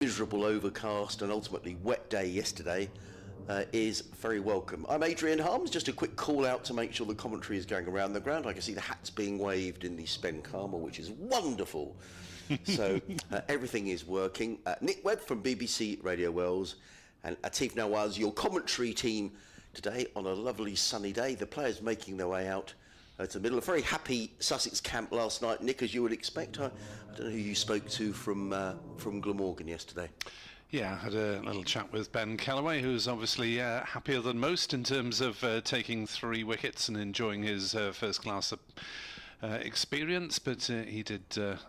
miserable, overcast and ultimately wet day yesterday is very welcome. I'm Adrian Harms. Just a quick call out to make sure the commentary is going around the ground. I can see the hats being waved in the Spen Karma, which is wonderful. So everything is working. Nick Webb from BBC Radio Wales and Atif Nawaz, your commentary team today on a lovely sunny day. The players making their way out to the middle. A very happy Sussex camp last night, Nick, as you would expect. I don't know who you spoke to from Glamorgan yesterday. Yeah, I had a little chat with Ben Callaway, who's obviously happier than most in terms of taking 3 wickets and enjoying his first-class experience. But he did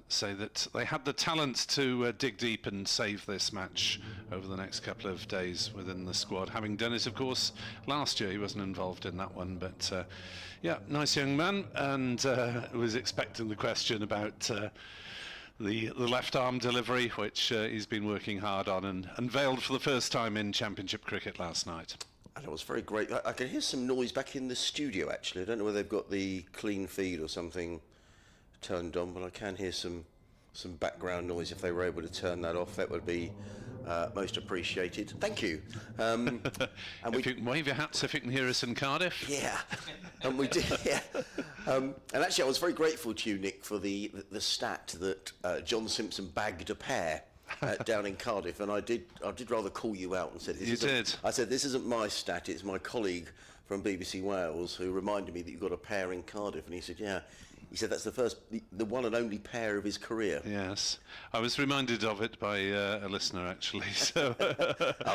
say that they had the talent to dig deep and save this match over the next couple of days within the squad. Having done it, of course, last year. He wasn't involved in that one, but yeah, nice young man, and was expecting the question about the left arm delivery, which he's been working hard on and unveiled for the first time in Championship cricket last night. And it was very great. I can hear some noise back in the studio, actually. I don't know whether they've got the clean feed or something turned on, but I can hear some background noise. If they were able to turn that off, that would be most appreciated. Thank you. And if you can wave your hats if you can hear us in Cardiff. Yeah, and we did. Yeah, and actually, I was very grateful to you, Nick, for the stat that John Simpson bagged a pair down in Cardiff, and I did rather call you out and said, "You did." I said, "This isn't my stat; it's my colleague from BBC Wales who reminded me that you got a pair in Cardiff," and he said, "Yeah." He said that's the one and only pair of his career. Yes, I was reminded of it by a listener actually. So,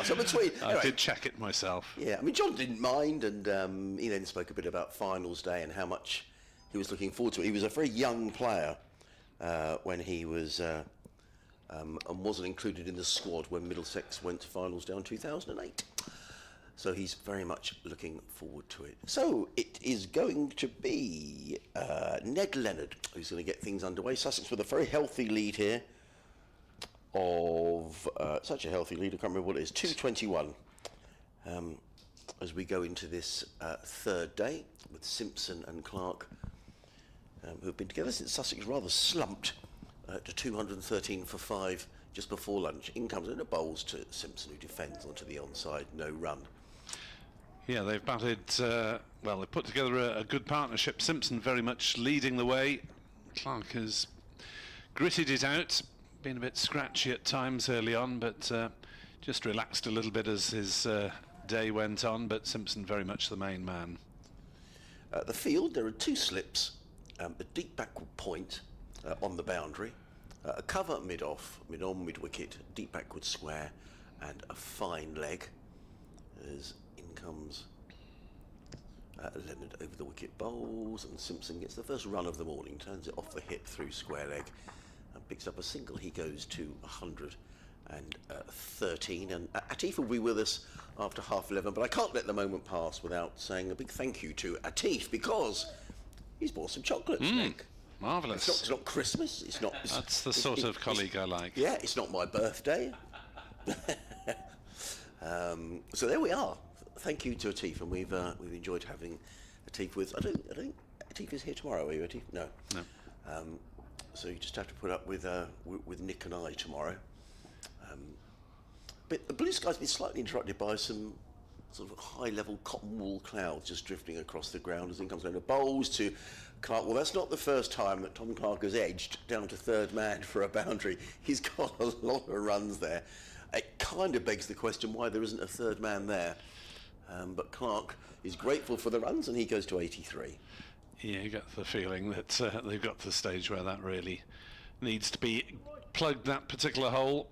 so between, I did check it myself. Yeah, I mean John didn't mind, and he then spoke a bit about finals day and how much he was looking forward to it. He was a very young player when he was and wasn't included in the squad when Middlesex went to finals day in 2008. So he's very much looking forward to it. So it is going to be Ned Leonard who's going to get things underway. Sussex with a very healthy lead here of such a healthy lead, I can't remember what it is, 221 as we go into this third day with Simpson and Clark who have been together since Sussex rather slumped to 213 for 5 just before lunch. In comes in the bowls to Simpson, who defends onto the onside, no run. Yeah, they've batted, well, they've put together a good partnership. Simpson very much leading the way. Clark has gritted it out, been a bit scratchy at times early on, but just relaxed a little bit as his day went on, but Simpson very much the main man. The field, there are 2 slips, a deep backward point on the boundary, a cover mid-off, mid-on, mid-wicket, deep backward square, and a fine leg as comes Leonard over the wicket bowls, and Simpson gets the first run of the morning, turns it off the hip through square leg and picks up a single. He goes to 113, and Atif will be with us after 11:30, but I can't let the moment pass without saying a big thank you to Atif because he's bought some chocolates, Nick. Marvellous. It's not Christmas, it's not... That's the sort of colleague I like. Yeah, it's not my birthday. So there we are. Thank you to Atif, and we've enjoyed having Atif with. I don't think Atif is here tomorrow. Are you, Atif? No. So you just have to put up with Nick and I tomorrow. But the blue sky's been slightly interrupted by some sort of high-level cotton wool clouds just drifting across the ground as in comes Leonard bowls to Clark. Well, that's not the first time that Tom Clark has edged down to third man for a boundary. He's got a lot of runs there. It kind of begs the question why there isn't a third man there. But Clark is grateful for the runs and he goes to 83. Yeah, you get the feeling that they've got to the stage where that really needs to be plugged, that particular hole.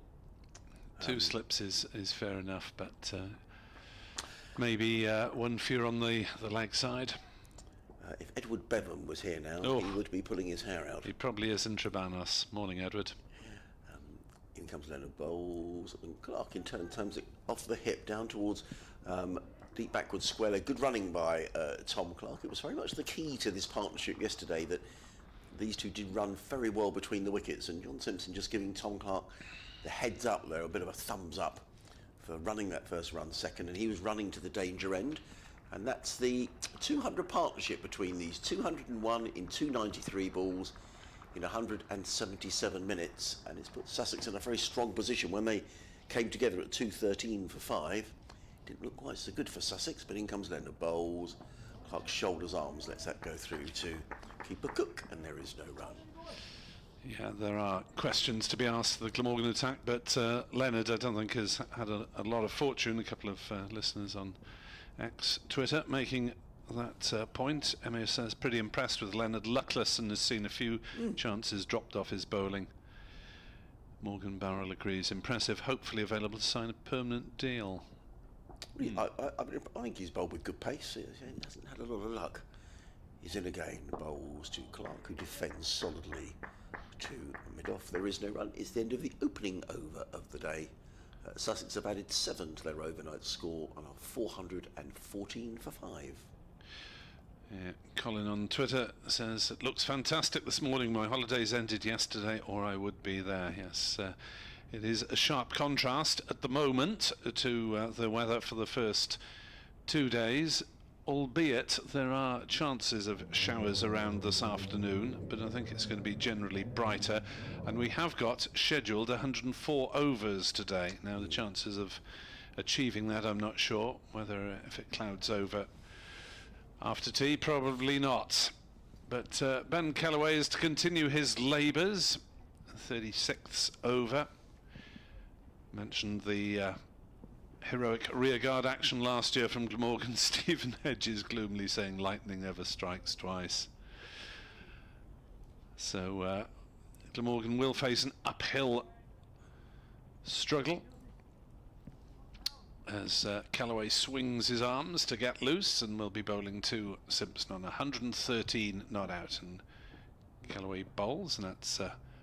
2 slips is fair enough, but maybe 1 fewer on the leg side. If Edward Bevan was here now, he would be pulling his hair out. He probably is in Trebanos. Morning, Edward. In comes Leonard bowls, and Clark in turn turns it off the hip down towards deep backward square leg. Good running by Tom Clark. It was very much the key to this partnership yesterday that these two did run very well between the wickets, and John Simpson just giving Tom Clark the heads up there, a bit of a thumbs up for running that first run second, and he was running to the danger end. And that's the 200 partnership between these. 201 in 293 balls in 177 minutes, and it's put Sussex in a very strong position. When they came together at 2:13 for 5, didn't look quite so good for Sussex, but in comes Leonard Bowles. Clark shoulders arms, lets that go through to keeper Cook, and there is no run. Yeah, there are questions to be asked for the Glamorgan attack, but Leonard, I don't think, has had a lot of fortune. A couple of listeners on X Twitter making that point. Emma says pretty impressed with Leonard, luckless, and has seen a few chances dropped off his bowling. Morgan Barrell agrees, impressive, hopefully available to sign a permanent deal. I think he's bowled with good pace. He hasn't had a lot of luck. He's in again, bowls to Clark, who defends solidly to mid-off. There is no run. It's the end of the opening over of the day. Sussex have added 7 to their overnight score and are 414 for 5. Yeah, Colin on Twitter says, it looks fantastic this morning. My holidays ended yesterday, or I would be there. Yes, it is a sharp contrast at the moment to the weather for the first 2 days, albeit there are chances of showers around this afternoon, but I think it's going to be generally brighter, and we have got scheduled 104 overs today. Now the chances of achieving that, I'm not sure, whether if it clouds over after tea, probably not. But Ben Kellaway is to continue his labours, 36th over. Mentioned the heroic rearguard action last year from Glamorgan. Stephen Hedges gloomily saying lightning never strikes twice. So Glamorgan will face an uphill struggle as Kellaway swings his arms to get loose, and will be bowling to Simpson on 113 not out, and Kellaway bowls, and that's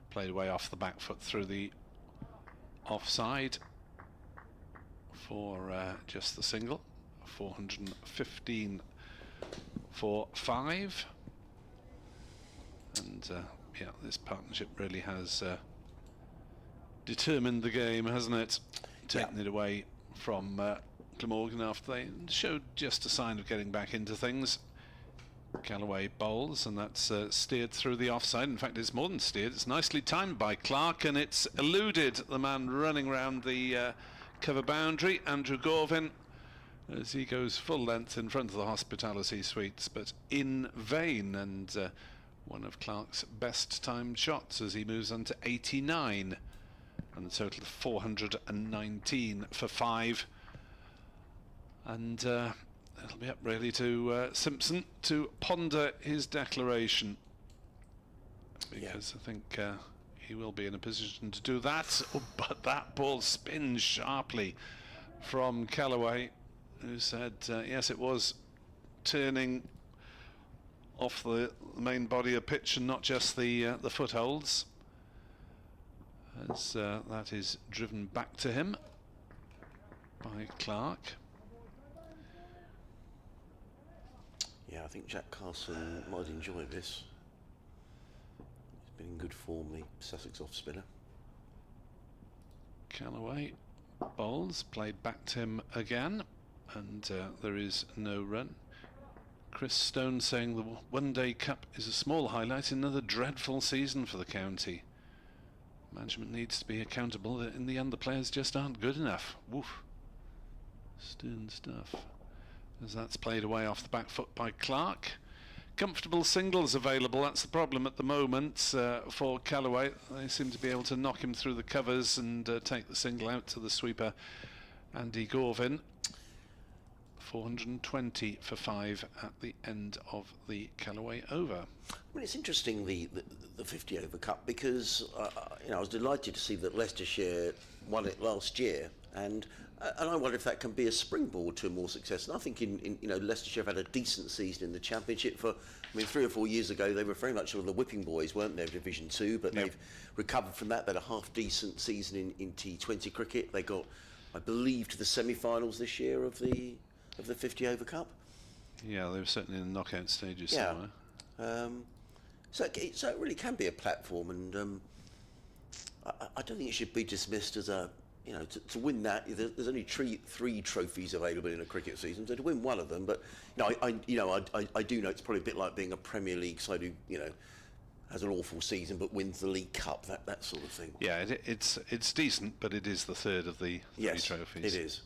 played away off the back foot through the offside for just the single. 415 for 5, and yeah, this partnership really has determined the game, hasn't it? Taking it away from Glamorgan after they showed just a sign of getting back into things. Kellaway bowls, and that's steered through the offside. In fact, it's more than steered, it's nicely timed by Clark, and it's eluded the man running round the cover boundary, Andrew Gorvin, as he goes full length in front of the hospitality suites, but in vain, and one of Clark's best timed shots as he moves on to 89, and a total of 419 for 5. And it'll be up really to Simpson to ponder his declaration, because I think he will be in a position to do that. Oh, but that ball spins sharply from Kellaway, who said yes, it was turning off the main body of pitch and not just the footholds, as that is driven back to him by Clark. Yeah, I think Jack Carson might enjoy this. He's been in good form, the Sussex off-spinner. Kellaway bowls, played back to him again, and there is no run. Chris Stone saying the One Day Cup is a small highlight in another dreadful season for the county. Management needs to be accountable. In the end, the players just aren't good enough. Woof. Stern stuff. As that's played away off the back foot by Clark. Comfortable singles available, that's the problem at the moment for Kellaway. They seem to be able to knock him through the covers and take the single out to the sweeper Andy Gorvin. 420 for 5 at the end of the Kellaway over. I mean, it's interesting, the 50 over cup, because you know, I was delighted to see that Leicestershire won it last year, and I wonder if that can be a springboard to more success. And I think in you know, Leicestershire have had a decent season in the Championship. For, I mean, 3 or 4 years ago they were very much sort of the whipping boys, weren't they, of Division 2, but they've recovered from that. They had a half decent season in T20 cricket. They got, I believe, to the semi-finals this year of the 50 over cup. Yeah, they were certainly in the knockout stages somewhere. somewhere. So it really can be a platform, and I don't think it should be dismissed as a, you know, to win that. There's only three trophies available in a cricket season, so to win one of them. But I do know it's probably a bit like being a Premier League side who, you know, has an awful season but wins the League Cup, that sort of thing. Yeah, it's decent, but it is the third of the three trophies. It is.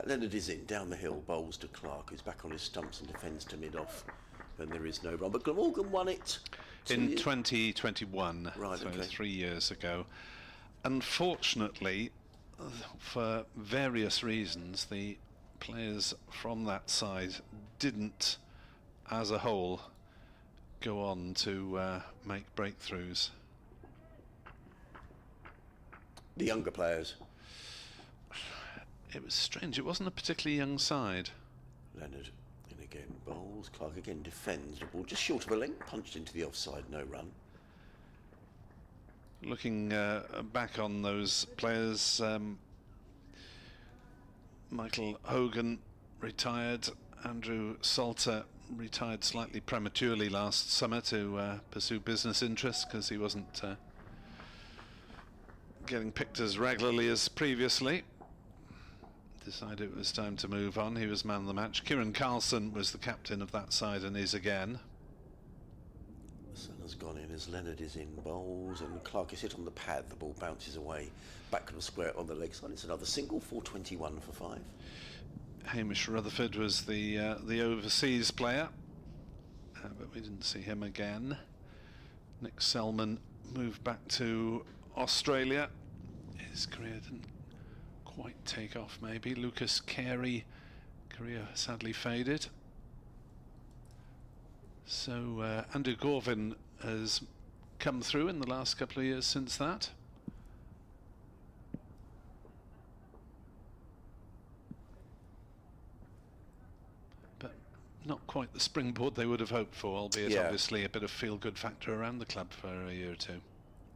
Leonard is in, down the hill, bowls to Clark, who's back on his stumps and defends to mid-off when there is no run. But Glamorgan won it in 2021, right, so okay. 3 years ago. Unfortunately, for various reasons, the players from that side didn't, as a whole, go on to make breakthroughs. The younger players. It was strange. It wasn't a particularly young side. Leonard in again, bowls. Clark again defends the ball just short of a length, punched into the offside, no run. Looking back on those players, Michael Hogan retired. Andrew Salter retired slightly prematurely last summer to pursue business interests because he wasn't getting picked as regularly as previously. Decided it was time to move on. He was man of the match. Kieran Carlson was the captain of that side and is again. Sun has gone in as Leonard is in, bowls, and Clark is hit on the pad. The ball bounces away back to the square on the leg side. It's another single, 421 for 5. Hamish Rutherford was the overseas player, but we didn't see him again. Nick Selman moved back to Australia. His career didn't quite take off, maybe. Lucas Carey, career sadly faded. So Andrew Gorvin has come through in the last couple of years since that. But not quite the springboard they would have hoped for, albeit obviously a bit of feel-good factor around the club for a year or two.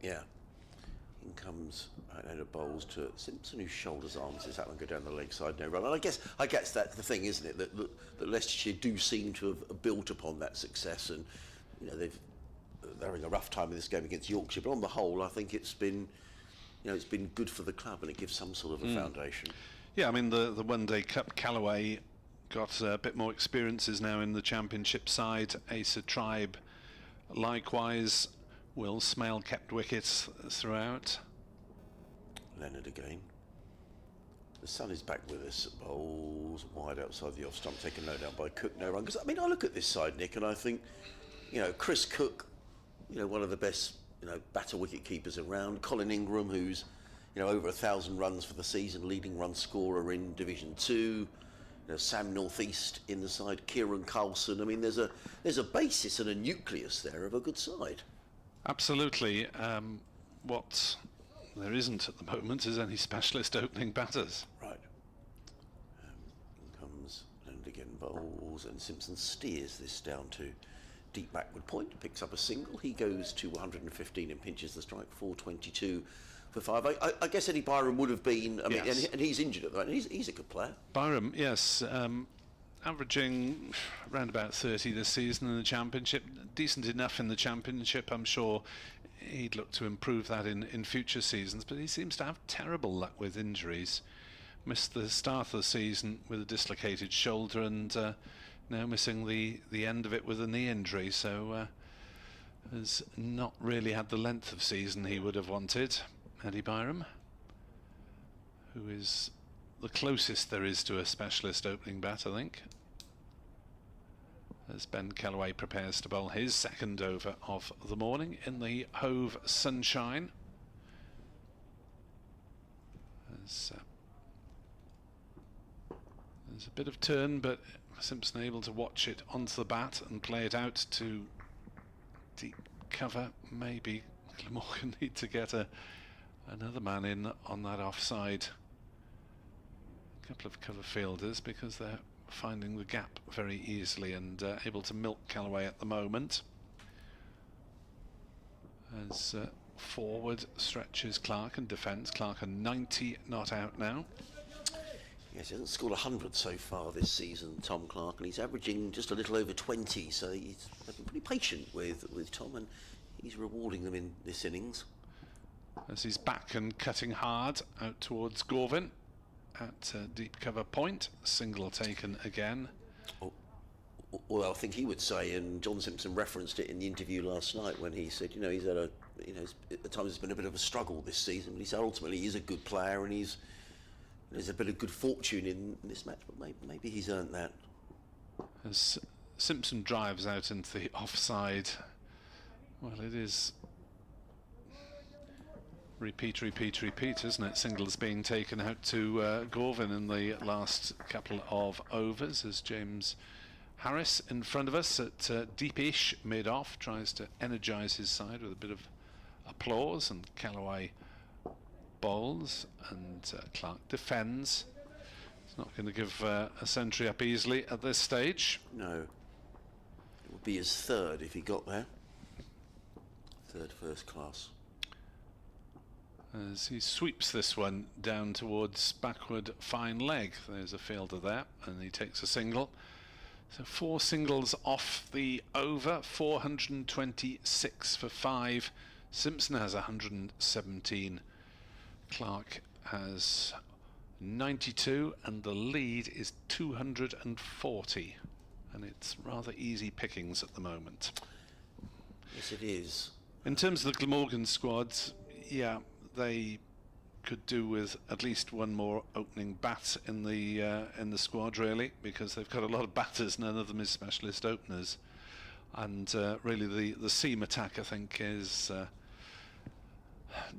Yeah. In comes Leonard bowls to Simpson, who shoulders arms this out and go down the leg side, no run. And I guess that's the thing, isn't it? That Leicestershire do seem to have built upon that success, and you know they're having a rough time in this game against Yorkshire. But on the whole, I think it's been good for the club, and it gives some sort of a foundation. Yeah, I mean the One Day Cup, Callaway got a bit more experiences now in the Championship side. Asa Tribe, likewise. Will Smale kept wickets throughout. Leonard again. The Sun is back with us. Bowls wide outside the off stump, taken low down by Cook, no run. Because I mean, I look at this side, Nick, and I think, Chris Cook, one of the best, batter wicket keepers around. Colin Ingram, who's, over 1,000 runs for the season, leading run scorer in Division 2. Sam Northeast in the side. Kieran Carlson. I mean, there's a basis and a nucleus there of a good side. Absolutely. What there isn't at the moment is any specialist opening batters. Right. In comes Leonard again, bowls, and Simpson steers this down to deep backward point, picks up a single. He goes to 115 and pinches the strike, 422 for 5. I guess Eddie Byram would have been, Yes. and he's injured at the moment. He's a good player. Byram, yes, averaging around about 30 this season in the Championship. Decent enough in the Championship. I'm sure he'd look to improve that in future seasons, but he seems to have terrible luck with injuries. Missed the start of the season with a dislocated shoulder, and now missing the end of it with a knee injury, so has not really had the length of season he would have wanted. Eddie Byram, who is the closest there is to a specialist opening bat, I think, as Ben Callaway prepares to bowl his second over of the morning in the Hove sunshine. There's a bit of turn, but Simpson able to watch it onto the bat and play it out to deep cover. Maybe Glamorgan need to get another man in on that offside. A couple of cover fielders, because they're finding the gap very easily and able to milk Callaway at the moment. As forward stretches Clark and defence. Clark a 90 not out now. Yes, he hasn't scored 100 so far this season, Tom Clark, and he's averaging just a little over 20, so he's been pretty patient with Tom, and he's rewarding them in this innings. As he's back and cutting hard out towards Gorvin at deep cover point. Single taken again. Oh, Well, I think he would say, and John Simpson referenced it in the interview last night when he said, he's had at times it's been a bit of a struggle this season, but he said ultimately he's a good player and there's a bit of good fortune in this match, but maybe he's earned that. As Simpson drives out into the offside, well, it is repeat, isn't it? Singles being taken out to Gorvin in the last couple of overs as James Harris in front of us at deepish mid-off tries to energise his side with a bit of applause, and Callaway bowls and Clark defends. He's not going to give a century up easily at this stage. No. It would be his third if he got there. Third first class. As he sweeps this one down towards backward fine leg. There's a fielder there, and he takes a single. So 4 singles off the over, 426 for 5. Simpson has 117. Clark has 92, and the lead is 240. And it's rather easy pickings at the moment. Yes, it is. In terms of the Glamorgan squad, yeah, they could do with at least one more opening bat in the squad, really, because they've got a lot of batters. None of them is specialist openers, and really the seam attack, I think, is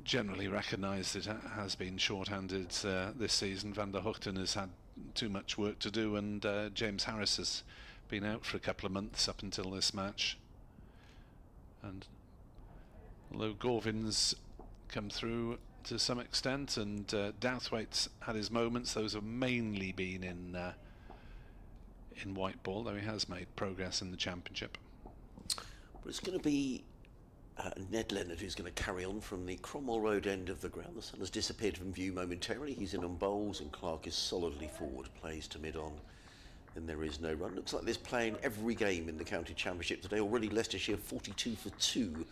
generally recognised. It has been short-handed this season. Van der Hoogten has had too much work to do, and James Harris has been out for a couple of months up until this match. And although Gorvin's come through to some extent, and Douthwaite's had his moments, those have mainly been in white ball, though he has made progress in the championship. But it's going to be Ned Leonard who's going to carry on from the Cromwell Road end of the ground. The sun has disappeared from view momentarily. He's in on bowls, and Clark is solidly forward, plays to mid-on, and there is no run. Looks like there's playing every game in the county championship today. Already Leicestershire 42 for 2.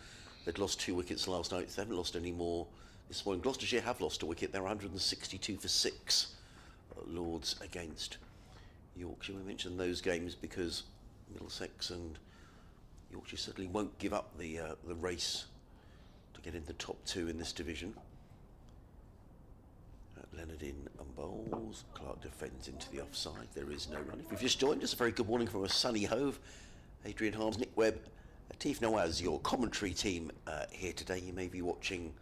They'd lost 2 wickets last night. They haven't lost any more this morning. Gloucestershire have lost a wicket. They're 162 for 6. Lords against Yorkshire. We mentioned those games because Middlesex and Yorkshire certainly won't give up the race to get in the top 2 in this division. Leonard in and bowls. Clark defends into the offside. There is no run. If you've just joined us, a very good morning from a sunny Hove. Adrian Harms, Nick Webb, Atif Nawaz, your commentary team here today. You may be watching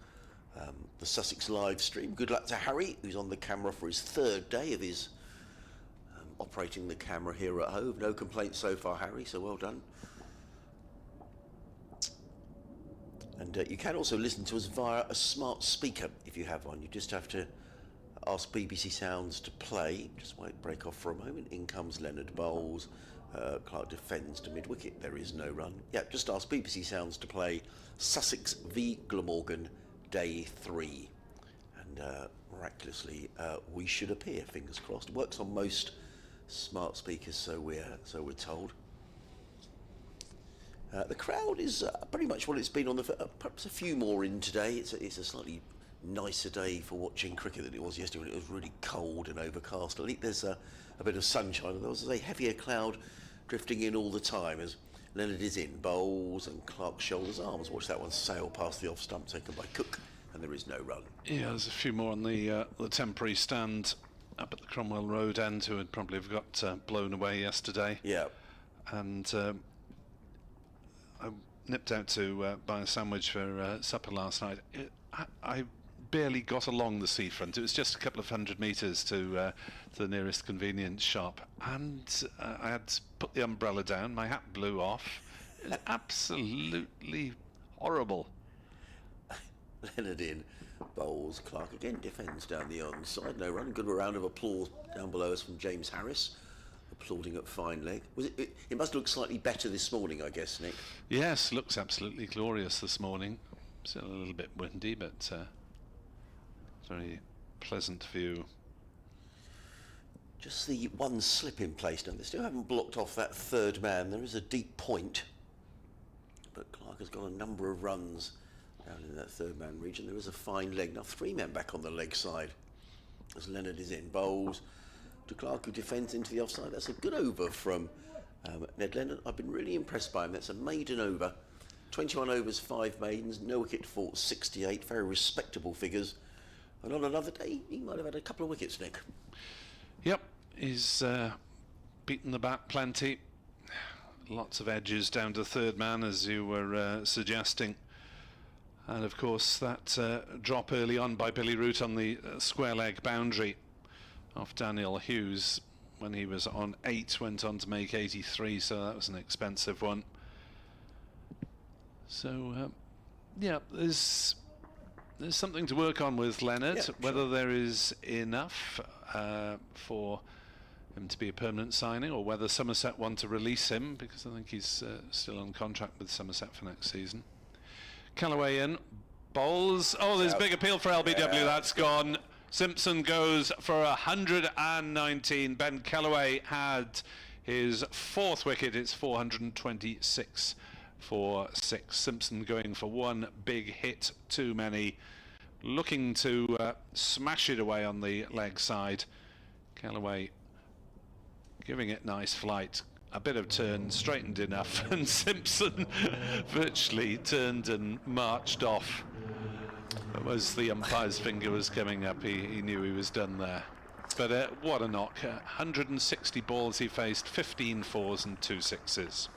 the Sussex live stream. Good luck to Harry, who's on the camera for his 3rd day of his operating the camera here at Hove. No complaints so far, Harry, so well done. And you can also listen to us via a smart speaker if you have one. You just have to ask BBC Sounds to play. Just wait, break off for a moment. In comes Leonard bowls. Clark defends to mid-wicket. There is no run. Yeah, just ask BBC Sounds to play Sussex v Glamorgan, day 3. And miraculously, we should appear, fingers crossed. Works on most smart speakers, so we're told. The crowd is pretty much what it's been on the... perhaps a few more in today. It's a slightly nicer day for watching cricket than it was yesterday when it was really cold and overcast. At least there's a bit of sunshine. There was a heavier cloud drifting in all the time as Leonard is in bowls and Clark shoulders arms. Watch that one sail past the off stump taken by Cook, and there is no run. Yeah, there's a few more on the temporary stand up at the Cromwell Road end who would probably have got blown away yesterday. Yeah. And I nipped out to buy a sandwich for supper last night. I barely got along the seafront. It was just a couple of 100 metres to the nearest convenience shop, and I had to put the umbrella down. My hat blew off. It was absolutely horrible. Leonard in bowls. Clark again defends down the onside. No run. Good round of applause down below us from James Harris, applauding at fine leg. It must look slightly better this morning, I guess, Nick. Yes, looks absolutely glorious this morning. Still a little bit windy, but very pleasant view. Just the one slip in place now. They still haven't blocked off that 3rd man. There is a deep point, but Clark has got a number of runs down in that 3rd man region. There is a fine leg. Now 3 men back on the leg side as Leonard is in bowls to Clark, who defends into the offside. That's a good over from Ned Lennon, I've been really impressed by him. That's a maiden over. 21 overs, 5 maidens, no wicket for 68, very respectable figures. And on another day, he might have had a couple of wickets, Nick. Yep, he's beaten the bat plenty. Lots of edges down to third man, as you were suggesting. And of course, that drop early on by Billy Root on the square leg boundary off Daniel Hughes when he was on 8, went on to make 83, so that was an expensive one. So, yeah, there's something to work on with Leonard. Yeah, whether sure. there is enough for him to be a permanent signing, or whether Somerset want to release him, because I think he's still on contract with Somerset for next season. Callaway in, bowls. Oh, there's a big appeal for LBW. Yeah. That's gone. Simpson goes for 119. Ben Callaway had his 4th wicket. It's 426 for 6. Simpson going for 1 big hit too many, looking to smash it away on the leg side. Callaway giving it nice flight, a bit of turn, straightened enough, and Simpson virtually turned and marched off. As the umpire's finger was coming up, he knew he was done there. But what a knock. 160 balls he faced, 15 fours and 2 sixes.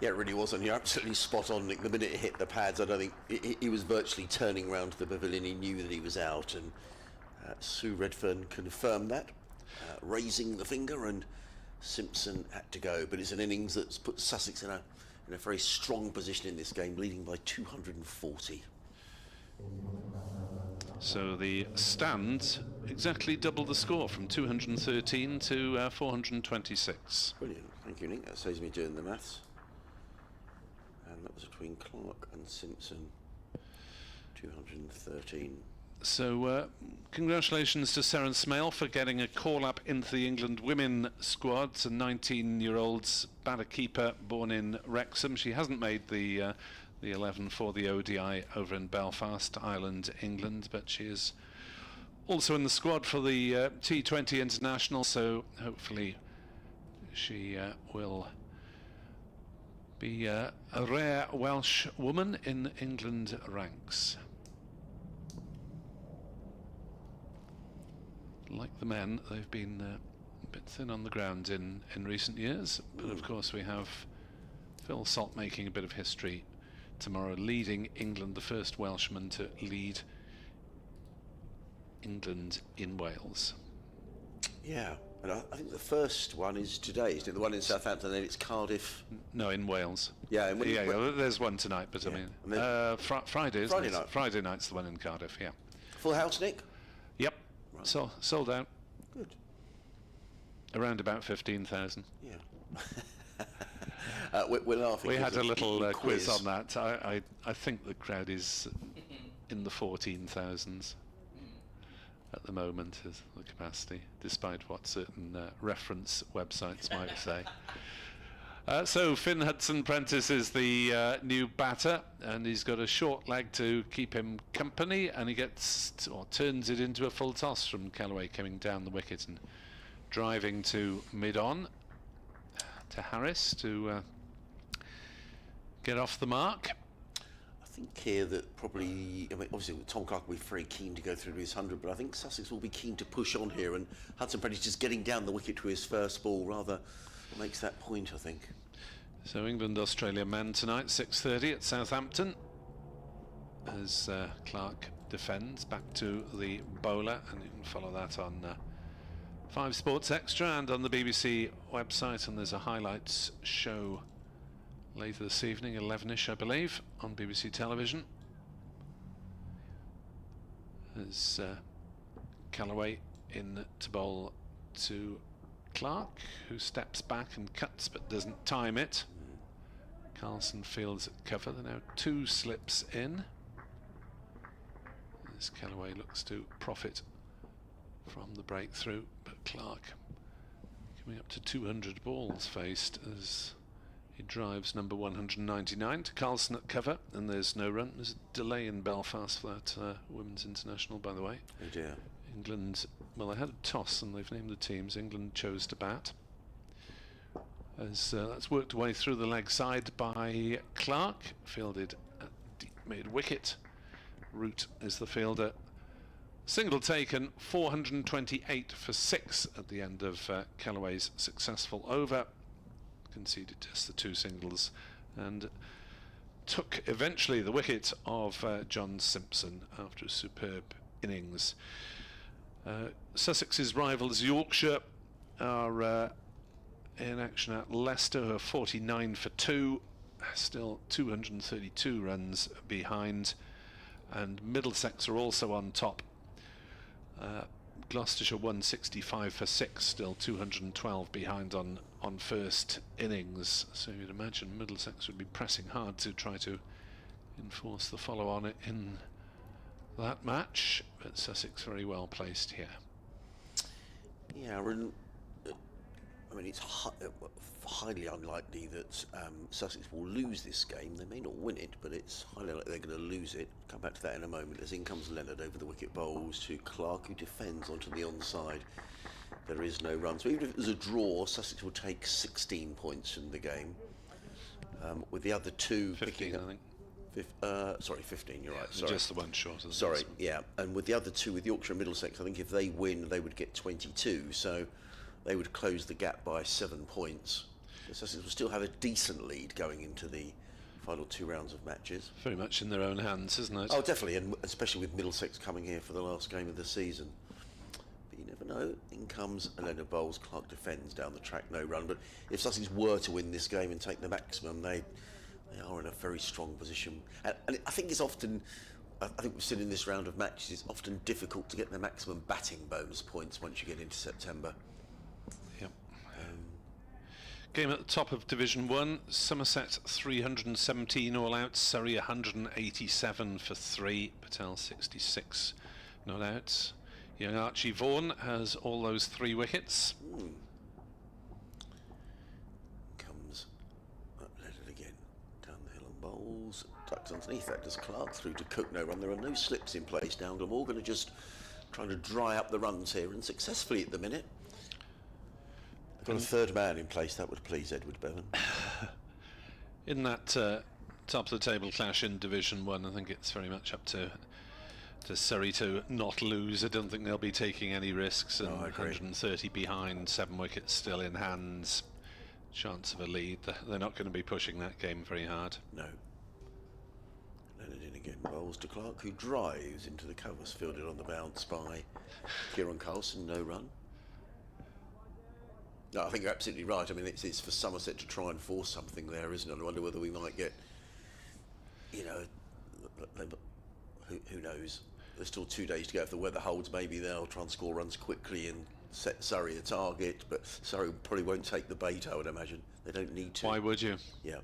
Yeah, it really was, and you're absolutely spot on, Nick. The minute it hit the pads, I don't think he was virtually turning round to the pavilion. He knew that he was out, and Sue Redfern confirmed that, raising the finger, and Simpson had to go. But it's an innings that's put Sussex in a very strong position in this game, leading by 240. So the stand exactly double the score, from 213 to 426. Brilliant, thank you, Nick. That saves me doing the maths. And that was between Clark and Simpson, 213. So congratulations to Seren Smale for getting a call-up into the England women squad. It's a 19-year-old batter keeper born in Wrexham. She hasn't made the 11 for the ODI over in Belfast, Ireland, England, but she is also in the squad for the T20 International, so hopefully she will be a rare Welsh woman in England ranks. Like the men, they've been a bit thin on the ground in recent years, but of course we have Phil Salt making a bit of history tomorrow, leading England, the first Welshman to lead England in Wales. Yeah, and I think the first one is today, isn't it? The one in Southampton, then it's Cardiff. No, in Wales. Yeah, there's one tonight, but yeah. I mean, Friday night. Friday night's the one in Cardiff, yeah. Full house, Nick? Yep, Right. so sold out. Good. Around about 15,000. Yeah. We're laughing. We had a little quiz on that. I think the crowd is in the 14,000s at the moment as the capacity, despite what certain reference websites might say. So Finn Hudson-Prentice is the new batter, and he's got a short leg to keep him company, and he turns it into a full toss from Callaway coming down the wicket and driving to mid-on to Harris to get off the mark. I think here that probably, I mean, obviously Tom Clark will be very keen to go through his 100, but I think Sussex will be keen to push on here, and Hudson-Prentice just getting down the wicket to his first ball rather makes that point, I think. So England-Australia men tonight, 6:30 at Southampton, as Clark defends back to the bowler, and you can follow that on 5 Sports Extra and on the BBC website, and there's a highlights show later this evening, 11ish I believe, on BBC television, as Callaway in to bowl to Clark, who steps back and cuts but doesn't time it. Carlson fields at cover. There are now 2 slips in, as Callaway looks to profit from the breakthrough, but Clark coming up to 200 balls faced as he drives number 199 to Carlson at cover, and there's no run. There's a delay in Belfast for that Women's International, by the way. Oh dear. England, well, they had a toss and they've named the teams. England chose to bat. as that's worked away through the leg side by Clark, fielded at deep mid-wicket. Root is the fielder. Single taken, 428 for 6 at the end of Callaway's successful over. Conceded just the 2 singles and took eventually the wicket of John Simpson after a superb innings. Sussex's rivals Yorkshire are in action at Leicester, who are 49 for 2, still 232 runs behind, and Middlesex are also on top. Gloucestershire 165 for 6, still 212 behind on first innings, so you'd imagine Middlesex would be pressing hard to try to enforce the follow on in that match, but Sussex very well placed here. Yeah, I mean, it's highly unlikely that Sussex will lose this game. They may not win it, but it's highly likely they're going to lose it. Come back to that in a moment. As in comes Leonard over the wicket bowls to Clark, who defends onto the onside. There is no run. So even if it was a draw, Sussex will take 16 points from the game. With the other 2 15, I think. Sorry, 15, you're right. Sorry. Just the one short. Sorry, yeah. And with the other 2, with Yorkshire and Middlesex, I think if they win, they would get 22. So they would close the gap by 7 points. So Sussex will still have a decent lead going into the final 2 rounds of matches. Very much in their own hands, isn't it? Oh, definitely, and especially with Middlesex coming here for the last game of the season. But you never know. In comes Leonard bowls, Clark defends down the track, no run. But if Sussex were to win this game and take the maximum, they are in a very strong position. And I think it's often, I think we've seen in this round of matches, it's often difficult to get the maximum batting bonus points once you get into September. Yep. Game at the top of Division 1, Somerset 317 all out, Surrey 187 for 3, Patel 66 not out. Young Archie Vaughan has all those 3 wickets. Comes Leonard again, down the hill and bowls, ducks underneath that does Clark, through to Cook, no run. There are no slips in place now. Glamorgan are just trying to dry up the runs here, and successfully at the minute. Got a 3rd man in place, that would please Edward Bevan. In that top of the table clash in Division 1, I think it's very much up to Surrey to not lose. I don't think they'll be taking any risks, and 130 behind, 7 wickets still in hands, chance of a lead. They're not going to be pushing that game very hard. No. Leonard in again, bowls to Clark, who drives into the covers, fielded on the bounce by Kieran Carlson, no run. No, I think you're absolutely right. I mean, it's for Somerset to try and force something there, isn't it? I wonder whether we might get, you know, who knows? There's still 2 days to go. If the weather holds, maybe they'll try and score runs quickly and set Surrey a target, but Surrey probably won't take the bait, I would imagine. They don't need to. Why would you? Yeah.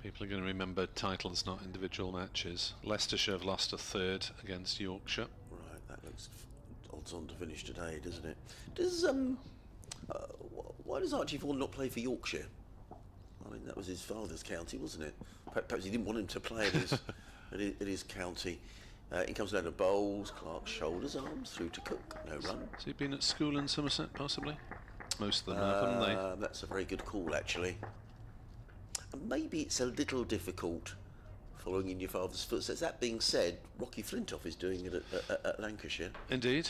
People are going to remember titles, not individual matches. Leicestershire have lost a 3rd against Yorkshire. Right, that looks odds on to finish today, doesn't it? Does why does Archie Vaughan not play for Yorkshire? I mean, that was his father's county, wasn't it? Perhaps he didn't want him to play at his county. In comes Leonard bowls, Clark shoulders, arms, through to Cook, no run. Has he been at school in Somerset, possibly? Most of them have, haven't they? That's a very good call, actually. And maybe it's a little difficult following in your father's footsteps. That being said, Rocky Flintoff is doing it at Lancashire. Indeed.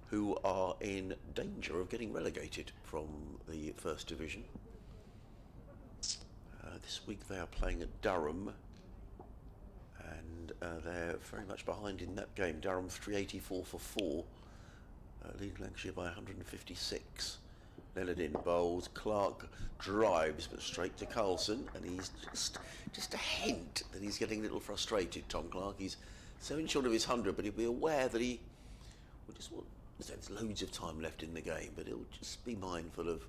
Who are in danger of getting relegated from the First Division. This week they are playing at Durham, and they're very much behind in that game. Durham 384 for 4, leading Lancashire by 156. Leonard in bowls, Clark drives but straight to Carlson, and he's just a hint that he's getting a little frustrated, Tom Clark. He's 7 short of his 100, but he'll be aware that he will just want. There's loads of time left in the game, but he'll just be mindful of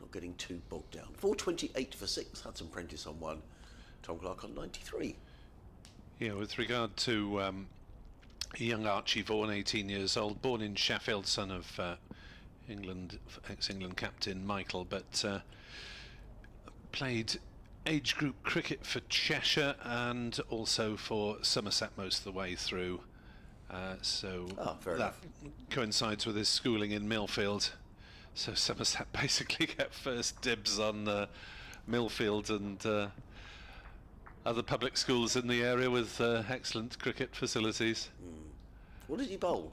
not getting too bogged down. 428 for 6, Hudson Prentice on 1, Tom Clark on 93. Yeah, with regard to young Archie Vaughan, 18 years old, born in Sheffield, son of ex-England captain Michael, but played age group cricket for Cheshire and also for Somerset most of the way through. So that coincides with his schooling in Millfield. So Somerset basically get first dibs on Millfield and other public schools in the area with excellent cricket facilities. What did he bowl?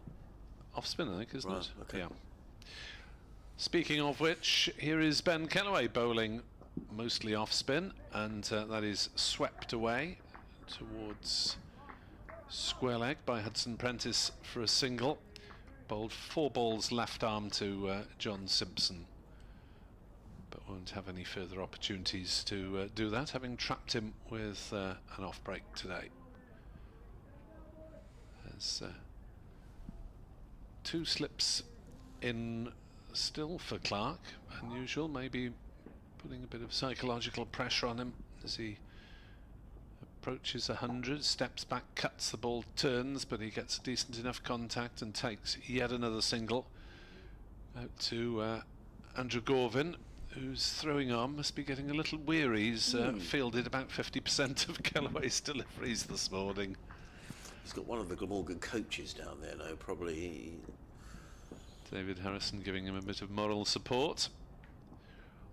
Off spin, I think, isn't Right, it? okay. Yeah. Speaking of which, here is Ben Kellaway bowling mostly off spin, and that is swept away towards square leg by Hudson Prentice for a single. Bowled 4 balls left arm to John Simpson, but won't have any further opportunities to do that, having trapped him with an off break today. There's 2 slips in still for Clark. Unusual, maybe putting a bit of psychological pressure on him as he approaches 100, steps back, cuts the ball, turns, but he gets decent enough contact and takes yet another single out to Andrew Gorvin, who's throwing on, must be getting a little weary. He's fielded about 50% of Kellaway's deliveries this morning. He's got one of the Glamorgan coaches down there now, probably. David Harrison giving him a bit of moral support.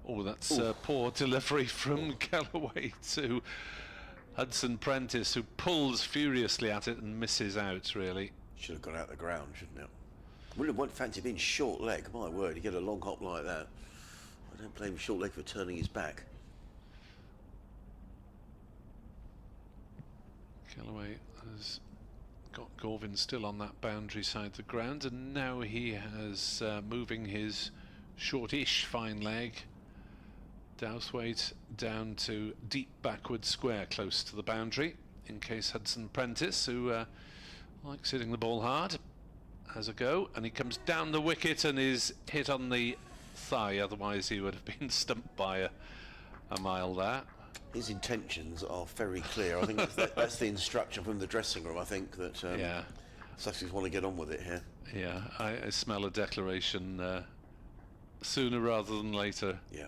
Oh, that's poor delivery from Kellaway to Hudson Prentice, who pulls furiously at it and misses out, really. Should have gone out the ground, shouldn't it? Wouldn't fancy being short leg, my word, you get a long hop like that. I don't blame short leg for turning his back. Kellaway has got Gorvin still on that boundary side of the ground, and now he has moving his shortish fine leg Douthwaite down to deep backward square close to the boundary, in case Hudson Prentice, who likes hitting the ball hard, has a go, and he comes down the wicket and is hit on the thigh, otherwise he would have been stumped by a mile there. His intentions are very clear. I think that's the instruction from the dressing room. I think that yeah, Sussex want to get on with it here. Yeah, I smell a declaration sooner rather than later. Yeah.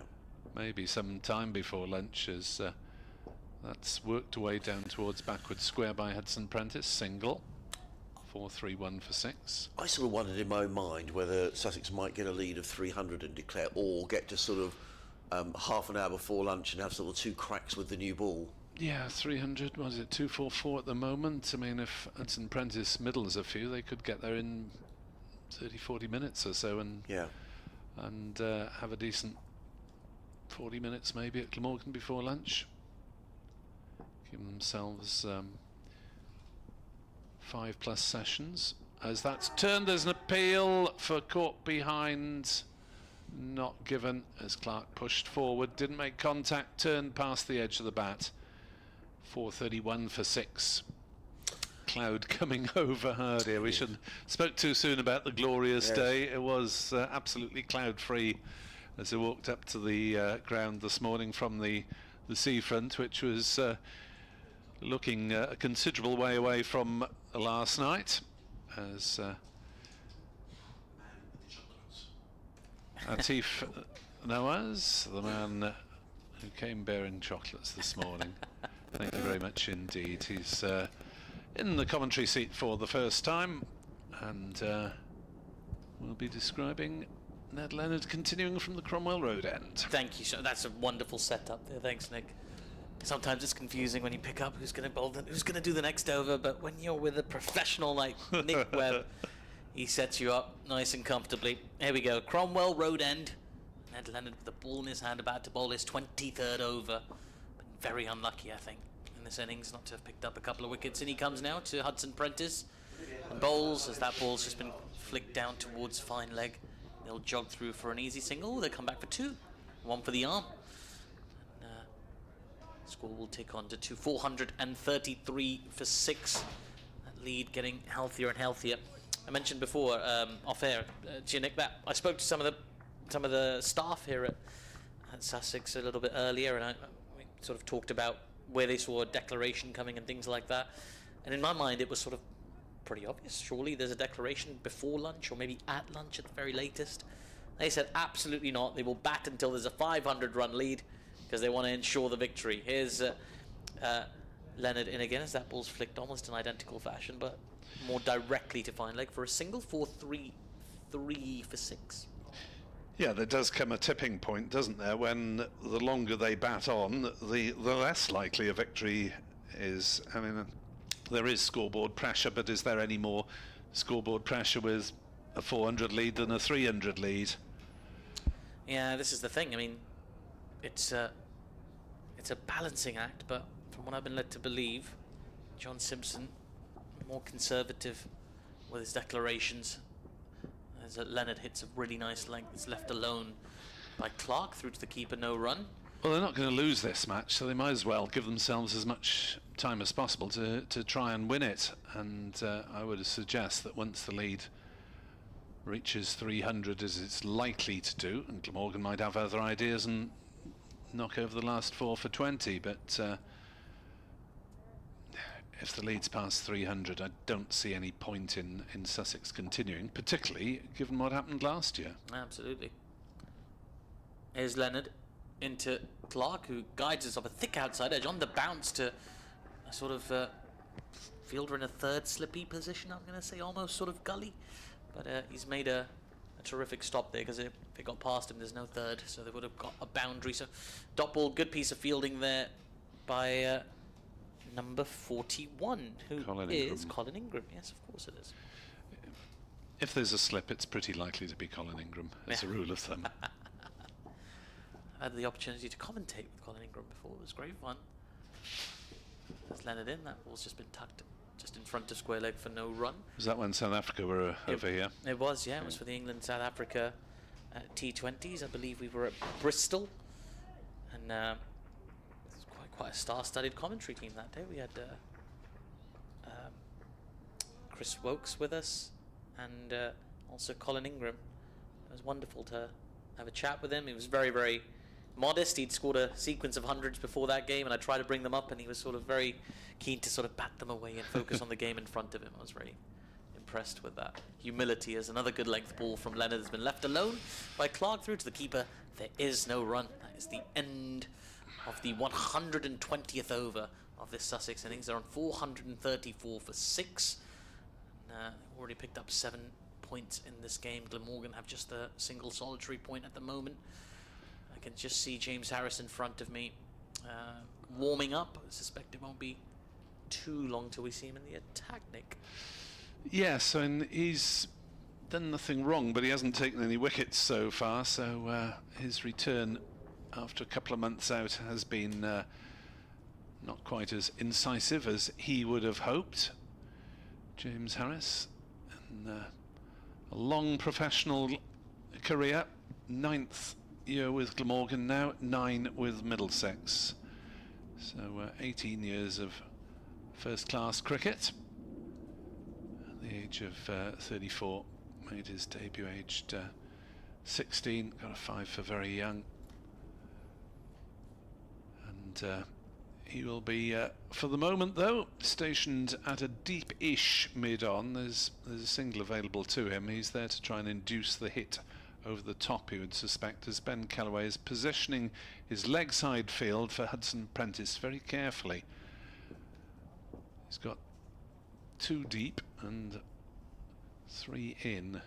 Maybe some time before lunch, as that's worked away down towards backward square by Hudson Prentice. Single. 4-3-1 for 6. I sort of wondered in my own mind whether Sussex might get a lead of 300 and declare, or get to sort of half an hour before lunch and have sort of 2 cracks with the new ball. Yeah, 300, was it 244 at the moment? I mean, if Hudson Prentice middles a few, they could get there in 30-40 minutes or so, and have a decent 40 minutes maybe at Glamorgan before lunch. Give themselves 5+ sessions. As that's turned, there's an appeal for caught behind, not given, as Clark pushed forward, didn't make contact, turned past the edge of the bat. 4:31 for 6. Cloud coming over hard here. We shouldn't spoke too soon about the glorious day. It was absolutely cloud free as I walked up to the ground this morning from the seafront, which was looking a considerable way away from last night, as Atif Nawaz, the man who came bearing chocolates this morning. Thank you very much indeed. He's in the commentary seat for the first time, and we'll be describing Ned Leonard continuing from the Cromwell Road end. Thank you. That's a wonderful setup there. Thanks, Nick. Sometimes it's confusing when you pick up who's going to bowl, who's going to do the next over, but when you're with a professional like Nick Webb, he sets you up nice and comfortably. Here we go. Cromwell Road end. Ned Leonard with the ball in his hand, about to bowl his 23rd over. But very unlucky, I think, in this innings not to have picked up a couple of wickets. And he comes now to Hudson Prentice and bowls, as that ball's just been flicked down towards fine leg. They'll jog through for an easy single. They come back for 2. 1 for the arm. And, score will tick on to 433 for 6. That lead getting healthier and healthier. I mentioned before, off air, to you, Nick, that I spoke to some of the staff here at Sussex a little bit earlier, and we sort of talked about where they saw a declaration coming and things like that. And in my mind, it was sort of pretty obvious. Surely there's a declaration before lunch, or maybe at lunch at the very latest. They said absolutely not. They will bat until there's a 500-run lead, because they want to ensure the victory. Here's Leonard in again, as that ball's flicked almost in identical fashion, but more directly to fine leg for a single. 4-3-3 for 6. Yeah, there does come a tipping point, doesn't there, when the longer they bat on, the less likely a victory is. I mean, there is scoreboard pressure, but is there any more scoreboard pressure with a 400 lead than a 300 lead? Yeah, this is the thing. I mean, it's a balancing act, but from what I've been led to believe, John Simpson more conservative with his declarations. As Leonard hits a really nice length, it's left alone by Clark through to the keeper, no run. Well, they're not going to lose this match, so they might as well give themselves as much time as possible to try and win it. And I would suggest that once the lead reaches 300, as it's likely to do, and Glamorgan might have other ideas and knock over the last 4 for 20, but if the lead's past 300, I don't see any point in Sussex continuing, particularly given what happened last year. Absolutely. Here's Leonard into Clark, who guides us off a thick outside edge on the bounce to a sort of fielder in a third slippy position, I'm going to say, almost sort of gully. But he's made a terrific stop there, because if it got past him, there's no third, so they would have got a boundary. So dot ball, good piece of fielding there by number 41, who is Colin Ingram. Yes, of course it is. If there's a slip, it's pretty likely to be Colin Ingram. It's a rule of thumb. I had the opportunity to commentate with Colin Ingram before. It was great fun. There's Leonard in. That ball's just been tucked just in front of square leg for no run. Was that when South Africa were over here? It was, yeah. It was for the England-South Africa T20s. I believe we were at Bristol. And it was quite a star-studded commentary team that day. We had Chris Wokes with us, and also Colin Ingram. It was wonderful to have a chat with him. He was very, very modest. He'd scored a sequence of hundreds before that game, and I tried to bring them up, and he was sort of very keen to sort of bat them away and focus on the game in front of him. I was very impressed with that humility. As another good length ball from Leonard has been left alone by Clark through to the keeper. There is no run. That is the end of the 120th over of this Sussex innings. They're on 434 for 6. And, already picked up 7 points in this game. Glamorgan have just a single solitary point at the moment. I can just see James Harris in front of me warming up. I suspect it won't be too long till we see him in the attack, Nick. Yes, and he's done nothing wrong, but he hasn't taken any wickets so far, so his return after a couple of months out has been not quite as incisive as he would have hoped. James Harris, and a long professional career, 9th year with Glamorgan now, 9 with Middlesex. So 18 years of first-class cricket. At the age of 34, made his debut aged 16, got a 5 for very young. And he will be, for the moment though, stationed at a deep-ish mid-on. There's a single available to him. He's there to try and induce the hit over the top, you would suspect, as Ben Callaway is positioning his leg side field for Hudson Prentice very carefully. He's got 2 deep and 3 in,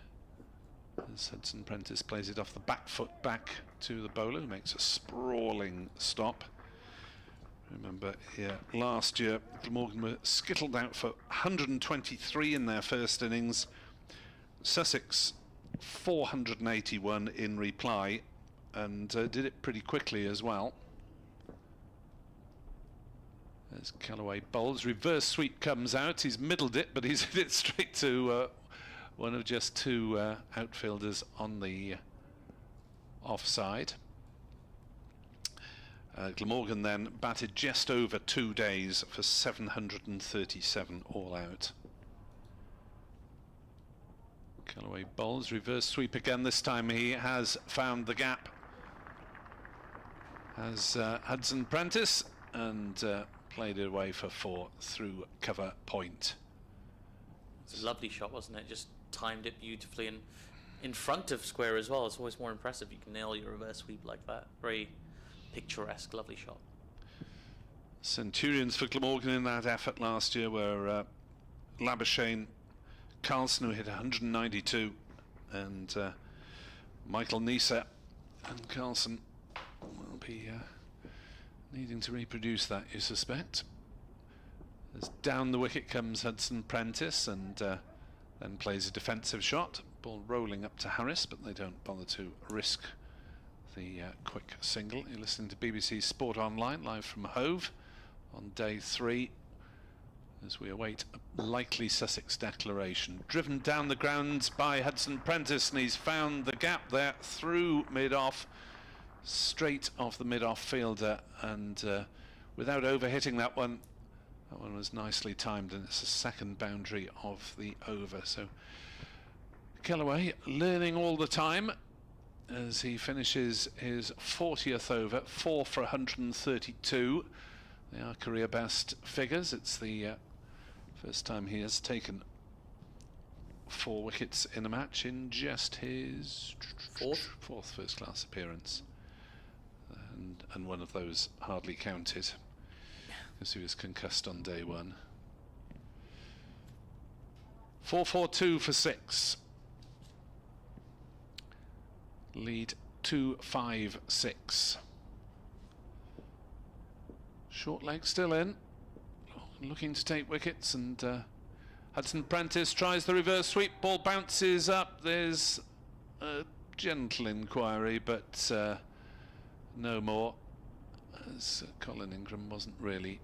as Hudson Prentice plays it off the back foot back to the bowler, who makes a sprawling stop. Remember, here last year Glamorgan were skittled out for 123 in their first innings. Sussex 481 in reply, and did it pretty quickly as well. As Callaway bowls, reverse sweep comes out. He's middled it, but he's hit it straight to one of just 2 outfielders on the offside. Glamorgan then batted just over 2 days for 737 all out. Callaway bowls, reverse sweep again. This time he has found the gap as Hudson Prentice, and played it away for 4 through cover point. It's a lovely shot, wasn't it? Just timed it beautifully, and in front of square as well. It's always more impressive. You can nail your reverse sweep like that. Very picturesque, lovely shot. Centurions for Glamorgan in that effort last year were Labuschagne, Carlson, who hit 192, and Michael Nisa and Carlson will be needing to reproduce that, you suspect. As down the wicket comes Hudson Prentice, and then plays a defensive shot. Ball rolling up to Harris, but they don't bother to risk the quick single. You're listening to BBC Sport Online, live from Hove on day 3, as we await a likely Sussex declaration. Driven down the grounds by Hudson Prentice, and he's found the gap there through mid-off, straight off the mid-off fielder, and without overhitting that one. That one was nicely timed, and it's the second boundary of the over. So Kellaway learning all the time as he finishes his 40th over, 4 for 132. They are career best figures. It's the first time he has taken 4 wickets in a match in just his fourth first class appearance, and one of those hardly counted because he was concussed on day 1. 4-4-2 for 6. Lead 2-5-6. Short leg still in, looking to take wickets, and Hudson Prentice tries the reverse sweep. Ball bounces up. There's a gentle inquiry, but no more, as Colin Ingram wasn't really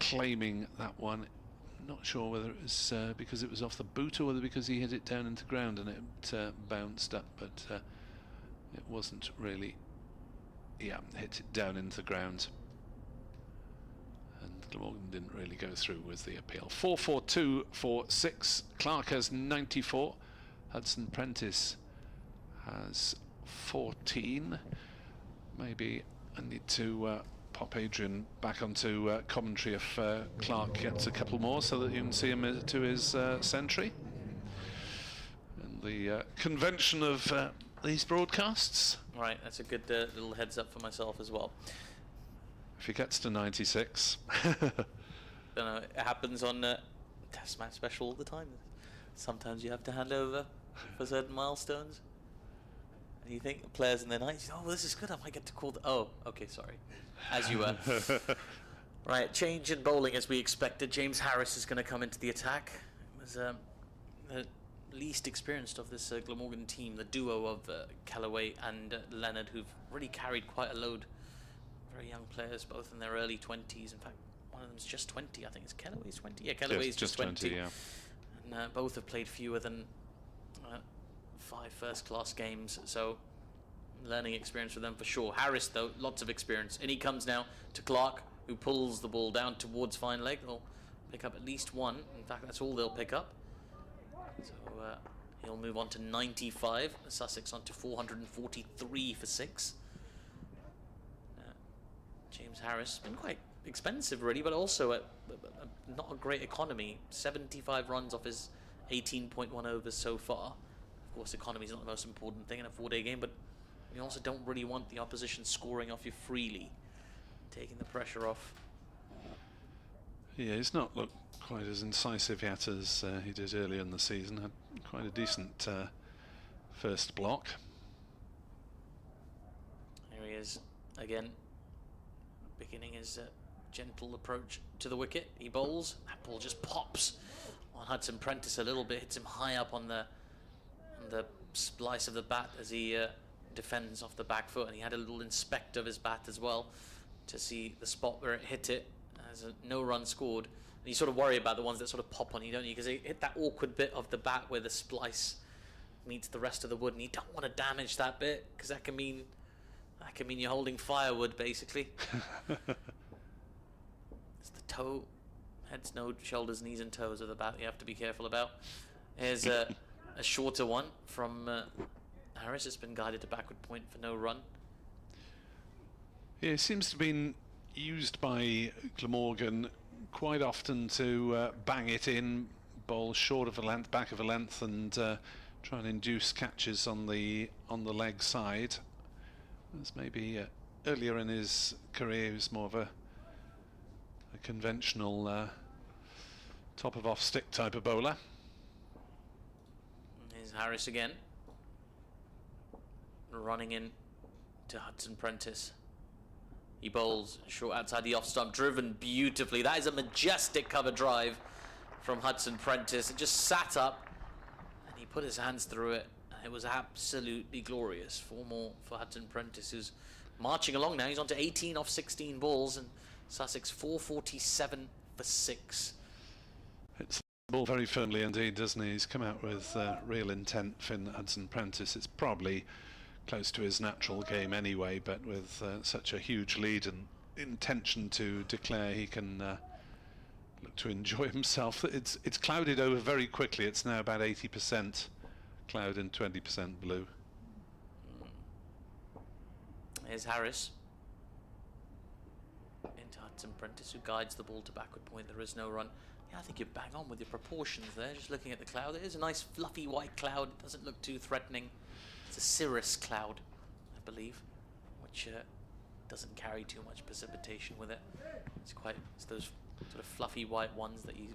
claiming that one. Not sure whether it was because it was off the boot or whether because he hit it down into ground and it bounced up, but it wasn't really. Yeah, hit it down into the ground, and Glamorgan didn't really go through with the appeal. 4-4-2 for 6. Clark has 94. Hudson Prentice has 14. Maybe I need to pop Adrian back onto commentary if Clark gets a couple more, so that you can see him to his century. And the convention of these broadcasts. Right, that's a good little heads up for myself as well. If he gets to 96. Don't know, it happens on Test Match Special all the time. Sometimes you have to hand over for certain milestones. And you think players in their 90s, oh, well, this is good, I might get to call the... Oh, okay, sorry. As you were. Right, change in bowling as we expected. James Harris is going to come into the attack. It was the least experienced of this Glamorgan team, the duo of Kellaway and Leonard, who've really carried quite a load. Very young players, both in their early 20s. In fact, one of them's just 20. I think it's Kellaway's 20. Yeah, Kellaway's just 20. Yeah. And both have played fewer than 5 first-class games, so learning experience for them for sure. Harris, though, lots of experience. And he comes now to Clark, who pulls the ball down towards fine leg. They'll pick up at least 1. In fact, that's all they'll pick up. So he'll move on to 95. Sussex on to 443 for 6. James Harris, been quite expensive, really, but also not a great economy. 75 runs off his 18.1 overs so far. Of course, economy is not the most important thing in a 4-day game, but you also don't really want the opposition scoring off you freely, taking the pressure off. Yeah, he's not looked quite as incisive yet as he did earlier in the season. Had quite a decent first block. Here he is again, beginning his gentle approach to the wicket. He bowls. That ball just pops on Hudson Prentice a little bit, hits him high up on the splice of the bat as he defends off the back foot, and he had a little inspect of his bat as well to see the spot where it hit it. As no run scored, and you sort of worry about the ones that sort of pop on you, don't you? Because they hit that awkward bit of the bat where the splice meets the rest of the wood, and you don't want to damage that bit because that can mean you're holding firewood basically. It's the toe, heads, nose, shoulders, knees, and toes of the bat you have to be careful about. Here's a shorter one from Harris. It's been guided to backward point for no run. Yeah, it seems to have been used by Glamorgan quite often to bang it in, bowl short of a length, back of a length, and try and induce catches on the leg side. As maybe earlier in his career, he was more of a conventional top of off stick type of bowler. Here's Harris again. running in to Hudson Prentice. He bowls short outside the off stump, driven beautifully. That is a majestic cover drive from Hudson Prentice. It just sat up and he put his hands through it. It was absolutely glorious. 4 more for Hudson Prentice, who's marching along now. He's on to 18 off 16 balls, and Sussex 447 for 6. It's the ball very firmly indeed, doesn't he? He's come out with real intent, Finn Hudson Prentice. It's probably close to his natural game anyway, but with such a huge lead and intention to declare, he can look to enjoy himself. It's clouded over very quickly. It's now about 80% cloud and 20% blue. Here's Harris into Hudson Prentice, who guides the ball to backward point. There is no run. Yeah, I think you're bang on with your proportions there. Just looking at the cloud, it is a nice fluffy white cloud. It doesn't look too threatening. It's a cirrus cloud, I believe, which doesn't carry too much precipitation with it. It's those sort of fluffy white ones that you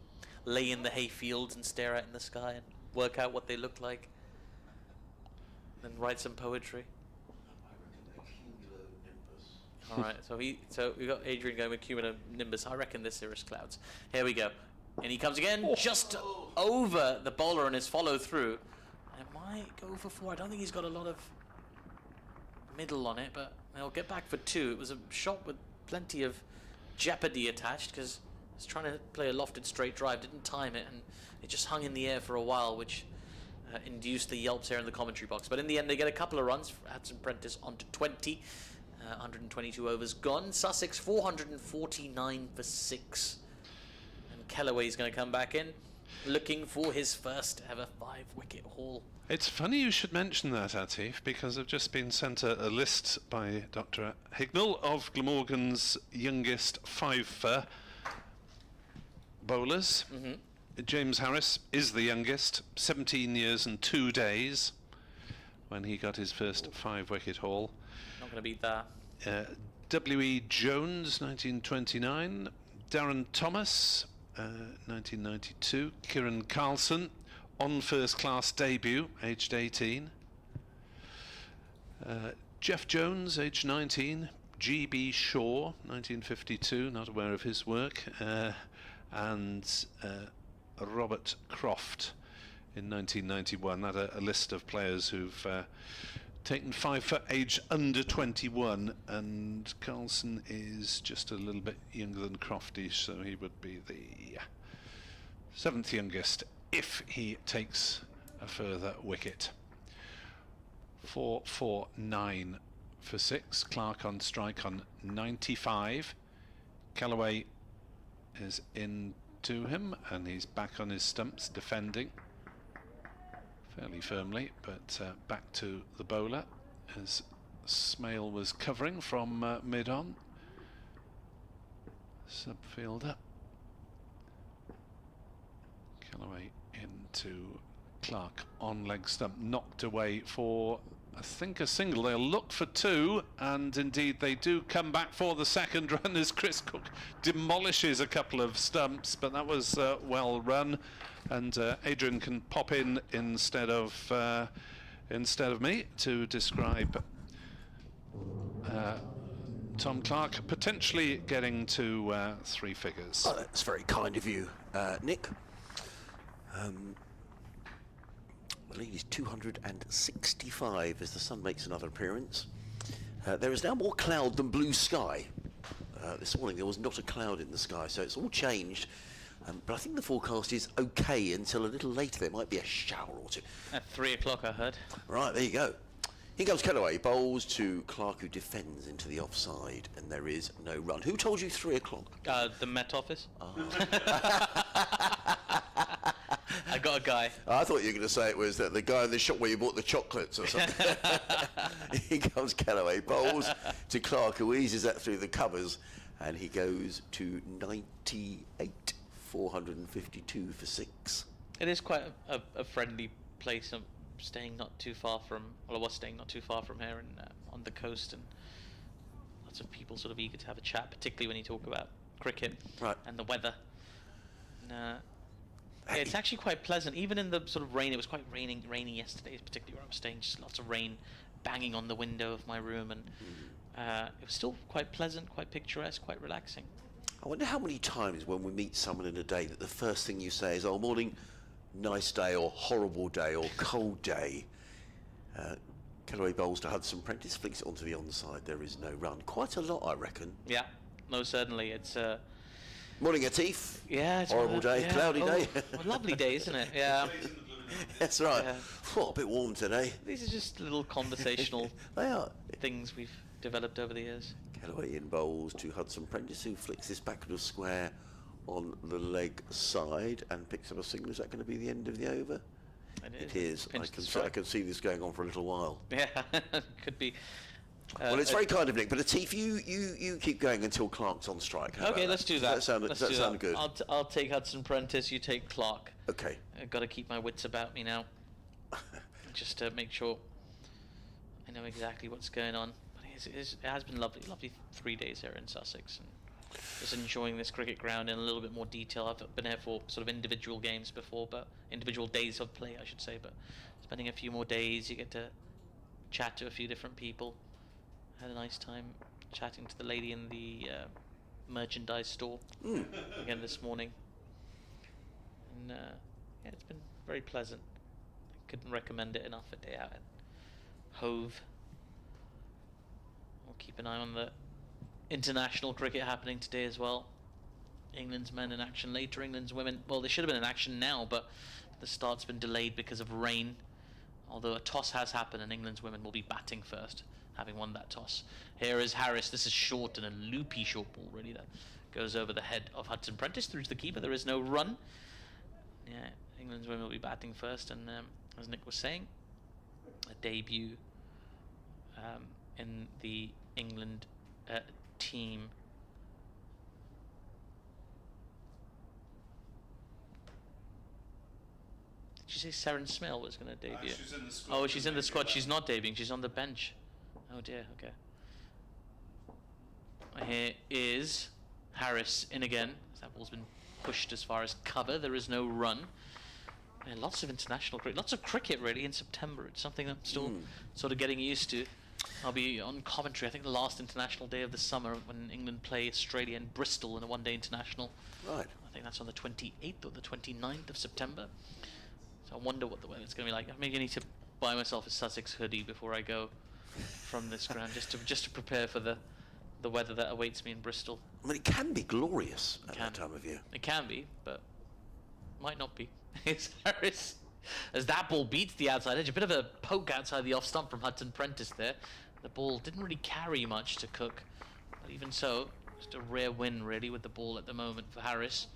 lay in the hay fields and stare at in the sky and work out what they look like, then write some poetry. All right, so we got Adrian going with cumulonimbus. I reckon this cirrus clouds. Here we go, and he comes again, just over the bowler on his follow through. It might go for 4. I don't think he's got a lot of middle on it, but he'll get back for 2. It was a shot with plenty of jeopardy attached because he's trying to play a lofted straight drive, didn't time it, and it just hung in the air for a while, which induced the yelps here in the commentary box. But in the end, they get a couple of runs. Hudson Prentice on to 20. 122 overs gone. Sussex 449 for 6. And Kellaway's going to come back in, looking for his first ever 5-wicket haul. It's funny you should mention that, Atif, because I've just been sent a list by Dr. Hignell of Glamorgan's youngest 5-for bowlers. James Harris is the youngest, 17 years and 2 days when he got his first 5-wicket haul. Not going to beat that. W.E. Jones, 1929. Darren Thomas, 1992. Kieran Carlson, on first-class debut, aged 18. Jeff Jones, aged 19. G.B. Shaw, 1952, not aware of his work. And Robert Croft in 1991. That a list of players who've taken 5-for age under 21, and Carlson is just a little bit younger than Crofty, so he would be the 7th youngest if he takes a further wicket. 449 for 6. Clark on strike on 95. Kellaway is in to him, and he's back on his stumps defending fairly firmly, but back to the bowler as Smale was covering from mid-on. Subfielder. Kellaway into Clark on leg stump, knocked away for I think a single. They'll look for 2, and indeed they do come back for the second run as Chris Cook demolishes a couple of stumps, but that was well run, and Adrian can pop in instead of me to describe Tom Clark potentially getting to 3 figures. Oh, that's very kind of you, Nick. The lead is 265 as the sun makes another appearance. There is now more cloud than blue sky. This morning there was not a cloud in the sky, so it's all changed. But I think the forecast is okay until a little later. There might be a shower or 2. At 3 o'clock, I heard. Right, there you go. Here comes Kellaway, bowls to Clark, who defends into the offside, and there is no run. Who told you 3 o'clock? The Met Office. I got a guy. I thought you were going to say it was the guy in the shop where you bought the chocolates or something. Here comes Kellaway, bowls to Clark, who eases that through the covers, and he goes to 98, 452 for 6. It is quite a friendly place. I'm staying not too far from, well, I was staying not too far from here on the coast, and lots of people sort of eager to have a chat, particularly when you talk about cricket and the weather. And, yeah, it's actually quite pleasant, even in the sort of rain. It was quite rainy yesterday, particularly where I was staying. Just lots of rain banging on the window of my room, and it was still quite pleasant, quite picturesque, quite relaxing. I wonder how many times when we meet someone in a day that the first thing you say is, "Oh, morning, nice day," or "horrible day," or "cold day." Callaway bowls to Hudson Prentice, flicks it onto the onside. There is no run. Quite a lot, I reckon. Yeah, most certainly. It's Morning, Atif. yeah, it's Horrible day, cloudy day. Well, lovely day, isn't it? Yeah. That's right. Yeah. Oh, a bit warm today. These are just little conversational They are. things we've developed over the years. Callaway in bowls to Hudson Prentice, who flicks this back to the square on the leg side and picks up a single. Is that going to be the end of the over? It is. I can see this going on for a little while. Yeah, could be. Well, it's very kind of Nick, but Atif, you keep going until Clark's on strike. How Okay, about let's do that. Does that sound good? I'll take Hudson Prentice. You take Clark. Okay. I've got to keep my wits about me now, just to make sure I know exactly what's going on. But it has been lovely 3 days here in Sussex, and just enjoying this cricket ground in a little bit more detail. I've been here for sort of individual games before, but individual days of play, I should say. But spending a few more days, you get to chat to a few different people. Had a nice time chatting to the lady in the merchandise store again this morning, and yeah, it's been very pleasant. I couldn't recommend it enough. A day out at Hove. We'll keep an eye on the international cricket happening today as well. England's men in action later, England's women, well, they should have been in action now, but the start's been delayed because of rain, although a toss has happened and England's women will be batting first, having won that toss. Here is Harris. This is short, and a loopy short ball really that goes over the head of Hudson Prentice through to the keeper. There is no run. Yeah, England's women will be batting first, and as Nick was saying, a debut in the England team. Did you say Seren Smale was going to debut? She's in the squad. Oh, she's in the squad. She's not debuting. She's on the bench. Oh dear. Okay. Here is Harris in again. That ball's been pushed as far as cover. There is no run. And lots of international cricket, lots of cricket really in September. It's something I'm still sort of getting used to. I'll be on commentary, I think the last international day of the summer when England play Australia in Bristol in a one-day international. Right. I think that's on the 28th or the 29th of September. So I wonder what the weather's going to be like. Maybe I need to buy myself a Sussex hoodie before I go from this ground, just to prepare for the weather that awaits me in Bristol. I mean, it can be glorious at that time of year. It can be, but might not be. It's Harris. As that ball beats the outside edge, a bit of a poke outside the off stump from Hudson Prentice there. The ball didn't really carry much to Cook, but even so, just a rare win really with the ball at the moment for Harris.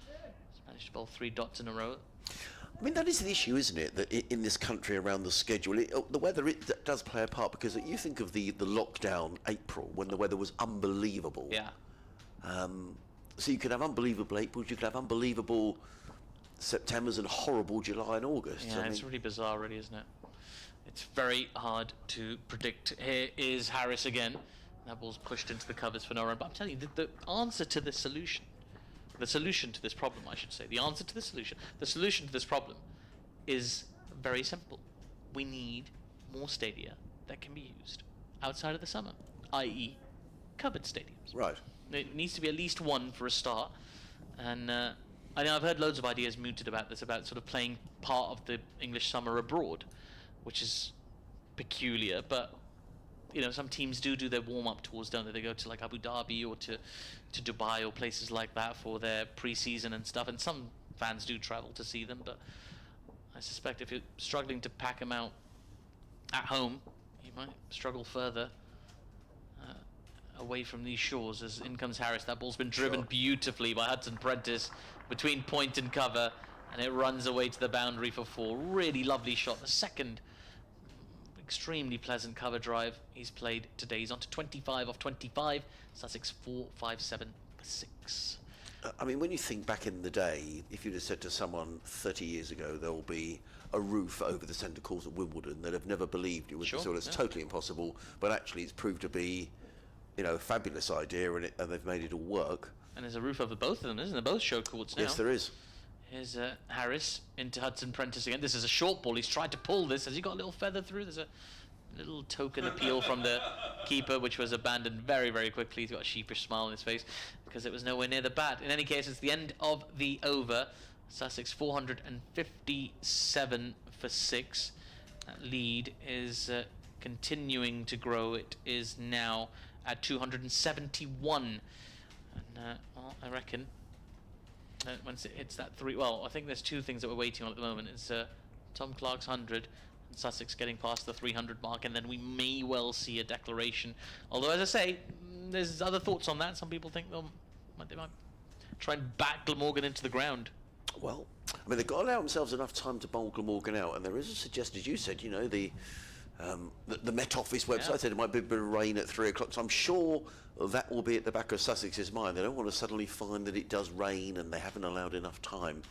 He's managed to bowl 3 dots in a row. I mean, that is the issue, isn't it? That in this country around the schedule, the weather does play a part, because you think of the lockdown April when the weather was unbelievable. Yeah. So you could have unbelievable Aprils, you could have unbelievable Septembers and horrible July and August. Yeah, it's really bizarre, really, isn't it? It's very hard to predict. Here is Harris again. That ball's pushed into the covers for no run. But I'm telling you, the answer to this solution, the solution to this problem, I should say, the solution to this problem is very simple. We need more stadia that can be used outside of the summer, i.e. covered stadiums. Right. It needs to be at least one for a start. And I know I've heard loads of ideas mooted about this, about sort of playing part of the English summer abroad, which is peculiar, but you know, some teams do their warm-up tours, don't they? They go to like Abu Dhabi or to Dubai or places like that for their pre-season and stuff, and some fans do travel to see them, but I suspect if you're struggling to pack them out at home, you might struggle further away from these shores. As in comes Harris. That ball's been driven beautifully by Hudson Prentice between point and cover, and it runs away to the boundary for 4. Really lovely shot. The second extremely pleasant cover drive he's played today. He's on to 25 off 25. Sussex 4-5-7 for 6. I mean, when you think back in the day, if you'd have said to someone 30 years ago there will be a roof over the centre courts at Wimbledon, they'd have never believed it was totally impossible. But actually, it's proved to be, you know, a fabulous idea, and they've made it all work. And there's a roof over both of them, isn't there? Both show courts now. Yes, there is. Here's Harris into Hudson Prentice again. This is a short ball. He's tried to pull this. Has he got a little feather through? There's a Little token appeal from the keeper, which was abandoned very, very quickly. He's got a sheepish smile on his face because it was nowhere near the bat. In any case, it's the end of the over. Sussex 457 for 6. That lead is continuing to grow. It is now at 271. And well, I reckon once it hits that 3, well, I think there's 2 things that we're waiting on at the moment. It's Tom Clark's 100. Sussex getting past the 300 mark, and then we may well see a declaration. Although, as I say, there's other thoughts on that. Some people think they might try and bat Glamorgan into the ground. Well, I mean, they've got to allow themselves enough time to bowl Glamorgan out, and there is a suggestion, as you said, you know, the Met Office website said it might be a bit of rain at 3 o'clock, so I'm sure that will be at the back of Sussex's mind. They don't want to suddenly find that it does rain and they haven't allowed enough time.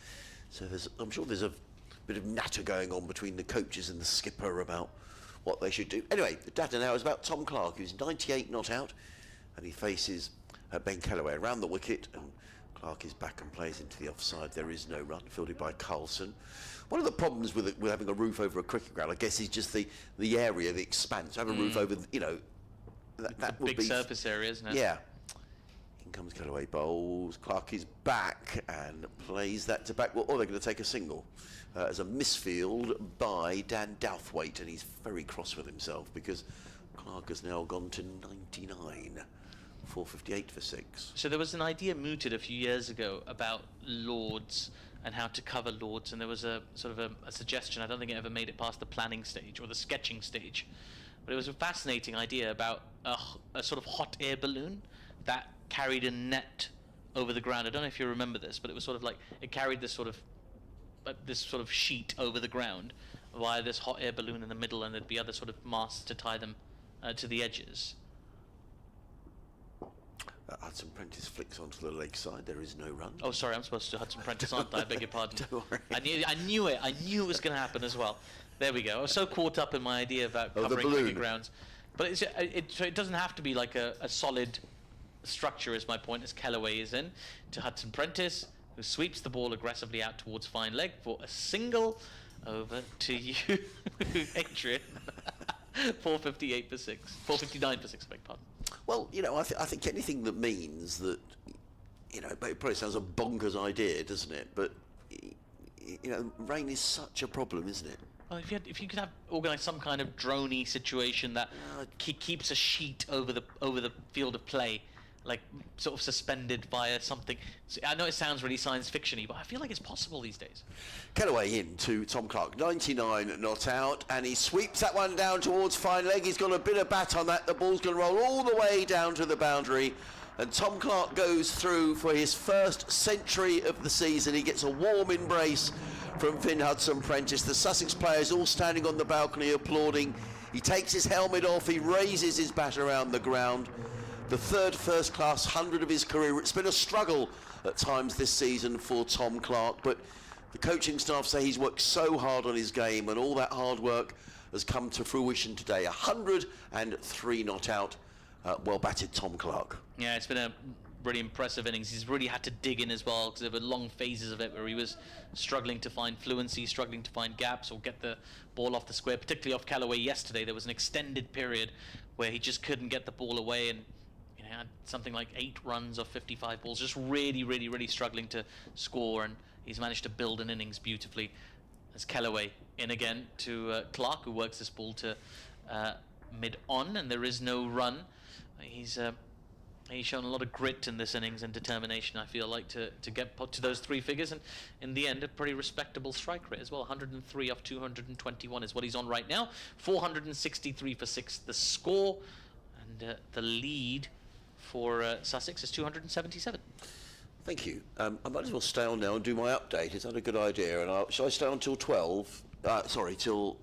So I'm sure there's a bit of natter going on between the coaches and the skipper about what they should do. Anyway, the data now is about Tom Clark, who's 98 not out, and he faces Ben Callaway around the wicket, and Clark is back and plays into the offside. There is no run, fielded by Carlson. One of the problems with having a roof over a cricket ground, I guess, is just the area, the expanse. Have a roof over, you know, that would big be surface area, isn't it? Yeah. In comes Callaway, bowls. Clark is back and plays that to back. Well, or they're going to take a single as a misfield by Dan Douthwaite, and he's very cross with himself because Clark has now gone to 99. 458 for 6. So there was an idea mooted a few years ago about Lords and how to cover Lords, and there was a sort of a suggestion. I don't think it ever made it past the planning stage or the sketching stage, but it was a fascinating idea about a sort of hot air balloon that carried a net over the ground. I don't know if you remember this, but it was sort of like it carried this sort of sheet over the ground via this hot air balloon in the middle, and there'd be other sort of masts to tie them to the edges. Hudson Prentice flicks onto the leg side. There is no run. Oh, sorry, I'm supposed to Hudson Prentice, aren't I? I beg your pardon. Don't worry. I knew it. I knew it was going to happen as well. There we go. I was so caught up in my idea about covering cricket grounds. But it doesn't have to be like a solid structure, is my point, as Callaway is in. To Hudson Prentice, who sweeps the ball aggressively out towards fine leg for a single. Over to you, Adrian. 458 for 6. 459 for 6, I beg your pardon. Well, you know, I think anything that means that, you know, it probably sounds a bonkers idea, doesn't it? But, you know, rain is such a problem, isn't it? Well, if you could have organised some kind of droney situation that keeps a sheet over the field of play, like sort of suspended via something. I know it sounds really science fiction-y, but I feel like it's possible these days. Callaway in to Tom Clark, 99 not out, and he sweeps that one down towards fine leg. He's got a bit of bat on that. The ball's going to roll all the way down to the boundary, and Tom Clark goes through for his first century of the season. He gets a warm embrace from Finn Hudson Prentice. The Sussex players all standing on the balcony applauding. He takes his helmet off. He raises his bat around the ground. The third first-class 100 of his career. It's been a struggle at times this season for Tom Clark, but the coaching staff say he's worked so hard on his game, and all that hard work has come to fruition today. 103 not out. Well batted, Tom Clark. Yeah, it's been a really impressive innings. He's really had to dig in as well, because there were long phases of it where he was struggling to find fluency, struggling to find gaps or get the ball off the square, particularly off Callaway yesterday. There was an extended period where he just couldn't get the ball away, and had something like 8 runs off 55 balls, just really struggling to score, and he's managed to build an innings beautifully. As Callaway in again to Clark, who works this ball to mid-on, and there is no run. He's shown a lot of grit in this innings and determination, I feel like, to get put to those 3 figures, and in the end a pretty respectable strike rate as well. 103 off 221 is what he's on right now. 463 for 6 the score, and the lead for Sussex is 277. Thank you. I might as well stay on now and do my update. Is that a good idea? And shall I stay on till 12? Till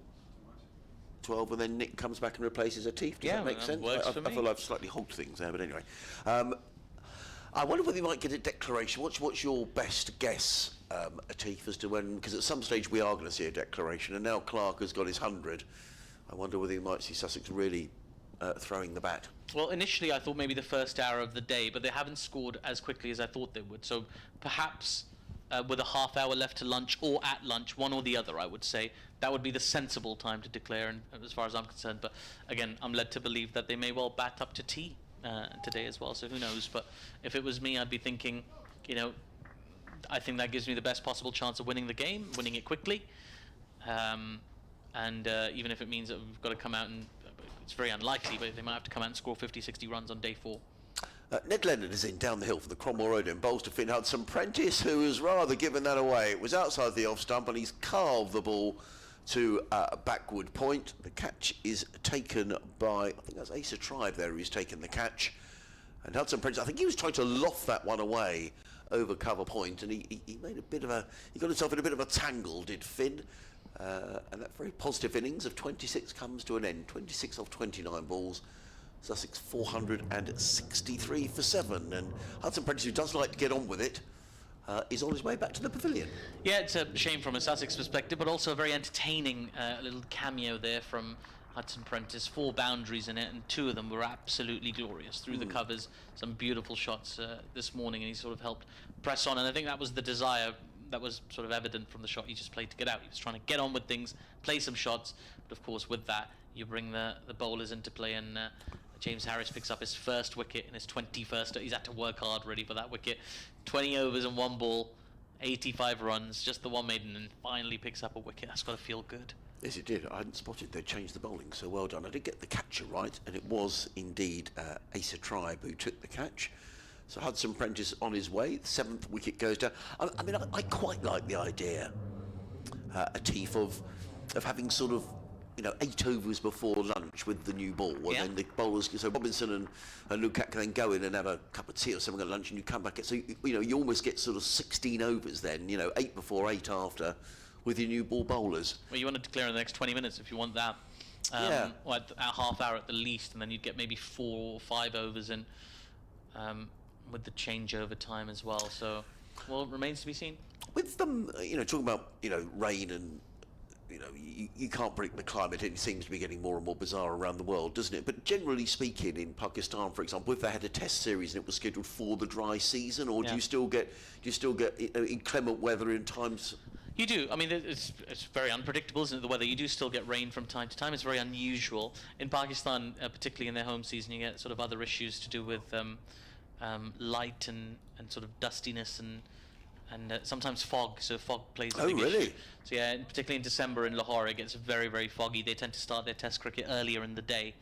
12, and then Nick comes back and replaces Atif. Does that make sense? Works for me. I feel I've slightly hogged things there, but anyway. I wonder whether you might get a declaration. What's your best guess, Atif, as to when? Because at some stage we are going to see a declaration, and now Clark has got his 100. I wonder whether you might see Sussex really throwing the bat. Well, initially I thought maybe the first hour of the day, but they haven't scored as quickly as I thought they would. So perhaps with a half hour left to lunch or at lunch, one or the other, I would say. That would be the sensible time to declare, and as far as I'm concerned. But again, I'm led to believe that they may well bat up to tea today as well, so who knows. But if it was me, I'd be thinking, I think that gives me the best possible chance of winning the game, winning it quickly. And even if it means that we've got to come out and, it's very unlikely, but they might have to come out and score 50, 60 runs on day 4. Ned Leonard is in down the hill for the Cromwell Road in bowls to Finn Hudson Prentice, who has rather given that away. It was outside the off stump and he's carved the ball to backward point. The catch is taken by, I think that's Asa Tribe there who's taken the catch. And Hudson Prentice, I think he was trying to loft that one away over cover point, and he made a bit of a, he got himself in a bit of a tangle, did Finn. And that very positive innings of 26 comes to an end. 26 off 29 balls. Sussex 463 for 7, and Hudson Prentice, who does like to get on with it, is on his way back to the pavilion. Yeah, it's a shame from a Sussex perspective, but also a very entertaining little cameo there from Hudson Prentice. 4 boundaries in it, and 2 of them were absolutely glorious through the covers. Some beautiful shots this morning, and he sort of helped press on, and I think that was the desire that was sort of evident from the shot he just played to get out. He was trying to get on with things, play some shots, but of course with that you bring the bowlers into play, and James Harris picks up his first wicket in his 21st. He's had to work hard really for that wicket. 20 overs and 1 ball, 85 runs, just the one maiden, and finally picks up a wicket. That's got to feel good. Yes, it did. I hadn't spotted they'd changed the bowling, so well done. I did get the catcher right, and it was indeed Asa Tribe who took the catch. So Hudson Prentice on his way. The 7th wicket goes down. I mean, I quite like the idea, Atif, of having sort of, 8 overs before lunch with the new ball, and then the bowlers, so Robinson and Lukaku can then go in and have a cup of tea or something at lunch, and you come back. So you almost get sort of 16 overs then, 8 before, 8 after, with your new ball bowlers. Well, you want to declare in the next 20 minutes if you want that. Or at a half hour at the least, and then you'd get maybe 4 or 5 overs in with the changeover time as well. So, well, it remains to be seen. With them, talking about rain and. You can't predict the climate. It seems to be getting more and more bizarre around the world, doesn't it? But generally speaking, in Pakistan, for example, if they had a test series and it was scheduled for the dry season, or do you still get inclement weather in times? You do. I mean, it's very unpredictable, isn't it, the weather? You do still get rain from time to time. It's very unusual. In Pakistan, particularly in their home season, you get sort of other issues to do with light and sort of dustiness and sometimes fog, so fog plays a big issue. So yeah, particularly in December in Lahore, it gets very, very foggy. They tend to start their test cricket earlier in the day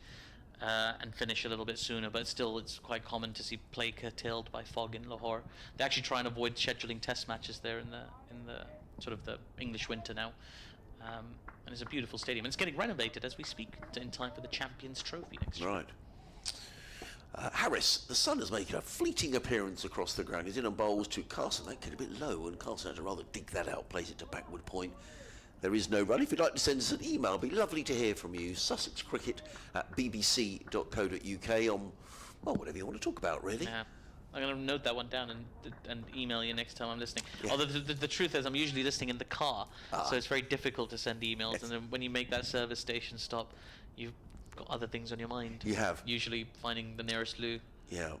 and finish a little bit sooner, but still it's quite common to see play curtailed by fog in Lahore. They actually try and avoid scheduling test matches there in the sort of the English winter now. And it's a beautiful stadium. And it's getting renovated as we speak in time for the Champions Trophy next year. Right. Harris, the sun is making a fleeting appearance across the ground. He's in and bowls to Carson. That get a bit low, and Carson had to rather dig that out, place it to backward point. There is no run. If you'd like to send us an email, it'd be lovely to hear from you. sussexcricket@bbc.co.uk on, well, whatever you want to talk about, really. Yeah. I'm going to note that one down and email you next time I'm listening. Yeah. Although the truth is I'm usually listening in the car, so it's very difficult to send emails. Yes. And then when you make that service station stop, you've got other things on your mind. You have. Usually finding the nearest loo. Yeah.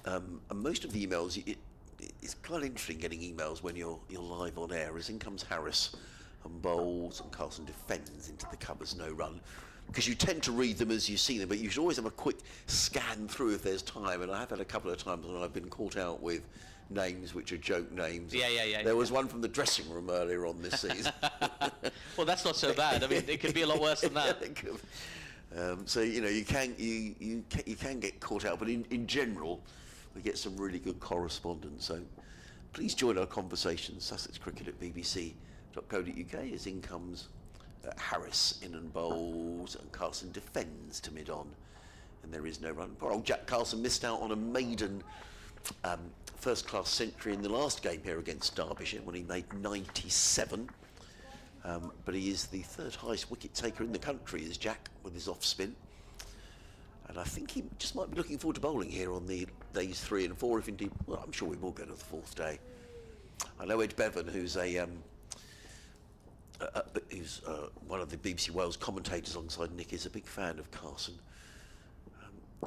And most of the emails, it's quite interesting getting emails when you're live on air. As in comes Harris and bowls, and Carson defends into the covers, no run. Because you tend to read them as you see them, but you should always have a quick scan through if there's time. And I have had a couple of times when I've been caught out with names which are joke names. Yeah. There was one from the dressing room earlier on this season. Well, that's not so bad. I mean, it could be a lot worse than that. So you can get caught out, but in general, we get some really good correspondence. So please join our conversation. sussexcricket@bbc.co.uk as in comes Harris in and bowls, and Carson defends to mid-on, and there is no run. Poor old Jack Carson missed out on a maiden first-class century in the last game here against Derbyshire when he made 97. But he is the 3rd highest wicket taker in the country, is Jack, with his off-spin. And I think he just might be looking forward to bowling here on the days 3 and 4, if indeed, well, I'm sure we will go to the 4th day. I know Ed Bevan, who's one of the BBC Wales commentators alongside Nick, is a big fan of Carson.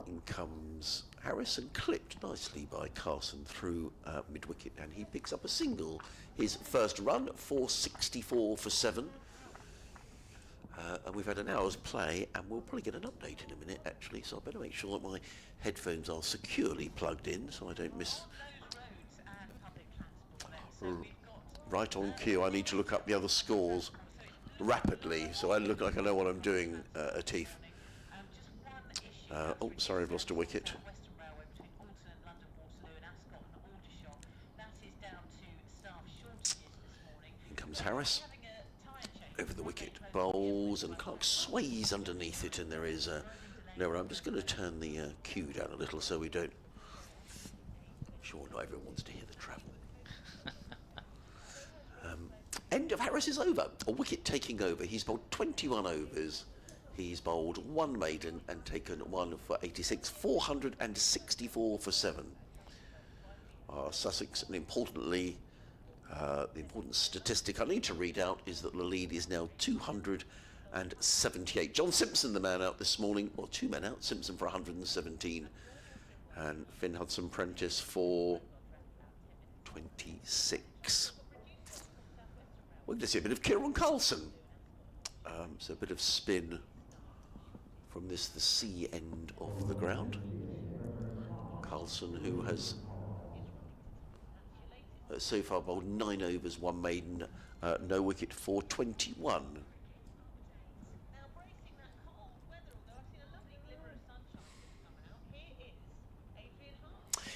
In comes Harris and clipped nicely by Carson through mid-wicket, and he picks up a single. His first run, 464 for 7. And we've had an hour's play, and we'll probably get an update in a minute, actually, so I better make sure that my headphones are securely plugged in so I don't miss... Right on cue, I need to look up the other scores rapidly, so I look like I know what I'm doing, Atif. Oh, sorry, I've lost a wicket. In comes Harris. Over the wicket, bowls, and Clark sways underneath it, and there is no. I'm just going to turn the cue down a little so we don't. Sure, not everyone wants to hear the travel. End of Harris's over. A wicket taking over. He's bowled 21 overs. He's bowled 1 maiden and taken 1 for 86, 464 for 7. Sussex, and importantly. The important statistic I need to read out is that the lead is now 278. John Simpson, the man out this morning, well, 2 men out, Simpson for 117, and Finn Hudson-Prentice for 26. We're going to see a bit of Kieran Carlson. So a bit of spin from the C end of the ground. Carlson, who has so far bowled 9 overs, 1 maiden, no wicket for 21.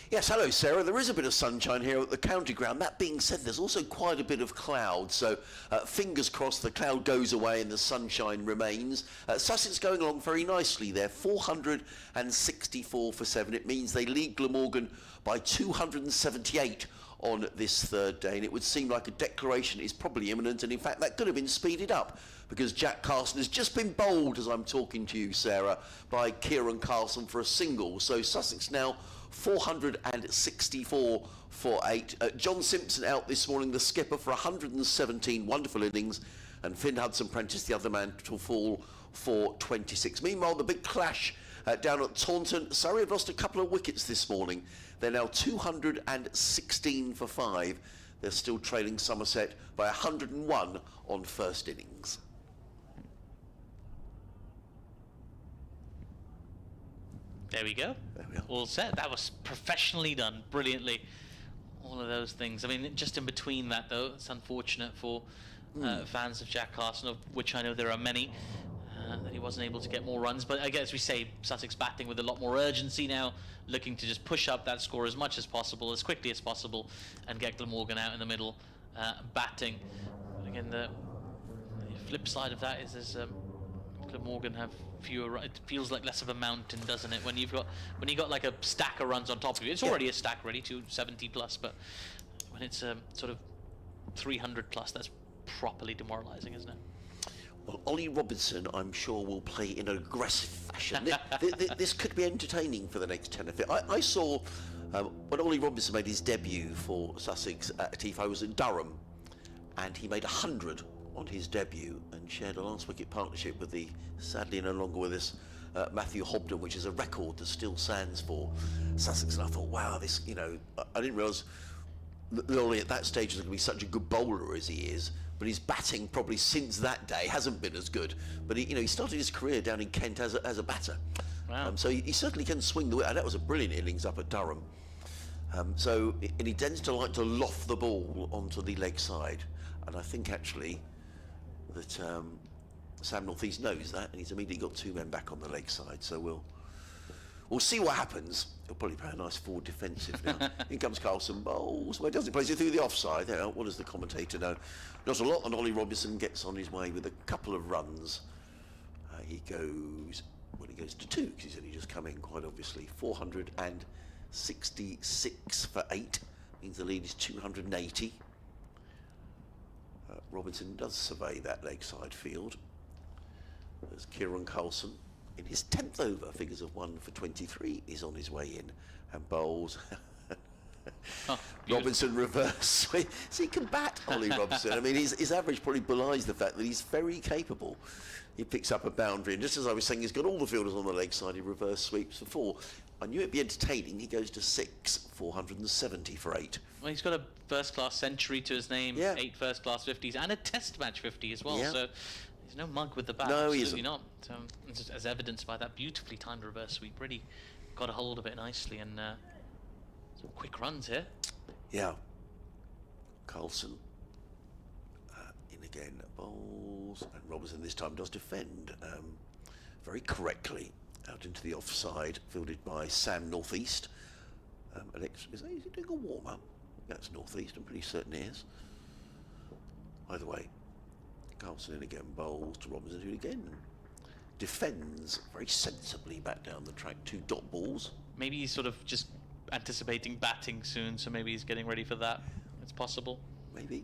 Yes, hello Sarah. There is a bit of sunshine here at the county ground. That being said, there's also quite a bit of cloud, so fingers crossed the cloud goes away and the sunshine remains. Sussex going along very nicely there, 464 for 7. It means they lead Glamorgan by 278 on this 3rd day, and it would seem like a declaration is probably imminent, and in fact that could have been speeded up because Jack Carson has just been bowled as I'm talking to you, Sarah, by Kieran Carlson for a single. So Sussex now 464 for 8. John Simpson out this morning, the skipper, for 117, wonderful innings, and Finn Hudson-Prentice, the other man, to fall for 26. Meanwhile, the big clash down at Taunton. Surrey have lost a couple of wickets this morning. They're now 216 for 5. They're still trailing Somerset by 101 on first innings. There we go. There we are. All set. That was professionally done, brilliantly. All of those things. I mean, just in between that, though, it's unfortunate for fans of Jack Carson, of which I know there are many, that he wasn't able to get more runs. But I guess we say Sussex batting with a lot more urgency now, looking to just push up that score as much as possible, as quickly as possible, and get Glamorgan out in the middle batting. But again, the flip side of that is Glamorgan have fewer. It feels like less of a mountain, doesn't it? When you got like a stack of runs on top of you, it's already a stack, ready to 70 plus. But when it's sort of 300 plus, that's properly demoralising, isn't it? Well, Ollie Robinson, I'm sure, will play in an aggressive fashion. This could be entertaining for the next 10 or 15. I saw when Ollie Robinson made his debut for Sussex at Atif. I was at Durham, and he made 100 on his debut and shared a last wicket partnership with the sadly no longer with us Matthew Hobden, which is a record that still stands for Sussex. And I thought, wow, this, I didn't realise that Ollie at that stage was going to be such a good bowler as he is. But his batting probably since that day hasn't been as good. But he started his career down in Kent as a batter. Wow. So he certainly can swing the wicket. That was a brilliant innings up at Durham. And he tends to like to loft the ball onto the leg side. And I think actually that Sam North East knows that, and he's immediately got 2 men back on the leg side. So we'll see what happens. He'll probably play a nice forward defensive now. In comes Carlson, bowls. Well, he doesn't play it through the offside. There, what does the commentator know? Not a lot, and Ollie Robinson gets on his way with a couple of runs. He goes to 2, because he's only just come in, quite obviously. 466 for 8, means the lead is 280. Robinson does survey that leg side field. There's Kieran Carlson. In his 10th over, figures of 1 for 23, is on his way in and bowls Oh, Robinson reverse sweep. So he can bat, Ollie Robinson. I mean, his average probably belies the fact that he's very capable. He picks up a boundary, and just as I was saying, he's got all the fielders on the leg side. He reverse sweeps for 4. I knew it'd be entertaining. He goes to 6, 470 for 8. Well, he's got a first-class century to his name, Yeah. 8 first-class 50s, and a Test match 50 as well. Yeah. So he's no mug with the bat. No, he absolutely isn't. not. As evidenced by that beautifully timed reverse sweep, really got a hold of it nicely, and some quick runs here. Yeah. Carlson in again, bowls, and Robinson this time does defend very correctly out into the offside, fielded by Sam Northeast. Alex, is he doing a warm-up? That's Northeast, I'm pretty certain he is. Either way, Carlson in again, bowls to Robinson, who again defends very sensibly back down the track. 2 dot balls. Maybe he's sort of just anticipating batting soon, so maybe he's getting ready for that. It's possible. Maybe.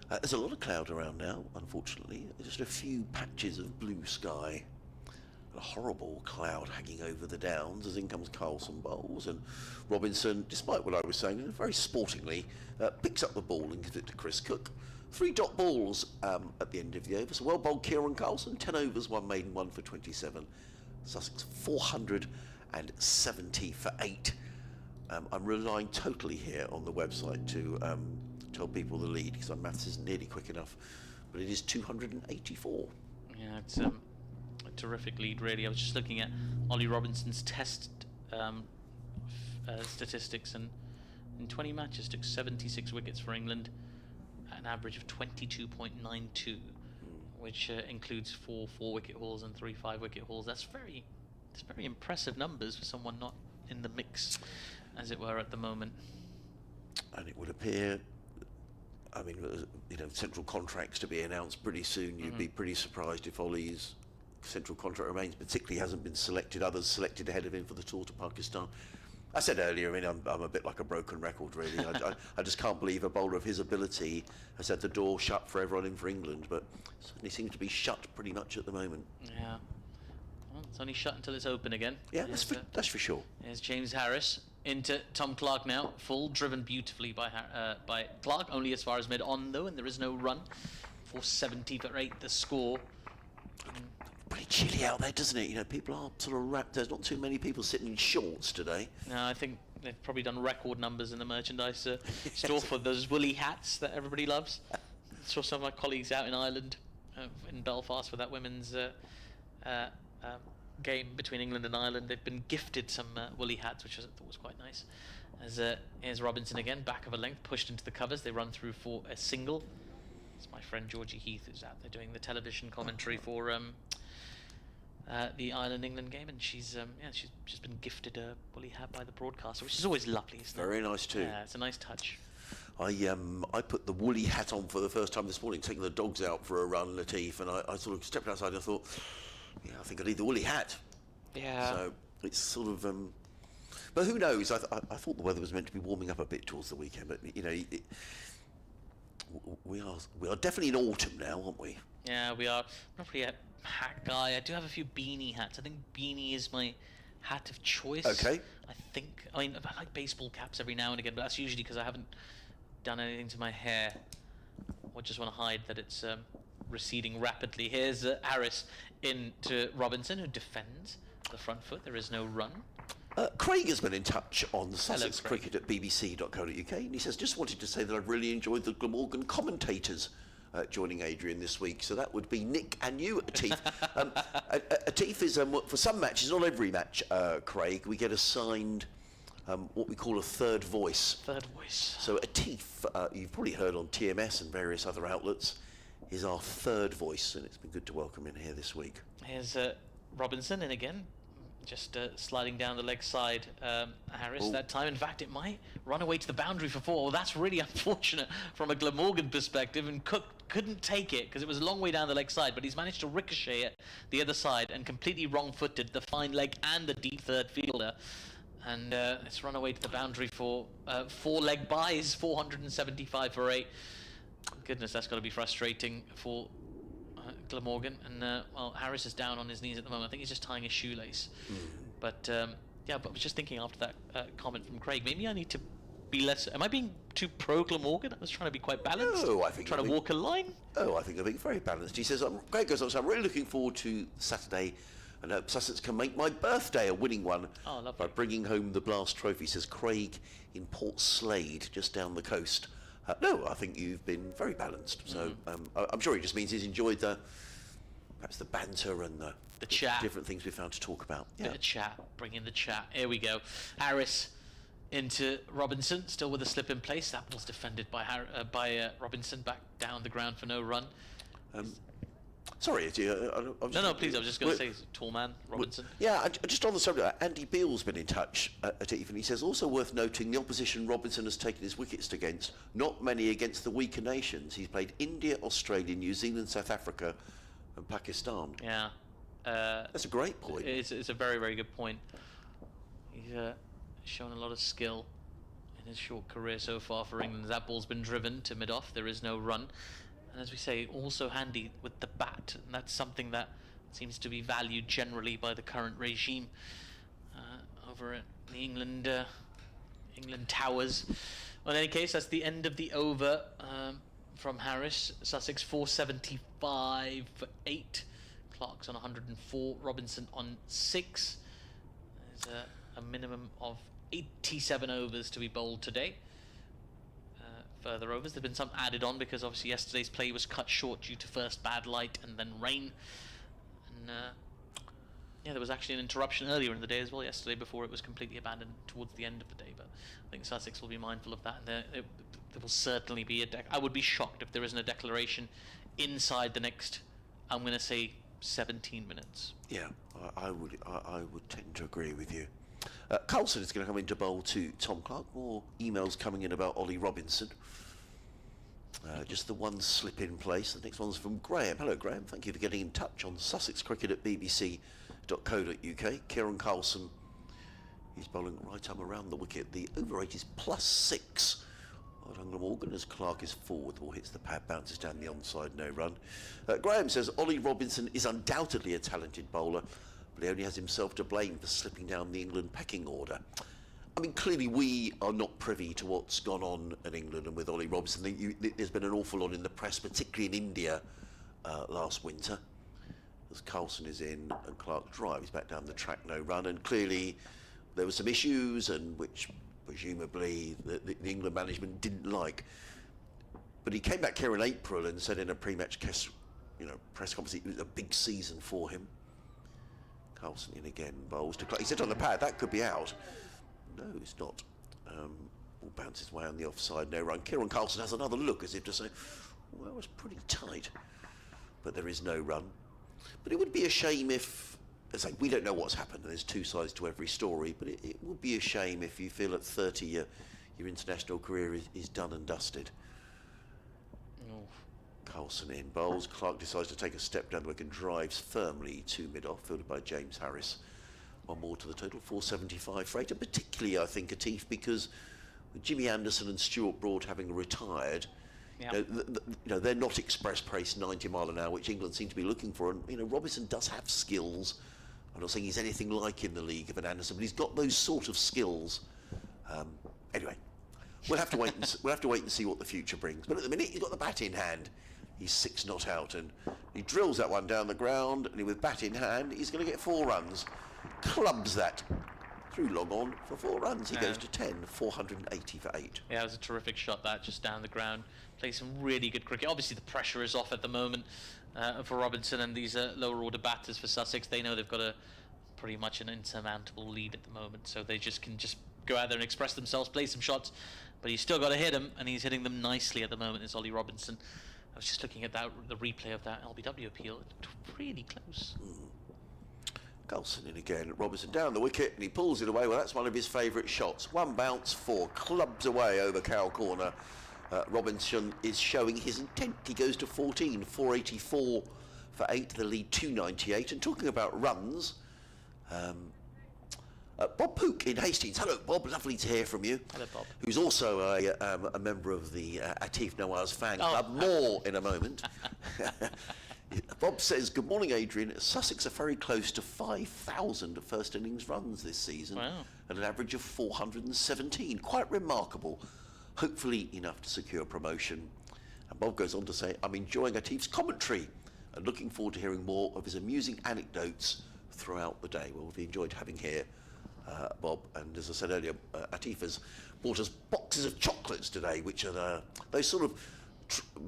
There's a lot of cloud around now, unfortunately. There's just a few patches of blue sky. A horrible cloud hanging over the downs as in comes Carlson bowls, and Robinson, despite what I was saying, very sportingly picks up the ball and gives it to Chris Cook. 3 dot balls at the end of the over. So well bowled Kieran Carlson, 10 overs, 1 maiden, 1 for 27. Sussex 470 for 8. I'm relying totally here on the website to tell people the lead, because my maths isn't nearly quick enough, but it is 284. Yeah, it's a terrific lead, really. I was just looking at Ollie Robinson's Test statistics, and in 20 matches took 76 wickets for England, at an average of 22.92, which includes 4 4-wicket hauls and 3 5-wicket hauls. That's very impressive numbers for someone not in the mix, as it were, at the moment. And it would appear, I mean, central contracts to be announced pretty soon. You'd be pretty surprised if Ollie's central contract remains, particularly hasn't been selected, others selected ahead of him for the tour to Pakistan. I said earlier, I mean, I'm a bit like a broken record, really. I just can't believe a bowler of his ability has had the door shut for everyone in for England, but certainly seems to be shut pretty much at the moment. Yeah. Well, it's only shut until it's open again. Yeah, that's for sure. Here's James Harris into Tom Clark now. Full, driven beautifully by Clark, only as far as mid-on though, and there is no run. 470 for 8 the score. Pretty chilly out there, doesn't it? You know, people are sort of wrapped. There's not too many people sitting in shorts today. No, I think they've probably done record numbers in the merchandise store for those woolly hats that everybody loves. I saw some of my colleagues out in Ireland, in Belfast, for that women's game between England and Ireland. They've been gifted some woolly hats, which I thought was quite nice. As here's Robinson again, back of a length, pushed into the covers. They run through for a single. It's my friend Georgie Heath who's out there doing the television commentary for the Ireland-England game, and she's just been gifted a woolly hat by the broadcaster, which is always lovely, isn't it? Very nice too. Yeah, it's a nice touch. I put the woolly hat on for the first time this morning, taking the dogs out for a run, Latif, and I sort of stepped outside and I thought, yeah, I think I need the woolly hat. Yeah. So it's sort of, but who knows? I thought the weather was meant to be warming up a bit towards the weekend, but you know, we are definitely in autumn now, aren't we? Yeah, we are. I'm not really a hat guy. I do have a few beanie hats. I think beanie is my hat of choice. Okay. I mean, I like baseball caps every now and again, but that's usually because I haven't done anything to my hair, or just want to hide that it's receding rapidly. Here's Harris into Robinson, who defends the front foot. There is no run. Craig has been in touch on Sussex Craig. Cricket at bbc.co.uk, and he says, just wanted to say that I've really enjoyed the Glamorgan commentators joining Adrian this week. So that would be Nick and you, Atif. Atif is, for some matches, not every match, Craig, we get assigned what we call a third voice. Third voice. So Atif, you've probably heard on TMS and various other outlets, is our third voice, and it's been good to welcome him here this week. Here's Robinson, and again, just sliding down the leg side, Harris. Ooh. That time. In fact, it might run away to the boundary for 4. Well, that's really unfortunate from a Glamorgan perspective, and Cook couldn't take it because it was a long way down the leg side, but he's managed to ricochet it the other side and completely wrong-footed the fine leg and the deep third fielder. And it's run away to the boundary for 4 leg buys, 475 for 8. Goodness, that's got to be frustrating for Glamorgan. And well, Harris is down on his knees at the moment. I think he's just tying his shoelace. But Yeah, but I was just thinking after that comment from Craig, maybe I need to be less. Am I being too pro Glamorgan? I was trying to be quite balanced. No, I think trying to walk a line. Oh, I think you're being very balanced. He says, Greg goes on, so I'm really looking forward to Saturday, and hope Sussex can make my birthday a winning one by bringing home the Blast Trophy, says Craig in Port Slade, just down the coast. No, I think you've been very balanced. So I'm sure he just means he's enjoyed perhaps the banter and the chat. Different things we found to talk about. Bit of chat, bring in the chat. Here we go. Harris into Robinson, still with a slip in place. That was defended by Robinson, back down the ground for no run. Sorry, no, please. I was just going to say, tall man, Robinson. Yeah, just on the subject, Andy Beale's been in touch at Eve, and he says also worth noting the opposition Robinson has taken his wickets against, not many against the weaker nations. He's played India, Australia, New Zealand, South Africa, and Pakistan. Yeah, that's a great point. It's a very, very good point. He's shown a lot of skill in his short career so far for England. That ball's been driven to mid-off. There is no run. And as we say, also handy with the bat, and that's something that seems to be valued generally by the current regime over at the England Towers. Well, in any case, that's the end of the over from Harris. Sussex 475 for 8. Clark's on 104. Robinson on 6. There's a minimum of 87 overs to be bowled today. Further overs, there have been some added on because obviously yesterday's play was cut short due to first bad light and then rain. And yeah, there was actually an interruption earlier in the day as well yesterday before it was completely abandoned towards the end of the day. But I think Sussex will be mindful of that, and there will certainly be I would be shocked if there isn't a declaration inside the next, I'm going to say, 17 minutes. Yeah, I would tend to agree with you. Carlson is going to come into bowl to Tom Clark. More emails coming in about Ollie Robinson. Just the one slip in place. The next one's from Graham. Hello, Graham. Thank you for getting in touch on Sussex Cricket at bbc.co.uk. Kieran Carlson is bowling right arm around the wicket. The over 8 is +6. Well done, Glamorgan, as Clark is forward. The ball hits the pad, bounces down the onside, no run. Graham says Ollie Robinson is undoubtedly a talented bowler, but he only has himself to blame for slipping down the England pecking order. I mean, clearly we are not privy to what's gone on in England and with Ollie Robinson. There's been an awful lot in the press, particularly in India last winter. As Carlson is in and Clark drives back down the track, no run, and clearly there were some issues and which presumably the England management didn't like. But he came back here in April and said in a pre-match press conference it was a big season for him. Carlson in again, bowls to Clark. He said on the pad that could be out. No, it's not. Ball bounces away on the offside, no run. Kieran Carlson has another look as if to say, well, it was pretty tight. But there is no run. But it would be a shame if, as I say, we don't know what's happened. There's two sides to every story, but it would be a shame if you feel at 30 your international career is done and dusted. Oh. Carlson in bowls. Clark decides to take a step down the wicket and drives firmly to mid-off, fielded by James Harris. One more to the total, 475 for 8, and particularly I think Atif, because with Jimmy Anderson and Stuart Broad having retired, yeah. They're not express pace 90 mile an hour, which England seem to be looking for. And Robinson does have skills. I'm not saying he's anything like in the league of an Anderson, but he's got those sort of skills. Anyway, we'll have to wait and see what the future brings. But at the minute, he's got the bat in hand. He's 6 not out, and he drills that one down the ground, and with bat in hand, he's going to get 4 runs. Clubs that through long on for 4 runs. He goes to 10, 480 for 8. Yeah, it was a terrific shot, that, just down the ground. Plays some really good cricket. Obviously, the pressure is off at the moment for Robinson and these lower order batters for Sussex. They know they've got pretty much an insurmountable lead at the moment, so they can go out there and express themselves, play some shots, but he's still got to hit them, and he's hitting them nicely at the moment, is Ollie Robinson. I was just looking at the replay of that LBW appeal. It looked really close. Carlson in again. Robinson down the wicket, and he pulls it away. Well, that's one of his favourite shots. 1 bounce, 4 clubs away over cow corner. Robinson is showing his intent. He goes to 14, 484 for 8. The lead 298. And talking about runs, Bob Pook in Hastings. Hello, Bob. Lovely to hear from you. Hello, Bob. Who's also a member of the Atif Nawaz fan club. More in a moment. Bob says, good morning, Adrian. Sussex are very close to 5,000 first innings runs this season. Wow. At an average of 417. Quite remarkable. Hopefully enough to secure promotion. And Bob goes on to say, I'm enjoying Atif's commentary and looking forward to hearing more of his amusing anecdotes throughout the day. Well, we've enjoyed having here, Bob. And as I said earlier, Atif has bought us boxes of chocolates today, which are those sort of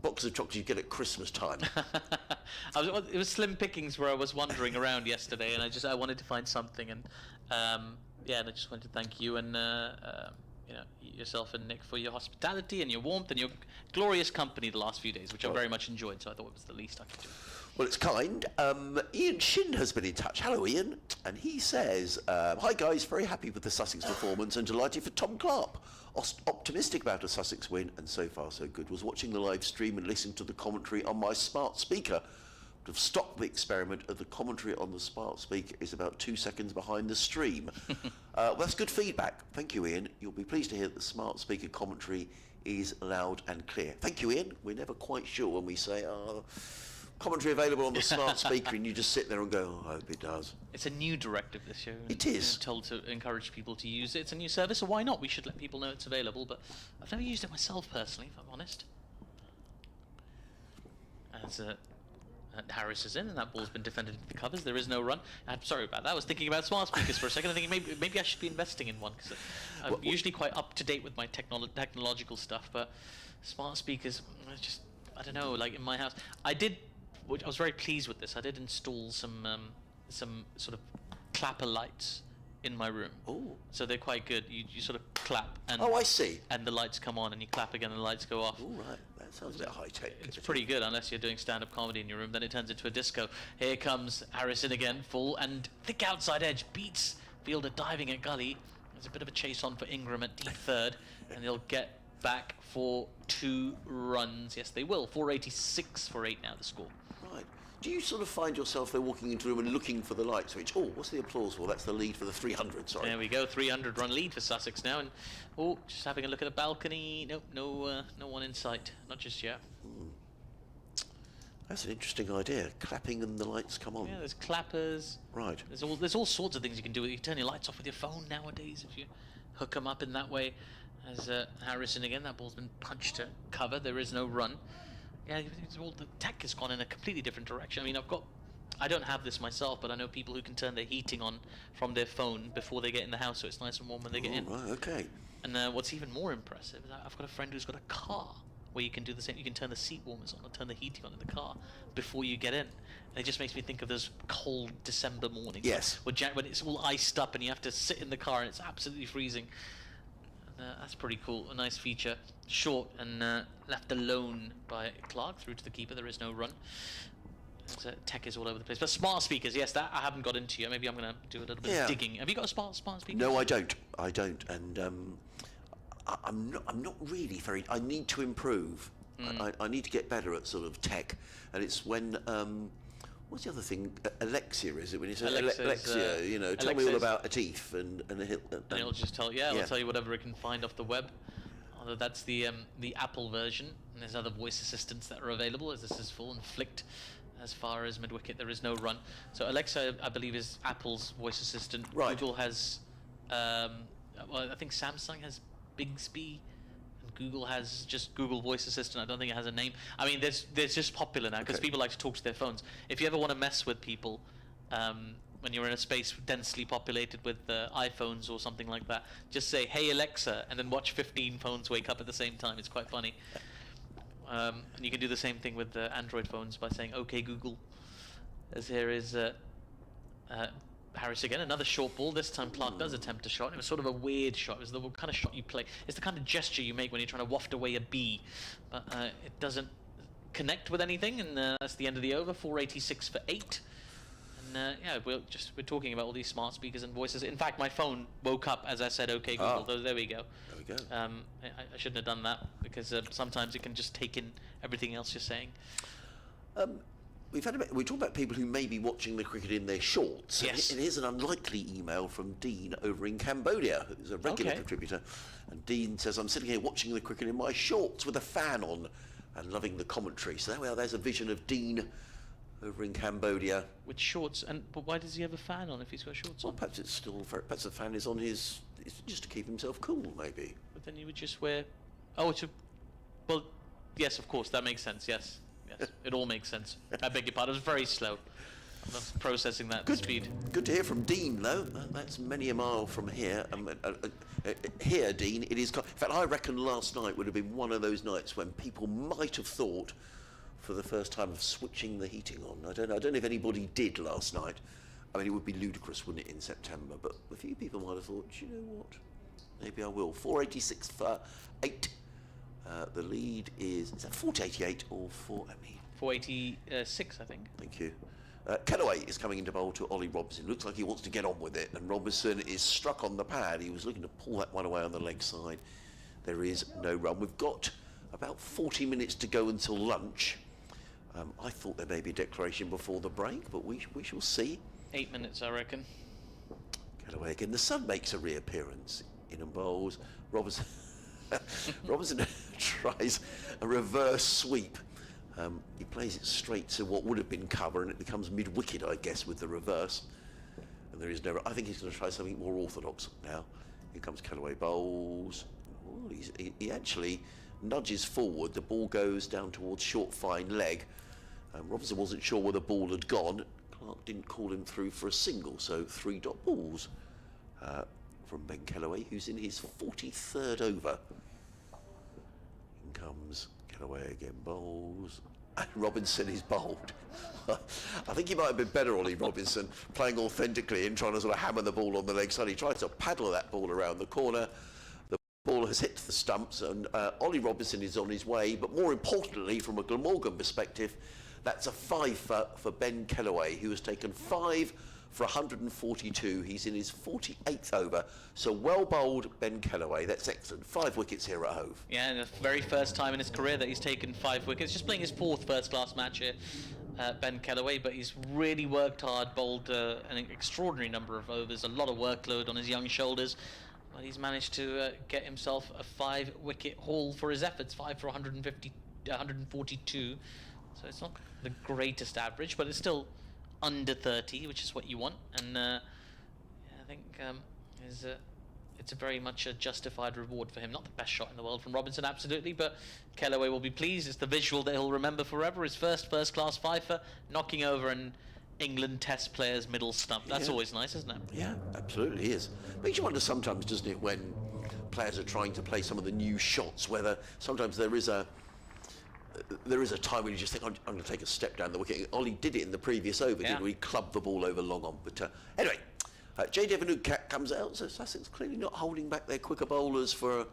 boxes of chocolates you get at Christmas time. It was slim pickings where I was wandering around yesterday, and I wanted to find something, and and I just wanted to thank you and yourself and Nick for your hospitality and your warmth and your glorious company the last few days, which I very much enjoyed. So I thought it was the least I could do. Well, it's kind. Ian Shin has been in touch. Hello, Ian. And he says, hi guys, very happy with the Sussex performance and delighted for Tom Clark. Optimistic about a Sussex win, and so far so good. Was watching the live stream and listening to the commentary on my smart speaker. Would have stopped the experiment of the commentary on the smart speaker is about 2 seconds behind the stream. Well, that's good feedback. Thank you, Ian. You'll be pleased to hear that the smart speaker commentary is loud and clear. Thank you, Ian. We're never quite sure when we say, commentary available on the smart speaker, and you just sit there and go, I hope it does. It's a new directive this year. It is. I'm told to encourage people to use it. It's a new service, so why not? We should let people know it's available, but I've never used it myself personally, if I'm honest. As Harris is in, and that ball's been defended into the covers. There is no run. I'm sorry about that. I was thinking about smart speakers for a second. I think maybe I should be investing in one, because I'm usually quite up to date with my technological stuff, but smart speakers, I don't know, like in my house. I was very pleased with this. I did install some sort of clapper lights in my room. Oh. So they're quite good. You sort of clap and I see. And the lights come on, and you clap again, and the lights go off. Oh, right. That sounds a bit high tech. It's pretty good, unless you're doing stand-up comedy in your room. Then it turns into a disco. Here comes Harrison again, full and thick outside edge, beats Fielder diving at gully. There's a bit of a chase on for Ingram at deep third, and they'll get back for 2 runs. Yes, they will. 486 for 8 now, the score. Right. Do you sort of find yourself there walking into a room and looking for the light switch? Oh, what's the applause for? That's the lead for the 300, sorry. There we go, 300 run lead for Sussex now, and just having a look at the balcony. Nope, no one in sight, not just yet. That's an interesting idea. Clapping and the lights come on. Yeah, there's clappers. Right. There's all sorts of things you can do. You can turn your lights off with your phone nowadays if you hook them up in that way. As Harrison again, that ball's been punched to cover. There is no run. Yeah, the tech has gone in a completely different direction. I mean, I don't have this myself, but I know people who can turn their heating on from their phone before they get in the house, so it's nice and warm when they get in. Right, okay. And what's even more impressive is I've got a friend who's got a car where you can do the same. You can turn the seat warmers on or turn the heating on in the car before you get in. And it just makes me think of those cold December mornings. Yes. When it's all iced up and you have to sit in the car and it's absolutely freezing. That's pretty cool. A nice feature. Short and left alone by Clark through to the keeper. There is no run. Tech is all over the place. But smart speakers, yes, that I haven't got into yet. Maybe I'm going to do a little bit of digging. Have you got a smart speaker? No, I don't. And I'm not really very. I need to improve. I need to get better at sort of tech. And it's when what's the other thing? Alexia, is it? When you say Alexia, tell me all about Atif and it'll just tell. It'll tell you whatever it can find off the web. Although that's the Apple version, and there's other voice assistants that are available. As this is full and flicked. As far as mid-wicket, there is no run. So Alexa, I believe, is Apple's voice assistant. Right. Google has, I think Samsung has Bixby, and Google has just Google Voice Assistant. I don't think it has a name. I mean, there's just popular now because people like to talk to their phones. If you ever want to mess with people, when you're in a space densely populated with iPhones or something like that, just say, "Hey Alexa," and then watch 15 phones wake up at the same time. It's quite funny. And you can do the same thing with Android phones by saying "OK Google." As here is Harris again, another short ball. This time Clark does attempt a shot. It was sort of a weird shot. It was the kind of shot you play. It's the kind of gesture you make when you're trying to waft away a bee, but it doesn't connect with anything. And that's the end of the over. 486 for 8. And we're talking about all these smart speakers and voices. In fact, my phone woke up as I said "OK Google." Oh. There we go. There we go. I shouldn't have done that because sometimes it can just take in everything else you're saying. We talk about people who may be watching the cricket in their shorts. Yes. And here's an unlikely email from Dean over in Cambodia, who's a regular contributor. And Dean says, "I'm sitting here watching the cricket in my shorts with a fan on and loving the commentary." So there we are. There's a vision of Dean over in Cambodia. With shorts, but why does he have a fan on if he's got shorts Well, on? perhaps it's still perhaps the fan is on his it's just to keep himself cool, maybe. But then he would just wear. Oh, well, yes, of course, that makes sense. Yes, it all makes sense. I beg your pardon. I was very slow. I'm not processing that speed. Good to hear from Dean, though. That's many a mile from here. Here, Dean, it is. In fact, I reckon last night would have been one of those nights when people might have thought, for the first time, of switching the heating on. I don't know if anybody did last night. I mean, it would be ludicrous, wouldn't it, in September? But a few people might have thought, you know what? Maybe I will. 486 for 8. The lead is that 488 or 486, I think. Thank you. Kellaway is coming into bowl to Ollie Robinson. Looks like he wants to get on with it, and Robinson is struck on the pad. He was looking to pull that one away on the leg side. There is no run. We've got about 40 minutes to go until lunch. I thought there may be a declaration before the break, but we shall see. 8 minutes, I reckon. Kellaway again. The sun makes a reappearance in and bowls. Robinson tries a reverse sweep. He plays it straight to what would have been cover, and it becomes mid-wicket, I guess, with the reverse. And there is no. I think he's going to try something more orthodox now. Here comes Kellaway, bowls. Oh, he actually nudges forward. The ball goes down towards short fine leg. Robinson wasn't sure where the ball had gone. Clark didn't call him through for a single, so 3 dot balls from Ben Kellaway, who's in his 43rd over. In comes Kellaway again, bowls. And Robinson is bowled. I think he might have been better, Ollie Robinson, playing authentically and trying to sort of hammer the ball on the leg side. He tried to paddle that ball around the corner. The ball has hit the stumps, and Ollie Robinson is on his way. But more importantly, from a Glamorgan perspective, that's a 5 for Ben Kellaway, who has taken 5 for 142. He's in his 48th over. So well bowled, Ben Kellaway. That's excellent. 5 wickets here at Hove. Yeah, and the very first time in his career that he's taken 5 wickets. Just playing his 4th first-class match here, Ben Kellaway. But he's really worked hard, bowled an extraordinary number of overs, a lot of workload on his young shoulders. But he's managed to get himself a 5-wicket haul for his efforts. 5 for 142. So it's not the greatest average, but it's still under 30, which is what you want, and I think it's a very much a justified reward for him. Not the best shot in the world from Robinson, absolutely, but Kellaway will be pleased. It's the visual that he'll remember forever. His first-class fifer, knocking over an England Test player's middle stump. That's always nice, isn't it? Yeah, absolutely is. Makes you wonder sometimes, doesn't it, when players are trying to play some of the new shots, whether sometimes there is a time when you just think, I'm going to take a step down the wicket. Ollie did it in the previous over, didn't he? He clubbed the ball over long on. But anyway, J. Devon-Woodcat comes out, so Sussex clearly not holding back their quicker bowlers for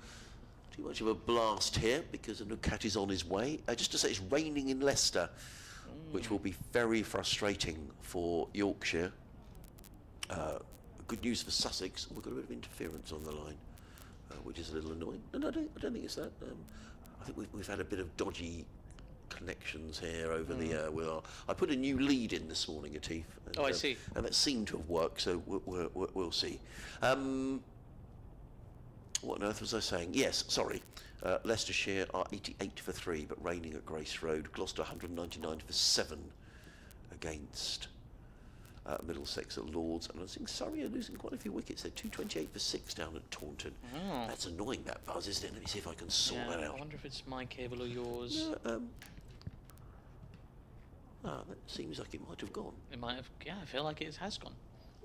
too much of a blast here, because Woodcat is on his way. Just to say, it's raining in Leicester, which will be very frustrating for Yorkshire. Good news for Sussex, we've got a bit of interference on the line, which is a little annoying. No, I don't think it's that. I think we've had a bit of dodgy connections here over the with our. I put a new lead in this morning, Atif. And, I see. And that seemed to have worked, so we'll see. What on earth was I saying? Yes, sorry. Leicestershire are 88 for 3, but raining at Grace Road. Gloucester 199 for 7 against Middlesex at Lords, and I think Surrey are losing quite a few wickets. They're 228 for 6 down at Taunton. That's annoying, that buzz, isn't it? Let me see if I can sort that out. I wonder if it's my cable or yours. That seems like it might have gone. It might have. Yeah, I feel like it has gone.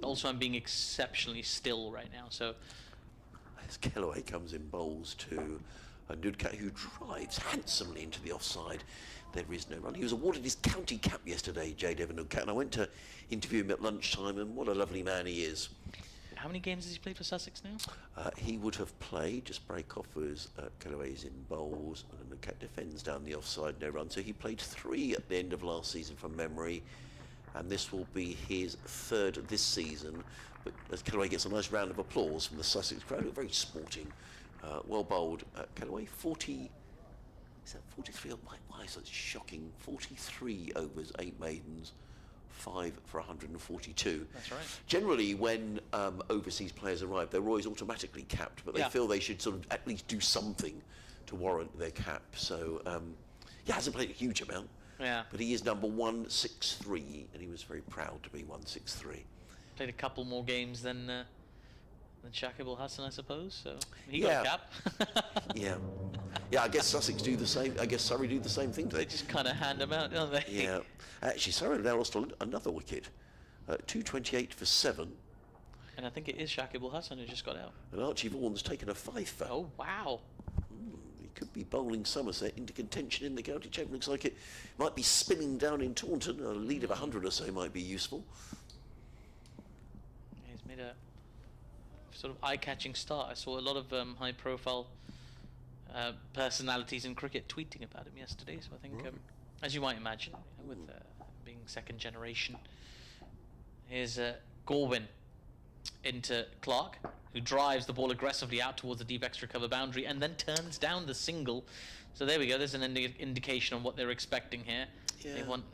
Also, I'm being exceptionally still right now, so. As Kellaway comes in bowls to Woodcat, who drives handsomely into the offside. There is no run. He was awarded his county cap yesterday, J. Devon-Woodcat, and I went to interview him at lunchtime, and what a lovely man he is. How many games has he played for Sussex now? He would have played, just break off as Kellaway's in bowls, and Woodcat defends down the offside, no run. So he played 3 at the end of last season from memory, and this will be his 3rd this season. But as Kellaway gets a nice round of applause from the Sussex crowd, very sporting, well bowled. Kellaway, 40. Is that 43? Why is that shocking? 43 overs, 8 maidens, 5 for 142. That's right. Generally, when overseas players arrive, they're always automatically capped, but they feel they should sort of at least do something to warrant their cap. So, hasn't played a huge amount. Yeah. But he is number 163, and he was very proud to be 163. Played a couple more games than Shakib Al Hasan, I suppose. So he got a cap. Yeah. Yeah, I guess Sussex do the same. I guess Surrey do the same thing. They just kind of hand them out, don't they? Yeah. Actually, Surrey now lost another wicket. 228 for 7. And I think it is Shakib Al Hasan who just got out. And Archie Vaughan's taken a 5 for. Oh, wow. He could be bowling Somerset into contention in the county champion. Looks like it might be spinning down in Taunton. A lead of 100 or so might be useful. He's made a sort of eye-catching start. I saw a lot of high-profile personalities in cricket tweeting about him yesterday. So I think, as you might imagine, with being second generation, here's Gorwin into Clark, who drives the ball aggressively out towards the deep extra cover boundary and then turns down the single. So there we go. There's an indication on what they're expecting here. Yeah. They want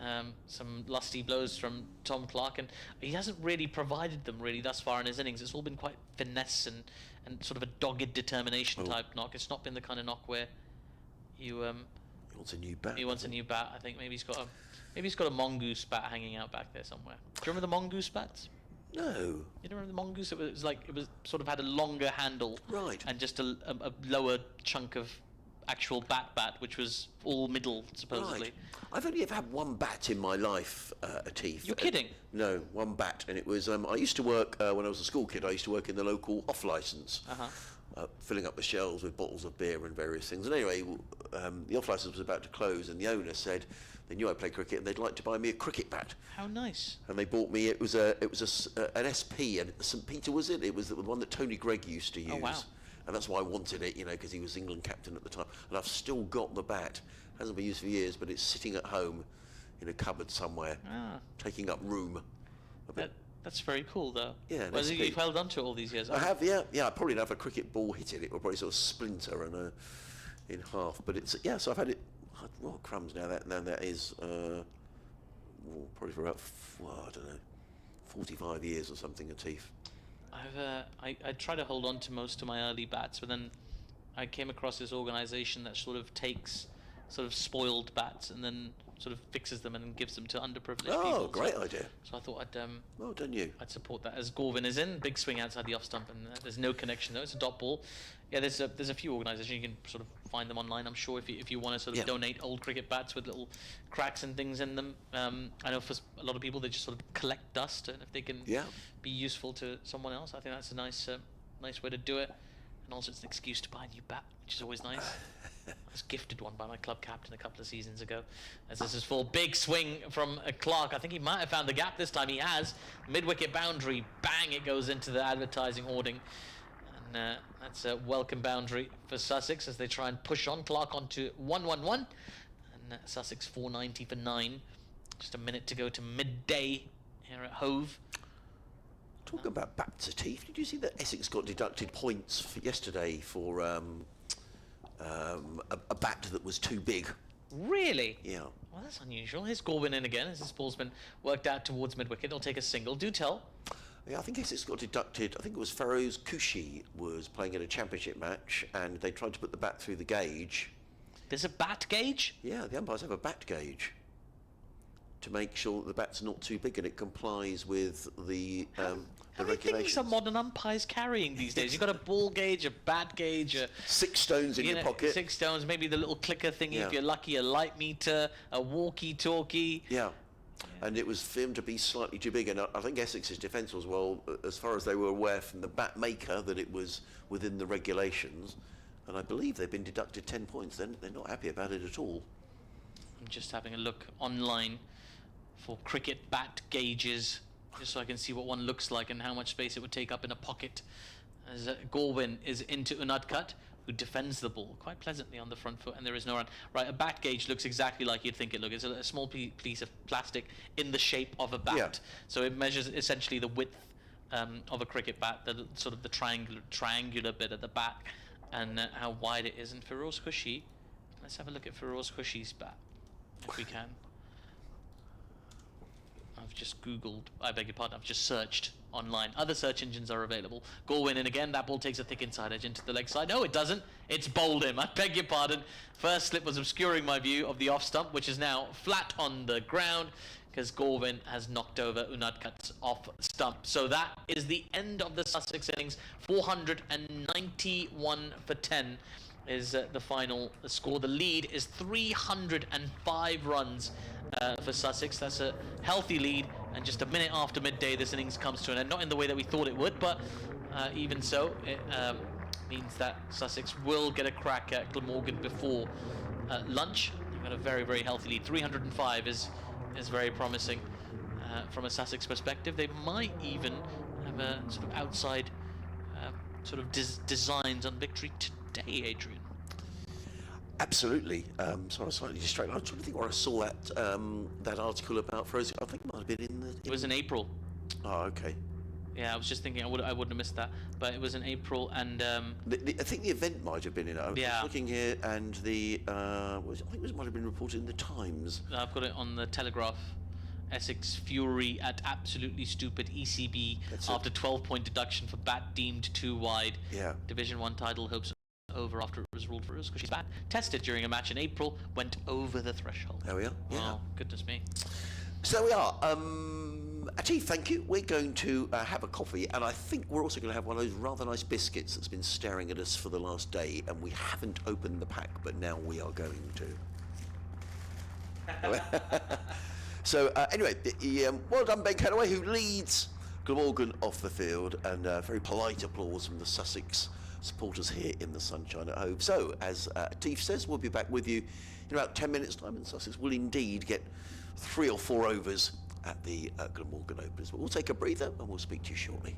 some lusty blows from Tom Clark, and he hasn't really provided them really thus far in his innings. It's all been quite finesse and sort of a dogged determination type knock. It's not been the kind of knock where you he wants a new bat. He wants a new bat. I think maybe he's got a mongoose bat hanging out back there somewhere. Do you remember the mongoose bats? No. You don't remember the mongoose? It was sort of had a longer handle, right, and just a lower chunk of actual bat, which was all middle supposedly. Right. I've only ever had one bat in my life, Atif. You're kidding? No, one bat, and it was. I used to work when I was a school kid. I used to work in the local off licence, filling up the shelves with bottles of beer and various things. And anyway, the off licence was about to close, and the owner said they knew I played cricket and they'd like to buy me a cricket bat. How nice! And they bought me. It was an SP, and St Peter was it? It was the one that Tony Gregg used to use. Oh, wow. And that's why I wanted it, because he was England captain at the time. And I've still got the bat. Hasn't been used for years, but it's sitting at home in a cupboard somewhere, taking up room. That's very cool, though. Yeah, well, you've held on to it all these years. I have, yeah. I probably have a cricket ball hit it. It will probably sort of splinter and in half. But it's so I've had it. What crumbs now? That is probably for about I don't know, 45 years or something. Atif. I try to hold on to most of my early bats, but then I came across this organisation that sort of takes sort of spoiled bats and then sort of fixes them and then gives them to underprivileged people. Oh, great idea. So I thought well done you. I'd support that. As Gorvin is in, big swing outside the off stump, and there's no connection though. It's a dot ball. Yeah, there's a few organisations you can sort of find them online. I'm sure if you want to sort of donate old cricket bats with little cracks and things in them. I know for a lot of people they just sort of collect dust, and if they can be useful to someone else, I think that's a nice way to do it. And also it's an excuse to buy a new bat, which is always nice. I was gifted one by my club captain a couple of seasons ago. As this is full big swing from Clark. I think he might have found the gap this time. He has. Mid-wicket boundary. Bang, it goes into the advertising hoarding. And that's a welcome boundary for Sussex as they try and push on. Clark onto 111. And Sussex 490 for 9. Just a minute to go to midday here at Hove. Talking about bats, Atif, did you see that Essex got deducted points yesterday for a bat that was too big? Really? Yeah. Well, that's unusual. Here's Gorwin in again as this ball's been worked out towards mid-wicket. He'll take a single. Do tell. Yeah, I think Essex got deducted. I think it was Feroz Kushi was playing in a championship match and they tried to put the bat through the gauge. There's a bat gauge? Yeah, the umpires have a bat gauge to make sure that the bat's not too big and it complies with the How many regulations. things are modern umpires carrying these days? You've got a ball gauge, a bat gauge, 6 stones in your pocket. 6 stones, maybe the little clicker thingy if you're lucky, a light meter, a walkie-talkie. Yeah. And it was filmed to be slightly too big, and I think Essex's defence was, well, as far as they were aware from the bat maker, that it was within the regulations, and I believe they've been deducted 10 points. They're not happy about it at all. I'm just having a look online for cricket bat gauges, just so I can see what one looks like and how much space it would take up in a pocket. As Gorwin is into Unadkat, who defends the ball quite pleasantly on the front foot, and there is no run. Right, a bat gauge looks exactly like you'd think it looked. It's a small piece of plastic in the shape of a bat. Yeah. So it measures essentially the width of a cricket bat, the sort of the triangular bit at the back, and how wide it is. And Feroz Khushi, let's have a look at Feroz Khushi's bat, if we can. I've just Googled, I beg your pardon, I've just searched online. Other search engines are available. Gorwin, and again, that ball takes a thick inside edge into the leg side. No, it doesn't. It's bowled him. I beg your pardon. First slip was obscuring my view of the off stump, which is now flat on the ground, because Gorwin has knocked over Unadkat's off stump. So that is the end of the Sussex innings. 491 for 10 is the final score. The lead is 305 runs for Sussex. That's a healthy lead, and just a minute after midday this innings comes to an end. Not in the way that we thought it would, but even so, it means that Sussex will get a crack at Glamorgan before lunch. They've got a very, very healthy lead. 305 is very promising from a Sussex perspective. They might even have a sort of outside sort of designs on victory today, Adrian. Absolutely. Sorry, I was slightly distracted. I was trying to think where I saw that article about frozen. I think it might have been in the. It was in April. Oh, okay. Yeah, I was just thinking I wouldn't have missed that, but it was in April, and I think the event might have been in it. I was looking here, and the I think it might have been reported in the Times. I've got it on the Telegraph. Essex Fury at absolutely stupid ECB after 12-point deduction for bat deemed too wide. Yeah. Division 1 title hopes over after it was ruled for us because she's bat tested during a match in April, went over the threshold. There we are. Yeah. Oh, goodness me. So we are. Atif, thank you. We're going to have a coffee, and I think we're also going to have one of those rather nice biscuits that's been staring at us for the last day, and we haven't opened the pack, but now we are going to. So anyway, well done, Ben Callaway, who leads Glamorgan off the field, and very polite applause from the Sussex supporters here in the sunshine at home. So, as Atif says, we'll be back with you in about 10 minutes' time, and Sussex will indeed get 3 or 4 overs at the Glamorgan Openers. But we'll take a breather, and we'll speak to you shortly.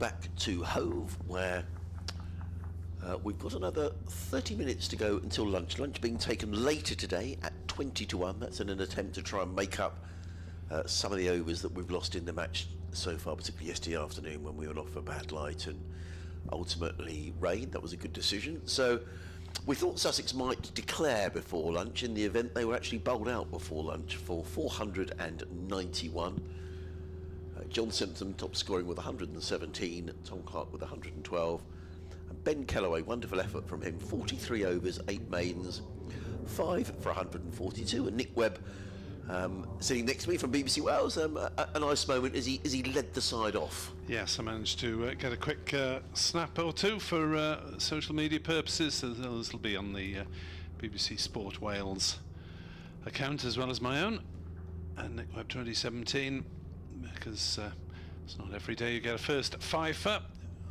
Back to Hove, where we've got another 30 minutes to go until lunch. Lunch being taken later today at 20 to 1. That's in an attempt to try and make up some of the overs that we've lost in the match so far, particularly yesterday afternoon when we went off for bad light and ultimately rain. That was a good decision. So we thought Sussex might declare before lunch. In the event, they were actually bowled out before lunch for 491. John Simpson top scoring with 117, Tom Clark with 112, and Ben Kellaway, wonderful effort from him, 43 overs, 8 maidens, 5 for 142, and Nick Webb sitting next to me from BBC Wales, a nice moment as he led the side off. Yes, I managed to get a quick snap or two for social media purposes. This will be on the BBC Sport Wales account as well as my own, and Nick Webb 2017. Because it's not every day you get a first fifer,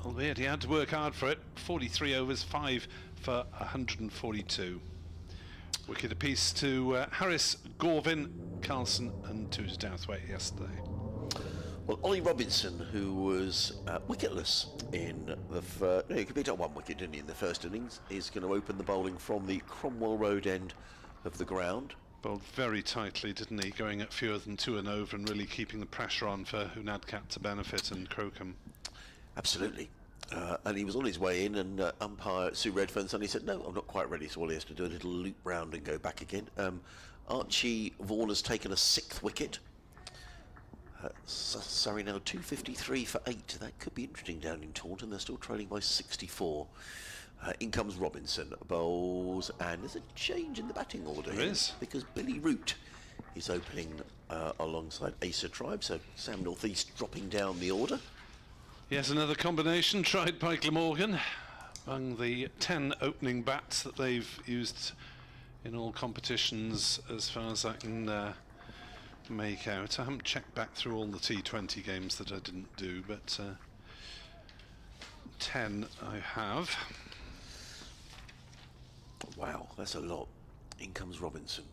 albeit he had to work hard for it. 43 overs, 5 for 142. Wicket apiece to Harris, Gorvin, Carlson and 2 to Douthwaite yesterday. Well, Ollie Robinson, who was wicketless in the he picked up 1 wicket, didn't he, in the first innings, is going to open the bowling from the Cromwell Road end of the ground. Bowled very tightly, didn't he, going at fewer than 2 and over and really keeping the pressure on for Hunadcat to benefit and Crocombe. Absolutely. And he was on his way in, and umpire Sue Redfern suddenly said, no, I'm not quite ready, so all he has to do a little loop round and go back again. Archie Vaughan has taken a 6th wicket. Surrey now 253 for 8. That could be interesting down in Taunton. They're still trailing by 64. In comes Robinson, bowls, and there's a change in the batting order there here, is, because Billy Root is opening alongside Asa Tribe, so Sam North East dropping down the order. Yes, another combination tried by Glamorgan among the 10 opening bats that they've used in all competitions as far as I can make out. I haven't checked back through all the T20 games that I didn't do, but 10 I have. Wow, that's a lot. In comes Robinson,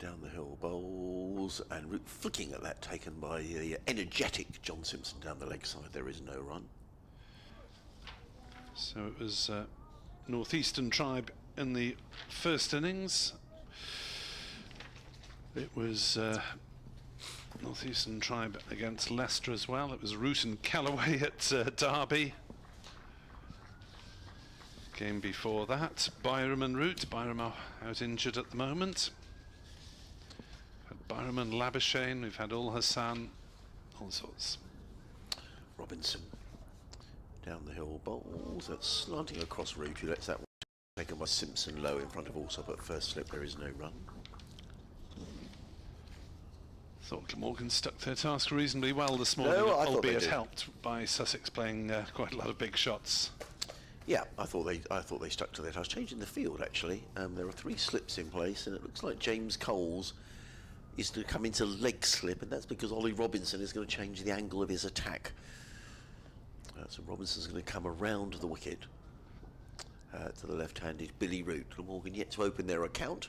down the hill, bowls, and Root flicking at that, taken by the energetic John Simpson down the leg side. There is no run. So it was Northeastern Tribe in the first innings. It was Northeastern Tribe against Leicester as well. It was Root and Callaway at Derby. Game before that, Byram and Root. Byram are out injured at the moment. Had Byram and Labuschagne, we've had Ul Hassan, all sorts. Robinson down the hill, bowls, that's slanting across Root, who lets that one taken by Simpson low in front of Allsop at first slip. There is no run. Thought Glamorgan stuck their task reasonably well this morning, albeit helped by Sussex playing quite a lot of big shots. Yeah, I thought they stuck to their task. Changing the field actually. There are 3 slips in place, and it looks like James Coles is to come into leg slip, and that's because Ollie Robinson is going to change the angle of his attack. So Robinson's going to come around the wicket to the left-handed Billy Root. Glamorgan yet to open their account.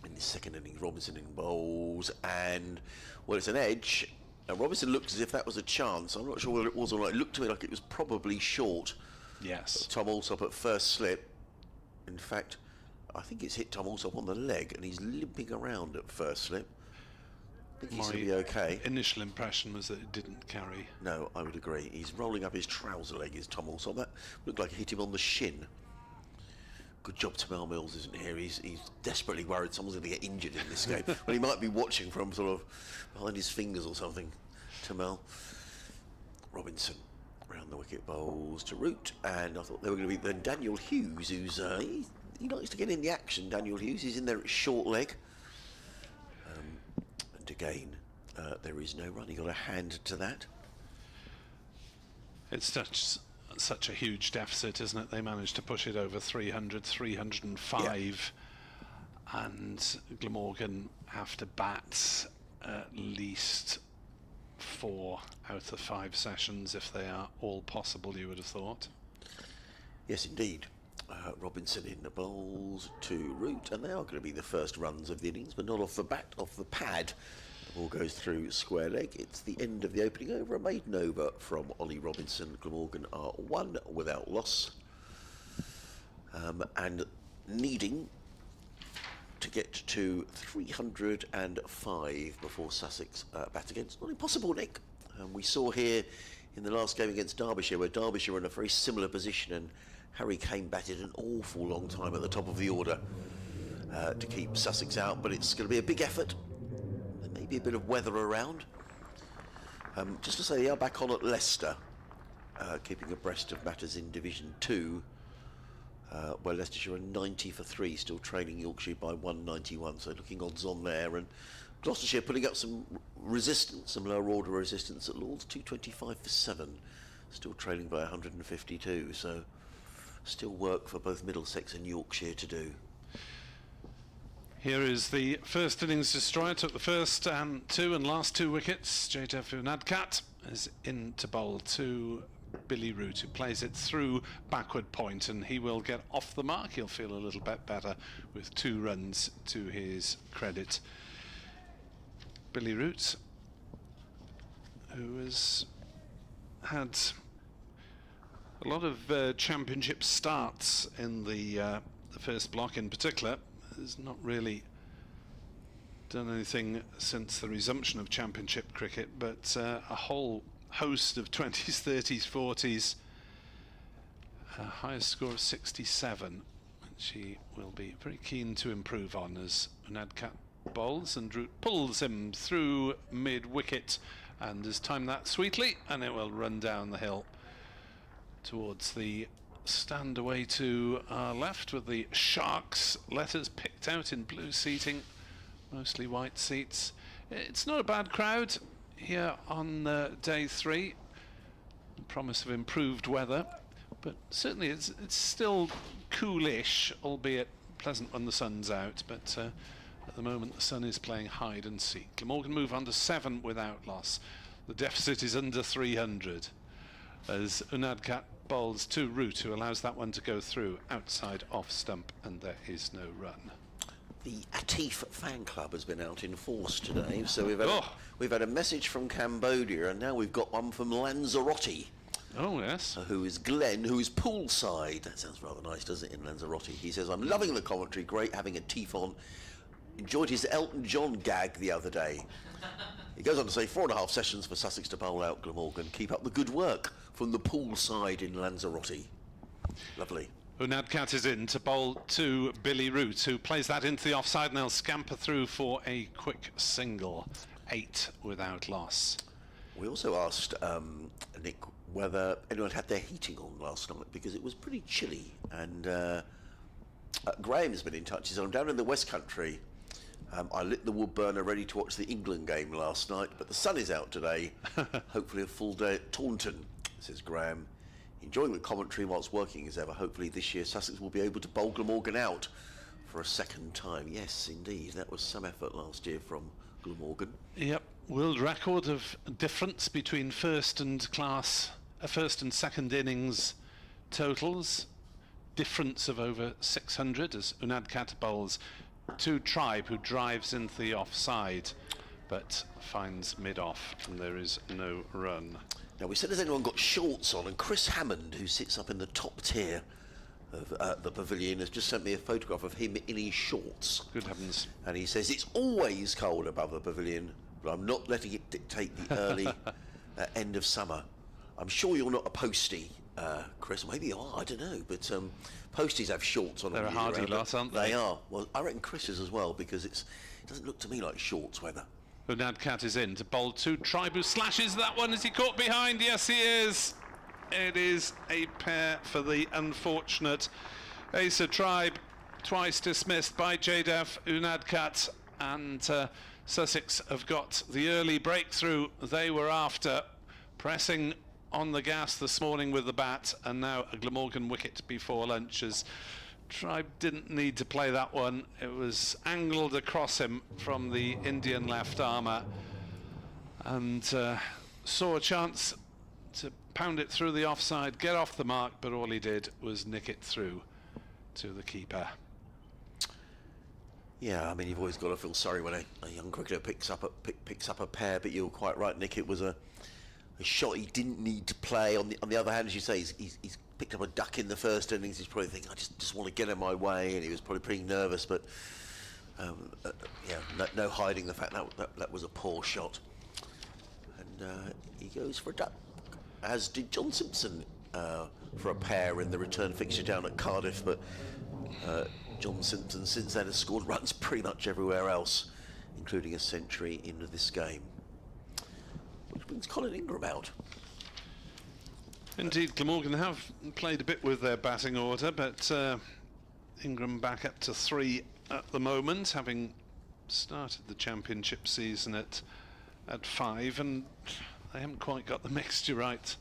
In the second innings, Robinson in bowls, and well, it's an edge. And Robinson looks as if that was a chance. I'm not sure whether it was or not. It looked to me like it was probably short. Yes. Tom Allsop at first slip. In fact, I think it's hit Tom Allsop on the leg, and he's limping around at first slip. I think he's going to be okay. Initial impression was that it didn't carry. No, I would agree. He's rolling up his trouser leg, is Tom Allsop. That looked like it hit him on the shin. Good job Tamal Mills isn't here. He's desperately worried someone's going to get injured in this game. Well, he might be watching from sort of behind his fingers or something. Tamal. Robinson round the wicket, bowls to Root, and I thought they were going to be then Daniel Hughes, who's he likes to get in the action. Daniel Hughes, he's in there at short leg, and again there is no run. He got a hand to that. It's such a huge deficit, isn't it? They managed to push it over 300, 305, yeah. And Glamorgan have to bat at least 4 out of 5 sessions if they are all possible, you would have thought. Yes, indeed. Robinson in the bowls to Root, and they are going to be the first runs of the innings, but not off the bat, off the pad. Ball goes through square leg. It's the end of the opening over. A maiden over from Ollie Robinson. Glamorgan are 1 without loss. And needing to get to 305 before Sussex bat again. It's not impossible, Nick. We saw here in the last game against Derbyshire, where Derbyshire were in a very similar position, and Harry Kane batted an awful long time at the top of the order to keep Sussex out, but it's going to be a big effort. There may be a bit of weather around. Just to say, they are back on at Leicester, keeping abreast of matters in Division 2, where Leicestershire are 90 for 3, still trailing Yorkshire by 191, so looking odds on there. And Gloucestershire putting up some resistance, some lower order resistance at Lords, 225 for 7, still trailing by 152, so still work for both Middlesex and Yorkshire to do. Here is the first innings destroyer, took the first 2 and last 2 wickets. Jaydev Unadkat is in to bowl to Billy Root, who plays it through backward point, and he will get off the mark. He'll feel a little bit better with 2 runs to his credit. Billy Root, who has had a lot of championship starts in the first block in particular, has not really done anything since the resumption of championship cricket, but a whole host of 20s, 30s, 40s, highest score of 67, which he will be very keen to improve on as Unadkat bowls, and Root pulls him through mid-wicket and has timed that sweetly, and it will run down the hill towards the stand away to our left, with the Sharks letters picked out in blue seating, mostly white seats. It's not a bad crowd here on day 3. Promise of improved weather, but certainly it's still coolish, albeit pleasant when the sun's out, but at the moment the sun is playing hide and seek. Glamorgan move under 7 without loss. The deficit is under 300 as Unadkat bowls to Root, who allows that one to go through outside off stump, and there is no run. The Atif fan club has been out in force today, so we've had a message from Cambodia, and now we've got one from Lanzarote. Oh yes. Who is Glenn, who is poolside. That sounds rather nice, doesn't it, in Lanzarote? He says, I'm loving the commentary, great having Atif on. Enjoyed his Elton John gag the other day. He goes on to say 4.5 sessions for Sussex to bowl out Glamorgan. Keep up the good work from the poolside in Lanzarote. Lovely. Unadkat is in to bowl to Billy Root, who plays that into the offside, and they'll scamper through for a quick single. 8 without loss. We also asked Nick whether anyone had their heating on last night, because it was pretty chilly, and Graham's been in touch. He said, I'm down in the West Country. I lit the wood burner ready to watch the England game last night, but the sun is out today. Hopefully a full day at Taunton, says Graham. Enjoying the commentary whilst working as ever. Hopefully this year Sussex will be able to bowl Glamorgan out for a second time. Yes, indeed. That was some effort last year from Glamorgan. Yep. World record of difference between first and second innings totals. Difference of over 600 as Unadkat bowls to Tribe, who drives into the offside but finds mid-off, and there is no run. Now, we said, has anyone got shorts on? And Chris Hammond, who sits up in the top tier of the pavilion, has just sent me a photograph of him in his shorts. Good heavens. And he says, it's always cold above the pavilion, but I'm not letting it dictate the early end of summer. I'm sure you're not a postie, Chris. Maybe you are, I don't know. But posties have shorts on. They're a hardy lot, aren't they? They are. Well, I reckon Chris is as well, because it doesn't look to me like shorts weather. Unadkat is in to bowl to Tribe, who slashes that one. Is he caught behind? Yes, he is. It is a pair for the unfortunate Asa Tribe, twice dismissed by Jaydev Unadkat, and Sussex have got the early breakthrough they were after, pressing on the gas this morning with the bat, and now a Glamorgan wicket before lunch as Tribe didn't need to play that one. It was angled across him from the Indian left armour, and saw a chance to pound it through the offside, get off the mark, but all he did was nick it through to the keeper. Yeah, I mean, you've always got to feel sorry when a young cricketer picks up a pair, but you're quite right, Nick. It was a shot he didn't need to play. On the other hand, as you say, he's picked up a duck in the first innings. He's probably thinking, I just want to get in my way, and he was probably pretty nervous. But yeah, no hiding the fact that was a poor shot. And he goes for a duck, as did John Simpson for a pair in the return fixture down at Cardiff. But John Simpson since then has scored runs pretty much everywhere else, including a century into this game. Which brings Colin Ingram out. Indeed, Glamorgan have played a bit with their batting order, but Ingram back up to 3 at the moment, having started the championship season at 5, and they haven't quite got the mixture right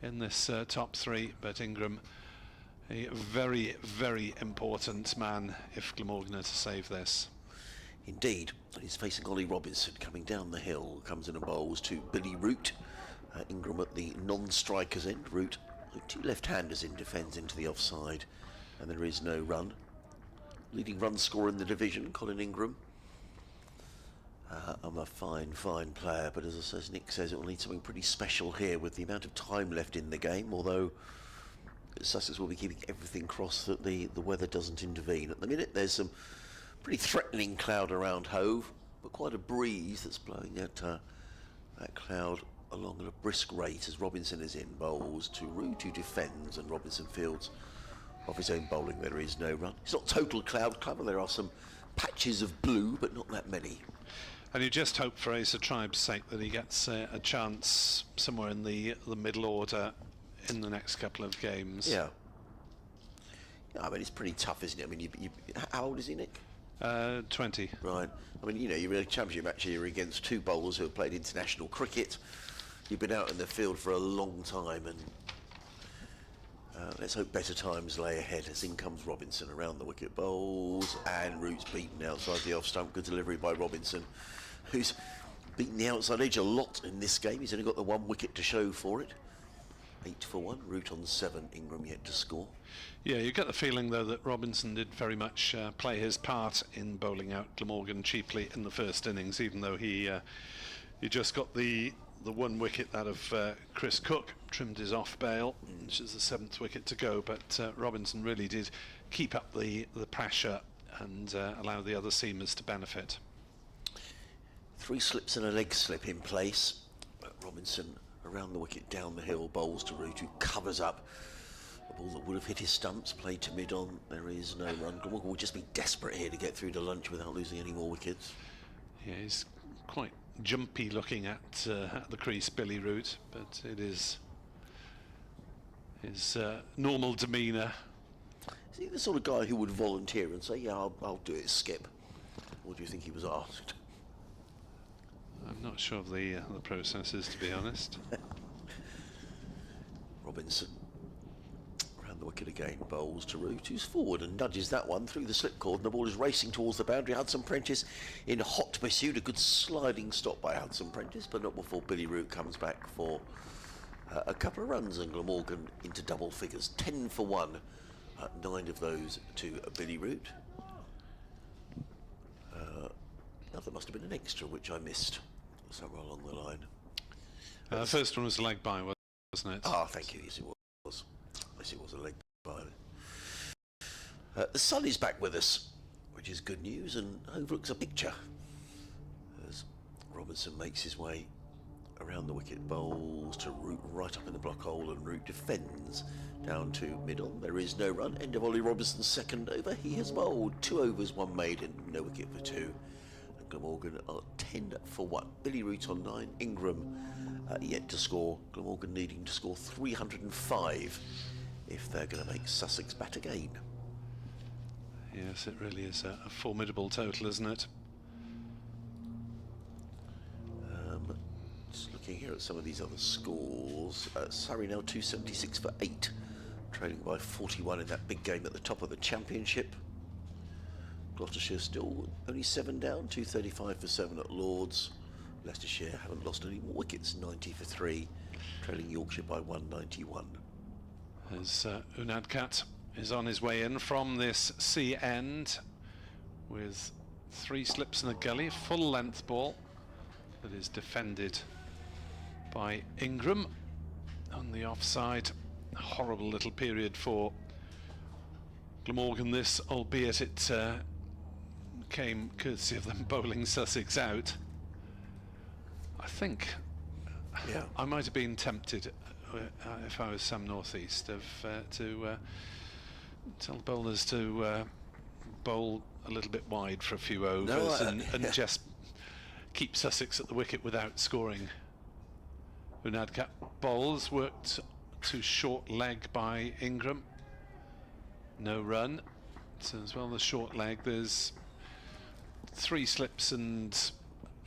in this top 3. But Ingram, a very, very important man if Glamorgan are to save this. Indeed, and he's facing Ollie Robinson coming down the hill, comes in and bowls to Billy Root. Ingram at the non-strikers end. Root with 2 left-handers in, defends into the offside, and there is no run. Leading run scorer in the division, Colin Ingram. I'm a fine player, but as Nick says, it will need something pretty special here with the amount of time left in the game, although Sussex will be keeping everything crossed that the weather doesn't intervene. At the minute, there's some pretty threatening cloud around Hove, but quite a breeze that's blowing that cloud along at a brisk rate as Robinson is in, bowls to Root, who defends, and Robinson fields off his own bowling. There is no run. It's not total cloud cover. There are some patches of blue, but not that many. And you just hope for Acer Tribe's sake that he gets a chance somewhere in the middle order in the next couple of games. Yeah. I mean, it's pretty tough, isn't it? I mean, how old is he, Nick? 20. Right. I mean, you know, you're in a championship match here against 2 bowlers who have played international cricket. You've been out in the field for a long time, and let's hope better times lay ahead. As in comes Robinson around the wicket, bowls, and Root's beaten outside the off stump. Good delivery by Robinson, who's beaten the outside edge a lot in this game. He's only got the 1 wicket to show for it. 8 for 1, Root on 7, Ingram yet to score. Yeah, you get the feeling though that Robinson did very much play his part in bowling out Glamorgan cheaply in the first innings, even though he just got the 1 wicket out of Chris Cook, trimmed his off bail, which is the 7th wicket to go. But Robinson really did keep up the pressure and allow the other seamers to benefit. 3 slips and a leg slip in place, but Robinson around the wicket, down the hill, bowls to Root, who covers up a ball that would have hit his stumps, played to mid-on. There is no run. Glamorgan will just be desperate here to get through to lunch without losing any more wickets. Yeah, he's quite jumpy looking at the crease, Billy Root, but it is his normal demeanour. Is he the sort of guy who would volunteer and say, yeah, I'll do it, Skip? Or do you think he was asked? I'm not sure of the processes, to be honest. Robinson around the wicket again, bowls to Root, who's forward and nudges that one through the slip cord, and the ball is racing towards the boundary. Hudson Prentice in hot pursuit. A good sliding stop by Hudson Prentice, but not before Billy Root comes back for a couple of runs, and Glamorgan into double figures. 10 for 1, 9 of those to Billy Root. Now there must have been an extra which I missed somewhere along the line. The first one was a leg by, wasn't it? Ah, thank you. Yes, it was. Yes, it was a leg by. The sun is back with us, which is good news, and overlooks a picture as Robinson makes his way around the wicket, bowls to Root right up in the block hole, and Root defends down to mid-on. There is no run. End of Ollie Robinson's 2nd over. He has bowled 2 overs, 1 maiden, no wicket for 2. Glamorgan are 10 for 1. Billy Root on 9. Ingram yet to score. Glamorgan needing to score 305 if they're going to make Sussex bat again. Yes, it really is a formidable total, isn't it? Just looking here at some of these other scores. Surrey now 276 for 8, trailing by 41 in that big game at the top of the championship. Gloucestershire still only 7 down, 235 for 7 at Lords. Leicestershire haven't lost any more wickets, 90 for 3, trailing Yorkshire by 191. As Unadkat is on his way in from this sea end with 3 slips in a gully, full length ball that is defended by Ingram on the offside. A horrible little period for Glamorgan this, albeit it came courtesy of them bowling Sussex out. I think I might have been tempted if I was Sam Northeast to tell bowlers to bowl a little bit wide for a few overs and just keep Sussex at the wicket without scoring. Unadkat bowls, worked to short leg by Ingram. No run. So as well, the short leg, there's 3 slips and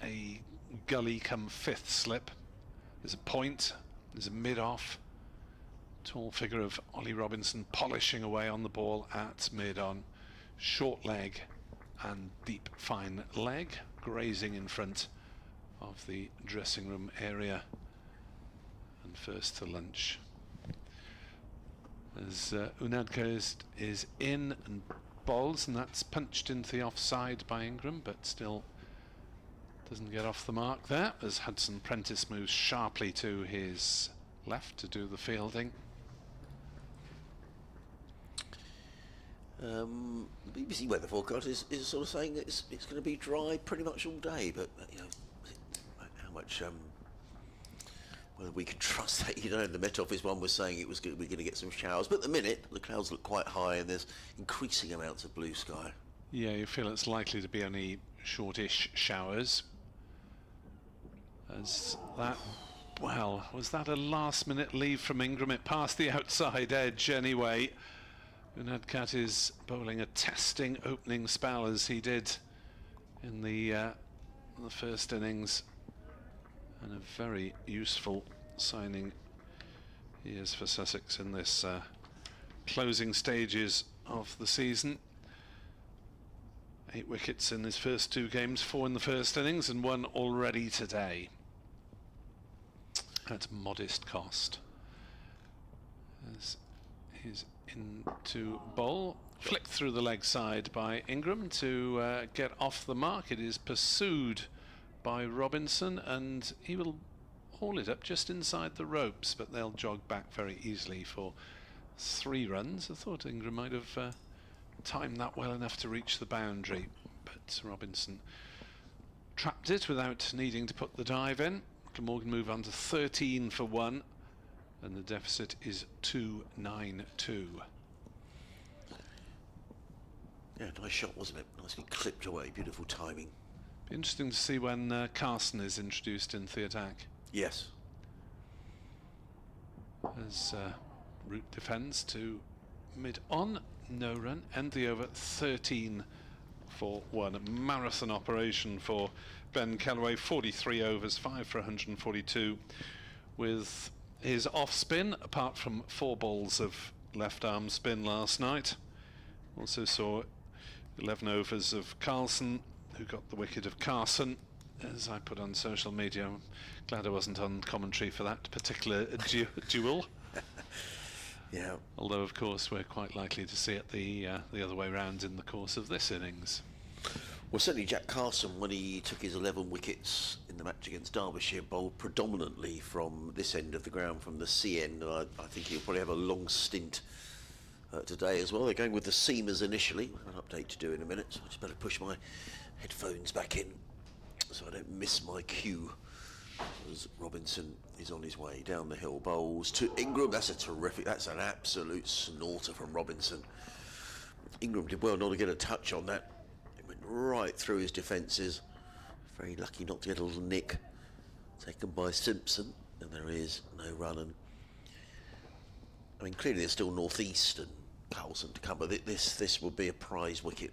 a gully come 5th slip. There's a point, there's a mid-off. Tall figure of Ollie Robinson polishing away on the ball at mid-on. Short leg and deep fine leg, grazing in front of the dressing room area. And first to lunch. As Unadka is in and bowls, and that's punched into the offside by Ingram, but still doesn't get off the mark there, as Hudson Prentice moves sharply to his left to do the fielding. The BBC weather forecast is sort of saying it's going to be dry pretty much all day, but you know, how much whether we can trust that, you know, the Met Office one was saying we're going to get some showers, but at the minute the clouds look quite high and there's increasing amounts of blue sky. Yeah, you feel it's likely to be only shortish showers. As that, well, was that a last-minute leave from Ingram? It passed the outside edge anyway. Unadkat is bowling a testing opening spell as he did in the first innings, and a very useful signing he is for Sussex in this closing stages of the season. 8 wickets in his first 2 games, 4 in the first innings and 1 already today at modest cost. As he's into bowl, flicked through the leg side by Ingram to get off the mark. It is pursued by Robinson and he will haul it up just inside the ropes, but they'll jog back very easily for 3 runs. I thought Ingram might have timed that well enough to reach the boundary, but Robinson trapped it without needing to put the dive in. Glamorgan move on to 13 for 1 and the deficit is 292. Yeah, nice shot, wasn't it? Nicely clipped away, beautiful timing. Be interesting to see when Carson is introduced into the attack. Yes. As Root defends to mid-on, no run, end the over 13 for 1. A marathon operation for Ben Callaway, 43 overs, 5 for 142, with his off-spin, apart from 4 balls of left-arm spin last night. Also saw 11 overs of Carlson, who got the wicket of Carson. As I put on social media, I'm glad I wasn't on commentary for that particular duel. Yeah. Although, of course, we're quite likely to see it the other way round in the course of this innings. Well, certainly Jack Carson, when he took his 11 wickets in the match against Derbyshire, bowled predominantly from this end of the ground, from the sea end, and I think he'll probably have a long stint today as well. They're going with the seamers initially. We've got an update to do in a minute, so I just better push my headphones back in so I don't miss my cue. As Robinson is on his way down the hill, bowls to Ingram. That's an absolute snorter from Robinson. Ingram did well not to get a touch on that. It went right through his defences. Very lucky not to get a little nick taken by Simpson, and there is no run. And I mean, clearly there's still Northeast and Carlson to come, but this would be a prize wicket.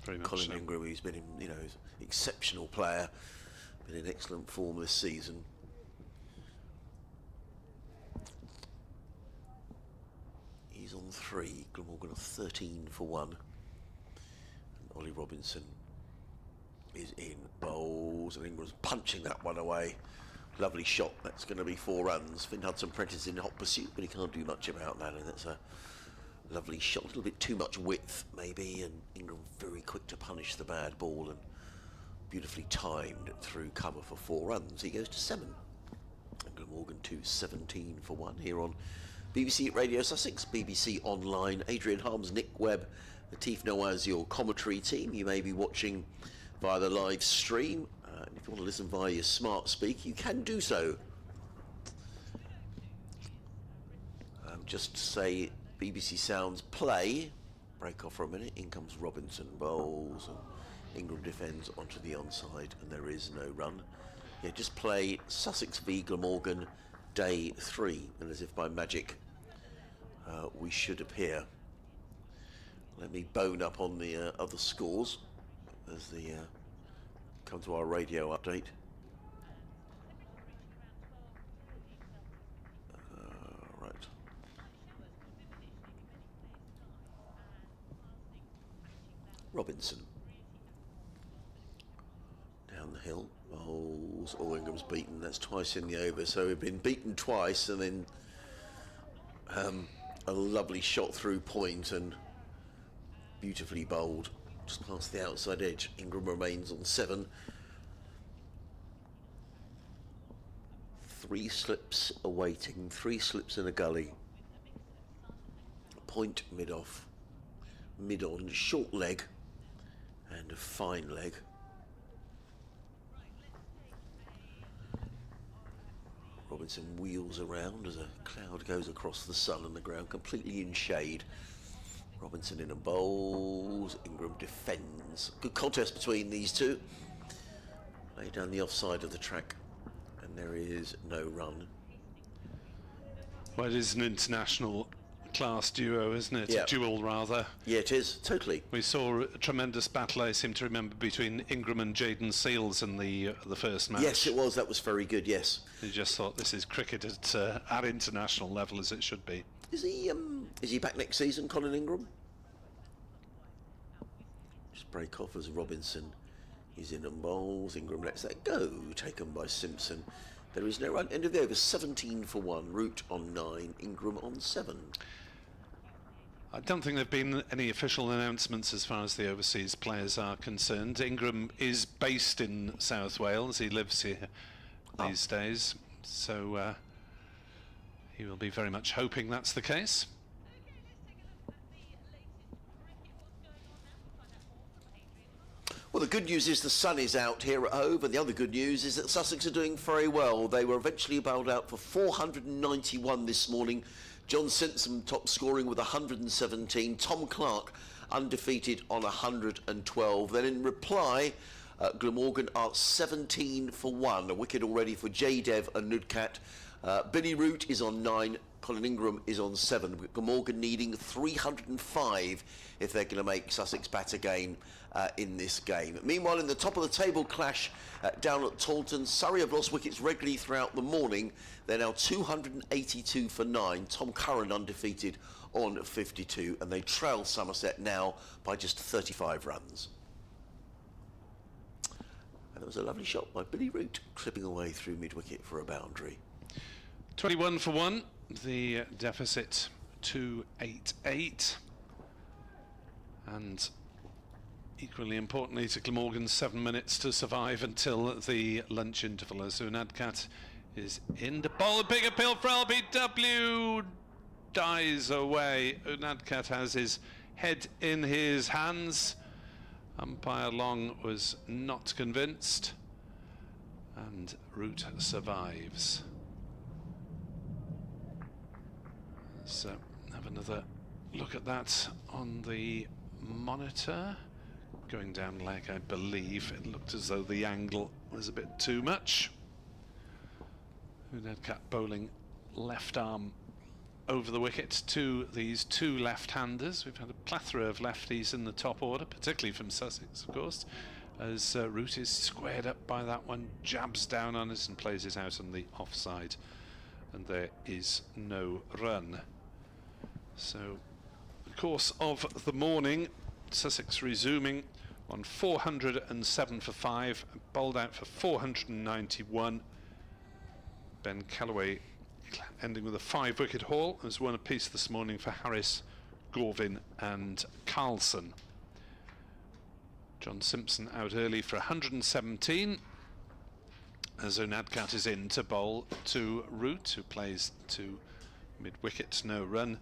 Very much Colin so. Ingram, who's been in, he's an exceptional player, been in excellent form this season. He's on 3, Glamorgan 13 for 1. And Ollie Robinson is in, bowls, and Ingram's punching that one away. Lovely shot, that's going to be 4 runs. Finn Hudson Prentice in hot pursuit, but he can't do much about that, and that's a Lovely shot, a little bit too much width maybe, and Ingram very quick to punish the bad ball and beautifully timed through cover for 4 runs. He goes to 7. And Glamorgan 2-17 for 1 here on BBC Radio Sussex, BBC Online. Adrian Harms, Nick Webb, Latif Nawaz, your commentary team. You may be watching via the live stream. If you want to listen via your smart speak, you can do so. Just to say BBC Sounds play. Break off for a minute. In comes Robinson, bowls, and Ingram defends onto the onside, and there is no run. Yeah, just play Sussex v Glamorgan, day 3, and as if by magic, we should appear. Let me bone up on the other scores as the come to our radio update. Right. Robinson. Down the hill. Bowls. Oh, Ingram's beaten. That's twice in the over. So we've been beaten twice, and then a lovely shot through point and beautifully bowled just past the outside edge. Ingram remains on 7. 3 slips awaiting. 3 slips in a gully. Point mid-off. Mid-on. Short leg. And a fine leg. Robinson wheels around as a cloud goes across the sun and the ground, completely in shade. Robinson in and bowls. Ingram defends. Good contest between these two. Lay down the offside of the track, and there is no run. Well, it is an international class duo, isn't it? Yeah. A duel, rather. Yeah, it is, totally. We saw a tremendous battle, I seem to remember, between Ingram and Jayden Seales in the first match. Yes, it was. That was very good, yes. You just thought this is cricket at international level, as it should be. Is he back next season, Colin Ingram? Just break off as Robinson is in and bowls. Ingram lets that go, taken by Simpson. There is no run. End of the over, 17 for 1. Root on 9, Ingram on 7. I don't think there have been any official announcements as far as the overseas players are concerned. Ingram is based in South Wales. He lives here these days. So he will be very much hoping that's the case. Well, the good news is the sun is out here at Hove, and the other good news is that Sussex are doing very well. They were eventually bowled out for 491 this morning. John Simpson top scoring with 117. Tom Clark undefeated on 112. Then in reply, Glamorgan are 17 for 1. A wicket already for J-Dev and Nudcat. Billy Root is on 9. Colin Ingram is on 7. Glamorgan needing 305 if they're going to make Sussex bat again in this game. Meanwhile, in the top of the table clash down at Taunton, Surrey have lost wickets regularly throughout the morning. They're now 282 for 9. Tom Curran undefeated on 52, and they trail Somerset now by just 35 runs. And there was a lovely shot by Billy Root, clipping away through mid-wicket for a boundary. 21 for 1. The deficit 288, and equally importantly to Glamorgan, 7 minutes to survive until the lunch interval as Unadkat is in the ball. Big appeal for LBW, dies away. Unadkat has his head in his hands. Umpire Long was not convinced, and Root survives. So have another look at that on the monitor. Going down leg, I believe. It looked as though the angle was a bit too much. Unadkat bowling left arm over the wicket to these 2 left-handers. We've had a plethora of lefties in the top order, particularly from Sussex, of course, as Root is squared up by that one, jabs down on us and plays it out on the offside, and there is no run. So, the course of the morning, Sussex resuming on 407 for 5, bowled out for 491. Ben Callaway ending with a 5-wicket haul, has won a piece this morning for Harris Gorvin and Carlson. John Simpson out early for 117. As Unadkat is in to bowl to Root, who plays to mid-wicket, no run.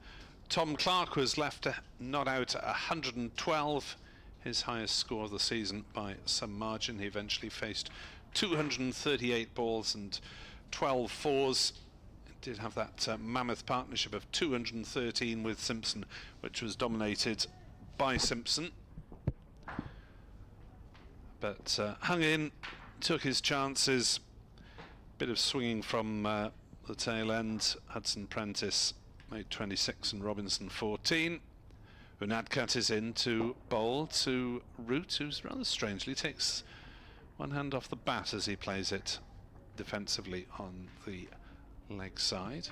Tom Clark was left not out at 112, his highest score of the season by some margin. He eventually faced 238 balls and 12 fours. Did have that mammoth partnership of 213 with Simpson, which was dominated by Simpson. But hung in, took his chances. Bit of swinging from the tail end. Hudson Prentice made 26 and Robinson 14. Unadkat is in to bowl to Root, who's rather strangely takes one hand off the bat as he plays it defensively on the leg side.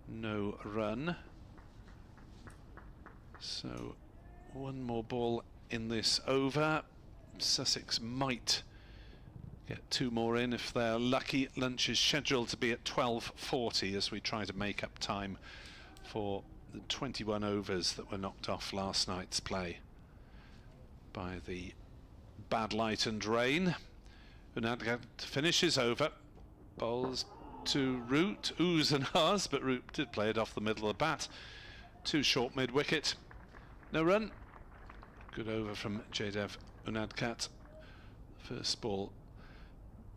No run. So one more ball in this over. Sussex might get two more in if they're lucky. Lunch is scheduled to be at 12:40 as we try to make up time for the 21 overs that were knocked off last night's play by the bad light and rain. Unadkat finishes over, bowls to Root, oohs and ahs, but Root did play it off the middle of the bat. Too short mid-wicket. No run. Good over from Jaydev Unadkat. First ball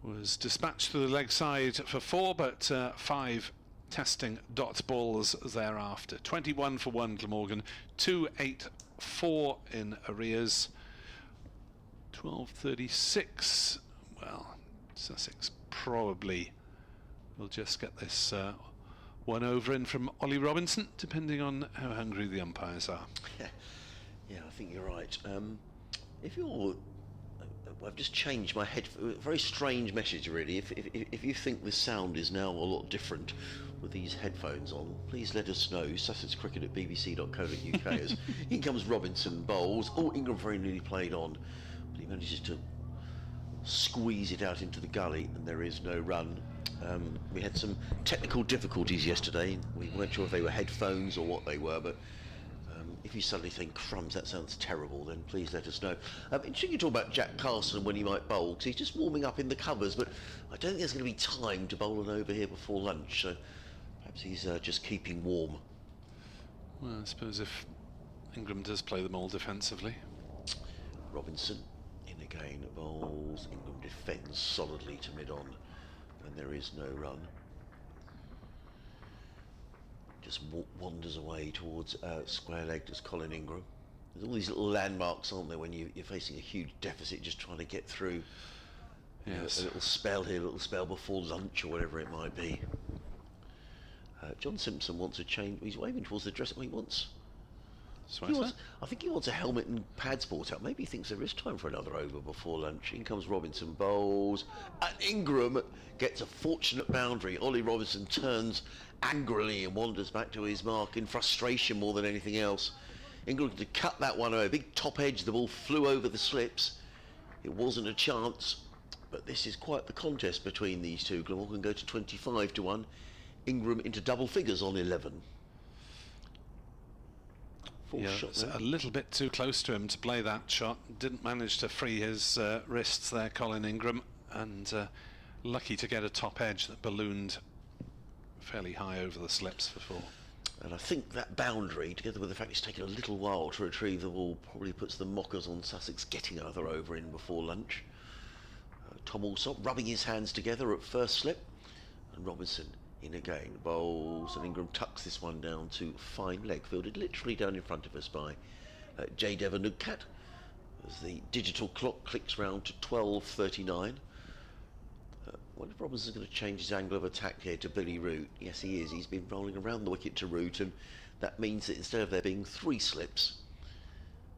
was dispatched to the leg side for 4, but 5 testing dot balls thereafter. 21 for 1 Glamorgan, 2-8-4 in arrears. 12:36. Well, Sussex probably will just get this one over in from Ollie Robinson, depending on how hungry the umpires are. Yeah, I think you're right. If you're, I've just changed my head. Very strange message, really. If you think the sound is now a lot different with these headphones on, please let us know. SussexCricket@bbc.co.uk. As in comes Robinson, bowls. Oh, Ingram very nearly played on, but he manages to squeeze it out into the gully, and there is no run. We had some technical difficulties yesterday. We weren't sure if they were headphones or what they were, but if you suddenly think, crumbs, that sounds terrible, then please let us know. Interesting you talk about Jack Carson when he might bowl, because he's just warming up in the covers, but I don't think there's going to be time to bowl an over here before lunch, so perhaps he's just keeping warm. Well, I suppose if Ingram does play them all defensively. Robinson in again, bowls. Ingram defends solidly to mid-on, and there is no run. Just wanders away towards square-legged as Colin Ingram. There's all these little landmarks, aren't there, when you're facing a huge deficit, just trying to get through. Yes. A little spell here, a little spell before lunch, or whatever it might be. John Simpson wants a change. He's waving towards the dressing room. I think he wants a helmet and pads brought up. Maybe he thinks there is time for another over before lunch. In comes Robinson, bowls, and Ingram gets a fortunate boundary. Ollie Robinson turns angrily and wanders back to his mark in frustration more than anything else. Ingram to cut that one over. Big top edge, the ball flew over the slips. It wasn't a chance, but this is quite the contest between these two. Glamorgan go to 25-1. Ingram into double figures on 11. Yeah, it's a little bit too close to him to play that shot. Didn't manage to free his wrists there, Colin Ingram, and lucky to get a top edge that ballooned fairly high over the slips for 4. And I think that boundary, together with the fact it's taken a little while to retrieve the ball, probably puts the mockers on Sussex getting another over in before lunch. Tom Alsop rubbing his hands together at first slip, and Robinson in again, bowls, and Ingram tucks this one down to fine leg, fielded literally down in front of us by Jaydev Unadkat, as the digital clock clicks round to 12:39. Wonder if Robinson's going to change his angle of attack here to Billy Root. Yes, he is. He's been rolling around the wicket to Root, and that means that instead of there being 4 slips,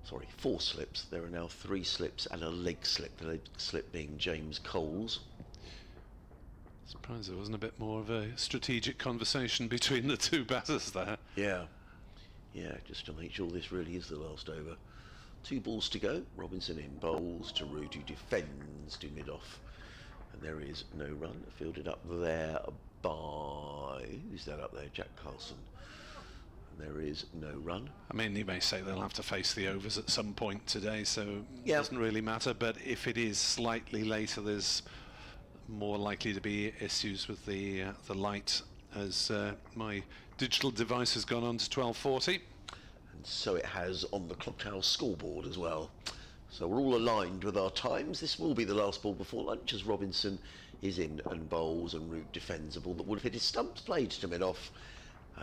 there are now 3 slips and a leg slip, the leg slip being James Cole's. Surprised there wasn't a bit more of a strategic conversation between the two batters there. Yeah, just to make sure this really is the last over. 2 balls to go. Robinson in, bowls to Root, who defends to mid-off. And there is no run. Fielded up there by... Who's that up there? Jack Carlson. There is no run. I mean, you may say they'll have to face the overs at some point today, so it Yeah. doesn't really matter. But if it is slightly later, there's more likely to be issues with the light, as my digital device has gone on to 12:40. And so it has on the clock tower scoreboard as well. So we're all aligned with our times. This will be the last ball before lunch as Robinson is in and bowls and Root defends a ball that would have hit his stumps, played to mid off.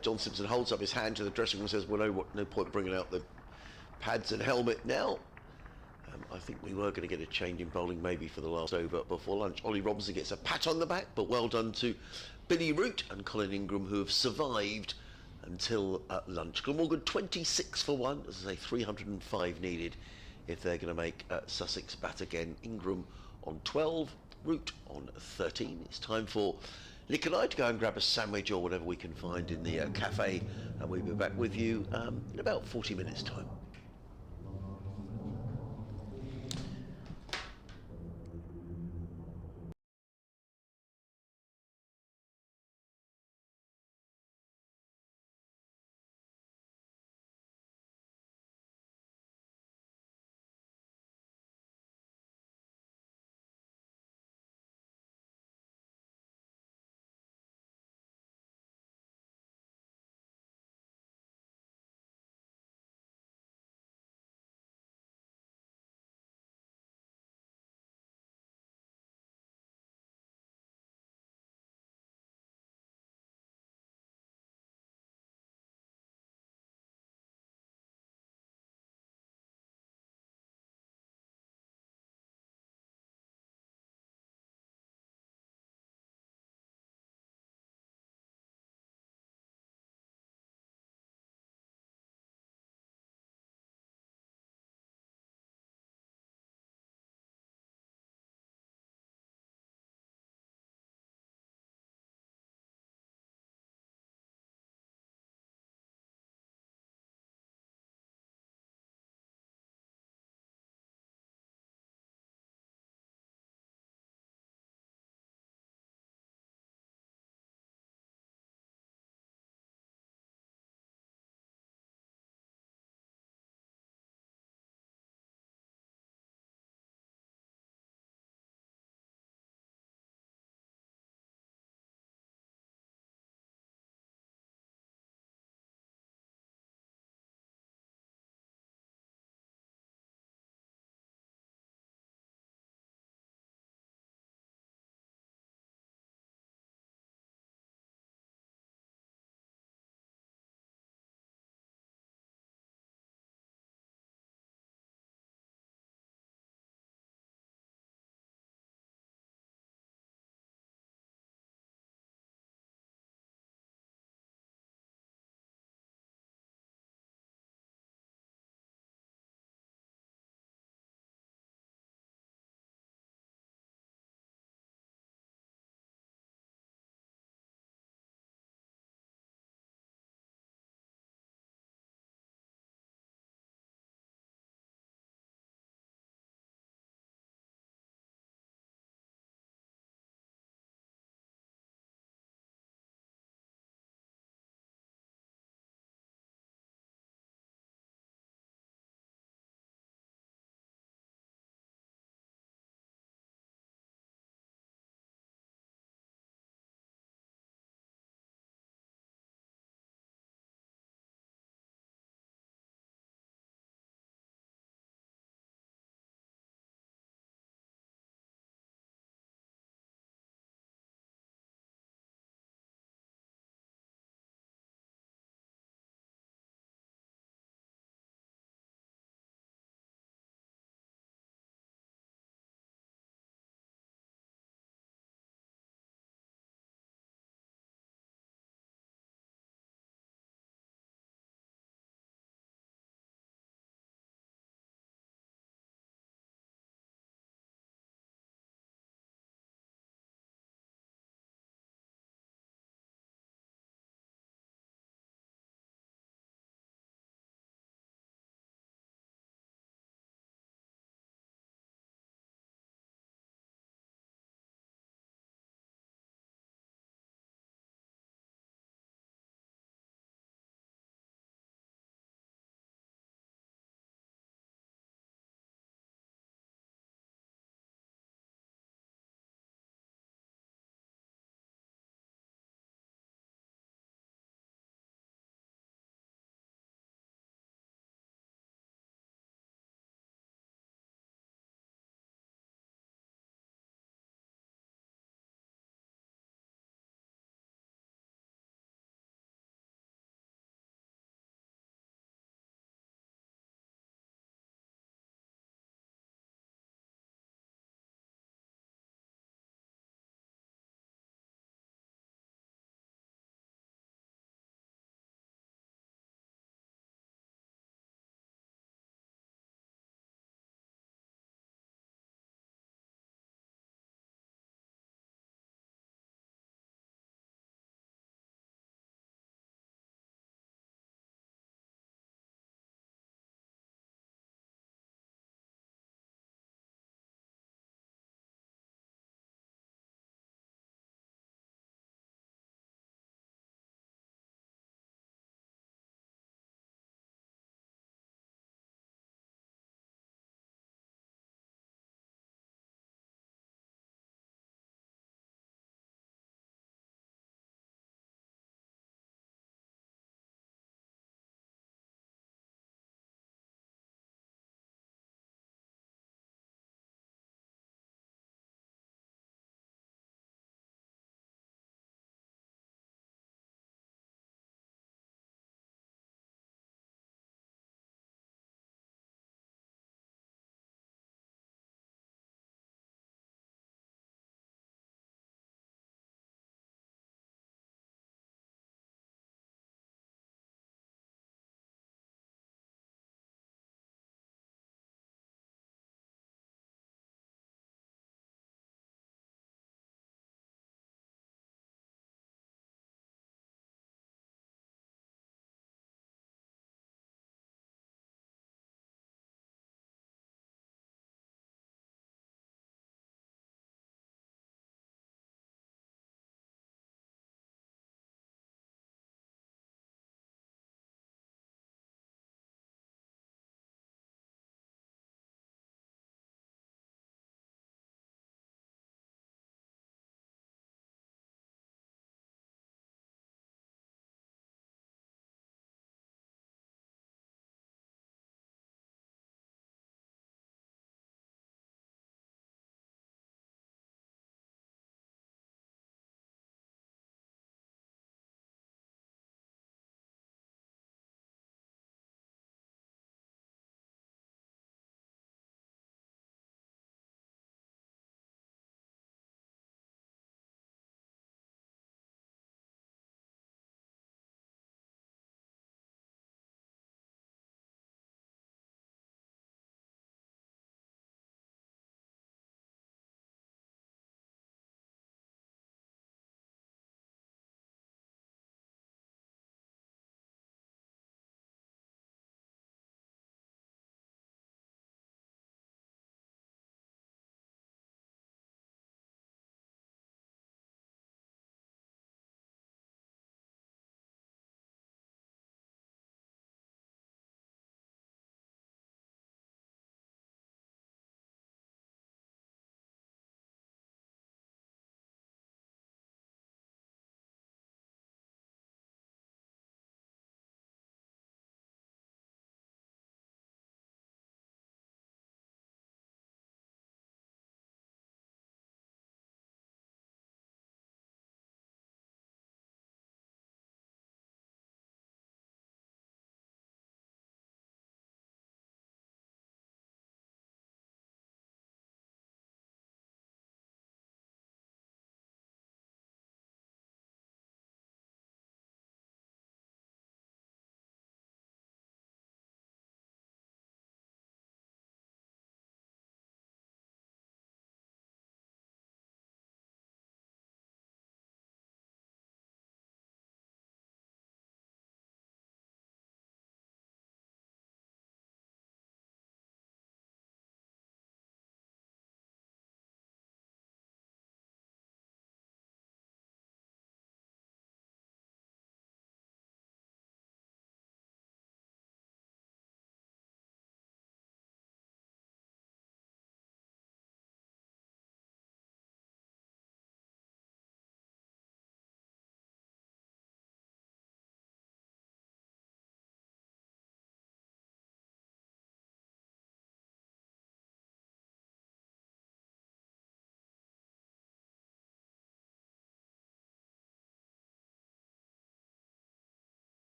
John Simpson holds up his hand to the dressing room and says, well, no point bringing out the pads and helmet now. I think we were going to get a change in bowling maybe for the last over before lunch. Ollie Robinson gets a pat on the back, but well done to Billy Root and Colin Ingram, who have survived until lunch. Glamorgan 26 for 1, as I say, 305 needed if they're going to make Sussex bat again. Ingram on 12, Root on 13. It's time for Nick and I to go and grab a sandwich or whatever we can find in the cafe, and we'll be back with you in about 40 minutes' time.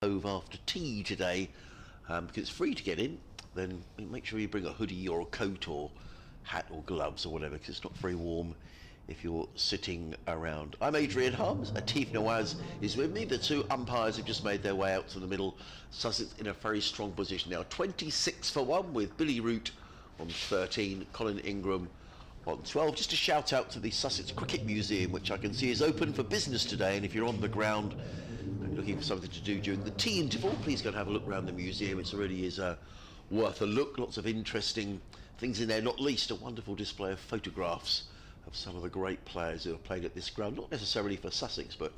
over after tea today, because it's free to get in. Then make sure you bring a hoodie or a coat or hat or gloves or whatever, because it's not very warm if you're sitting around. I'm Adrian Harms. Atif Nawaz is with me. The two umpires have just made their way out to the middle. Sussex in a very strong position now. 26 for 1 with Billy Root on 13, Colin Ingram on 12. Just a shout out to the Sussex Cricket Museum, which I can see is open for business today. And if you're on the ground and looking for something to do during the tea interval, please go and have a look around the museum. It really is worth a look. Lots of interesting things in there, not least a wonderful display of photographs of some of the great players who have played at this ground, not necessarily for Sussex, but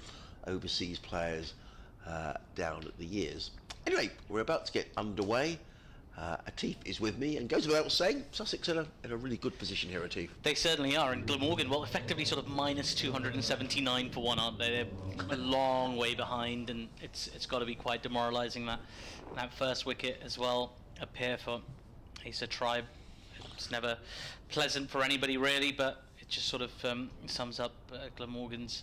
overseas players down the years. Anyway, we're about to get underway. Atif is with me, and goes without saying, Sussex in a really good position here, Atif. They certainly are, and Glamorgan, well, effectively sort of minus 279 for 1, aren't they? They're a long way behind, and it's got to be quite demoralising, that first wicket as well. A pair for Asa Tribe. It's never pleasant for anybody, really, but it just sort of sums up Glamorgan's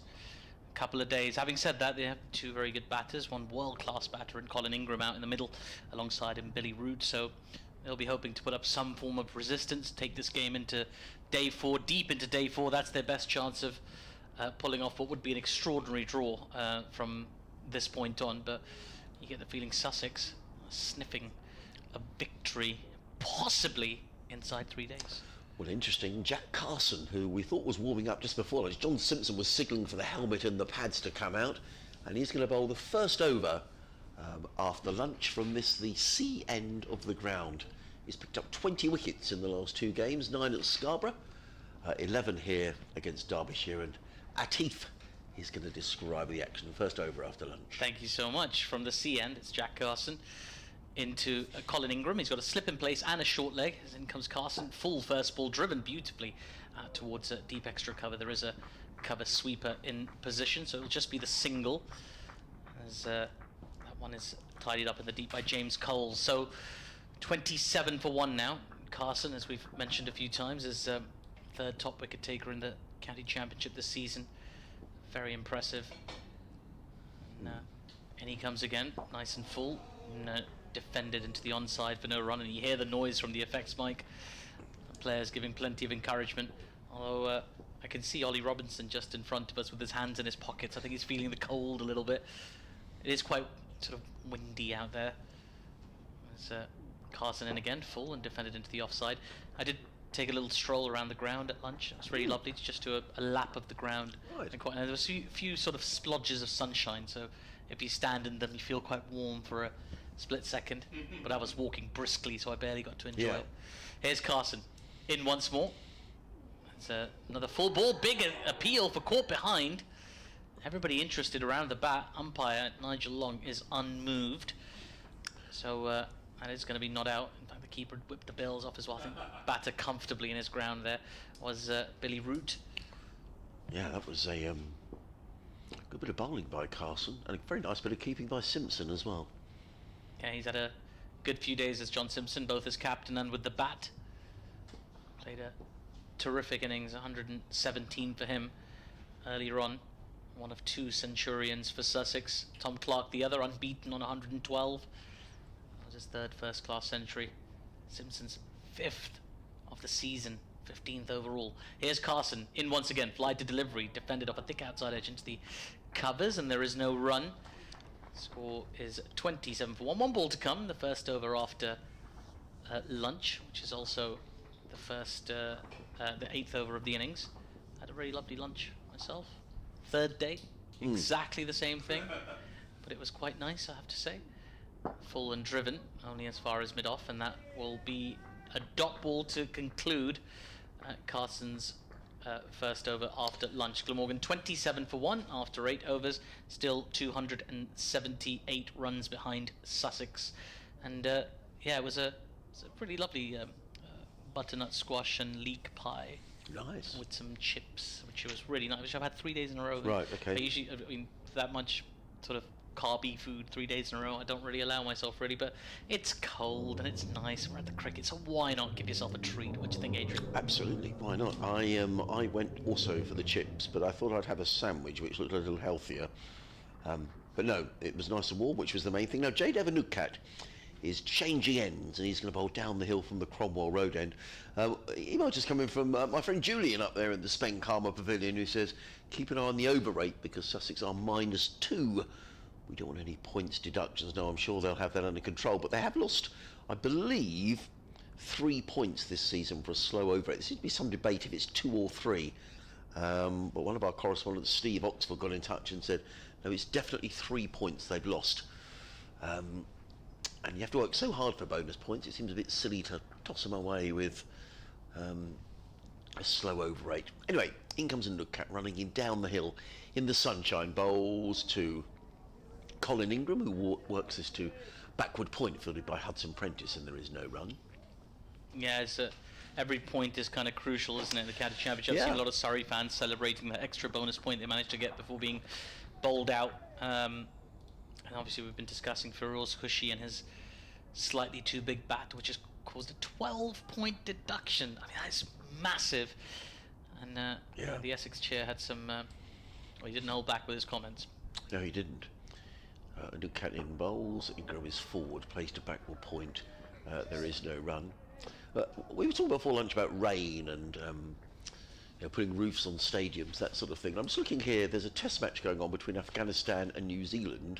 couple of days. Having said that, they have two very good batters, one world-class batter and Colin Ingram out in the middle, alongside him Billy Root, so they'll be hoping to put up some form of resistance, take this game into day 4, deep into day 4. That's their best chance of pulling off what would be an extraordinary draw from this point on, but you get the feeling Sussex are sniffing a victory, possibly inside 3 days. Well, interesting. Jack Carson, who we thought was warming up just before lunch. John Simpson was signalling for the helmet and the pads to come out, and he's going to bowl the first over after lunch from the sea end of the ground. He's picked up 20 wickets in the last 2 games, 9 at Scarborough, 11 here against Derbyshire, and Atif is going to describe the action. First over after lunch. Thank you so much. From the sea end, it's Jack Carson into Colin Ingram. He's got a slip in place and a short leg. As in comes Carson, full first ball, driven beautifully towards a deep extra cover. There is a cover sweeper in position, so it'll just be the single, as that one is tidied up in the deep by James Coles. So 27 for 1 now. Carson, as we've mentioned a few times, is third top wicket taker in the county championship this season. Very impressive. And he comes again, nice and full. And, defended into the onside for no run, and you hear the noise from the effects mic. The players giving plenty of encouragement, although I can see Ollie Robinson just in front of us with his hands in his pockets. I think he's feeling the cold a little bit. It is quite sort of windy out there. There's Carson in again, full and defended into the offside. I did take a little stroll around the ground at lunch. It was really lovely to just do a lap of the ground. Right. And there was a few sort of splodges of sunshine, so if you stand in them you feel quite warm for a split second, but I was walking briskly, so I barely got to enjoy it. Here's Carson in once more. It's another full ball, big appeal for caught behind. Everybody interested around the bat. Umpire Nigel Long is unmoved, so that is going to be not out. In fact, the keeper whipped the bills off as well. I think batter comfortably in his ground there was Billy Root. Yeah, that was a good bit of bowling by Carson, and a very nice bit of keeping by Simpson as well. Yeah, he's had a good few days as John Simpson, both as captain and with the bat. Played a terrific innings, 117 for him earlier on. One of 2 centurions for Sussex. Tom Clark, the other, unbeaten on 112. That was his 3rd first-class century. Simpson's 5th of the season, 15th overall. Here's Carson, in once again, fly to delivery, defended off a thick outside edge into the covers, and there is no run. Score is 27 for 1. 1 ball to come, the first over after lunch, which is also the 8th over of the innings. Had a very lovely lunch myself. 3rd day, exactly the same thing, but it was quite nice, I have to say. Full and driven, only as far as mid-off, and that will be a dot ball to conclude Carson's first over after lunch. Glamorgan 27 for 1 after 8 overs, still 278 runs behind Sussex. And yeah, it was a pretty lovely butternut squash and leek pie. Nice. With some chips, which was really nice, which I've had 3 days in a row. Right, okay. I mean, that much sort of carby food 3 days in a row, I don't really allow myself really, but it's cold and it's nice. We're at the cricket, so why not give yourself a treat? What do you think, Adrian? Absolutely, why not? I went also for the chips, but I thought I'd have a sandwich which looked a little healthier. But no, it was nice and warm, which was the main thing. Now, Jade Evanukat is changing ends, and he's going to bowl down the hill from the Cromwell Road end. Email just coming from my friend Julian up there in the Spen Karma Pavilion, who says, keep an eye on the over rate because Sussex are -2. We don't want any points deductions. No, I'm sure they'll have that under control. But they have lost, I believe, 3 points this season for a slow over rate. There seems to be some debate if it's 2 or 3. But one of our correspondents, Steve Oxford, got in touch and said, no, it's definitely 3 points they've lost. And you have to work so hard for bonus points, it seems a bit silly to toss them away with a slow over rate. Anyway, in comes a Nugcat running in down the hill in the sunshine. Bowls to Colin Ingram, who works this to backward point, fielded by Hudson Prentice, and there is no run. Yeah, every point is kind of crucial, isn't it? The County Championship. I've seen a lot of Surrey fans celebrating that extra bonus point they managed to get before being bowled out. And obviously we've been discussing Feroz Khushi and his slightly too big bat, which has caused a 12-point deduction. I mean, that's massive. And the Essex chair had some... well, he didn't hold back with his comments. No, he didn't. Nugcat in bowls. Ingram is forward, placed a backward point. There is no run. We were talking before lunch about rain and putting roofs on stadiums, that sort of thing. I'm just looking here, there's a test match going on between Afghanistan and New Zealand,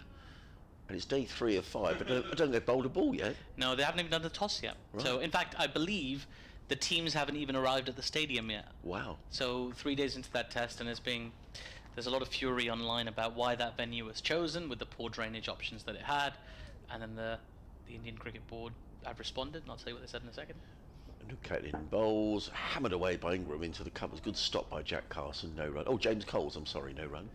and it's day 3 of 5, but I don't think they've bowled a ball yet. No, they haven't even done the toss yet. Right. So, in fact, I believe the teams haven't even arrived at the stadium yet. Wow. So, 3 days into that test, and there's a lot of fury online about why that venue was chosen, with the poor drainage options that it had, and then the Indian Cricket Board have responded, and I'll tell you what they said in a second. Nugcat in bowls, hammered away by Ingram into the covers. Good stop by Jack Carson, no run. Oh, James Coles, I'm sorry, no run.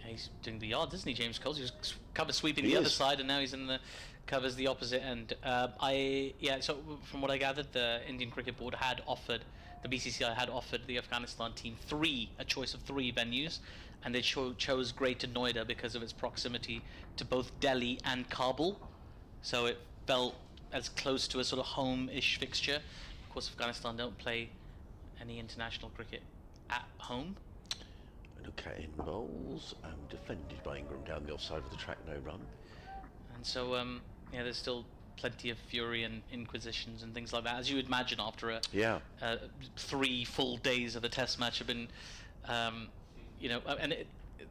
He's doing the yards, isn't he, James Coles? He was cover sweeping the other side, and now he's in the covers the opposite end. So from what I gathered, the Indian Cricket Board had offered, the BCCI had offered the Afghanistan team a choice of 3 venues, and they chose Greater Noida because of its proximity to both Delhi and Kabul. So it felt as close to a sort of home-ish fixture. Of course, Afghanistan don't play any international cricket at home. Nugcat in bowls, defended by Ingram down the offside of the track, no run. And so, there's still plenty of fury and inquisitions and things like that, as you would imagine after 3 full days of a test match have been,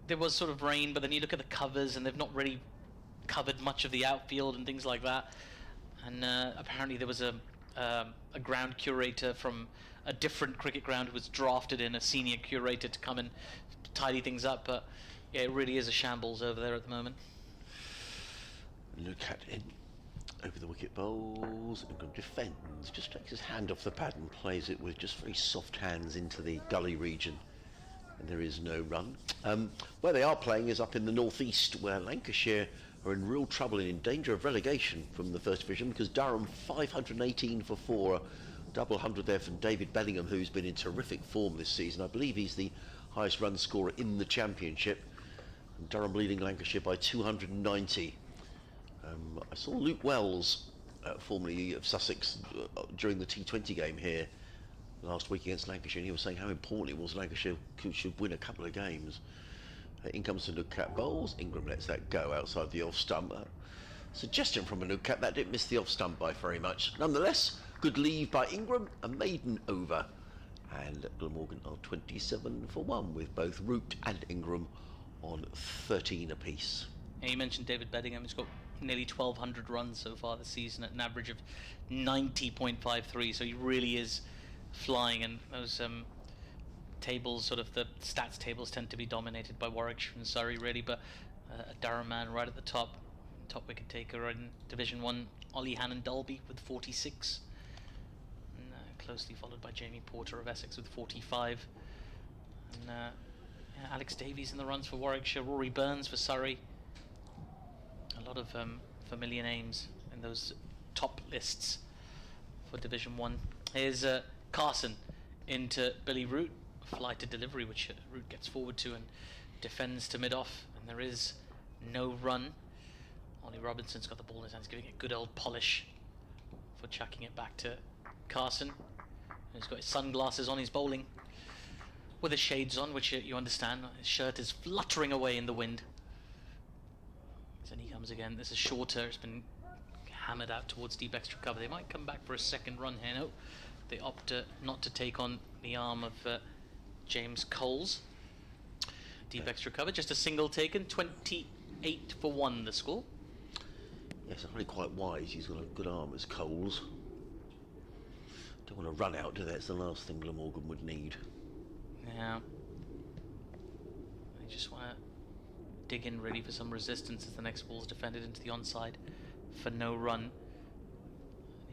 there was sort of rain, but then you look at the covers and they've not really covered much of the outfield and things like that. And apparently there was a ground curator from a different cricket ground who was drafted in, a senior curator, to come and tidy things up, but yeah, it really is a shambles over there at the moment. Nugcat in over the wicket bowls. Ingram defends, just takes his hand off the pad and plays it with just very soft hands into the gully region, and there is no run. Where they are playing is up in the northeast, where Lancashire are in real trouble and in danger of relegation from the First Division, because Durham 518 for 4, a double 100 there from David Bellingham, who's been in terrific form this season. I believe he's the highest run scorer in the Championship, and Durham leading Lancashire by 290. I saw Luke Wells, formerly of Sussex, during the T20 game here last week against Lancashire, and he was saying how important it was Lancashire should win a couple of games. In comes the Nugcat bowls. Ingram lets that go outside the off stump. Suggestion from a Nugcat, that didn't miss the off stump by very much. Nonetheless, good leave by Ingram, a maiden over. And Glamorgan are 27 for 1, with both Root and Ingram on 13 apiece. Yeah, you mentioned David Bellingham. He's got nearly 1,200 runs so far this season at an average of 90.53, so he really is flying, and those tables, sort of the stats tables, tend to be dominated by Warwickshire and Surrey, really, but a Durham man right at the top wicket taker in Division 1, Ollie Hannon-Dalby with 46, and closely followed by Jamie Porter of Essex with 45, and Alex Davies in the runs for Warwickshire, Rory Burns for Surrey. A lot of familiar names in those top lists for Division 1. Here's Carson into Billy Root, fly to delivery, which Root gets forward to and defends to mid-off, and there is no run. Ollie Robinson's got the ball in his hands, giving it good old polish for chucking it back to Carson. And he's got his sunglasses on, he's bowling with his shades on, which you understand. His shirt is fluttering away in the wind. So he comes again. This is shorter. It's been hammered out towards deep extra cover. They might come back for a second run here. No, they opt not to take on the arm of James Coles. Deep extra cover. Just a single taken. 28 for 1 the score. Yes, really quite wise. He's got a good arm as Coles. Don't want to run out, do they? It's the last thing Glamorgan would need. Yeah. They just want to dig in really for some resistance as the next ball's defended into the onside for no run.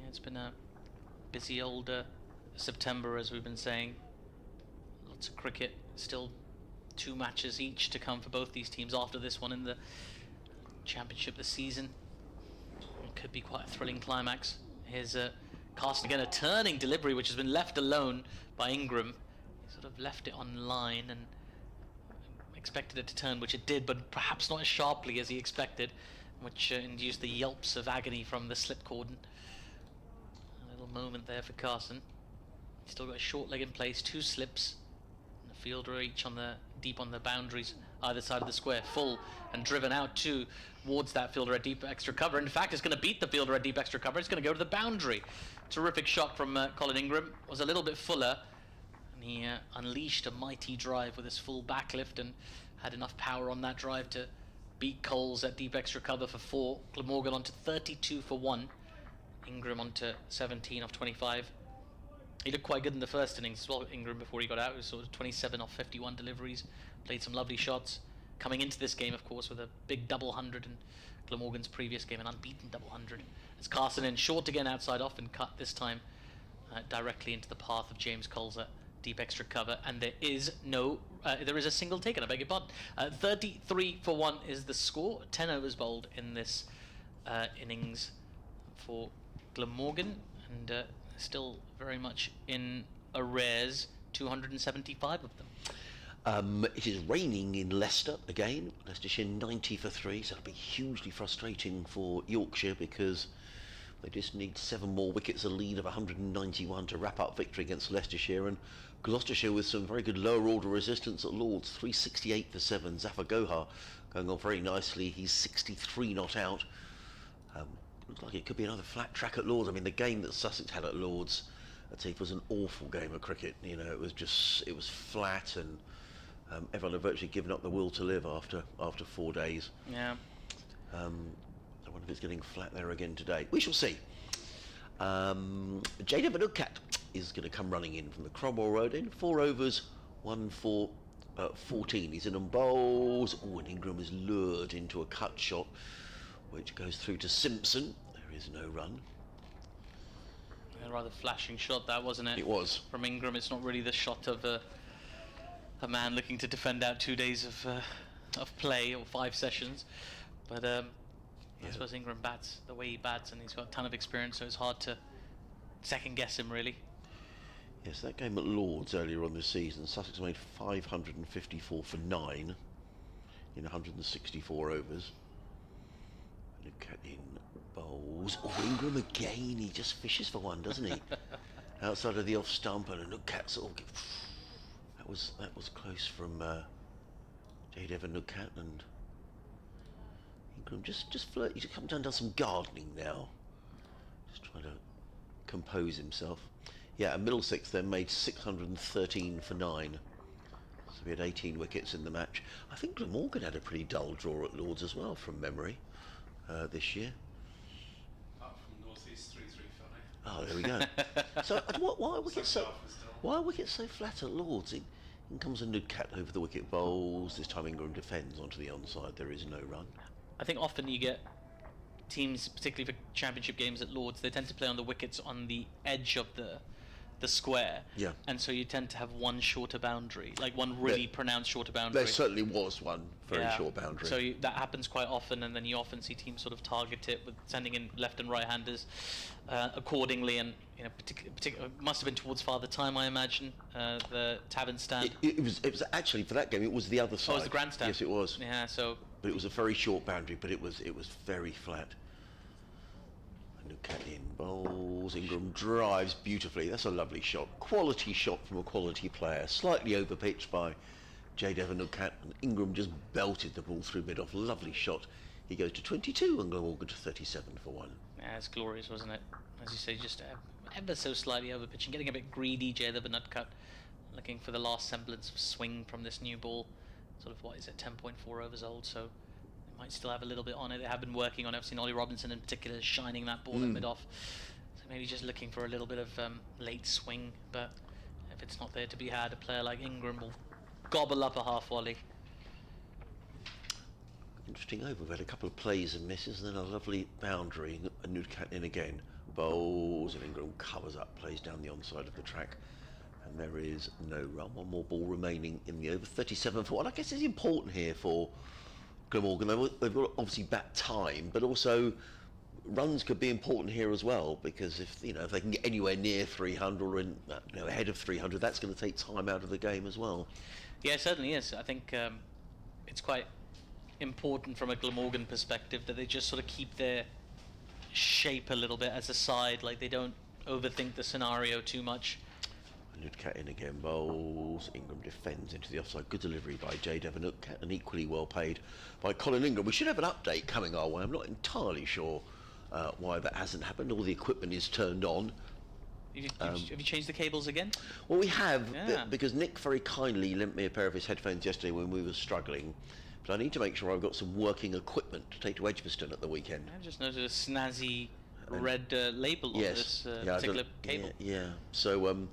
Yeah, it's been a busy old September, as we've been saying. Lots of cricket. Still 2 matches each to come for both these teams after this one in the championship this season. It could be quite a thrilling climax. Here's Carson again, a turning delivery which has been left alone by Ingram. He sort of left it on line and expected it to turn, which it did, but perhaps not as sharply as he expected, which induced the yelps of agony from the slip cordon. A little moment there for Carson. He's still got a short leg in place, 2 slips, and the fielder each on the deep on the boundaries either side of the square, full and driven out towards that fielder at deep extra cover. In fact, it's going to beat the fielder at deep extra cover. It's going to go to the boundary. Terrific shot from Colin Ingram. Was a little bit fuller, and he unleashed a mighty drive with his full backlift and had enough power on that drive to beat Coles at deep extra cover for 4. Glamorgan onto 32 for 1. Ingram onto 17 off 25. He looked quite good in the first innings as well, Ingram, before he got out. He was sort of 27 off 51 deliveries, played some lovely shots. Coming into this game, of course, with a big double 100 in Glamorgan's previous game, an unbeaten double 100. It's Carson in short again, outside off, and cut this time directly into the path of James Coles at deep extra cover. And there is no, there is a single taken, I beg your pardon. 33 for 1 is the score. 10 overs bowled in this innings for Glamorgan, and still very much in arrears, 275 of them. It is raining in Leicester again. Leicestershire 90 for 3, so it'll be hugely frustrating for Yorkshire because they just need 7 more wickets, a lead of 191 to wrap up victory against Leicestershire. And Gloucestershire with some very good lower order resistance at Lords, 368 for 7. Zafar Gohar going on very nicely. He's 63 not out. Looks like it could be another flat track at Lords. I mean, the game that Sussex had at Lords, I'd say, it was an awful game of cricket. You know, it was flat, and everyone had virtually given up the will to live after 4 days. Yeah. I wonder if it's getting flat there again today. We shall see. Jada Vanukhat is going to come running in from the Cromwell Road in 4 overs, 1 for 14. He's in and bowls. Oh, and Ingram is lured into a cut shot, which goes through to Simpson. There is no run. A rather flashing shot that, wasn't it? It was. From Ingram. It's not really the shot of a man looking to defend out 2 days of play or 5 sessions. But I suppose Ingram bats the way he bats, and he's got a ton of experience, so it's hard to second guess him, really. Yes, that game at Lords earlier on this season, Sussex made 554 for 9 in 164 overs. Look at in bowls. Oh, Ingram again. He just fishes for one, doesn't he? Outside of the off stump, and look at sort of. That was close from Jade Vanukhat, and Ingram just flirt. He's come down and done some gardening now. Just trying to compose himself. Yeah, and Middlesex then made 613 for 9. So we had 18 wickets in the match. I think Glamorgan had a pretty dull draw at Lords as well, from memory, this year. Apart from North East 3-3 funny. Oh, there we go. So why are wickets so flat at Lords? In comes a Vanukhat over the wicket, bowls. This time Ingram defends onto the onside. There is no run. I think often you get teams, particularly for championship games at Lords, they tend to play on the wickets on the edge of the square. Yeah. And so you tend to have one shorter boundary, like one really pronounced shorter boundary. There certainly was one very short boundary. So that happens quite often, and then you often see teams sort of target it with sending in left and right-handers accordingly. And must have been towards Father Time, I imagine, the tavern stand. It was actually, for that game, it was the other side. Oh, it was the grandstand. Yes, it was. Yeah, so. But it was a very short boundary, but it was very flat. Vanukhat in bowls. Ingram drives beautifully. That's a lovely shot. Quality shot from a quality player. Slightly overpitched by Jade Vanukhat, and Ingram just belted the ball through mid-off. Lovely shot he goes to 22 and Glamorgan to 37 for 1. Yeah, it's glorious, wasn't it? As you say, just ever so slightly over pitching, getting a bit greedy, Jay the Nut Cut, looking for the last semblance of swing from this new ball. Sort of, what is it, 10.4 overs old, so they might still have a little bit on it. They have been working on it. I've seen Ollie Robinson in particular shining that ball at mid-off. So maybe just looking for a little bit of late swing, but if it's not there to be had, a player like Ingram will gobble up a half volley. Interesting over. We've had a couple of plays and misses, and then a lovely boundary. A Newcat in again. Bowls, and Ingram covers up, plays down the onside of the track. And there is no run. One more ball remaining in the over. 37 for 1. I guess it's important here for Glamorgan. They've got obviously bat time, but also runs could be important here as well, because if if they can get anywhere near 300 or ahead of 300, that's going to take time out of the game as well. Yeah, it certainly is. I think it's quite important from a Glamorgan perspective that they just sort of keep their shape a little bit as a side, like they don't overthink the scenario too much. Nutcat in again, bowls. Ingram defends into the offside. Good delivery by Jay Nutcat, and equally well paid by Colin Ingram. We should have an update coming our way. I'm not entirely sure why that hasn't happened. All the equipment is turned on. Have you changed the cables again? Well, we have, Yeah. because Nick very kindly lent me a pair of his headphones yesterday when we were struggling. But I need to make sure I've got some working equipment to take to Edgbaston at the weekend. I just noticed a snazzy red label on this particular cable. Yeah. So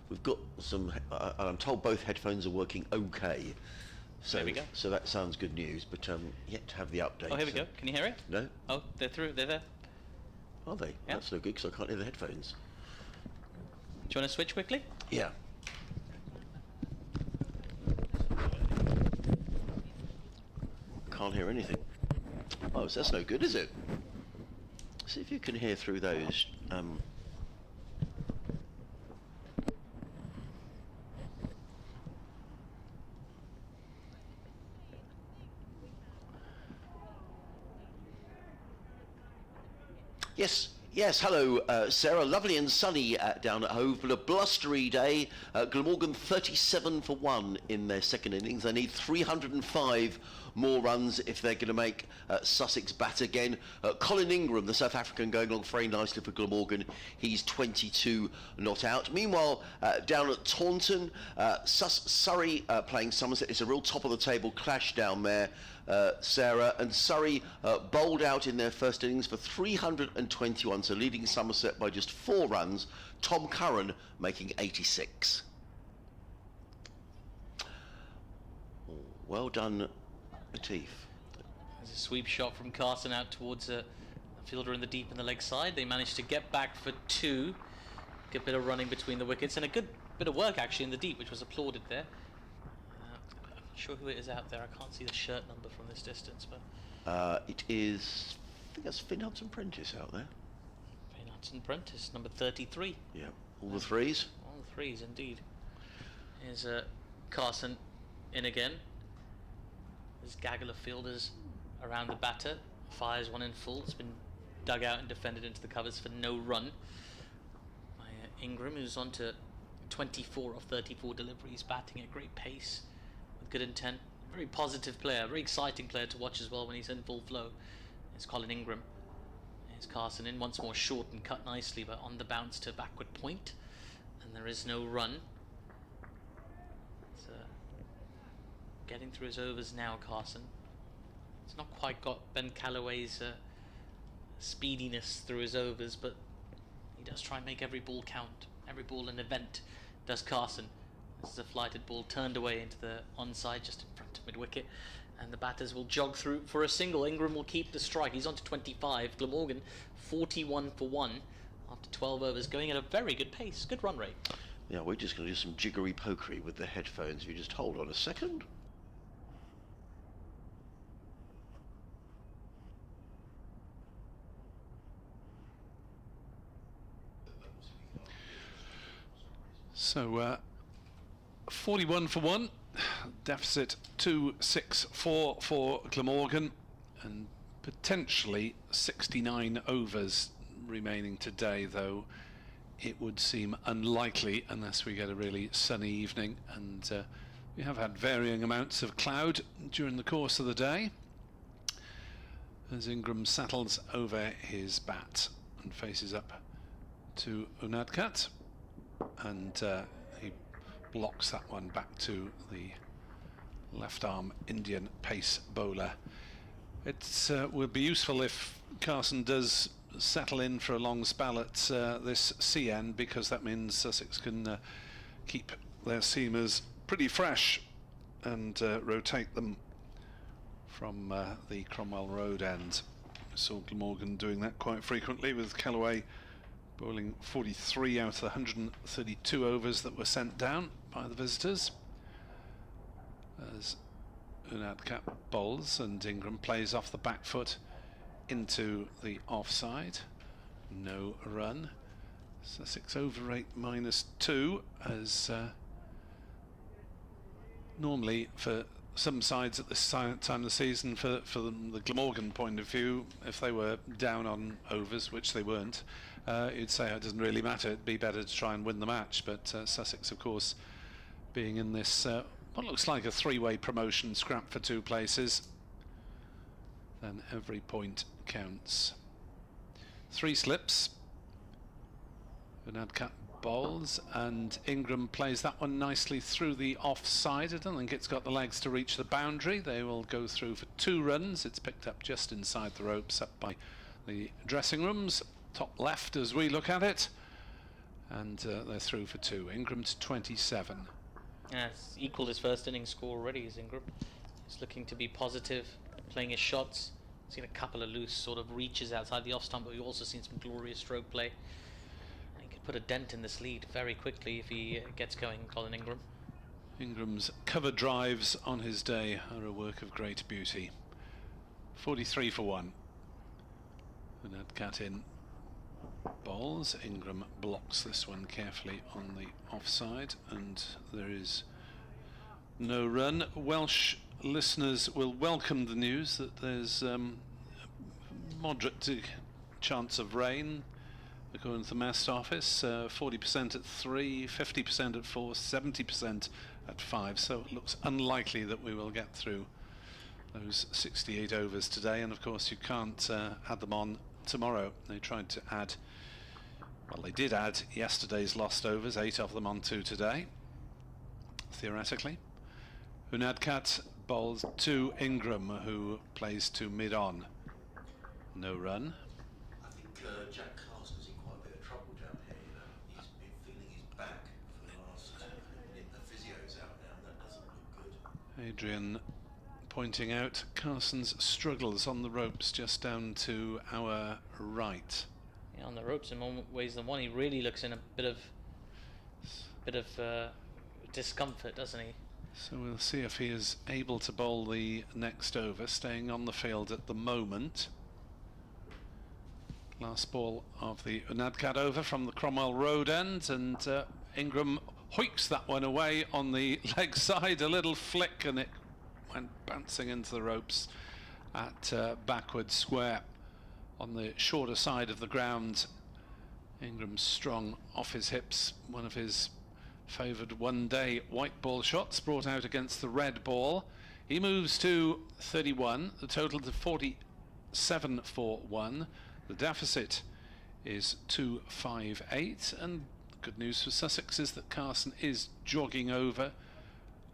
we've got some. I'm told both headphones are working okay. So, there we go. So that sounds good news. But yet to have the update. Oh, here we go. Can you hear it? No. Oh, they're through. They're there. Are they? Yeah. That's no good because I can't hear the headphones. Do you want to switch quickly? Yeah. Can't hear anything. Oh, so that's no good, is it? See if you can hear through those. Yes, hello, Sarah. Lovely and sunny down at Hove, but a blustery day. Glamorgan 37 for 1 in their second innings. They need 305 more runs if they're going to make Sussex bat again. Colin Ingram, the South African, going along very nicely for Glamorgan. He's 22 not out. Meanwhile, down at Taunton, Surrey playing Somerset. It's a real top of the table clash down there. Sarah, and Surrey bowled out in their first innings for 321, so leading Somerset by just 4 runs. Tom Curran making 86. Well done, Latif. There's a sweep shot from Carson out towards a fielder in the deep in the leg side. They managed to get back for 2. Good bit of running between the wickets, and a good bit of work actually in the deep, which was applauded there. Sure who it is out there. I can't see the shirt number from this distance, but It is, I think that's Finn Hudson Prentice out there. Finn Hudson Prentice, number 33. Yeah, all the threes. All the threes, indeed. Here's Carson in again. There's a gaggle of fielders around the batter. Fires one in full. It's been dug out and defended into the covers for no run by Ingram, who's on to 24 of 34 deliveries, batting at great pace. Good intent, very positive player, very exciting player to watch as well when he's in full flow. It's Colin Ingram. Here's Carson in once more, short and cut nicely, but on the bounce to backward point, and there is no run. It's, getting through his overs now, Carson. It's not quite got Ben Callaway's speediness through his overs, but he does try and make every ball count, every ball an event. Does Carson. This is a flighted ball turned away into the onside just in front of mid-wicket, and the batters will jog through for a single. Ingram will keep the strike. He's on to 25. Glamorgan 41 for 1 after 12 overs, going at a very good pace. Good run rate. Yeah, we're just going to do some jiggery pokery with the headphones. If you just hold on a second. So 41 for 1, deficit 264 for Glamorgan, and potentially 69 overs remaining today, though it would seem unlikely unless we get a really sunny evening, and we have had varying amounts of cloud during the course of the day. as Ingram settles over his bat and faces up to Unadkat, and he blocks that one back to the left arm Indian pace bowler. It would be useful if Carson does settle in for a long spell at this C end, because that means Sussex can keep their seamers pretty fresh and rotate them from the Cromwell Road end. We saw Glamorgan doing that quite frequently, with Callaway bowling 43 out of the 132 overs that were sent down by the visitors. As Unadkat bowls and Ingram plays off the back foot into the offside. No run. Sussex over 8 -2, as normally for some sides at this time of the season, for the Glamorgan point of view, if they were down on overs, which they weren't, you'd say it doesn't really matter, it'd be better to try and win the match. But Sussex, of course, being in this what looks like a three-way promotion scrap for 2 places, then every point counts. 3 slips. Unadkat bowls, and Ingram plays that one nicely through the offside. I don't think it's got the legs to reach the boundary. They will go through for 2 runs. It's picked up just inside the ropes, up by the dressing rooms, top left as we look at it, and they're through for 2. Ingram to 27. Yeah, it's equalled his first innings score already, is Ingram. He's looking to be positive, playing his shots. Seen a couple of loose sort of reaches outside the off stump, but we've also seen some glorious stroke play. And he could put a dent in this lead very quickly if he gets going, Colin Ingram. Ingram's cover drives on his day are a work of great beauty. 43 for 1. Unadkat in bowls. Ingram blocks this one carefully on the offside, and there is no run. Welsh listeners will welcome the news that there's moderate chance of rain according to the Met Office. 40% at 3, 50% at 4, 70% at 5, so it looks unlikely that we will get through those 68 overs today. And of course you can't add them on tomorrow. They tried to add, well, they did add yesterday's lost overs, 8 of them onto today, theoretically. Unadkat bowls to Ingram, who plays to mid-on. No run. I think Jack Carson's in quite a bit of trouble down here. You know, he's been feeling his back for the last minute. The physio's out now, and that doesn't look good. Adrian pointing out Carson's struggles on the ropes just down to our right. Yeah, on the ropes in more ways than one. He really looks in a bit of discomfort, doesn't he? So we'll see if he is able to bowl the next over, staying on the field at the moment. Last ball of the Unadkat over from the Cromwell Road end, and Ingram hoiks that one away on the leg side, a little flick, and it went bouncing into the ropes at backward square on the shorter side of the ground. Ingram's strong off his hips, one of his favoured one-day white ball shots, brought out against the red ball. He moves to 31, the total to 47 for 1. The deficit is 258, and good news for Sussex is that Carson is jogging over.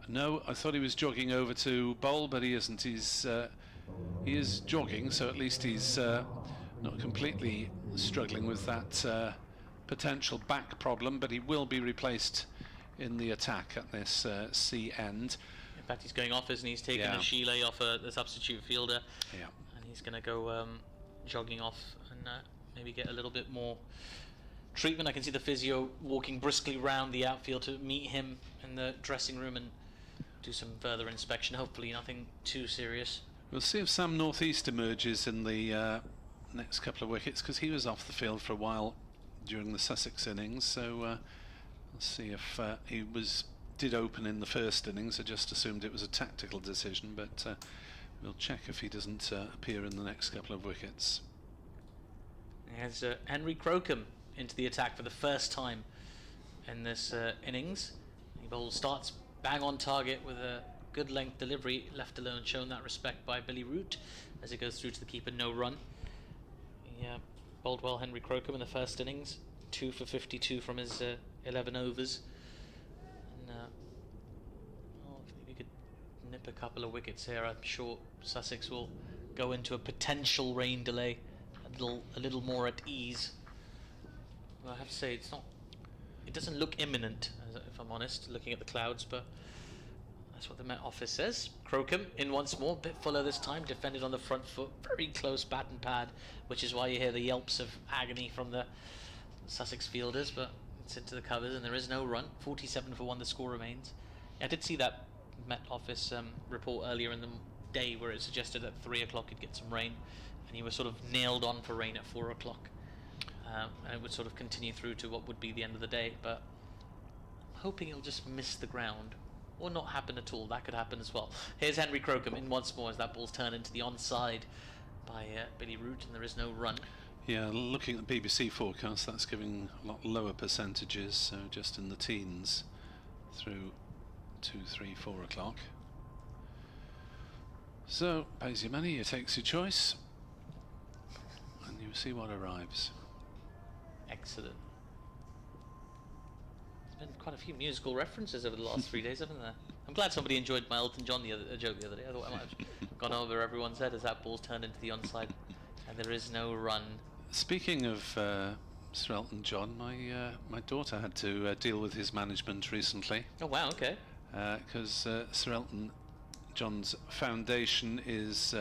No, I thought he was jogging over to bowl, but he isn't. He is jogging, so at least he's not completely struggling with that potential back problem, but he will be replaced in the attack at this C end. In fact, he's going off, isn't he? He's taking a Sheeley off the substitute fielder, and he's going to go jogging off and maybe get a little bit more treatment. I can see the physio walking briskly round the outfield to meet him in the dressing room and do some further inspection. Hopefully nothing too serious. We'll see if Sam Northeast emerges in the next couple of wickets, because he was off the field for a while during the Sussex innings, so we'll see if he did open in the first innings. I just assumed it was a tactical decision, but we'll check if he doesn't appear in the next couple of wickets. There's Henry Crocombe into the attack for the first time in this innings. He bowls, starts bang on target with a good length delivery, left alone, shown that respect by Billy Root as it goes through to the keeper, no run. Yeah, bowled well Henry Crocombe in the first innings, 2 for 52 from his 11 overs. And if you could nip a couple of wickets here, I'm sure Sussex will go into a potential rain delay a little more at ease. Well, I have to say it doesn't look imminent, if I'm honest, looking at the clouds, but that's what the Met Office says. Crocombe in once more, a bit fuller this time, defended on the front foot, very close bat and pad, which is why you hear the yelps of agony from the Sussex fielders, but it's into the covers and there is no run. 47 for 1 the score remains. I did see that Met Office report earlier in the day where it suggested at 3 o'clock you'd get some rain, and you were sort of nailed on for rain at 4 o'clock. And it would sort of continue through to what would be the end of the day, but I'm hoping it'll just miss the ground or not happen at all. That could happen as well. Here's Henry Crocombe in once more as that ball's turned into the onside by Billy Root, and there is no run. Yeah, looking at the BBC forecast, that's giving a lot lower percentages, so just in the teens through 2, 3, 4 o'clock. So, pays your money, you takes your choice, and you see what arrives. Excellent. There's been quite a few musical references over the last 3 days, haven't there? I'm glad somebody enjoyed my Elton John joke the other day. I thought I might have gone over everyone's head as that ball's turned into the onside, and there is no run. Speaking of Sir Elton John, my daughter had to deal with his management recently. Oh wow, okay. Because Sir Elton John's foundation is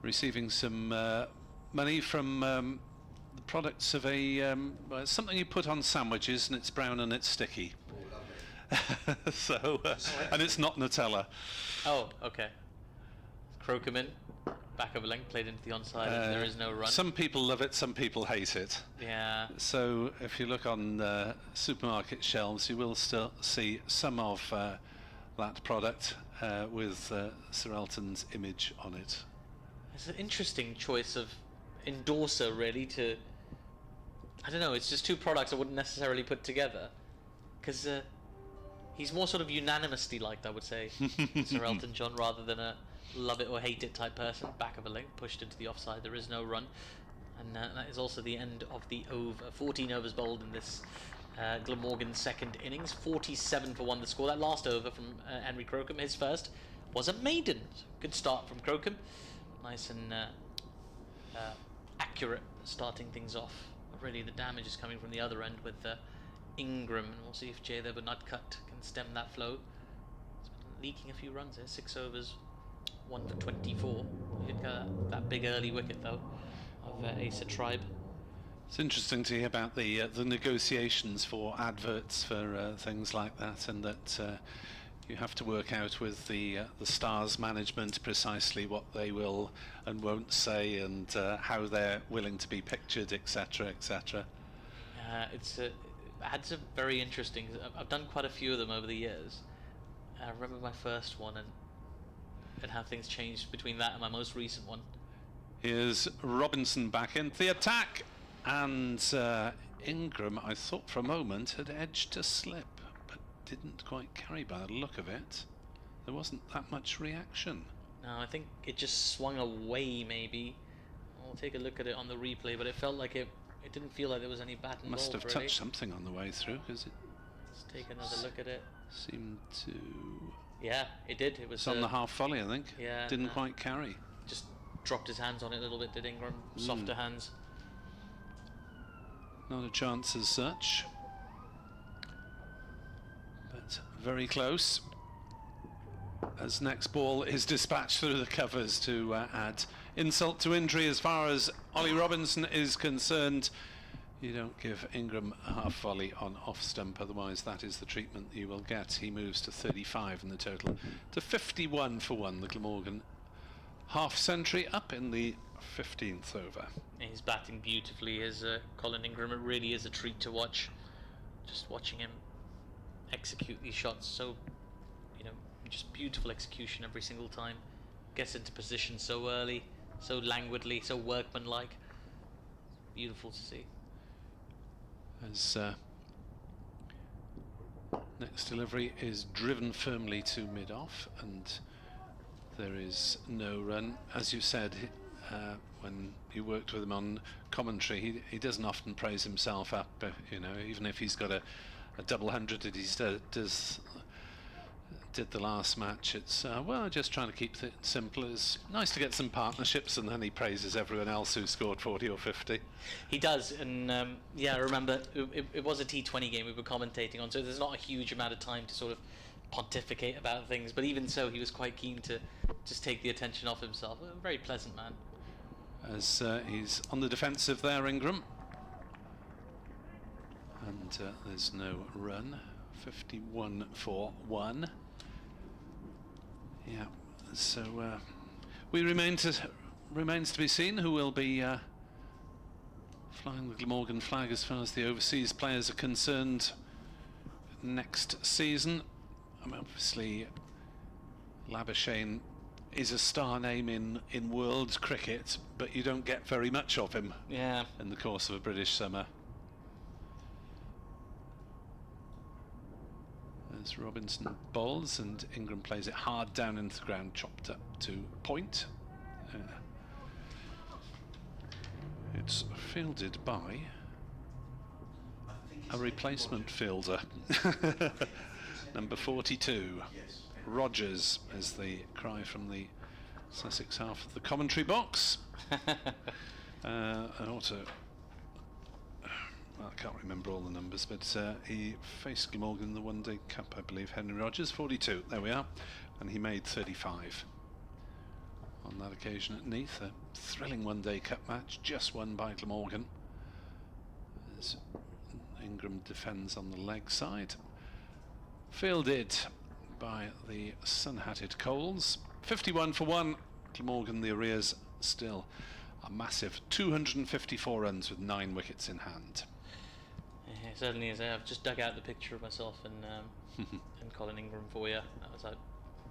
receiving some money from the products of something you put on sandwiches, and it's brown and it's sticky. So and it's not Nutella. Oh, okay. Crocombe in, back of a length, played into the onside, and there is no run. Some people love it, some people hate it. Yeah. So if you look on supermarket shelves, you will still see some of that product with Sir Elton's image on it. It's an interesting choice of endorser, really, to... I don't know, it's just two products I wouldn't necessarily put together. Because he's more sort of unanimously liked, I would say, Sir Elton John, rather than a love it or hate it type person. Back of a length, pushed into the offside, there is no run. And that is also the end of the over. 14 overs bowled in this Glamorgan second innings. 47 for 1 the score. That last over from Henry Crocombe, his first, was a maiden. Good start from Crocombe. Nice and accurate starting things off. But really the damage is coming from the other end with Ingram, and we'll see if Jay the Nutcut can stem that flow. It's been leaking a few runs here. 6 overs, 1 for 24. He did get that big early wicket though of Asa Tribe. It's interesting to hear about the negotiations for adverts for things like that, and that you have to work out with the Stars management precisely what they will and won't say, and how they're willing to be pictured, etc., etc. It's ads are very interesting. I've done quite a few of them over the years. I remember my first one and how things changed between that and my most recent one. Here's Robinson back into the attack, and Ingram, I thought for a moment, had edged a slip, but didn't quite carry by the look of it. There wasn't that much reaction. No, I think it just swung away maybe. I'll take a look at it on the replay, but it felt like it didn't feel like there was any bat involved. Must have really touched something on the way through, because it Let's take another look at it. seemed to... Yeah, it did. It was It's on the half volley, I think. Yeah, Didn't quite carry. just dropped his hands on it a little bit, did Ingram? Softer hands. Not a chance as such, but very close, as next ball is dispatched through the covers to add insult to injury as far as Ollie Robinson is concerned. You don't give Ingram a half volley on off stump, otherwise that is the treatment you will get. He moves to 35 in the total, to 51 for 1. The Glamorgan half century up in the 15th over. He's batting beautifully as Colin Ingram. It really is a treat to watch. Just watching him execute these shots, so, you know, just beautiful execution every single time. Gets into position so early, so languidly, so workmanlike. Beautiful to see. As Next delivery is driven firmly to mid-off, and there is no run. As you said, when you worked with him on commentary, he doesn't often praise himself up, you know, even if he's got a double hundred that he did the last match. It's well, just trying to keep it simple. It's nice to get some partnerships, and then he praises everyone else who scored 40 or 50. He does, and yeah, I remember it was a T20 game we were commentating on, so there's not a huge amount of time to sort of pontificate about things, but even so, he was quite keen to just take the attention off himself. A very pleasant man. As he's on the defensive there, Ingram, and there's no run. 51 for 1. Yeah, so remains to be seen who will be flying the Glamorgan flag as far as the overseas players are concerned next season. I mean, obviously Labuschagne is a star name in world cricket, but you don't get very much of him in the course of a British summer. As Robinson bowls and Ingram plays it hard down into the ground, chopped up to point. It's fielded by a replacement fielder. Number 42. Rogers is the cry from the Sussex half of the commentary box. I can't remember all the numbers, but he faced Glamorgan in the One Day Cup, I believe. Henry Rogers, 42. There we are. And he made 35 on that occasion at Neath. A thrilling One Day Cup match, just won by Glamorgan. As Ingram defends on the leg side. Fielded by the sun-hatted Coles. 51 for 1. Glamorgan, the arrears, still a massive 254 runs with 9 wickets in hand. Yeah, it certainly is. I've just dug out the picture of myself and Colin Ingram for you. That was at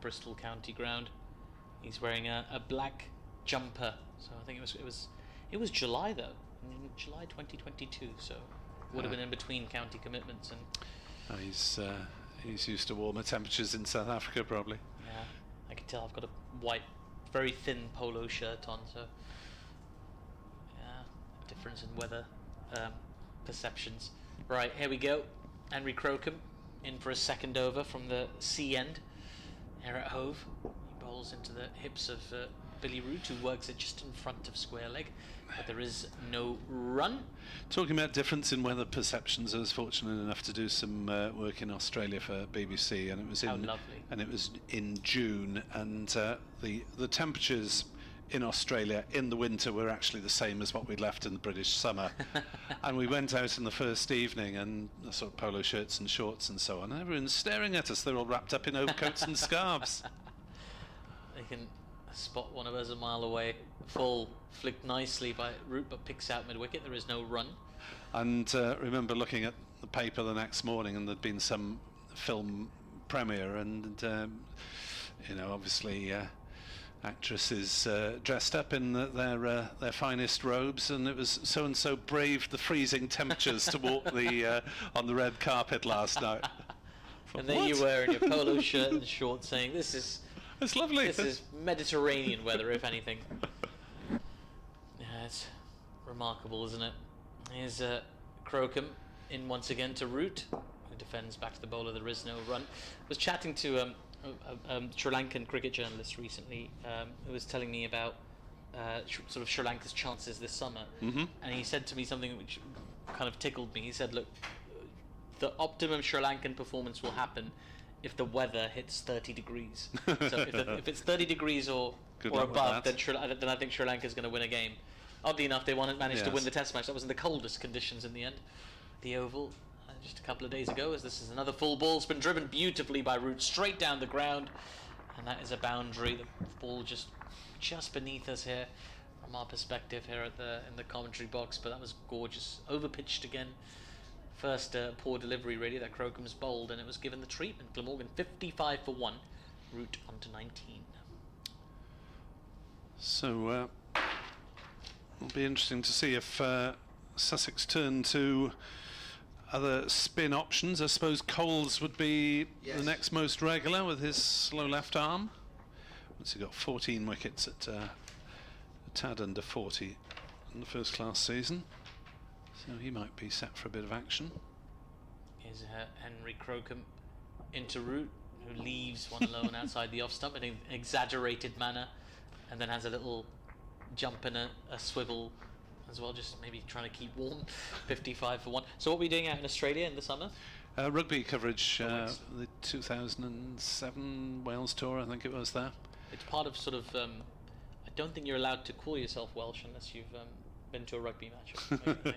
Bristol County Ground. He's wearing a black jumper. So I think it was July though, in July 2022. So would have been in between county commitments and. He's used to warmer temperatures in South Africa, probably. Yeah, I can tell. I've got a white, very thin polo shirt on, so yeah, difference in weather perceptions. Right, here we go. Henry Crocombe in for a second over from the C end here at Hove. He bowls into the hips of Billy Root, who works it just in front of square leg, but there is no run. Talking about difference in weather perceptions, I was fortunate enough to do some work in Australia for BBC, and it was in June, and the temperatures in Australia in the winter were actually the same as what we'd left in the British summer. And we went out in the first evening and sort of polo shirts and shorts and so on, and everyone's staring at us. They're all wrapped up in overcoats and scarves. They can spot one of us a mile away. Full flicked nicely by Root, but picks out mid-wicket. There is no run. And remember looking at the paper the next morning, and there'd been some film premiere, and you know, obviously actresses dressed up in their finest robes, and it was so and so braved the freezing temperatures to walk the on the red carpet last night. And there you were in your polo shirt and shorts, saying, "It's lovely. This is Mediterranean weather, if anything." Yeah, it's remarkable, isn't it? Here's Crocombe in once again to Root, who defends back to the bowler. There is no run. I was chatting to a Sri Lankan cricket journalist recently, who was telling me about sort of Sri Lanka's chances this summer, and he said to me something which kind of tickled me. He said, "Look, the optimum Sri Lankan performance will happen if the weather hits 30 degrees. So if it's 30 degrees or above, then I think Sri Lanka is going to win a game." Oddly enough, they managed to win the Test match. That was in the coldest conditions in the end. The Oval, just a couple of days ago, as this is another full ball. It's been driven beautifully by Root straight down the ground, and that is a boundary. The ball just beneath us here from our perspective here in the commentary box, but that was gorgeous. Overpitched again. First poor delivery really that Crocombe's bowled, and it was given the treatment. Glamorgan 55 for 1, Root on to 19. So it'll be interesting to see if Sussex turn to other spin options. I suppose Coles would be the next most regular with his slow left arm. Once he got 14 wickets at a tad under 40 in the first class season. So he might be set for a bit of action. Here's Henry Crocombe into route, who leaves one alone outside the off stump in an exaggerated manner, and then has a little jump and a swivel as well, just maybe trying to keep warm. 55 for 1. So what were we doing out in Australia in the summer? Rugby coverage, the 2007 Wales tour, I think it was there. It's part of sort of, I don't think you're allowed to call yourself Welsh unless you've been to a rugby match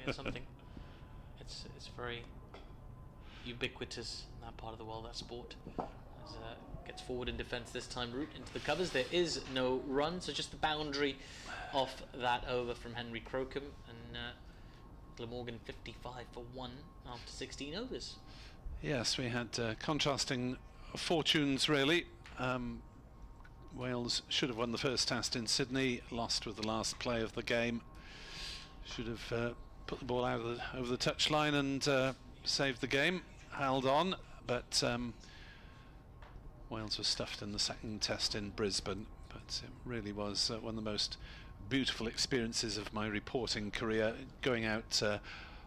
or something. It's very ubiquitous in that part of the world, that sport. As gets forward in defence this time, route into the covers. There is no run, so just the boundary off that over from Henry Crocombe, and Glamorgan 55 for 1 after 16 overs. Yes, we had contrasting fortunes really. Wales should have won the first test in Sydney, lost with the last play of the game. Should have put the ball out over the touchline and saved the game, held on, but Wales was stuffed in the second test in Brisbane. But it really was one of the most beautiful experiences of my reporting career, going out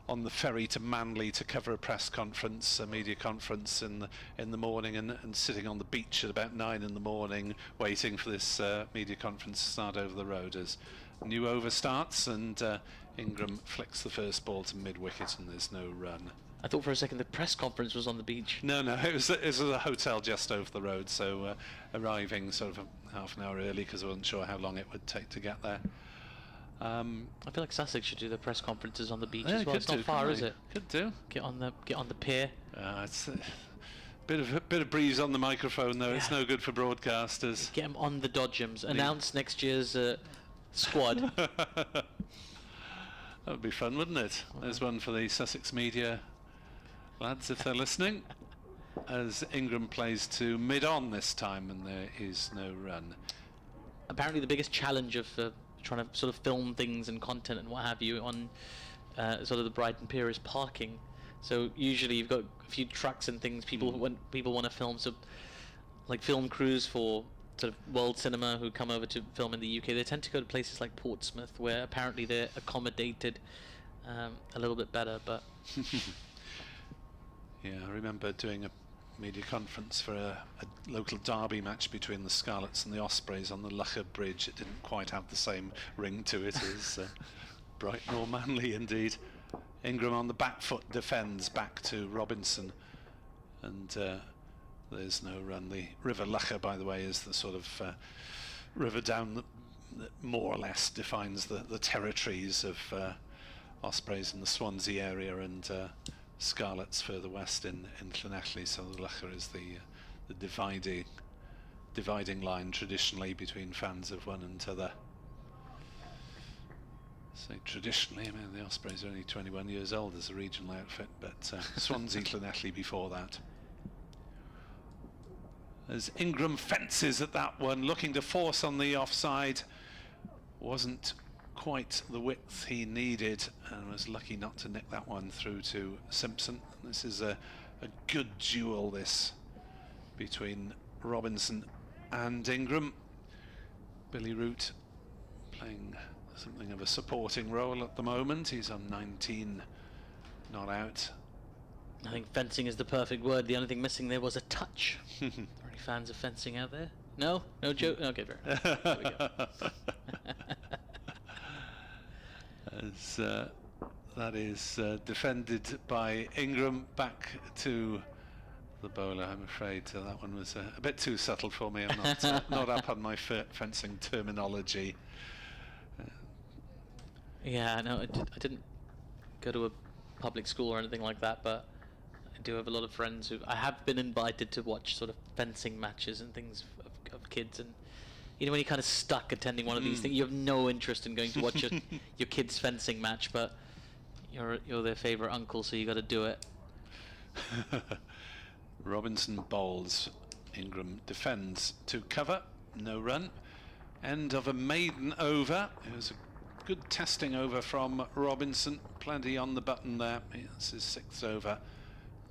on the ferry to Manly to cover a press conference, a media conference in the morning, and sitting on the beach at about 9 in the morning waiting for this media conference to start over the road as new over starts, and Ingram flicks the first ball to mid-wicket and there's no run. I thought for a second the press conference was on the beach. No, it was a hotel just over the road, so arriving sort of half an hour early because I wasn't sure how long it would take to get there. I feel like Sussex should do their press conferences on the beach Yeah, as well. It's not far, is it? Could do. Get on the pier. It's a bit of breeze on the microphone, though. Yeah. It's no good for broadcasters. Get them on the Dodgems. Announce next year's squad. That would be fun, wouldn't it? There's one for the Sussex media lads, if they're listening. As Ingram plays to mid-on this time, and there is no run. Apparently, the biggest challenge of trying to sort of film things and content and what have you on sort of the Brighton Pier is parking. So usually you've got a few trucks and things. When people want to film, so like film crews for sort of world cinema who come over to film in the UK, they tend to go to places like Portsmouth, where apparently they're accommodated a little bit better. But yeah, I remember doing a media conference for a local derby match between the Scarlets and the Ospreys on the Lougher Bridge. It didn't quite have the same ring to it as Brighton or Manly, indeed. Ingram on the back foot defends back to Robinson, and there's no run. The River Lougher, by the way, is the sort of river down that more or less defines the territories of Ospreys in the Swansea area and Scarlets further west in Llanelli. So the Lougher is the dividing line traditionally between fans of one and t'other. Say traditionally, I mean the Ospreys are only 21 years old as a regional outfit, but Swansea, Llanelli before that. As Ingram fences at that one, looking to force on the offside, wasn't quite the width he needed and was lucky not to nick that one through to Simpson. This is a good duel, this, between Robinson and Ingram. Billy Root playing something of a supporting role at the moment. He's on 19 not out. I think fencing is the perfect word. The only thing missing there was a touch. Are any fans of fencing out there? No joke. Okay, fair enough. There we go. As that is defended by Ingram, back to the bowler. I'm afraid that one was a bit too subtle for me. I'm not up on my fencing terminology. Yeah, no, I didn't go to a public school or anything like that, but I do have a lot of friends who I have been invited to watch sort of fencing matches and things of kids, and you know when you're kind of stuck attending one of these things, you have no interest in going to watch your kid's fencing match, but you're their favourite uncle, so you got to do it. Robinson bowls, Ingram defends to cover, no run. End of a maiden over. It was a good testing over from Robinson. Plenty on the button there. It's his 6th over,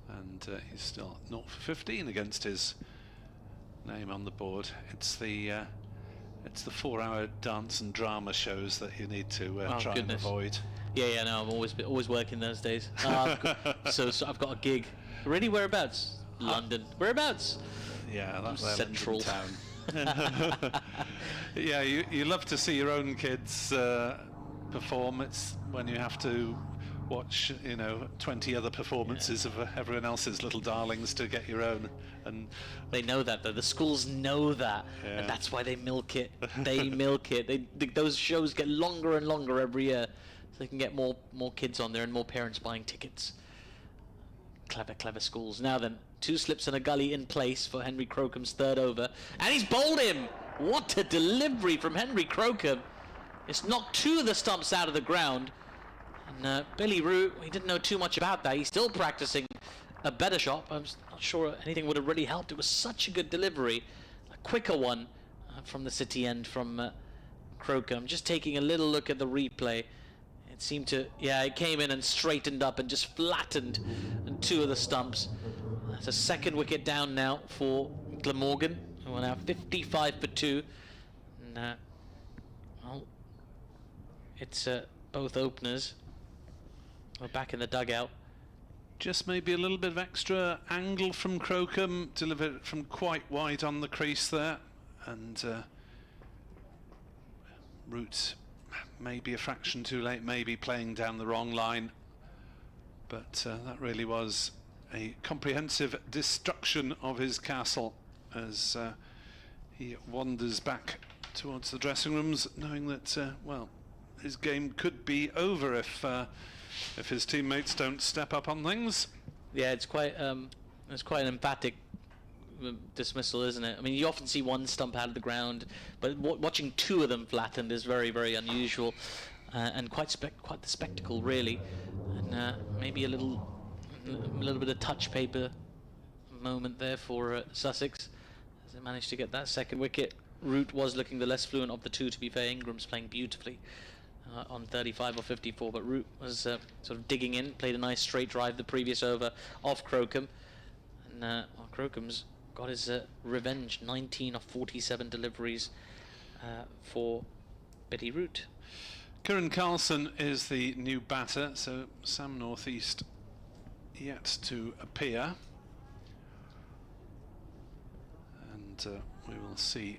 and he's still 0 for 15 against his name on the board. It's the 4-hour dance and drama shows that you need to try and avoid. Yeah, no, I'm always working those days. So I've got a gig. Really, whereabouts? London. Whereabouts? Yeah, that's Central town. Yeah, you love to see your own kids perform. It's when you have to watch, 20 other performances of everyone else's little darlings to get your own. And they know that, though. The schools know that, and that's why they milk it. They milk it. Those shows get longer and longer every year, so they can get more kids on there and more parents buying tickets. Clever schools. Now then, 2 slips and a gully in place for Henry Crocombe's 3rd over, and he's bowled him. What a delivery from Henry Crocombe! It's knocked 2 of the stumps out of the ground. And Billy Root, he didn't know too much about that. He's still practicing a better shot. I'm not sure anything would have really helped. It was such a good delivery. A quicker one from the city end from Crocombe. Just taking a little look at the replay. It seemed to, it came in and straightened up and just flattened 2 of the stumps. That's a 2nd wicket down now for Glamorgan, who are now 55 for 2. And, well, it's both openers. We're back in the dugout. Just maybe a little bit of extra angle from Crocombe, delivered from quite wide on the crease there, and Root maybe a fraction too late, maybe playing down the wrong line, but that really was a comprehensive destruction of his castle as he wanders back towards the dressing rooms, knowing that his game could be over if his teammates don't step up on things. Yeah, it's quite an emphatic dismissal, isn't it? I mean, you often see one stump out of the ground, but watching 2 of them flattened is very, very unusual, and quite the spectacle, really. And maybe a little bit of touch paper moment there for Sussex, as they managed to get that 2nd wicket. Root was looking the less fluent of the 2, to be fair. Ingram's playing beautifully on 35 or 54, but Root was sort of digging in, played a nice straight drive the previous over off Crocombe, and Crocombe's got his revenge. 19 of 47 deliveries for Billy Root. Kieran Carlson is the new batter, so Sam Northeast yet to appear, and we will see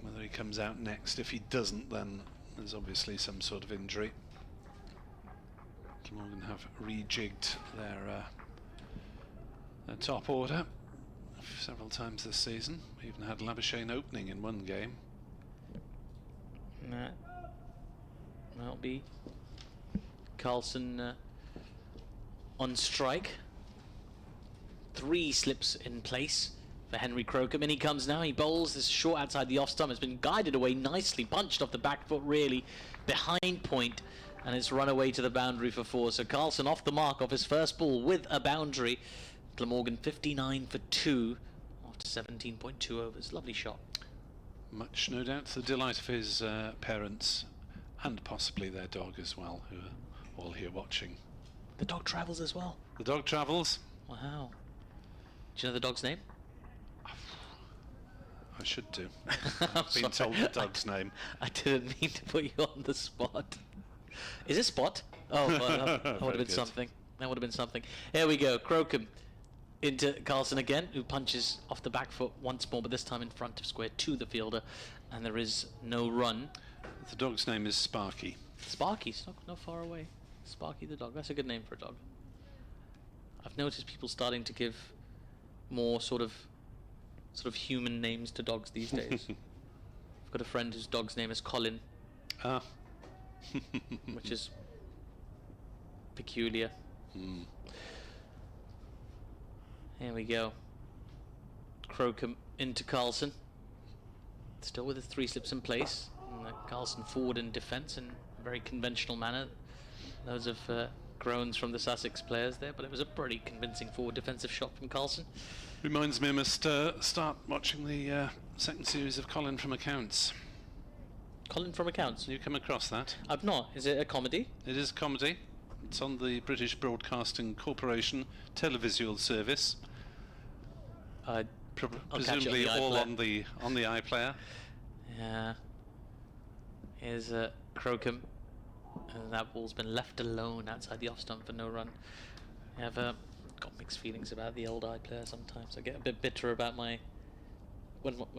whether he comes out next. If he doesn't, then there's obviously some sort of injury. Glamorgan have rejigged their top order several times this season. We even had Labuschagne opening in one game. That'll be Carlson on strike. 3 slips in place for Henry Crocombe. In he comes now. He bowls this short outside the off stump. It's been guided away nicely, punched off the back foot, really behind point, and it's run away to the boundary for 4. So Carlson off the mark off his first ball with a boundary. Glamorgan 59 for 2 after 17.2 overs. Lovely shot. Much, no doubt, to the delight of his parents and possibly their dog as well, who are all here watching. The dog travels as well. The dog travels. Wow. Do you know the dog's name? I should do. I've been told the dog's name. I didn't mean to put you on the spot. Is it Spot? Oh, well, that would have been something. That would have been something. Here we go. Crocombe into Carlson again, who punches off the back foot once more, but this time in front of square to the fielder, and there is no run. The dog's name is Sparky. Sparky's not far away. Sparky the dog. That's a good name for a dog. I've noticed people starting to give more sort of human names to dogs these days. I've got a friend whose dog's name is Colin. Ah. Which is peculiar. Here we go. Crocombe into Carlson. Still with his 3 slips in place. And Carlson forward in defence in a very conventional manner. Loads of groans from the Sussex players there, but it was a pretty convincing forward defensive shot from Carlson. Reminds me I must start watching the 2nd series of Colin from Accounts. Colin from Accounts. You come across that? I've not. Is it a comedy? It is a comedy. It's on the British Broadcasting Corporation televisual service. Presumably all on the iPlayer. Yeah. Here's Crocombe, and that ball's been left alone outside the off stump for no run. I've got mixed feelings about the old iPlayer sometimes. I get a bit bitter about when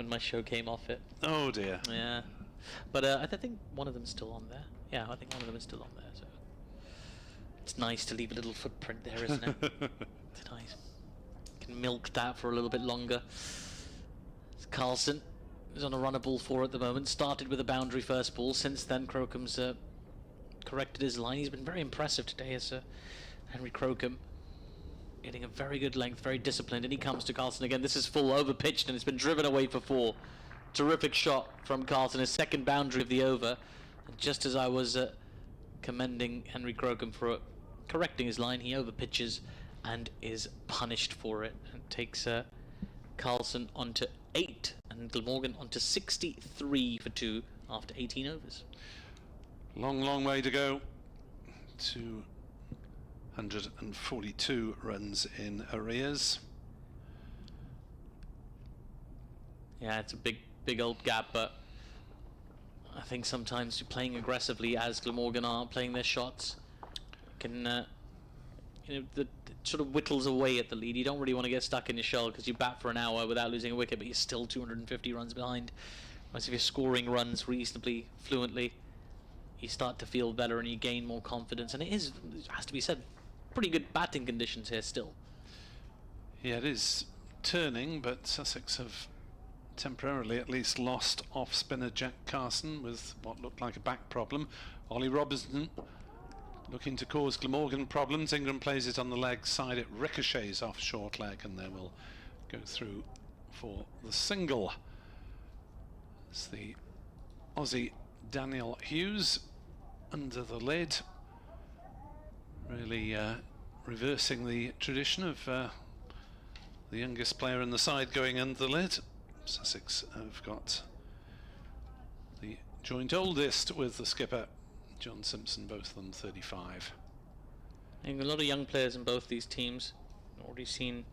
my show came off it. Oh dear. Yeah, but I think one of them's still on there. Yeah, I think one of them is still on there. So it's nice to leave a little footprint there, isn't it? It's nice. Can milk that for a little bit longer. It's Carlson is on a runner ball 4 at the moment. Started with a boundary first ball. Since then, Crocombe's corrected his line. He's been very impressive today as Henry Crocombe, getting a very good length, very disciplined, and he comes to Carlson again. This is full over pitched and it's been driven away for 4. Terrific shot from Carlson, his second boundary of the over. And just as I was commending Henry Crocombe for correcting his line, he over pitches and is punished for it, and takes Carlson onto 8 and Glamorgan onto 63 for 2 after 18 overs. Long way to go. 242 runs in arrears. Yeah, it's a big old gap, but I think sometimes playing aggressively as Glamorgan are playing their shots can it sort of whittles away at the lead. You don't really want to get stuck in your shell because you bat for an hour without losing a wicket, but you're still 250 runs behind. Whereas if you're scoring runs reasonably fluently, you start to feel better and you gain more confidence. And it has to be said, pretty good batting conditions here still. Yeah, it is turning, but Sussex have temporarily at least lost off spinner Jack Carson with what looked like a back problem. Ollie Robinson looking to cause Glamorgan problems. Ingram plays it on the leg side. It ricochets off short leg and then will go through for the single. It's the Aussie Daniel Hughes under the lid, really reversing the tradition of the youngest player in the side going under the lid. Sussex have got the joint oldest with the skipper John Simpson, both of them 35. I think a lot of young players in both these teams. Already seen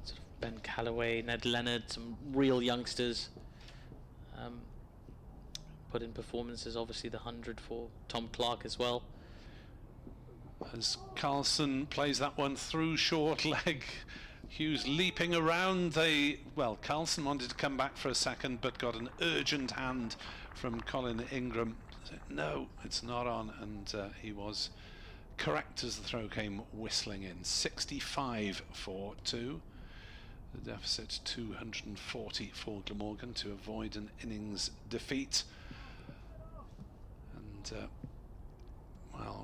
sort of Ben Callaway, Ned Leonard, some real youngsters put in performances. Obviously the 100 for Tom Clark as well. As Carlson plays that one through short leg, Hughes leaping around. Carlson wanted to come back for a second but got an urgent hand from Colin Ingram. No, it's not on, and he was correct as the throw came whistling in. 65 for 2. The deficit 240 for Glamorgan to avoid an innings defeat. And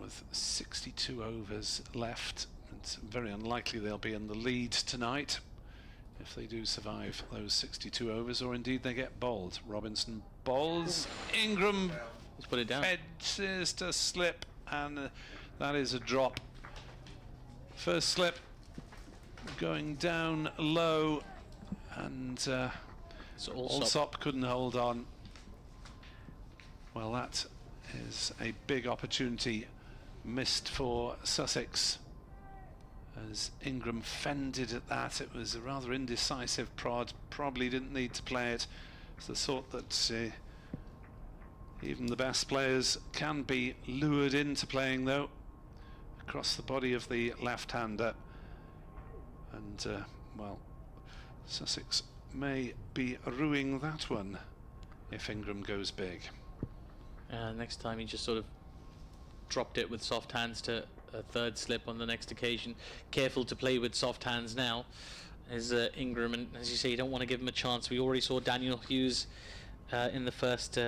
with 62 overs left, it's very unlikely they'll be in the lead tonight if they do survive those 62 overs, or indeed they get bowled. Robinson bowls. Ingram let's put it down. Edges to slip, and that is a drop. First slip going down low, and Allsop couldn't hold on. Well, that is a big opportunity missed for Sussex, as Ingram fended at that. It was a rather indecisive prod, probably didn't need to play it. It's the sort that even the best players can be lured into playing, though, across the body of the left-hander. And, Sussex may be ruining that one if Ingram goes big. Next time he just sort of dropped it with soft hands to a third slip on the next occasion. Careful to play with soft hands now is Ingram, and as you say, you don't want to give him a chance. We already saw Daniel Hughes in the first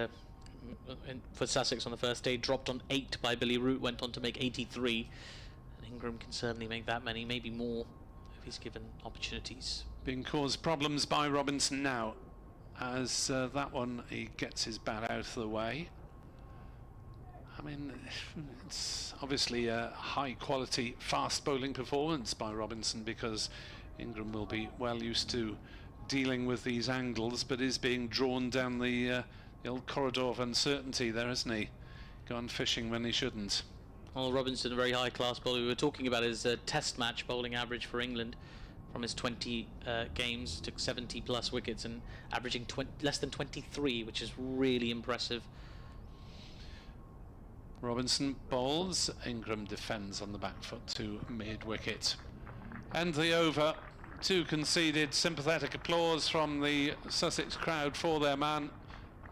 for Sussex on the first day, dropped on 8 by Billy Root, went on to make 83. And Ingram can certainly make that many, maybe more, if he's given opportunities. Being caused problems by Robinson now, as that one, he gets his bat out of the way. I mean, it's obviously a high quality fast bowling performance by Robinson, because Ingram will be well used to dealing with these angles, but is being drawn down the The old corridor of uncertainty there, isn't he? Gone fishing when he shouldn't. Well, Robinson, a very high-class bowler. We were talking about his test match bowling average for England. From his 20 games, took 70-plus wickets and averaging less than 23, which is really impressive. Robinson bowls. Ingram defends on the back foot to mid-wicket. And the over. 2 conceded. Sympathetic applause from the Sussex crowd for their man.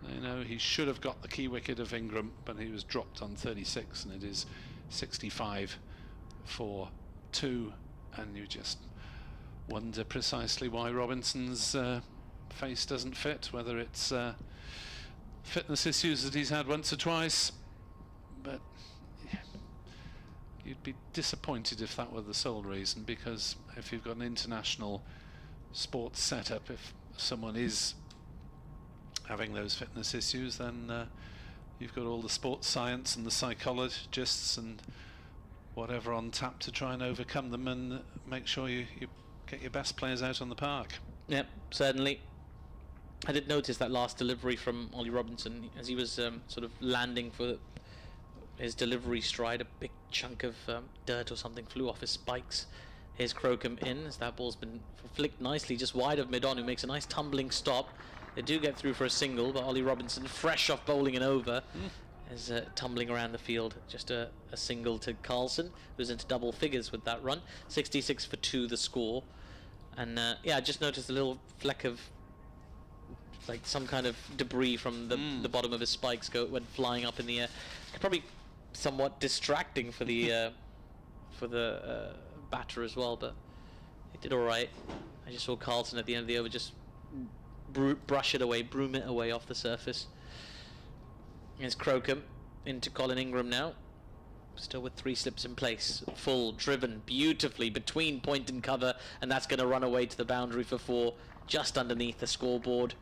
They know he should have got the key wicket of Ingram, but he was dropped on 36, and it is 65 for 2. And you just wonder precisely why Robinson's face doesn't fit, whether it's fitness issues that he's had once or twice, but yeah, you'd be disappointed if that were the sole reason, because if you've got an international sports setup, if someone is having those fitness issues, then you've got all the sports science and the psychologists and whatever on tap to try and overcome them and make sure you get your best players out on the park. Yep, certainly. I did notice that last delivery from Ollie Robinson as he was sort of landing for his delivery stride. A big chunk of dirt or something flew off his spikes. Here's Crocombe in as that ball's been flicked nicely just wide of mid-on, who makes a nice tumbling stop. They do get through for a single, but Ollie Robinson, fresh off bowling and over, is tumbling around the field. Just a single to Carlson, who's into double figures with that run. 66 for 2 the score. And yeah, I just noticed a little fleck of like some kind of debris from the bottom of his spikes went flying up in the air. Probably somewhat distracting for the batter as well, but he did all right. I just saw Carlson at the end of the over just brush it away, broom it away off the surface. Here's Crocombe into Colin Ingram now, still with 3 slips in place. Full, driven beautifully between point and cover, and that's going to run away to the boundary for 4, just underneath the scoreboard.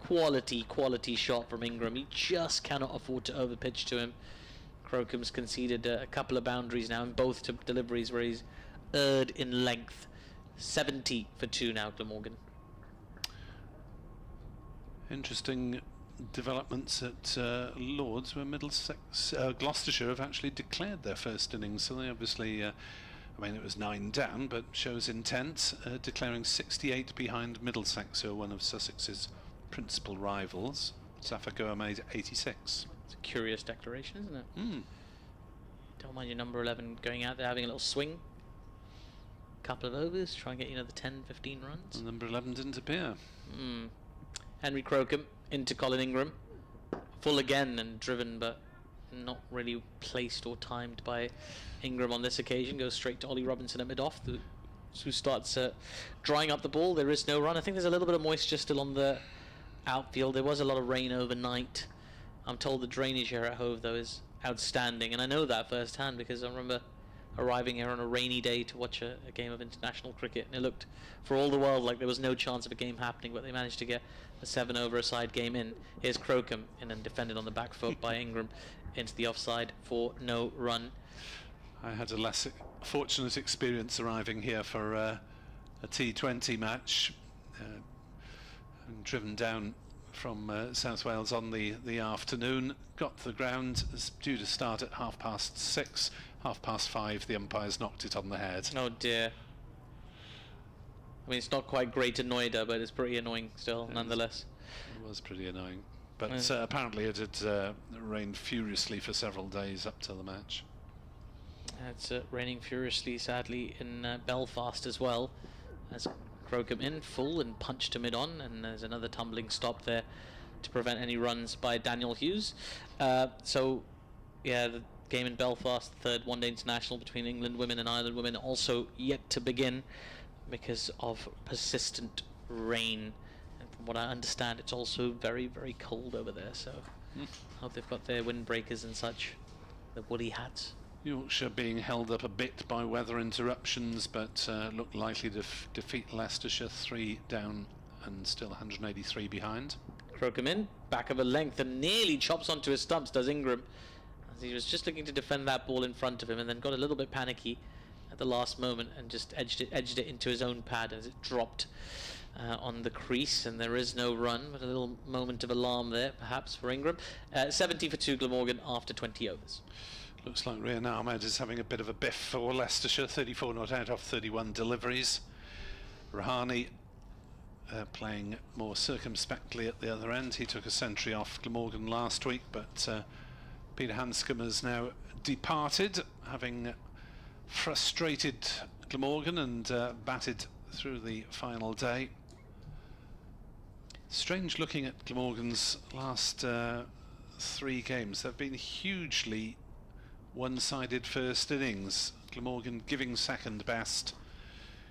Quality shot from Ingram. He just cannot afford to overpitch to him. Crocombe's conceded a couple of boundaries now in both deliveries where he's erred in length. 70 for 2 now, Glamorgan. Interesting developments at Lords, where Middlesex, Gloucestershire have actually declared their first innings, so they obviously, I mean, it was 9 down, but shows intent, declaring 68 behind Middlesex, who are one of Sussex's principal rivals. Safagoa made 86. It's a curious declaration, isn't it? Don't mind your number 11 going out there having a little swing. Couple of overs, try and get another 10, 15 runs. And number 11 didn't appear. Henry Crocombe into Colin Ingram. Full again and driven, but not really placed or timed by Ingram on this occasion. Goes straight to Ollie Robinson at mid-off, who starts drying up the ball. There is no run. I think there's a little bit of moisture still on the outfield. There was a lot of rain overnight. I'm told the drainage here at Hove, though, is outstanding, and I know that firsthand because I remember arriving here on a rainy day to watch a game of international cricket, and it looked for all the world like there was no chance of a game happening, but they managed to get a 7-over-a-side game in. Here's Crocombe and then defended on the back foot by Ingram into the offside for no run. I had a less fortunate experience arriving here for a T20 match, and driven down from South Wales on the afternoon. Got to the ground, it's due to start at 6:30. 5:30, the umpires knocked it on the head. Oh dear. I mean, it's not quite great to Noida, but it's pretty annoying still, nonetheless. It was pretty annoying. But apparently it had rained furiously for several days up to the match. It's raining furiously, sadly, in Belfast as well. As Crocombe in full and punched to mid-on, and there's another tumbling stop there to prevent any runs by Daniel Hughes. So, yeah, the game in Belfast, the third one-day international between England women and Ireland women, also yet to begin because of persistent rain. And from what I understand, it's also very, very cold over there. So, I hope they've got their windbreakers and such, the woolly hats. Yorkshire being held up a bit by weather interruptions, but look likely to defeat Leicestershire 3 down and still 183 behind. Crocombe in, back of a length, and nearly chops onto his stumps, does Ingram. As he was just looking to defend that ball in front of him and then got a little bit panicky at the last moment and just edged it into his own pad as it dropped. on the crease, and there is no run, but a little moment of alarm there, perhaps, for Ingram. 70 for 2 Glamorgan after 20 overs. Looks like Rian Ahmed is having a bit of a biff for Leicestershire. 34 not out off 31 deliveries. Rahani playing more circumspectly at the other end. He took a century off Glamorgan last week, but Peter Hanscom has now departed, having frustrated Glamorgan and batted through the final day. Strange looking at Glamorgan's last 3 games. They've been hugely one-sided first innings. Glamorgan giving second best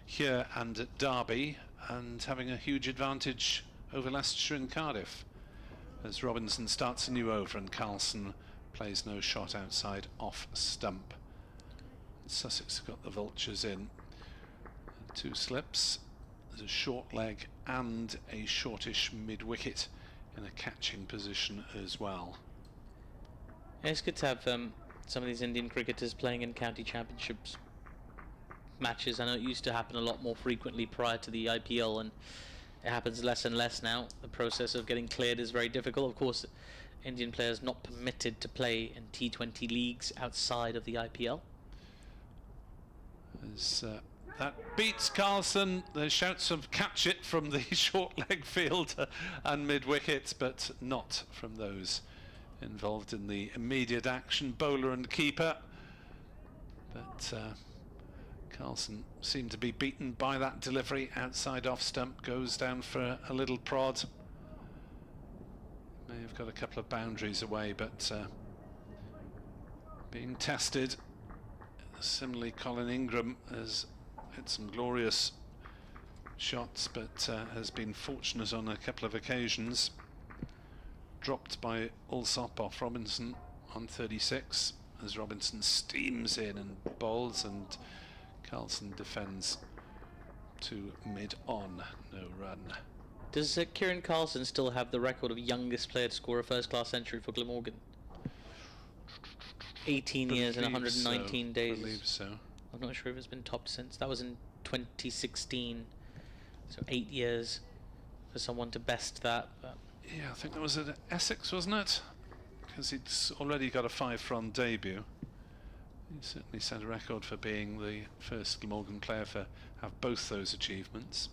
here and at Derby, and having a huge advantage over Leicestershire and Cardiff, as Robinson starts a new over and Carlson plays no shot outside off stump. Sussex have got the vultures in. 2 slips. There's a short leg and a shortish mid-wicket in a catching position as well. Yeah, it's good to have some of these Indian cricketers playing in county championships matches. I know it used to happen a lot more frequently prior to the IPL, and it happens less and less now. The process of getting cleared is very difficult. Of course, Indian players not permitted to play in T20 leagues outside of the IPL. As that beats Carlson. There's shouts of catch it from the short leg fielder and mid-wicket, but not from those involved in the immediate action, bowler and keeper. But Carlson seemed to be beaten by that delivery outside off stump, goes down for a little prod. May have got a couple of boundaries away, but being tested. Similarly, Colin Ingram has hit some glorious shots, but has been fortunate on a couple of occasions. Dropped by Alsop off Robinson on 36, as Robinson steams in and bowls, and Carlson defends to mid-on, no run. Does Kieran Carlson still have the record of youngest player to score a first-class century for Glamorgan? 18 years and 119 days. I believe so. I'm not sure if it's been topped since. That was in 2016. So 8 years for someone to best that. But yeah, I think that was at Essex, wasn't it? Because he's already got a 5-run debut. He certainly set a record for being the first Glamorgan player to have both those achievements.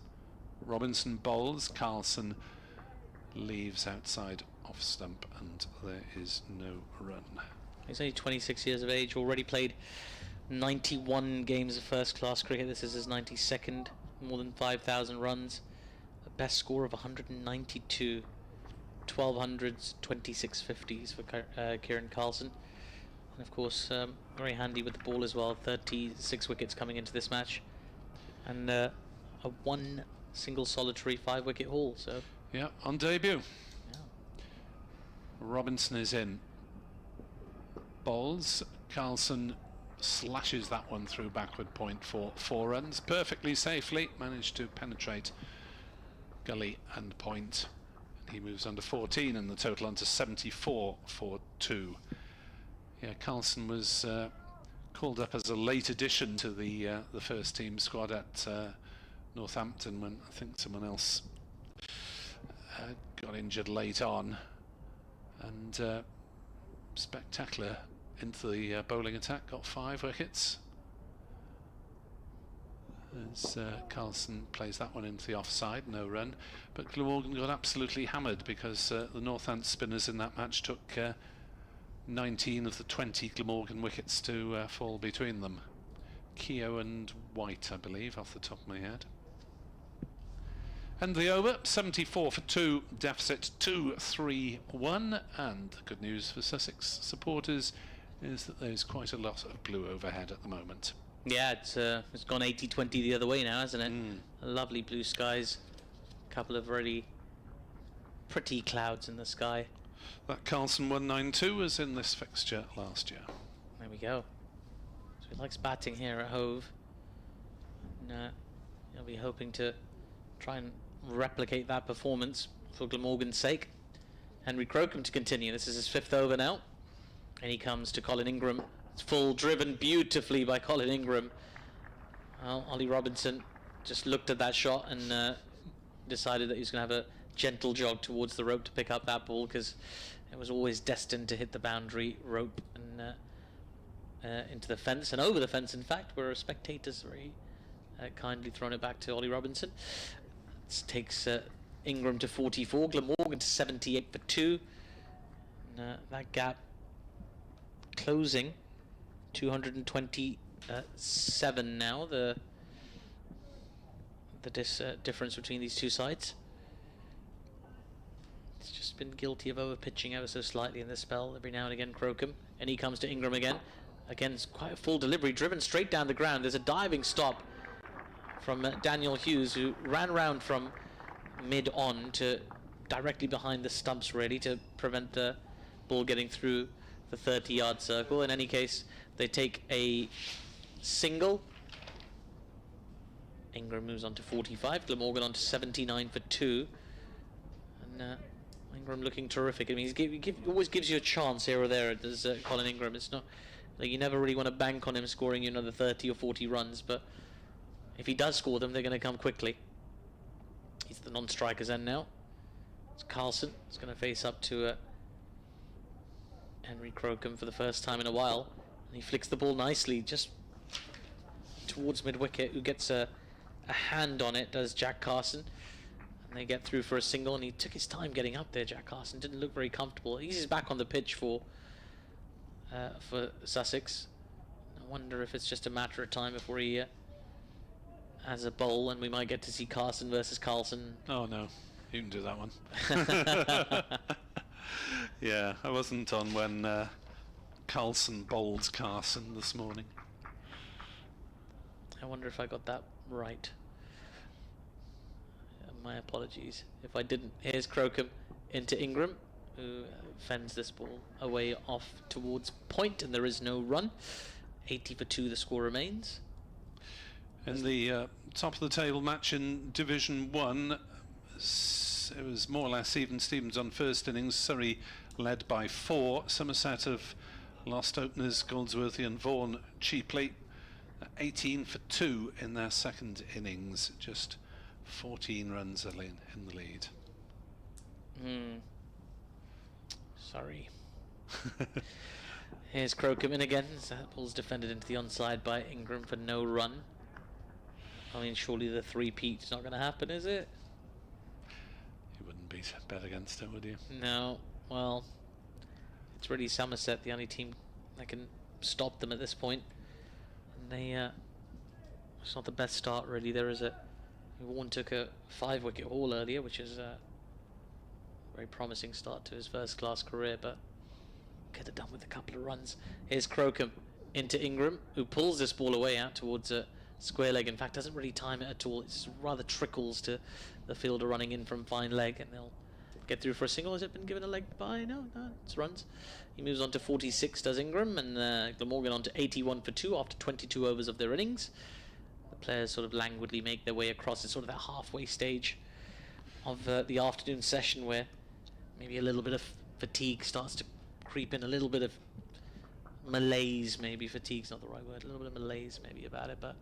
Robinson bowls, Carlson leaves outside off stump, and there is no run. He's only 26 years of age, already played 91 games of first-class cricket. This is his 92nd, more than 5,000 runs. The best score of 192, 1200s, 26 50s for Kieran Carlson. And of course, very handy with the ball as well. 36 wickets coming into this match, and a 1 single solitary 5-wicket haul. So yeah, on debut. yeah. Robinson is in. Bowls. Carlson slashes that one through backward point for 4 runs. Perfectly safely managed to penetrate gully and point. And he moves under 14 and the total onto 74 for 2. Yeah, Carlson was called up as a late addition to the first team squad at Northampton, when I think someone else got injured late on, and spectacular into the bowling attack, got 5 wickets as Carlson plays that one into the offside, no run. But Glamorgan got absolutely hammered because the Northants spinners in that match took 19 of the 20 Glamorgan wickets to fall between them. Keogh and White, I believe, off the top of my head. And the over, 74 for 2, deficit 2-3-1, and the good news for Sussex supporters is that there's quite a lot of blue overhead at the moment. Yeah, it's gone 80-20 the other way now, hasn't it? Lovely blue skies, a couple of really pretty clouds in the sky. That Carlson 192 was in this fixture last year. There we go. So he likes batting here at Hove. And he'll be hoping to try and replicate that performance for Glamorgan's sake. Henry Crocombe to continue. This is his 5th over now. And he comes to Colin Ingram. It's full, driven beautifully by Colin Ingram. Well, Ollie Robinson just looked at that shot and decided that he was going to have a gentle jog towards the rope to pick up that ball, because it was always destined to hit the boundary rope and into the fence and over the fence, in fact, where spectators very kindly thrown it back to Ollie Robinson. This takes Ingram to 44, Glamorgan to 78 for 2. And, that gap closing 227 now, the difference between these two sides. It's just been guilty of over-pitching ever so slightly in this spell every now and again, Crocombe. And he comes to Ingram again. Again, it's quite a full delivery, driven straight down the ground. There's a diving stop from Daniel Hughes, who ran round from mid-on to directly behind the stumps, really, to prevent the ball getting through the 30-yard circle. In any case, they take a single. Ingram moves on to 45, Glamorgan on to 79 for 2. And Ingram looking terrific. I mean, he always gives you a chance here or there, does Colin Ingram. It's not like you never really want to bank on him scoring, you know, the 30 or 40 runs, but if he does score them, they're going to come quickly. He's the non-striker's end now. It's Carlson. He's going to face up to Henry Crocombe for the first time in a while. And he flicks the ball nicely, just towards mid-wicket. Who gets a hand on it, does Jack Carson. And they get through for a single, and he took his time getting up there, Jack Carson. Didn't look very comfortable. He's back on the pitch for Sussex. I wonder if it's just a matter of time before he has a bowl, and we might get to see Carson versus Carlson. Oh no, you can do that one. Yeah, I wasn't on when Carlson bowled Carson this morning. I wonder if I got that right. My apologies if I didn't. Here's Crocombe into Ingram, who fends this ball away off towards point, and there is no run. 80 for 2 the score remains. In the top of the table match in Division 1, it was more or less even Stevens on first innings. Surrey led by 4. Somerset have lost openers Goldsworthy and Vaughan cheaply. 18 for 2 in their second innings. Just 14 runs in the lead. Sorry. Here's Crocombe in again. That ball's defended into the onside by Ingram for no run. I mean, surely the three-peat's not going to happen, is it? You wouldn't bet against it, would you? No. Well, it's really Somerset, the only team that can stop them at this point. And they, it's not the best start, really. There is Vaughan took a 5-wicket haul earlier, which is a very promising start to his first-class career, but could have done with a couple of runs. Here's Crocombe into Ingram, who pulls this ball away out towards square leg. In fact, doesn't really time it at all. It's rather trickles to the fielder running in from fine leg, and they'll get through for a single. Has it been given a leg by? No, it's runs. He moves on to 46, does Ingram, and Glamorgan on to 81 for 2 after 22 overs of their innings. The players sort of languidly make their way across. It's sort of that halfway stage of the afternoon session where maybe a little bit of fatigue starts to creep in, a little bit of malaise, maybe. Fatigue's not the right word. A little bit of malaise maybe about it, but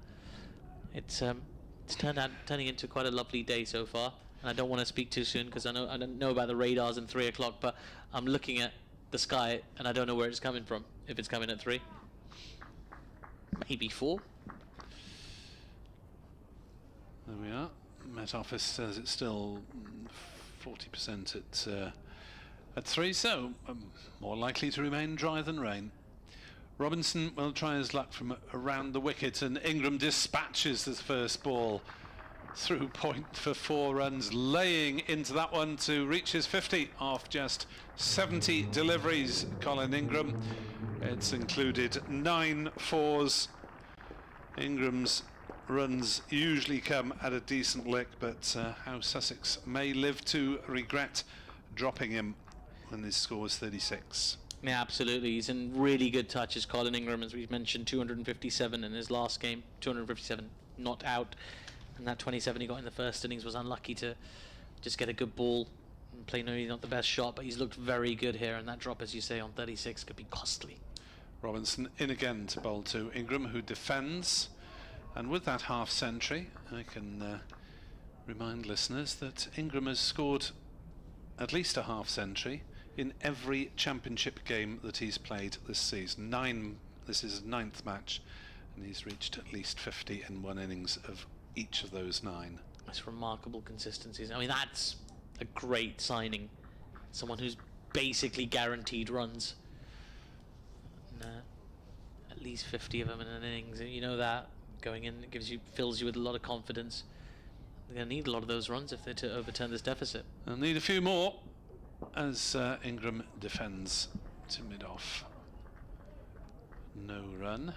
it's turning into quite a lovely day so far. And I don't want to speak too soon because I don't know about the radars and 3 o'clock, but I'm looking at the sky and I don't know where it's coming from. If it's coming at 3, maybe 4. There we are. Met Office says it's still 40% at 3, so more likely to remain dry than rain. Robinson will try his luck from around the wicket, and Ingram dispatches the first ball through point for 4 runs, laying into that one to reach his 50 off just 70 deliveries. Colin Ingram. It's included 9 fours. Ingram's runs usually come at a decent lick, but how Sussex may live to regret dropping him when his score is 36. Yeah, absolutely. He's in really good touches, Colin Ingram, as we've mentioned. 257 in his last game. 257 not out. And that 27 he got in the first innings was unlucky to just get a good ball and play maybe not the best shot, but he's looked very good here, and that drop, as you say, on 36 could be costly. Robinson in again to bowl to Ingram, who defends. And with that half century, I can remind listeners that Ingram has scored at least a half century in every championship game that he's played this season. This is his 9th match, and he's reached at least 50 in one innings of each of those 9. That's remarkable consistency. I mean, that's a great signing. Someone who's basically guaranteed runs. And, at least 50 of them in an innings. You know that going in, it fills you with a lot of confidence. They're going to need a lot of those runs if they're to overturn this deficit. They'll need a few more as Ingram defends to mid-off. No run.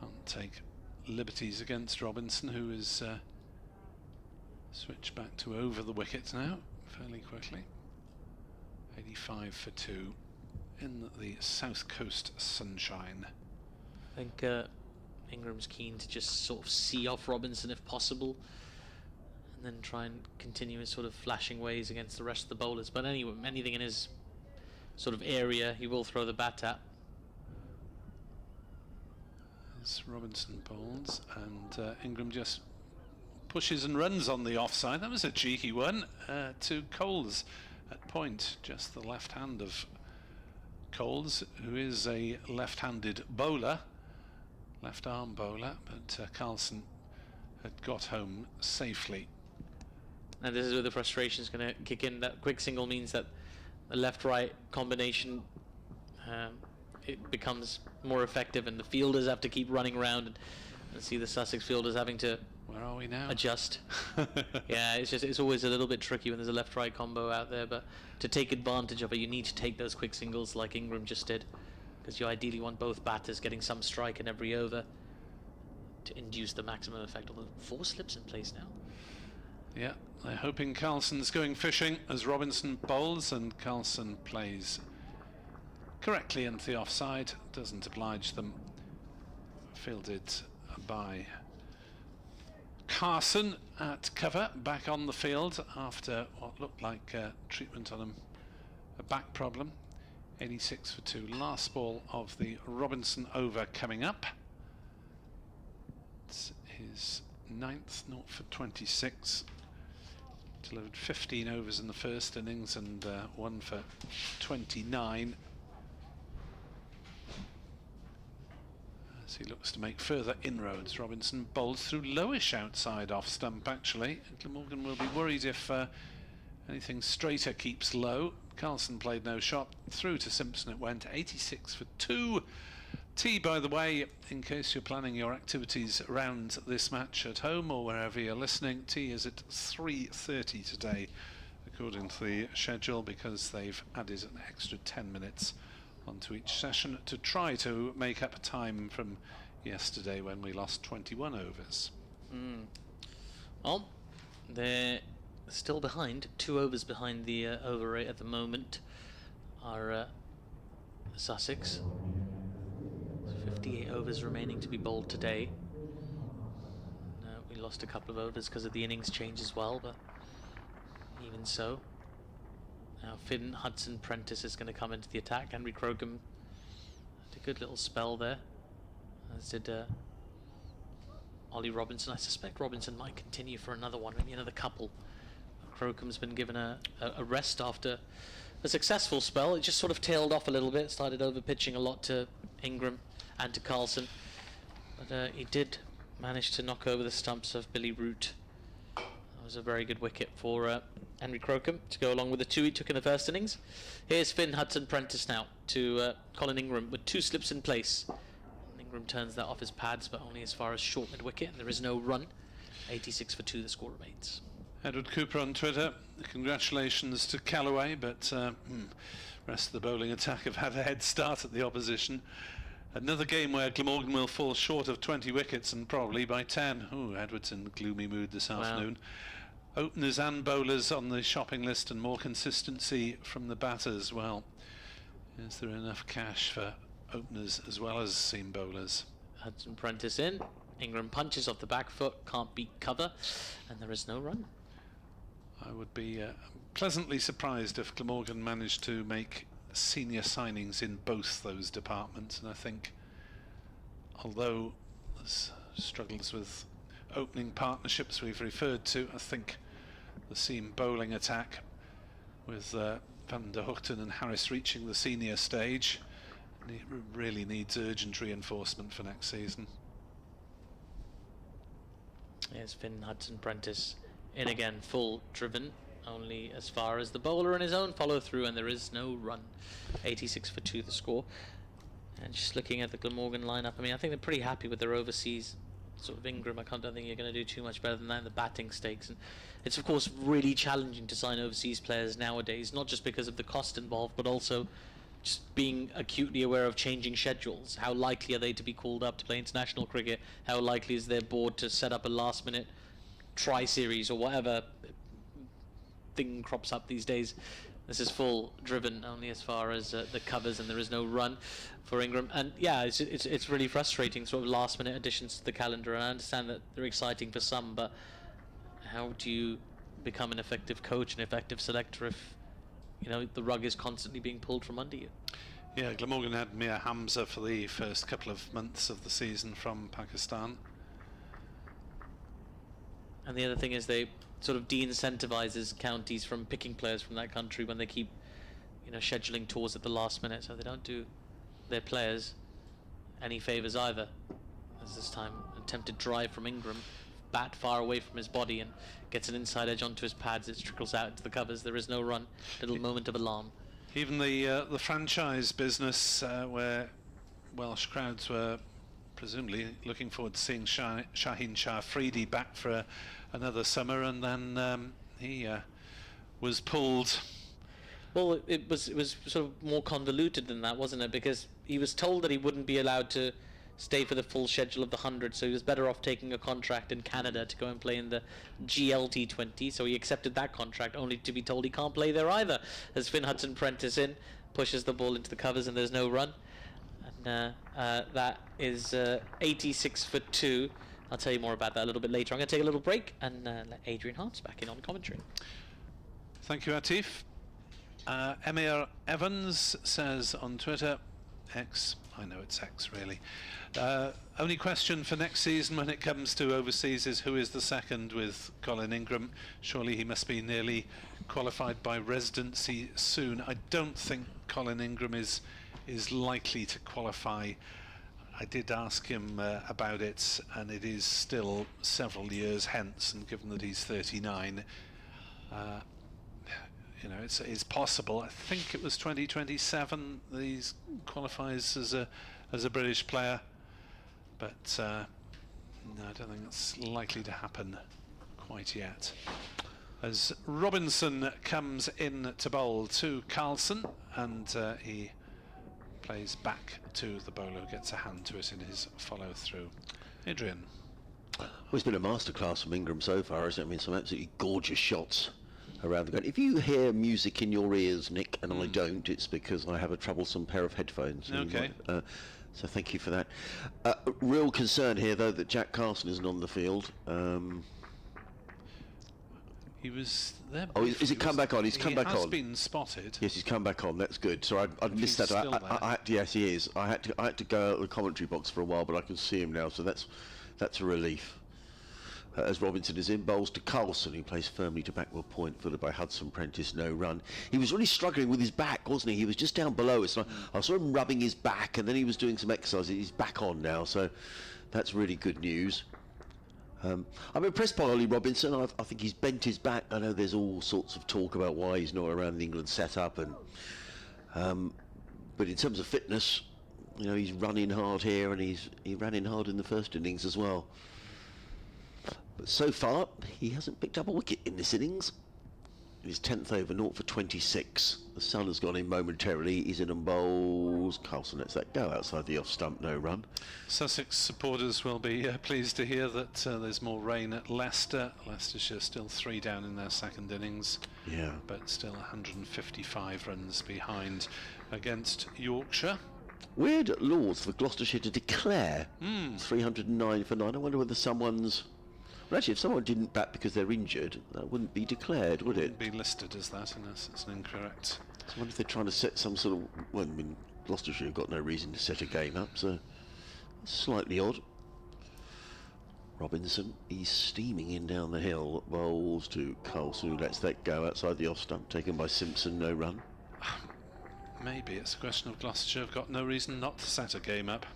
Can't take liberties against Robinson, who is switched back to over the wicket now fairly quickly. 85 for 2 in the south coast sunshine. I think Ingram's keen to just sort of see off Robinson if possible, and then try and continue his sort of flashing ways against the rest of the bowlers. But anyway, anything in his sort of area, he will throw the bat at. As Robinson bowls, and Ingram just pushes and runs on the offside. That was a cheeky one to Coles at point, just the left hand of Coles, who is a left-handed bowler, left-arm bowler, but Carlson had got home safely. And this is where the frustration is going to kick in. That quick single means that the left-right combination it becomes more effective, and the fielders have to keep running around and see the Sussex fielders having to Where are we now? adjust. Yeah, it's always a little bit tricky when there's a left-right combo out there, but to take advantage of it, you need to take those quick singles like Ingram just did, because you ideally want both batters getting some strike in every over to induce the maximum effect. Although 4 slips in place now. Yeah, they're hoping Carlson's going fishing as Robinson bowls, and Carlson plays correctly into the offside, doesn't oblige them. Fielded by Carson at cover, back on the field after what looked like treatment on him, a back problem. 86 for 2, last ball of the Robinson over coming up. It's his 9th, 0 for 26. Delivered 15 overs in the first innings and 1 for 29. As he looks to make further inroads, Robinson bowls through lowish outside off stump actually. Glamorgan will be worried if anything straighter keeps low. Carlson played no shot, through to Simpson it went, 86 for 2. Tea, by the way, in case you're planning your activities around this match at home or wherever you're listening, tea is at 3:30 today according to the schedule, because they've added an extra 10 minutes onto each session to try to make up time from yesterday when we lost 21 overs. Well, they're still behind, 2 overs behind the over rate at the moment are Sussex. 58 overs remaining to be bowled today. We lost a couple of overs because of the innings change as well, but even so. Now Finn Hudson-Prentice is going to come into the attack. Henry Crocombe had a good little spell there, as did Ollie Robinson. I suspect Robinson might continue for another one, maybe another couple. Crocombe's been given a rest after a successful spell. It just sort of tailed off a little bit, started over pitching a lot to Ingram and to Carlson, but he did manage to knock over the stumps of Billy Root. That was a very good wicket for Henry Crocombe to go along with the 2 he took in the first innings. Here's Finn Hudson-Prentice now to Colin Ingram with 2 slips in place. Ingram turns that off his pads, but only as far as short mid-wicket, and there is no run. 86 for 2 the score remains. Edward Cooper on Twitter, congratulations to Callaway, but rest of the bowling attack have had a head start at the opposition. Another game where Glamorgan will fall short of 20 wickets, and probably by 10. Ooh, Edward's in gloomy mood this afternoon. Openers and bowlers on the shopping list, and more consistency from the batters. Well, is there enough cash for openers as well as seam bowlers? Hudson-Prentice in. Ingram punches off the back foot, can't beat cover, and there is no run. I would be pleasantly surprised if Glamorgan managed to make senior signings in both those departments, and I think although there's struggles with opening partnerships we've referred to. I think the seam bowling attack with Van der Hoogten and Harris reaching the senior stage really needs urgent reinforcement for next season. Yes, Finn Hudson-Prentice in again, full driven, only as far as the bowler and his own follow through, and there is no run. 86 for 2 the score. And just looking at the Glamorgan lineup, I mean, I think they're pretty happy with their overseas sort of Ingram. I don't think you're going to do too much better than that in the batting stakes. And it's of course really challenging to sign overseas players nowadays, not just because of the cost involved, but also just being acutely aware of changing schedules. How likely are they to be called up to play international cricket? How likely is their board to set up a last-minute tri-series or whatever thing crops up these days? This is full driven only as far as the covers, and there is no run for Ingram. And yeah, it's really frustrating, sort of last-minute additions to the calendar. And I understand that they're exciting for some, but how do you become an effective coach, an effective selector, if the rug is constantly being pulled from under you? Yeah, Glamorgan had Mir Hamza for the first couple of months of the season from Pakistan. And the other thing is they sort of de-incentivizes counties from picking players from that country when they keep, scheduling tours at the last minute. So they don't do their players any favours either. As this time, attempted drive from Ingram, bat far away from his body and gets an inside edge onto his pads. It trickles out into the covers. There is no run. Little moment of alarm. Even the franchise business, where Welsh crowds were presumably looking forward to seeing Shaheen Shah Afridi back for another summer, and then he was pulled. Well, it was sort of more convoluted than that, wasn't it? Because he was told that he wouldn't be allowed to stay for the full schedule of the 100, so he was better off taking a contract in Canada to go and play in the GLT20. So he accepted that contract, only to be told he can't play there either, as Finn Hudson-Prentice pushes the ball into the covers and there's no run. And that is 86 for 2. I'll tell you more about that a little bit later. I'm going to take a little break and let Adrian Harms back in on commentary. Thank you, Atif. Emir Evans says on Twitter, X, I know it's X really, only question for next season when it comes to overseas is who is the second with Colin Ingram. Surely he must be nearly qualified by residency soon. I don't think Colin Ingram is likely to qualify. I did ask him about it, and it is still several years hence, and given that he's 39, it's possible. I think it was 2027 that he qualifies as a British player, but no, I don't think it's likely to happen quite yet. As Robinson comes in to bowl to Carlson, and he plays back to the bowler who gets a hand to it in his follow through. Adrian. Well, it's been a masterclass from Ingram so far, hasn't it? I mean, some absolutely gorgeous shots around the ground. If you hear music in your ears, Nick, and I don't, it's because I have a troublesome pair of headphones. Okay. So thank you for that. Real concern here, though, that Jack Carson isn't on the field. He was there. Oh, is it come back on? He's come back on. He has been spotted. Yes, he's come back on. That's good. So I'd missed that. Yes, he is. I had to go out of the commentary box for a while, but I can see him now. So that's a relief. As Robinson is in, bowls to Carlson, who plays firmly to backward point, followed by Hudson-Prentice, no run. He was really struggling with his back, wasn't he? He was just down below us. I saw him rubbing his back, and then he was doing some exercise. He's back on now, so that's really good news. I'm impressed by Ollie Robinson. I think he's bent his back. I know there's all sorts of talk about why he's not around the England setup, and but in terms of fitness, he's running hard here, and he ran in hard in the first innings as well. But so far, he hasn't picked up a wicket in this innings. His 10th over, 0 for 26. The sun has gone in momentarily. He's in and bowls. Carlson lets that go outside the off stump, no run. Sussex supporters will be pleased to hear that there's more rain at Leicester. Leicestershire still 3 down in their second innings. Yeah. But still 155 runs behind against Yorkshire. Weird at Lords for Gloucestershire to declare 309 for 9. I wonder whether someone's... Well, actually, if someone didn't bat because they're injured, that wouldn't be declared, would it? Wouldn't be listed as that, unless it's an incorrect. So I wonder if they're trying to set some sort of... Well, I mean, Gloucestershire have got no reason to set a game up, so it's slightly odd. Robinson, he's steaming in down the hill. Bowls to Carlson, who lets that go outside the off stump, taken by Simpson, no run. Maybe it's a question of Gloucestershire have got no reason not to set a game up.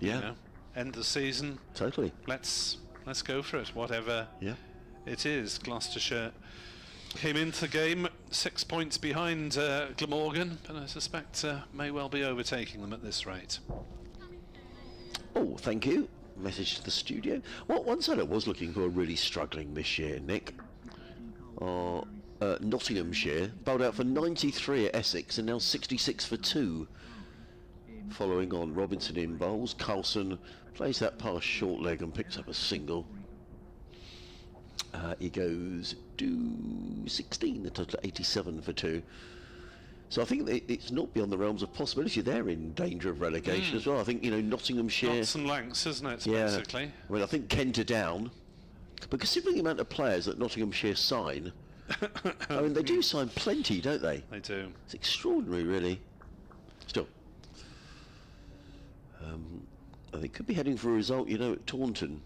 Yeah. You know, end the season. Totally. Let's go for it, whatever Yeah. it is. Gloucestershire came into the game 6 points behind Glamorgan, but I suspect may well be overtaking them at this rate. Oh, thank you. Message to the studio. Well, one side I was looking who are really struggling this year, Nick. Nottinghamshire bowled out for 93 at Essex and now 66 for 2. Following on, Robinson in bowls. Carlson plays that past short leg and picks up a single. He goes to 16, the total 87 for 2. So I think it's not beyond the realms of possibility. They're in danger of relegation as well. I think, you know, Nottinghamshire... Knots and lengths, isn't it, yeah, basically? I mean, I think Kent are down. But considering the amount of players that Nottinghamshire sign, I mean, they do sign plenty, don't they? They do. It's extraordinary, really. Still. They could be heading for a result, you know, at Taunton.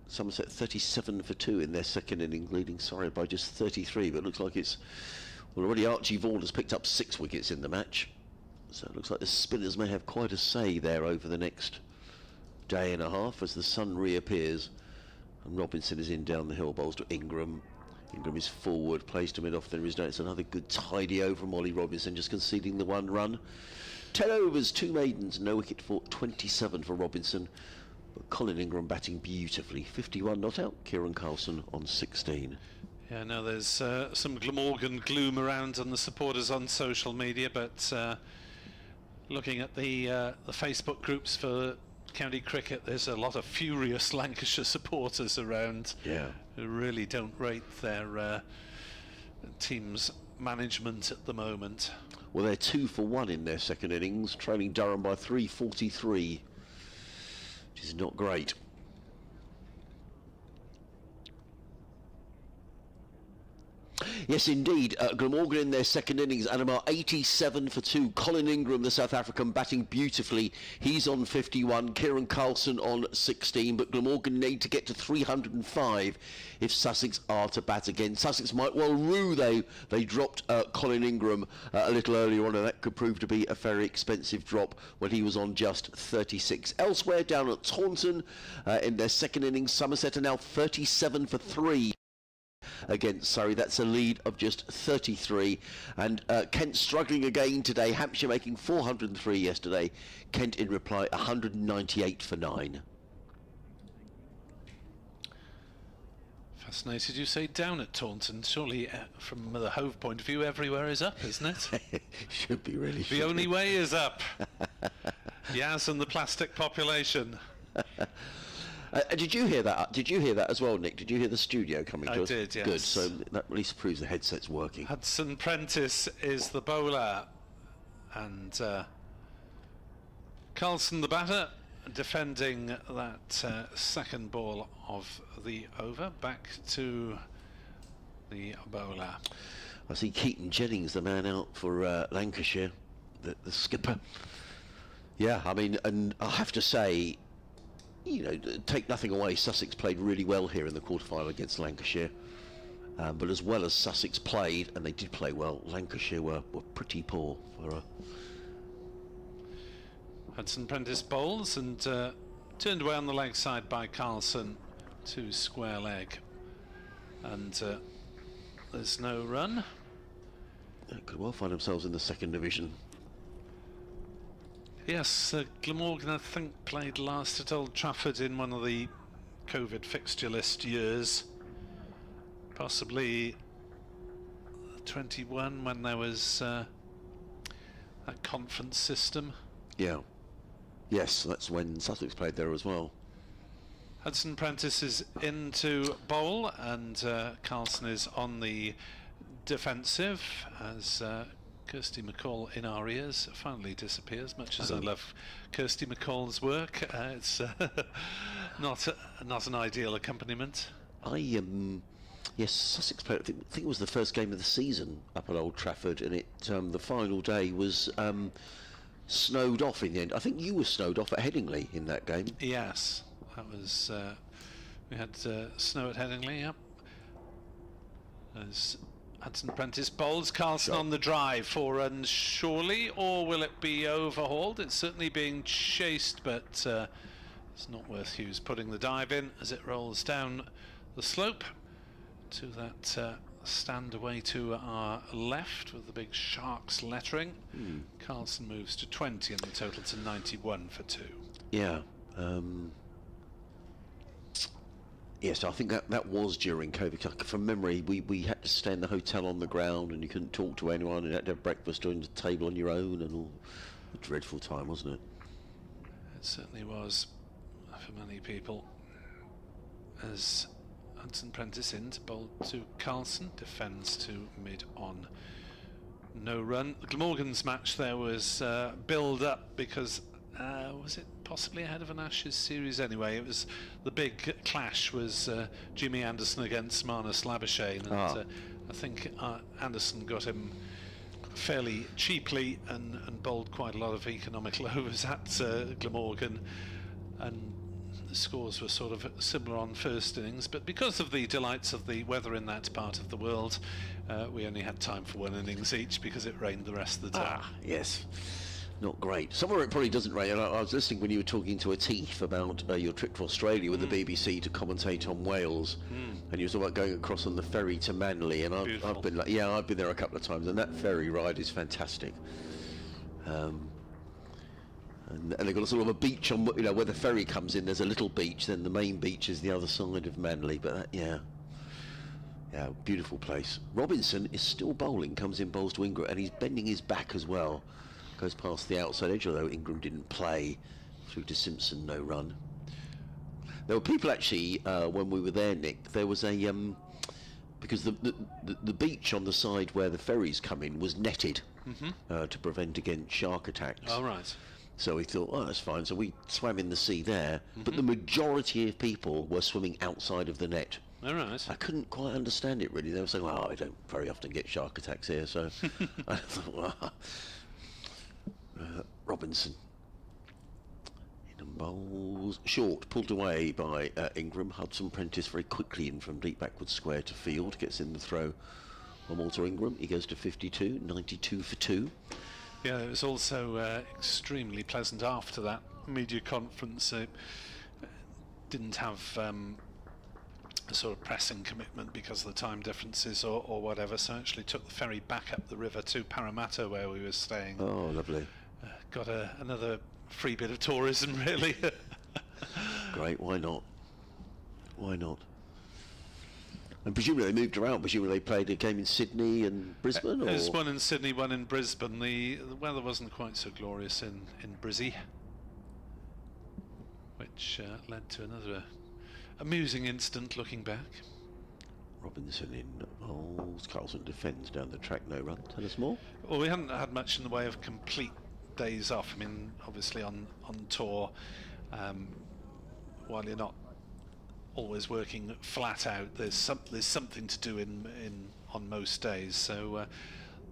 Somerset 37 for 2 in their second inning, leading Surrey by just 33, but it looks like it's... Well, already Archie Vaughan has picked up 6 wickets in the match. So it looks like the spinners may have quite a say there over the next day and a half as the sun reappears. And Robinson is in down the hill, bowls to Ingram. Ingram is forward, plays to mid-off, there is no... It's another good tidy over from Ollie Robinson, just conceding the 1 run. 10 overs, 2 maidens, no wicket for 27 for Robinson. But Colin Ingram batting beautifully. 51 not out, Kieran Carlson on 16. Yeah, no, there's some Glamorgan gloom around on the supporters on social media, but looking at the Facebook groups for county cricket, there's a lot of furious Lancashire supporters around. Yeah. Who really don't rate their team's management at the moment. Well, they're 2 for 1 in their second innings, trailing Durham by 343, which is not great. Yes, indeed. Glamorgan in their second innings, Anamar 87 for 2. Colin Ingram, the South African, batting beautifully. He's on 51. Kieran Carlson on 16. But Glamorgan need to get to 305 if Sussex are to bat again. Sussex might well rue, though. They dropped Colin Ingram a little earlier on, and that could prove to be a very expensive drop when he was on just 36. Elsewhere, down at Taunton, in their second innings, Somerset are now 37 for 3. Against Surrey. That's a lead of just 33, and Kent struggling again today. Hampshire making 403 yesterday. Kent in reply 198 for 9. Fascinated you say down at Taunton. Surely from the Hove point of view everywhere is up, isn't it? Should be, really. The only way is up. Yaz and the plastic population. Did you hear that? Did you hear that as well, Nick? Did you hear the studio coming to us? I did, yes. Good, so that at least proves the headset's working. Hudson Prentice is the bowler, and Carlson the batter, defending that second ball of the over. Back to the bowler. I see Keaton Jennings, the man out for Lancashire, the skipper. Yeah, I mean, and I have to say, you know, take nothing away, Sussex played really well here in the quarterfinal against Lancashire. But as well as Sussex played, and they did play well, Lancashire were pretty poor for Hudson Prentice bowls and turned away on the leg side by Carlson to square leg. And there's no run. They could well find themselves in the second division. Yes, Glamorgan, I think, played last at Old Trafford in one of the COVID fixture list years. Possibly 21 when there was that conference system. Yeah. Yes, that's when Sussex played there as well. Hudson Prentice is into bowl, and Carlson is on the defensive as Kirsty McCall in our ears finally disappears. Much as I love Kirsty McCall's work, it's not an ideal accompaniment. Yes, Sussex played. I think it was the first game of the season up at Old Trafford, and the final day was snowed off in the end. I think you were snowed off at Headingley in that game. Yes, that was We had snow at Headingley, yep. As Hudson Prentice bowls, Carlson on the drive, 4 runs surely, or will it be overhauled? It's certainly being chased, but it's not worth Hughes putting the dive in as it rolls down the slope to that stand away to our left with the big Sharks lettering. Carlson moves to 20 and the total to 91 for 2. Yeah. Yes, I think that was during COVID. From memory, we had to stay in the hotel on the ground and you couldn't talk to anyone and you had to have breakfast on the table on your own and all. A dreadful time, wasn't it? It certainly was for many people. As Hudson Prentice in to bowl to Carlson, defends to mid on. No run. Glamorgan's match there was build up because was it possibly ahead of an Ashes series anyway? It was the big clash was Jimmy Anderson against Marnus Labuschagne, and I think Anderson got him fairly cheaply and bowled quite a lot of economical overs at Glamorgan, and the scores were sort of similar on first innings, but because of the delights of the weather in that part of the world, we only had time for 1 innings each because it rained the rest of the time. Yes. Not great. Somewhere it probably doesn't rain. I was listening when you were talking to Atif about your trip to Australia with the BBC to commentate on Wales, and you were talking about going across on the ferry to Manly, and I've been I've been there a couple of times, and that ferry ride is fantastic. And they've got a sort of a beach on, where the ferry comes in. There's a little beach, then the main beach is the other side of Manly. But yeah, beautiful place. Robinson is still bowling. Comes in, bowls to Ingram, and he's bending his back as well. Goes past the outside edge, although Ingram didn't play. Through to Simpson, no run. There were people actually when we were there, Nick. There was a because the beach on the side where the ferries come in was netted to prevent against shark attacks. Oh right. So we thought, oh, that's fine. So we swam in the sea there, but the majority of people were swimming outside of the net. All right. I couldn't quite understand it really. They were saying, well, I don't very often get shark attacks here, so I thought, well, Robinson in and bowls short, pulled away by Ingram. Hudson Prentice very quickly in from deep backward square to field, gets in the throw on Walter Ingram. He goes to 52, 92 for 2. Yeah, it was also extremely pleasant after that media conference. It didn't have a sort of pressing commitment because of the time differences or whatever, so actually took the ferry back up the river to Parramatta where we were staying. Oh, lovely. Got another free bit of tourism, really. Great, why not? Why not? And presumably they moved around. Presumably they played a game in Sydney and Brisbane? There's one in Sydney, one in Brisbane. The weather wasn't quite so glorious in Brizzy, which led to another amusing incident looking back. Robinson in bowls. Carlson defends down the track, no run. Tell us more. Well, we haven't had much in the way of complete days off. I mean, obviously on tour, while you're not always working flat out, there's something to do on most days. So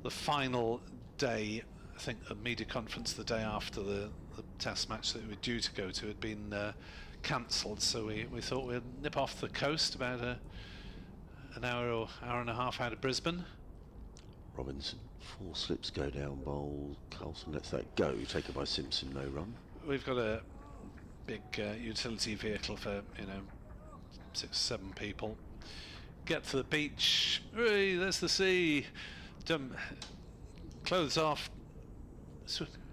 the final day, I think a media conference the day after the test match that we were due to go to had been cancelled, so we thought we'd nip off the coast about an hour or hour and a half out of Brisbane. Robinson, 4 slips go down, bowl. Carlson lets that go, taken by Simpson, no run. We've got a big utility vehicle for 6-7 people. Get to the beach, hooray, there's the sea. Clothes off,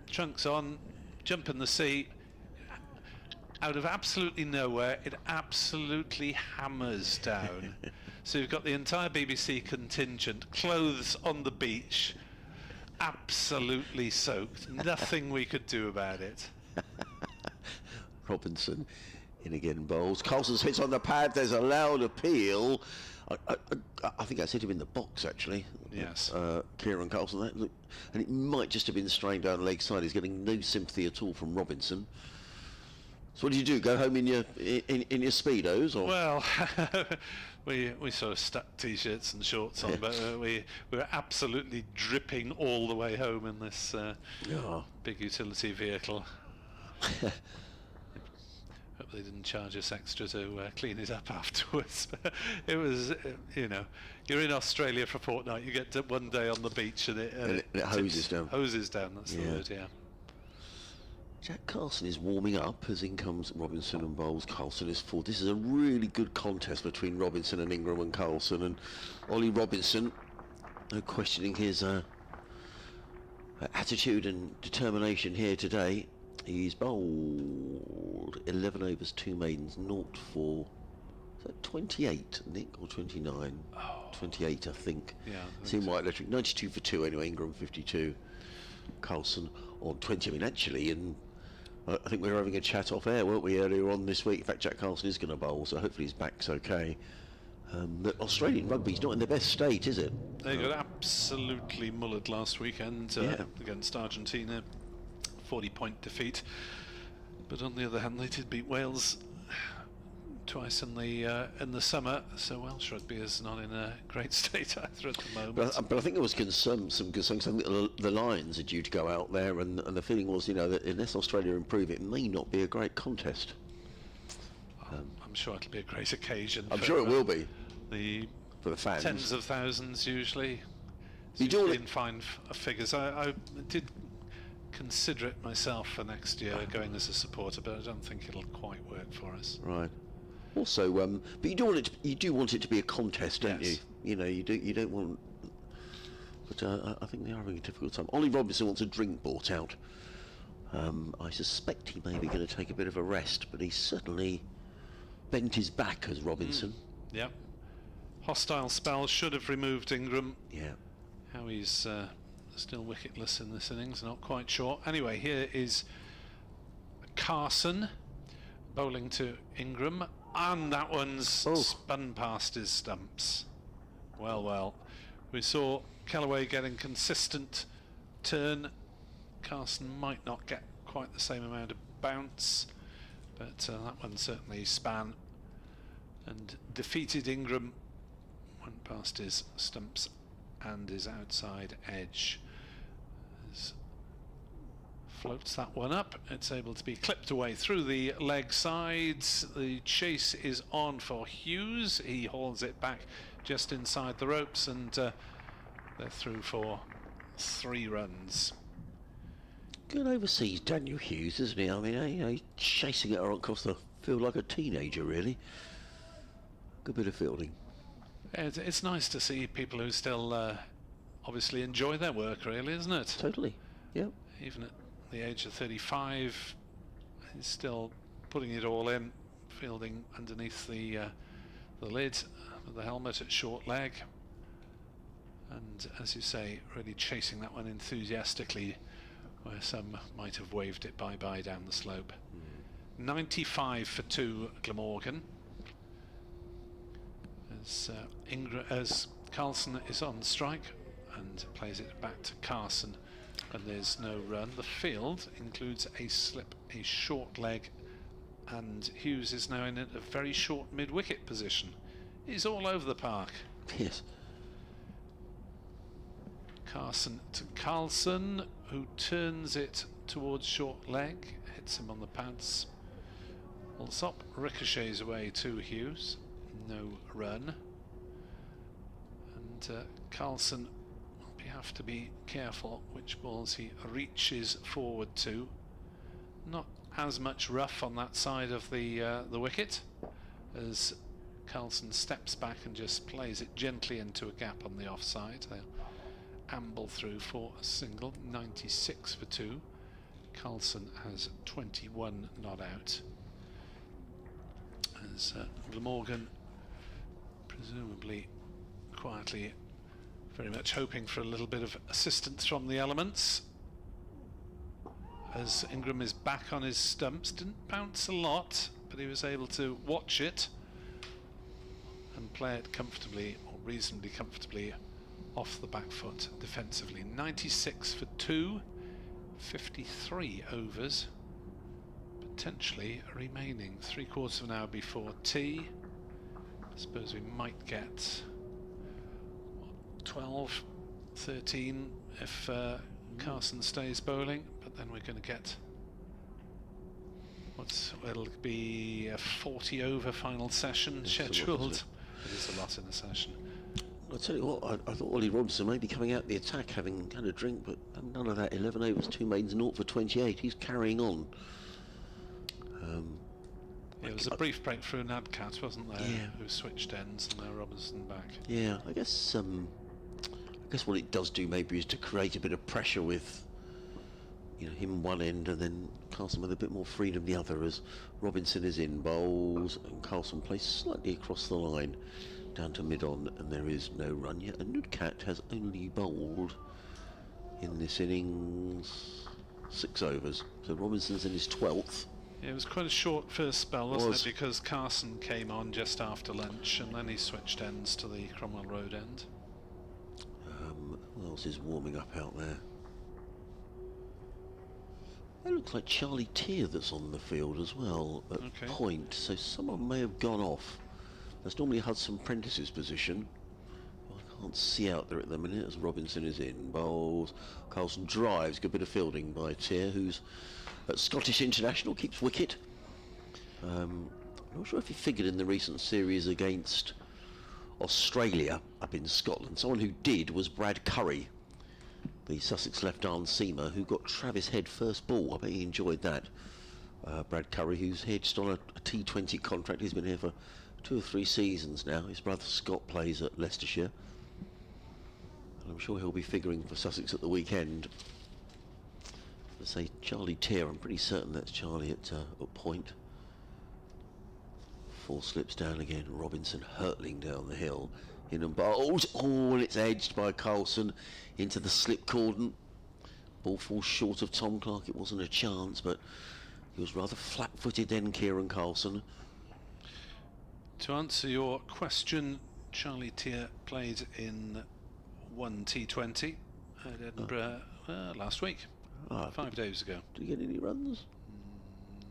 trunks on, jump in the sea. Out of absolutely nowhere, it absolutely hammers down. So you've got the entire BBC contingent, clothes on the beach, absolutely soaked. Nothing we could do about it. Robinson in again, bowls. Carlson's hits on the pad. There's a loud appeal. I think that's hit him in the box, actually. Yes. Kieran Carlson. And it might just have been strained down leg side. He's getting no sympathy at all from Robinson. So what do you do? Go home in your Speedos? Or? Well, we sort of stuck t-shirts and shorts on, but we were absolutely dripping all the way home in this big utility vehicle. Hope they didn't charge us extra to clean it up afterwards. It was, you know, you're in Australia for a fortnight, you get to 1 day on the beach and it hoses down. Hoses down, that's the word, yeah. Jack Carlson is warming up as in comes Robinson and bowls. Carlson is fourth. This is a really good contest between Robinson and Ingram and Carlson, and Ollie Robinson, no questioning his attitude and determination here today. He's bowled 11 overs, 2 maidens, 0 for, is that 28, Nick, or 29? 28, I think. Yeah. Seemed White Electric, 92 for 2 anyway, Ingram 52, Carlson on 20. I mean, actually, and I think we were having a chat off air, weren't we, earlier on this week? In fact, Jack Carlson is going to bowl, so hopefully his back's okay. The Australian rugby's not in the best state, is it? They got absolutely mullered last weekend against Argentina, 40-point defeat. But on the other hand, they did beat Wales twice in the summer, so Welsh rugby is not in a great state either at the moment. But I think there was some concerns. I think the Lions are due to go out there, and the feeling was, you know, that unless Australia improve, it may not be a great contest. I'm sure it'll be a great occasion. I'm sure it will be. For the fans. Tens of thousands usually. You do in fine figures. I did consider it myself for next year going as a supporter, but I don't think it'll quite work for us. Right. Also, but you do want it to be a contest, don't you? You know, you don't want. But I think they are having a difficult time. Ollie Robinson wants a drink brought out. I suspect he may be going to take a bit of a rest, but he's certainly bent his back as Robinson. Yep. Hostile spell should have removed Ingram. Yeah. How he's still wicketless in this innings, not quite sure. Anyway, here is Carson bowling to Ingram, and that one's spun past his stumps. Well, we saw Callaway getting consistent turn. Carson might not get quite the same amount of bounce, but that one certainly span and defeated Ingram, went past his stumps and his outside edge. Floats that one up, it's able to be clipped away through the leg sides. The chase is on for Hughes, he hauls it back just inside the ropes, and they're through for 3 runs. Good overseas Daniel Hughes, isn't he? I mean, you know, he's chasing it across the field like a teenager, really. Good bit of fielding. It's nice to see people who still obviously enjoy their work, really, isn't it? Totally, yeah. Even at the age of 35, he's still putting it all in, fielding underneath the lid of the helmet at short leg, and as you say, really chasing that one enthusiastically, where some might have waved it bye-bye down the slope. 95 for 2, Glamorgan. As Carlson is on strike and plays it back to Carson, and there's no run. The field includes a slip, a short leg, and Hughes is now in a very short mid-wicket position. He's all over the park. Yes. Carson to Carlson, who turns it towards short leg, hits him on the pads. Allsop ricochets away to Hughes. No run. And Carlson will have to be careful which balls he reaches forward to. Not as much rough on that side of the wicket, as Carlson steps back and just plays it gently into a gap on the offside. They'll amble through for a single. 96 for 2. Carlson has 21 not out. As Glamorgan presumably quietly, very much hoping for a little bit of assistance from the elements. As Ingram is back on his stumps, didn't bounce a lot, but he was able to watch it and play it comfortably, or reasonably comfortably, off the back foot defensively. 96 for 2, 53 overs potentially remaining. 3/4 of an hour before tea. I suppose we might get 12, 13 if Carson stays bowling, but then we're going to get It'll be a 40 over final session scheduled. It is a lot in a session. I'll tell you what, I thought Ollie Robson may be coming out the attack having had a drink, but none of that. 11 overs, 2 maidens, 0 for 28. He's carrying on. It was a brief break through Nadcat, wasn't there? Yeah. Who switched ends, and now Robinson back. Yeah, I guess what it does do maybe is to create a bit of pressure with, you know, him one end and then Carlson with a bit more freedom the other, as Robinson is in bowls and Carlson plays slightly across the line down to mid-on, and there is no run yet. And Nadcat has only bowled in this innings 6 overs, so Robinson's in his 12th. Yeah, it was quite a short first spell, wasn't it? Because Carson came on just after lunch, and then he switched ends to the Cromwell Road end. Who else is warming up out there? It looks like Charlie Tier that's on the field as well at point, so someone may have gone off. That's normally Hudson Prentice's position. I can't see out there at the minute as Robinson is in bowls. Carlson drives, good bit of fielding by Tier, who's at Scottish International, keeps wicket. I'm not sure if he figured in the recent series against Australia up in Scotland. Someone who did was Brad Curry, the Sussex left-arm seamer, who got Travis Head first ball. I bet he enjoyed that. Brad Curry, who's here just on a T20 contract. He's been here for 2 or 3 seasons now. His brother Scott plays at Leicestershire, and I'm sure he'll be figuring for Sussex at the weekend. Let's say Charlie Tier, I'm pretty certain that's Charlie at point. 4 slips down again. Robinson hurtling down the hill. In and bowls. Oh, and it's edged by Carlson into the slip cordon. Ball falls short of Tom Clark. It wasn't a chance, but he was rather flat-footed then, Kieran Carlson. To answer your question, Charlie Tier played in 1 T20 at Edinburgh last week, 5 days ago. Did he get any runs?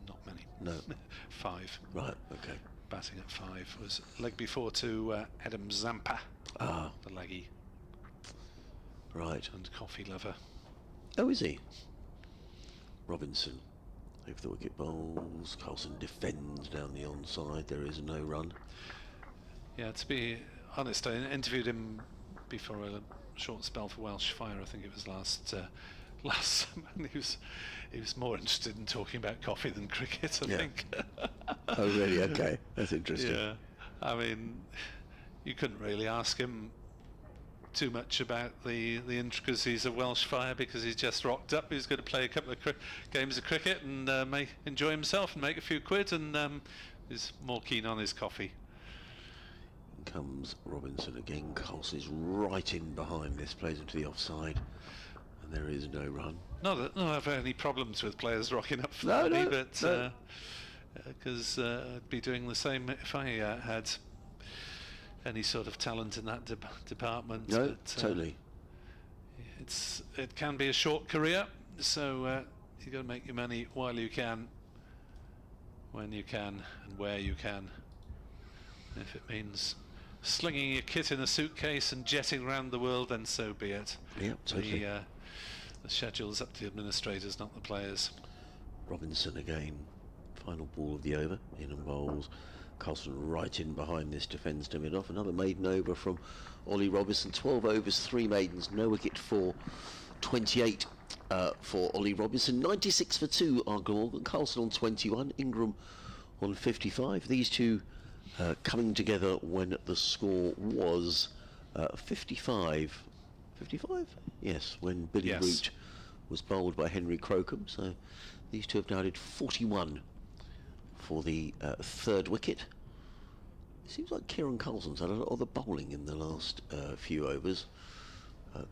Not many. No. 5. Right, okay. Batting at 5 was leg before to Adam Zampa, the leggy. Right. And coffee lover. Oh, is he? Robinson over the wicket bowls. Carlson defends down the onside. There is no run. Yeah, to be honest, I interviewed him before a short spell for Welsh Fire. I think it was last summer. And he was more interested in talking about coffee than cricket, I think. Oh, really? Okay, that's interesting. Yeah, I mean, you couldn't really ask him too much about the intricacies of Welsh Fire, because he's just rocked up. He's going to play a couple of games of cricket and may enjoy himself and make a few quid, and is more keen on his coffee. In comes Robinson again. Carlson is right in behind this, plays into the offside, and there is no run. Not that I've had any problems with players rocking up for me, but because I'd be doing the same if I had any sort of talent in that department. No, but, totally. It can be a short career, so you got to make your money while you can, when you can, and where you can. If it means slinging your kit in a suitcase and jetting around the world, then so be it. Yeah, totally. The schedule's up to the administrators, not the players. Robinson again. Final ball of the over. In and bowls. Carlson right in behind this, defends to mid-off. Another maiden over from Ollie Robinson. 12 overs, 3 maidens, no wicket for 28 for Ollie Robinson. 96 for 2 are Glamorgan. Carlson on 21, Ingram on 55. These two coming together when the score was 55. 55? Yes, when Billy Root was bowled by Henry Crocombe. So these two have now added 41 for the 3rd wicket. It seems like Kieran Carlson's had a lot of the bowling in the last few overs.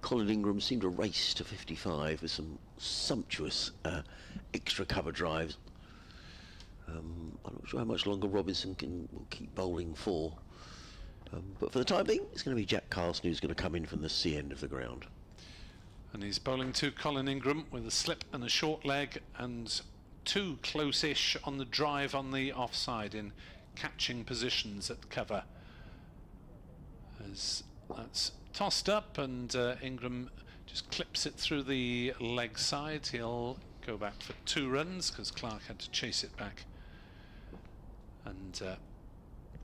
Colin Ingram seemed to race to 55 with some sumptuous extra cover drives. I'm not sure how much longer Robinson will keep bowling for. But for the time being, it's going to be Jack Carlson who's going to come in from the C end of the ground. And he's bowling to Colin Ingram with a slip and a short leg, and 2 close-ish on the drive on the offside in catching positions at cover. As that's tossed up, and Ingram just clips it through the leg side. He'll go back for 2 runs because Clark had to chase it back, and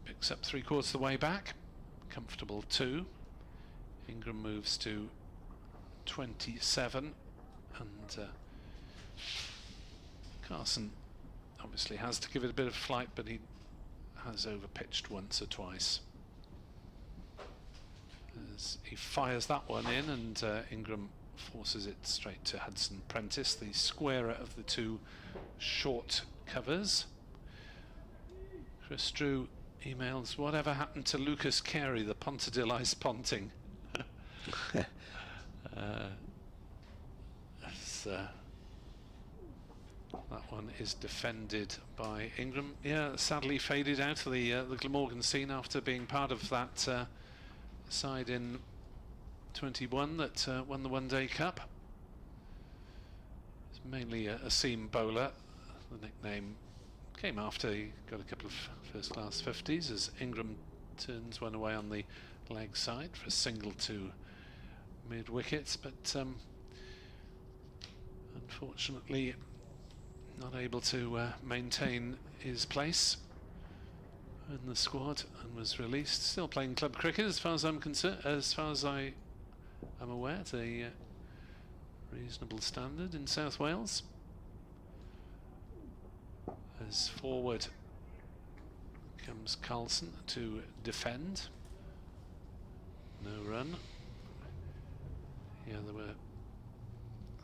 picks up 3/4 of the way back. Comfortable 2. Ingram moves to 27, and Carson obviously has to give it a bit of flight, but he has overpitched once or twice. As he fires that one in, and Ingram forces it straight to Hudson Prentice, the squarer of the 2 short covers. Chris Drew emails, whatever happened to Lucas Carey, the Pontadil Ice Ponting? That one is defended by Ingram. Yeah, sadly faded out of the Glamorgan scene after being part of that side in 21 that won the One Day Cup. It's mainly a seam bowler. The nickname came after he got a couple of first-class 50s as Ingram turns one away on the leg side for a single to mid-wickets, but unfortunately not able to maintain his place in the squad and was released. Still playing club cricket as far as I'm concerned, as far as I am aware, at a reasonable standard in South Wales. As forward comes Carlson to defend. No run. Yeah, there were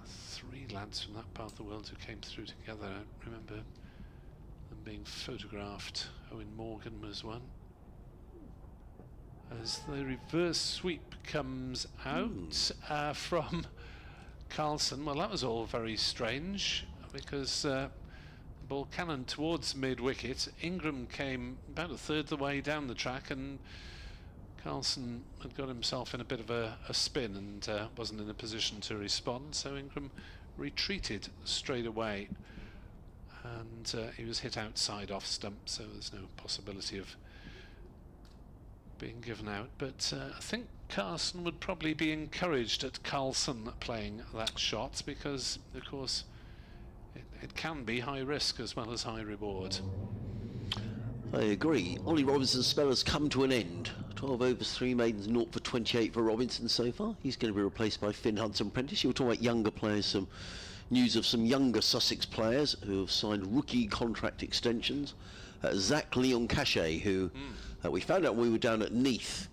3 lads from that part of the world who came through together. I remember them being photographed. Owen Morgan was one. As the reverse sweep comes out from Carlson. Well, that was all very strange because the ball cannoned towards mid-wicket. Ingram came about 1/3 of the way down the track, and Carlson had got himself in a bit of a spin and wasn't in a position to respond, so Ingram retreated straight away, and he was hit outside off stump, so there's no possibility of being given out. But I think Carson would probably be encouraged at Carlson playing that shot, because of course it can be high risk as well as high reward. I agree. Ollie Robinson's spell has come to an end. 12 overs, 3 maidens, 0 for 28 for Robinson so far. He's going to be replaced by Finn Hudson Prentice. You're talking about younger players, some news of some younger Sussex players who have signed rookie contract extensions. Zach Leon Cachet, who we found out when we were down at Neath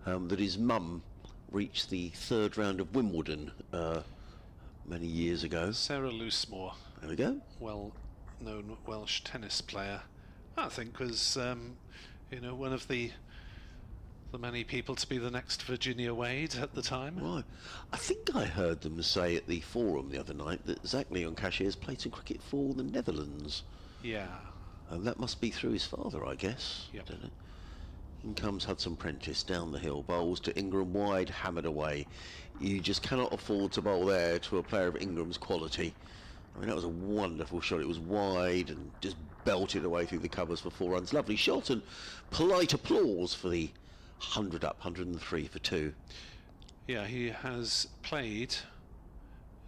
that his mum reached the 3rd round of Wimbledon many years ago. Sarah Loosemore. There we go. Well-known Welsh tennis player. I think was, you know, one of the many people to be the next Virginia Wade at the time. Right. I think I heard them say at the forum the other night that Zach Leon Cachet has played some cricket for the Netherlands. Yeah. And that must be through his father, I guess. Yep. Don't it? In comes Hudson Prentice down the hill, bowls to Ingram wide, hammered away. You just cannot afford to bowl there to a player of Ingram's quality. I mean, that was a wonderful shot. It was wide and just belted away through the covers for 4 runs. Lovely shot, and polite applause for the 100 up, 103 for 2. Yeah, he has played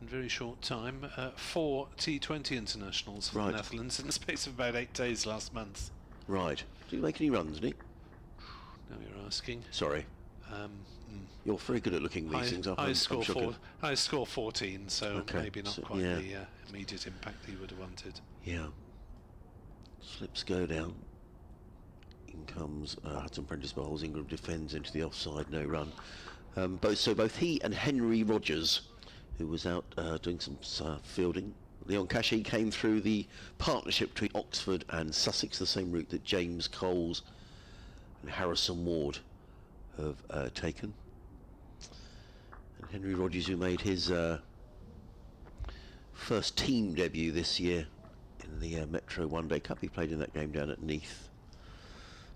in very short time 4 T20 internationals for the Netherlands in the space of about 8 days last month. Right. Did he make any runs, Nick? Now you're asking. Sorry. You're very good at looking these things up. I score 14, so maybe not quite yeah. the immediate impact he would have wanted. Yeah. Slips go down. In comes Hudson Prentice bowls. Ingram defends into the offside, no run. Both he and Henry Rogers, who was out doing some fielding. Leon Cachet came through the partnership between Oxford and Sussex, the same route that James Coles and Harrison Ward have taken. And Henry Rogers, who made his first team debut this year in the Metro One Day Cup. He played in that game down at Neath.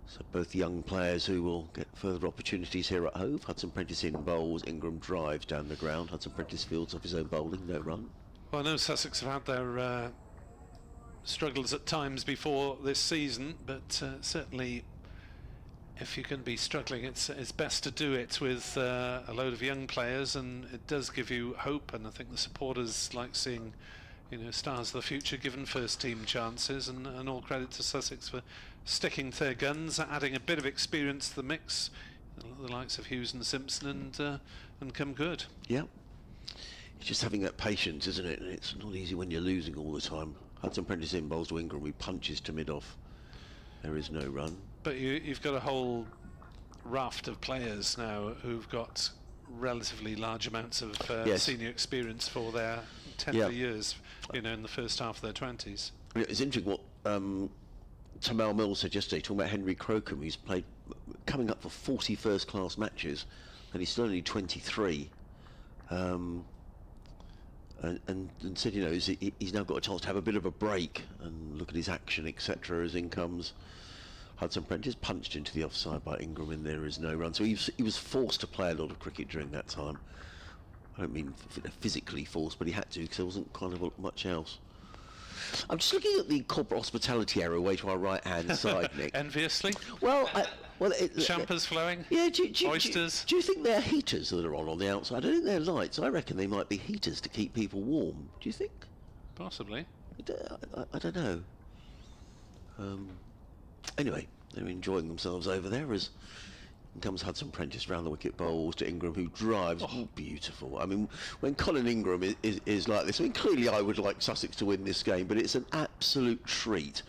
So both young players who will get further opportunities here at Hove. Hudson Prentice in bowls, Ingram drives down the ground. Hudson Prentice fields off his own bowling, no run. Well, I know Sussex have had their struggles at times before this season, but certainly if you're going to be struggling, it's best to do it with a load of young players, and it does give you hope, and I think the supporters like seeing stars of the future given first team chances, and all credit to Sussex for sticking to their guns, adding a bit of experience to the mix, the likes of Hughes and Simpson, and come good. Yeah. It's just having that patience, isn't it? And it's not easy when you're losing all the time. Hudson Prentice in bowls to Ingram, who punches to mid-off. There is no run. But you've got a whole raft of players now who've got relatively large amounts of senior experience for their tender years, in the first half of their 20s. It's interesting what Tamal Mills said yesterday, talking about Henry Crocombe, who's played, coming up for 40 first-class matches, and he's still only 23. And said, he's now got a chance to have a bit of a break and look at his action, etc. As in comes Hudson Prentice, punched into the offside by Ingram, and there is no run. So he was forced to play a lot of cricket during that time. I don't mean physically forced, but he had to, because there wasn't kind of much else. I'm just looking at the corporate hospitality area way to our right-hand side, Nick. Enviously? Well, champers flowing? Yeah, oysters? Do you think they're heaters that are on the outside? I don't think they're lights. I reckon they might be heaters to keep people warm. Do you think? Possibly. I don't know. Anyway, they're enjoying themselves over there as comes Hudson Prentice round the wicket, bowls to Ingram, who drives. Oh, beautiful. I mean, when Colin Ingram is like this, I mean, clearly I would like Sussex to win this game, but it's an absolute treat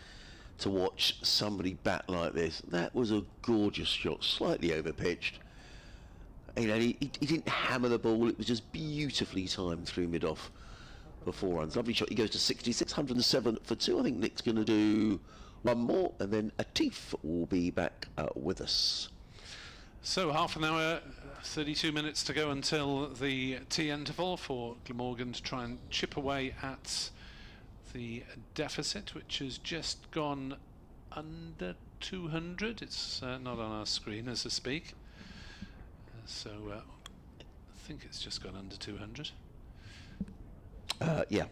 to watch somebody bat like this. That was a gorgeous shot, slightly over-pitched. He didn't hammer the ball, it was just beautifully timed through mid-off for 4 runs. Lovely shot. He goes to 66, 107 for 2. I think Nick's going to do one more, and then Atif will be back with us. So half an hour, 32 minutes to go until the tea interval for Glamorgan to try and chip away at the deficit, which has just gone under 200. It's not on our screen as I speak. So I think it's just gone under 200. Yeah.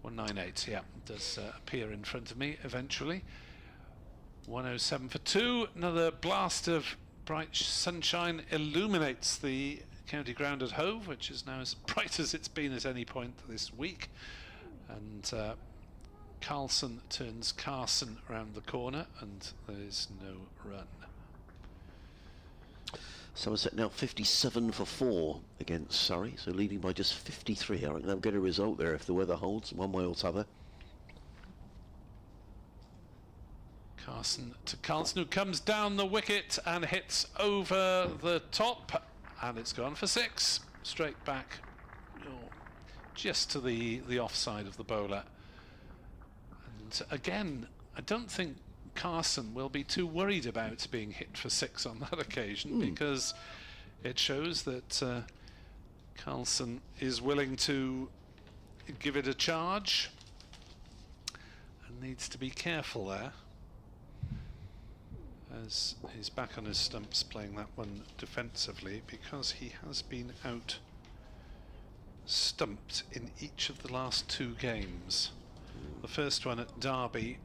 198, yeah, does appear in front of me eventually. 107 for 2. Another blast of bright sunshine illuminates the county ground at Hove, which is now as bright as it's been at any point this week. And Carlson turns Carson around the corner, and there's no run. Somerset now 57 for 4 against Surrey, so leading by just 53. I reckon they'll get a result there if the weather holds one way or t'other. Carson to Carlson, who comes down the wicket and hits over the top, and it's gone for 6. Straight back, just to the offside of the bowler. And again, I don't think Carson will be too worried about being hit for 6 on that occasion, because it shows that Carlson is willing to give it a charge and needs to be careful there, as he's back on his stumps playing that one defensively, because he has been out stumped in each of the last 2 games. The first one at Derby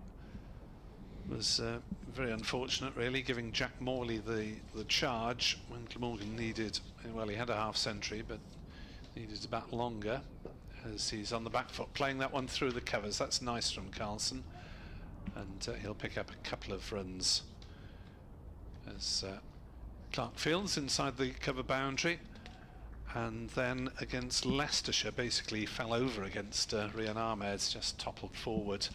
was very unfortunate, really, giving Jack Morley the charge when Glamorgan needed, well, he had a half century, but needed to bat longer, as he's on the back foot playing that one through the covers. That's nice from Carlson, and he'll pick up a couple of runs as Clark Fields inside the cover boundary, and then against Leicestershire basically fell over against Rian Ahmed, just toppled forward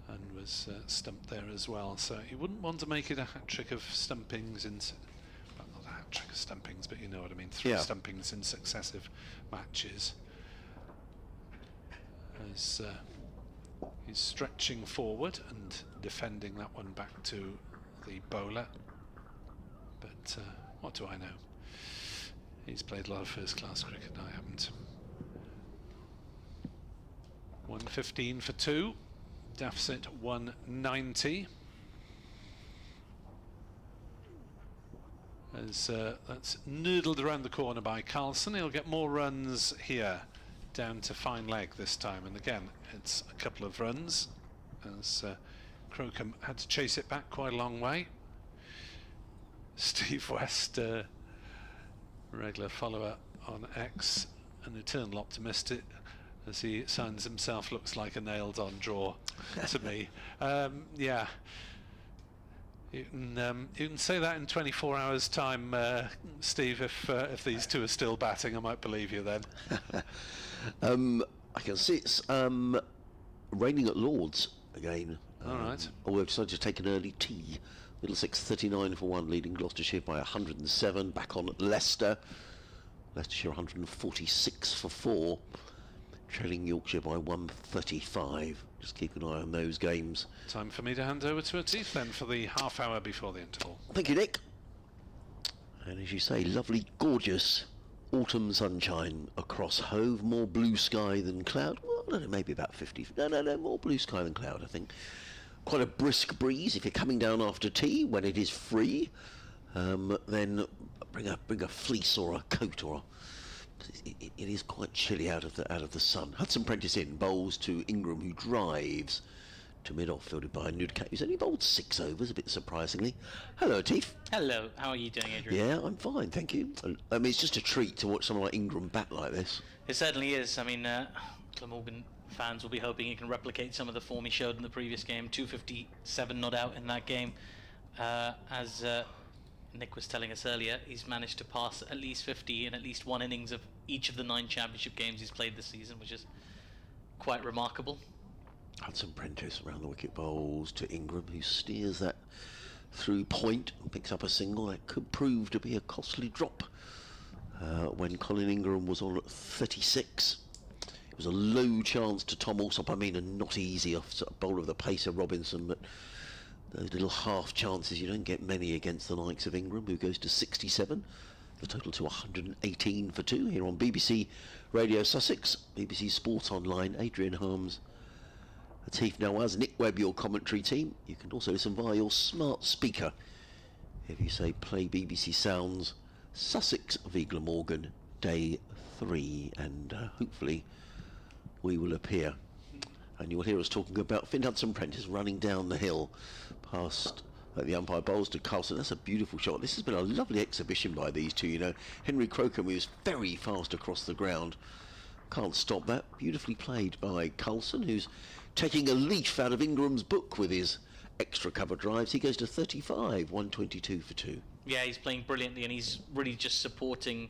and was stumped there as well. So you wouldn't want to make it a hat-trick of stumpings well, not a hat-trick of stumpings, but you know what I mean, 3 stumpings in successive matches. As he's stretching forward and defending that one back to the bowler, but what do I know? He's played a lot of first-class cricket, I haven't. 115 for 2, deficit 190. As that's noodled around the corner by Carlson. He'll get more runs here, down to fine leg this time, and again it's a couple of runs, as Crocombe had to chase it back quite a long way. Steve West, regular follower on X, an eternal optimist, as he signs himself, looks like a nailed-on draw to me. Yeah. You can say that in 24 hours' time, Steve. If these two are still batting, I might believe you then. I can see it's raining at Lords again. All right. We've decided to take an early tea. Middlesex 39 for 1, leading Gloucestershire by 107. Back on Leicester. Leicestershire 146 for 4. Trailing Yorkshire by 135. Just keep an eye on those games. Time for me to hand over to Atif then for the half hour before the interval. Thank you, Nick. And as you say, lovely, gorgeous autumn sunshine across Hove. More blue sky than cloud. Well, I don't know, maybe about 50. No, more blue sky than cloud, I think. Quite a brisk breeze. If you're coming down after tea, when it is free, then bring a fleece or a coat or a... It is quite chilly out of the sun. Hudson Prentice in, bowls to Ingram, who drives to mid-off, fielded by Nudcat, who's only bowled 6 overs, a bit surprisingly. Hello, Atif. Hello, how are you doing, Adrian? Yeah, I'm fine, thank you. I mean, it's just a treat to watch someone like Ingram bat like this. It certainly is. I mean, Glamorgan fans will be hoping he can replicate some of the form he showed in the previous game. 257 not out in that game. As Nick was telling us earlier, he's managed to pass at least 50 in at least one innings of each of the 9 championship games he's played this season, which is quite remarkable. Hudson Prentice around the wicket, bowls to Ingram, who steers that through point and picks up a single. That could prove to be a costly drop when Colin Ingram was on at 36. It was a low chance to Tom Alsop, and not easy off sort of bowler of the pacer Robinson, but those little half chances, you don't get many against the likes of Ingram, who goes to 67. The total to 118 for 2 here on BBC Radio Sussex, BBC Sport Online. Adrian Harms, Atif Nawaz, Nick Webb, your commentary team. You can also listen via your smart speaker. If you say play BBC Sounds, Sussex v Glamorgan, day 3, and hopefully we will appear. And you'll hear us talking about Finn Hudson Prentice running down the hill past the umpire bowls to Carlson. That's a beautiful shot. This has been a lovely exhibition by these two, you know. Henry Crocombe was very fast across the ground. Can't stop that. Beautifully played by Carlson, who's taking a leaf out of Ingram's book with his extra cover drives. He goes to 35, 122 for 2. Yeah, he's playing brilliantly, and he's really just supporting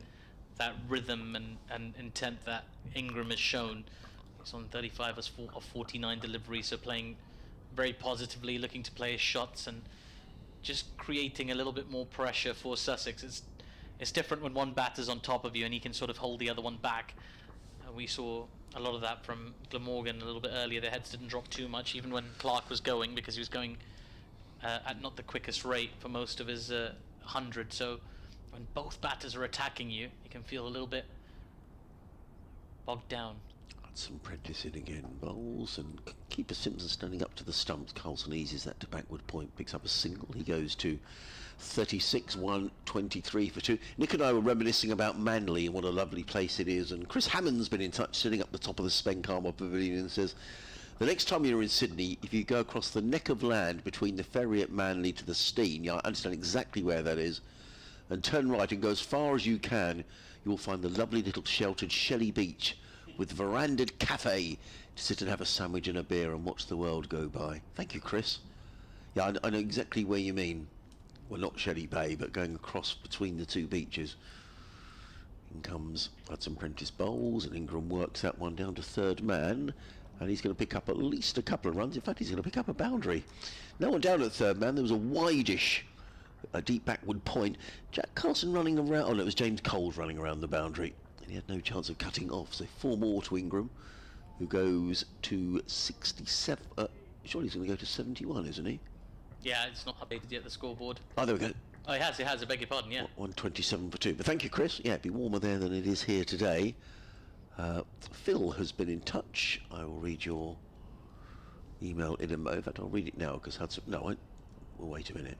that rhythm and intent that Ingram has shown. He's on 35 of 49 deliveries, so playing very positively, looking to play his shots and just creating a little bit more pressure for Sussex. It's different when one batter's on top of you and he can sort of hold the other one back. We saw a lot of that from Glamorgan a little bit earlier. Their heads didn't drop too much, even when Clark was going, because he was going at not the quickest rate for most of his 100. So when both batters are attacking you, you can feel a little bit bogged down. Hudson Prentice in again, bowls, and keeper Simpson standing up to the stumps. Carlson eases that to backward point, picks up a single. He goes to 36, 123 for 2. Nick and I were reminiscing about Manly and what a lovely place it is, and Chris Hammond's been in touch, sitting up the top of the Spencarmel Pavilion, and says the next time you're in Sydney, if you go across the neck of land between the ferry at Manly to the Stein, I understand exactly where that is, and turn right and go as far as you can, you'll find the lovely little sheltered Shelley Beach with verandaed cafe to sit and have a sandwich and a beer and watch the world go by. Thank you, Chris. Yeah, I know exactly where you mean. Well, not Shelley Bay, but going across between the two beaches. In comes Hudson Prentice bowls, and Ingram works that one down to third man, and he's going to pick up at least a couple of runs. In fact, he's going to pick up a boundary. No one down at third man. There was a wide-ish, a deep backward point. Jack Carlson running around. Oh, no, it was James Coles running around the boundary. He had no chance of cutting off, so 4 more to Ingram, who goes to 67. Surely he's going to go to 71, isn't he? Yeah, it's not updated yet, the scoreboard. Oh, there we go. Oh, it has, I beg your pardon, yeah. 127 for 2. But thank you, Chris. Yeah, it'd be warmer there than it is here today. Phil has been in touch. I will read your email in a moment. In fact, I'll read it now, because Hudson... No, we'll wait a minute.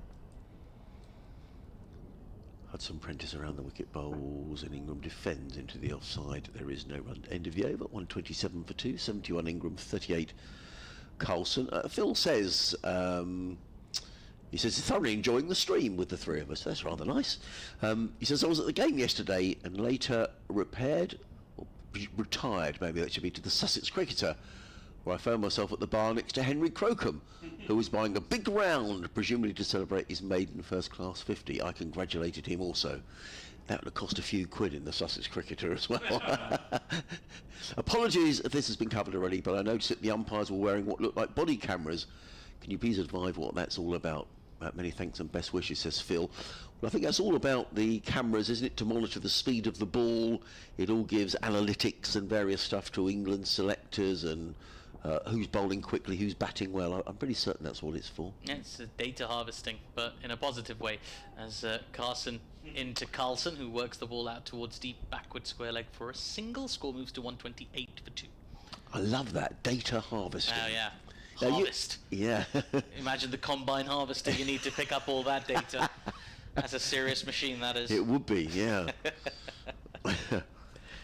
Hudson Prentice around the wicket, bowls, and Ingram defends into the offside. There is no run. End of the over. 127 for 2. 71 Ingram, 38 Carlson. Phil says he says he's thoroughly enjoying the stream with the three of us. That's rather nice. He says I was at the game yesterday and later repaired, or retired, maybe that should be, to the Sussex Cricketer, where I found myself at the bar next to Henry Crocombe, who was buying a big round, presumably to celebrate his maiden first-class 50. I congratulated him also. That would have cost a few quid in the Sussex Cricketer as well. Apologies if this has been covered already, but I noticed that the umpires were wearing what looked like body cameras. Can you please advise what that's all about? Many thanks and best wishes, says Phil. Well, I think that's all about the cameras, isn't it, to monitor the speed of the ball. It all gives analytics and various stuff to England selectors and who's bowling quickly, who's batting well. I'm pretty certain that's what it's for. Yeah, it's data harvesting, but in a positive way, as Carson into Carlson, who works the ball out towards deep backward square leg for a single. Score moves to 128 for 2. I love that, data harvesting. Oh, yeah. Now Harvest. Yeah. Imagine the combine harvester. You need to pick up all that data. That's a serious machine, that is. It would be, yeah. But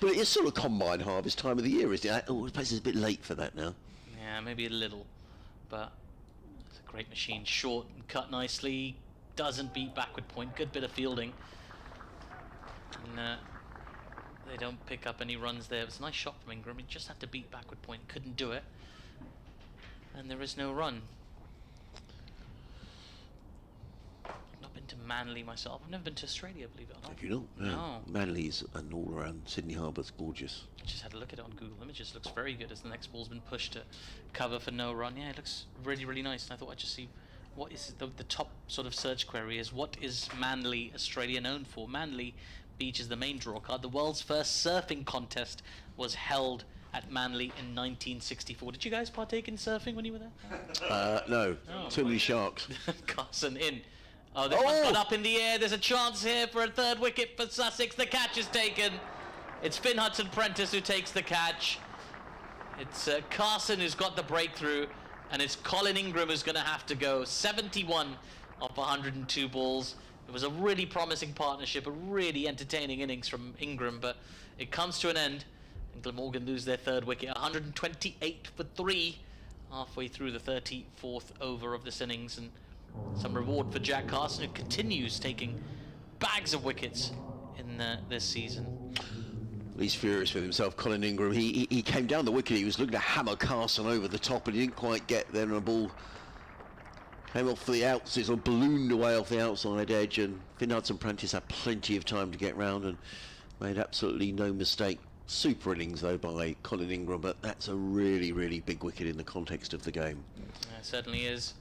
it's sort of combine harvest time of the year, isn't it? Oh, the place is a bit late for that now. Yeah, maybe a little, but it's a great machine. Short and cut nicely. Doesn't beat backward point. Good bit of fielding. And they don't pick up any runs there. It was a nice shot from Ingram. He just had to beat backward point. Couldn't do it. And there is no run. I've not been to Manly myself. I've never been to Australia, believe it or not. Have you not? No. Manly's and all around Sydney Harbour's gorgeous. I just had a look at it on Google Images. Looks very good as the next ball's been pushed to cover for no run. Yeah, it looks really, really nice. And I thought I'd just see what is the top sort of search query is, what is Manly, Australia known for? Manly Beach is the main draw card. The world's first surfing contest was held at Manly in 1964. Did you guys partake in surfing when you were there? No, Oh, too many sharks. Carson in. Oh, this one's gone up in the air. There's a chance here for a third wicket for Sussex. The catch is taken. It's Finn Hudson-Prentice who takes the catch. It's Carson who's got the breakthrough, and it's Colin Ingram who's going to have to go. 71 off 102 balls. It was a really promising partnership, a really entertaining innings from Ingram, but it comes to an end, and Glamorgan lose their third wicket. 128 for 3, halfway through the 34th over of this innings, and some reward for Jack Carson, who continues taking bags of wickets in this season. He's furious with himself, Colin Ingram. He came down the wicket. He was looking to hammer Carson over the top, and he didn't quite get there, and the ball came off the outside, or ballooned away off the outside edge, and Finn Hudson-Prentice had plenty of time to get round and made absolutely no mistake. Super innings, though, by Colin Ingram, but that's a really, really big wicket in the context of the game. Yeah, it certainly is.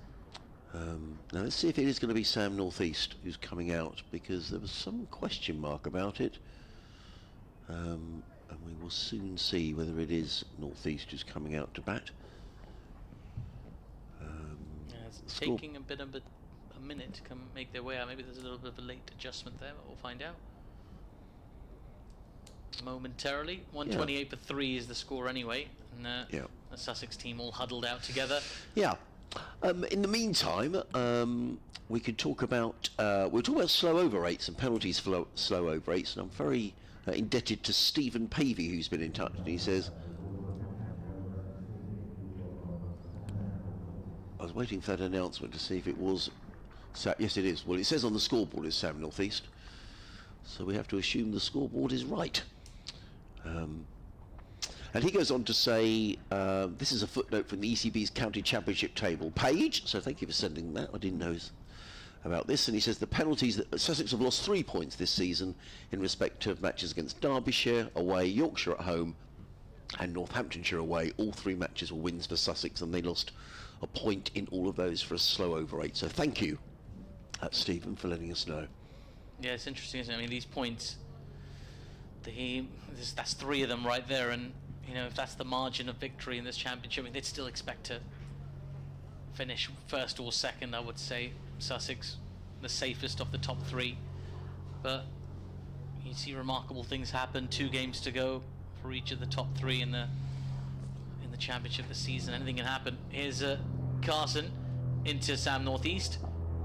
Now let's see if it is going to be Sam Northeast who's coming out, because there was some question mark about it. And we will soon see whether it is Northeast who's coming out to bat. Yeah, it's taking a bit of a minute to come make their way out. Maybe there's a little bit of a late adjustment there, but we'll find out momentarily. 128 for 3 is the score anyway, and the Sussex team all huddled out together. Yeah. In the meantime, we could talk about we'll talk about slow over rates and penalties for slow over rates, and I'm very indebted to Stephen Pavey, who's been in touch, and he says, I was waiting for that announcement to see if it was yes, it is. Well, it says on the scoreboard it's Sam Northeast, so we have to assume the scoreboard is right. And he goes on to say, this is a footnote from the ECB's County Championship table page, so thank you for sending that. I didn't know about this. And he says the penalties, that Sussex have lost 3 points this season in respect of matches against Derbyshire away, Yorkshire at home, and Northamptonshire away. All 3 matches were wins for Sussex, and they lost a point in all of those for a slow over rate. So thank you, Stephen, for letting us know. Yeah, it's interesting, isn't it? I mean, these points, that's 3 of them right there, and you know, if that's the margin of victory in this championship, I mean, they'd still expect to finish first or second. I would say Sussex the safest of the top 3, but you see remarkable things happen. 2 games to go for each of the top 3 in the championship this season. Anything can happen. Here's Carson into Sam Northeast,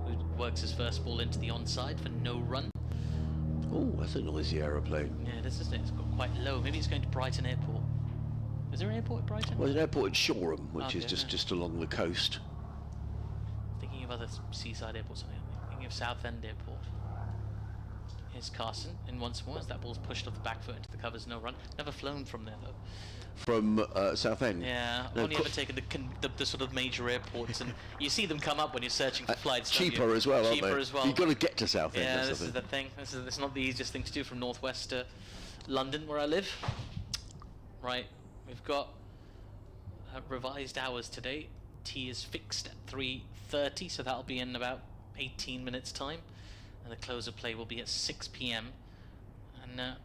who works his first ball into the onside for no run. Oh, that's a noisy aeroplane. Yeah, this is it. It's got quite low. Maybe it's going to Brighton Airport. Is there an airport at Brighton? Well, there's an airport at Shoreham, which is Okay, just along the coast. Thinking of other seaside airports. I'm thinking of Southend Airport. Here's Carson in once more as that ball's pushed off the back foot into the covers, no run. Never flown from there though. From Southend. Yeah, No, only ever taken the sort of major airports, and you see them come up when you're searching for flights. don't Cheaper you? as well, aren't Cheaper they? as well. You've got to get to Southend. Yeah, that's this the is thing. the thing. This is not the easiest thing to do from northwest London, where I live. Right, we've got revised hours today. Tea is fixed at 3:30, so that'll be in about 18 minutes' time, and the close of play will be at 6 p.m. And well,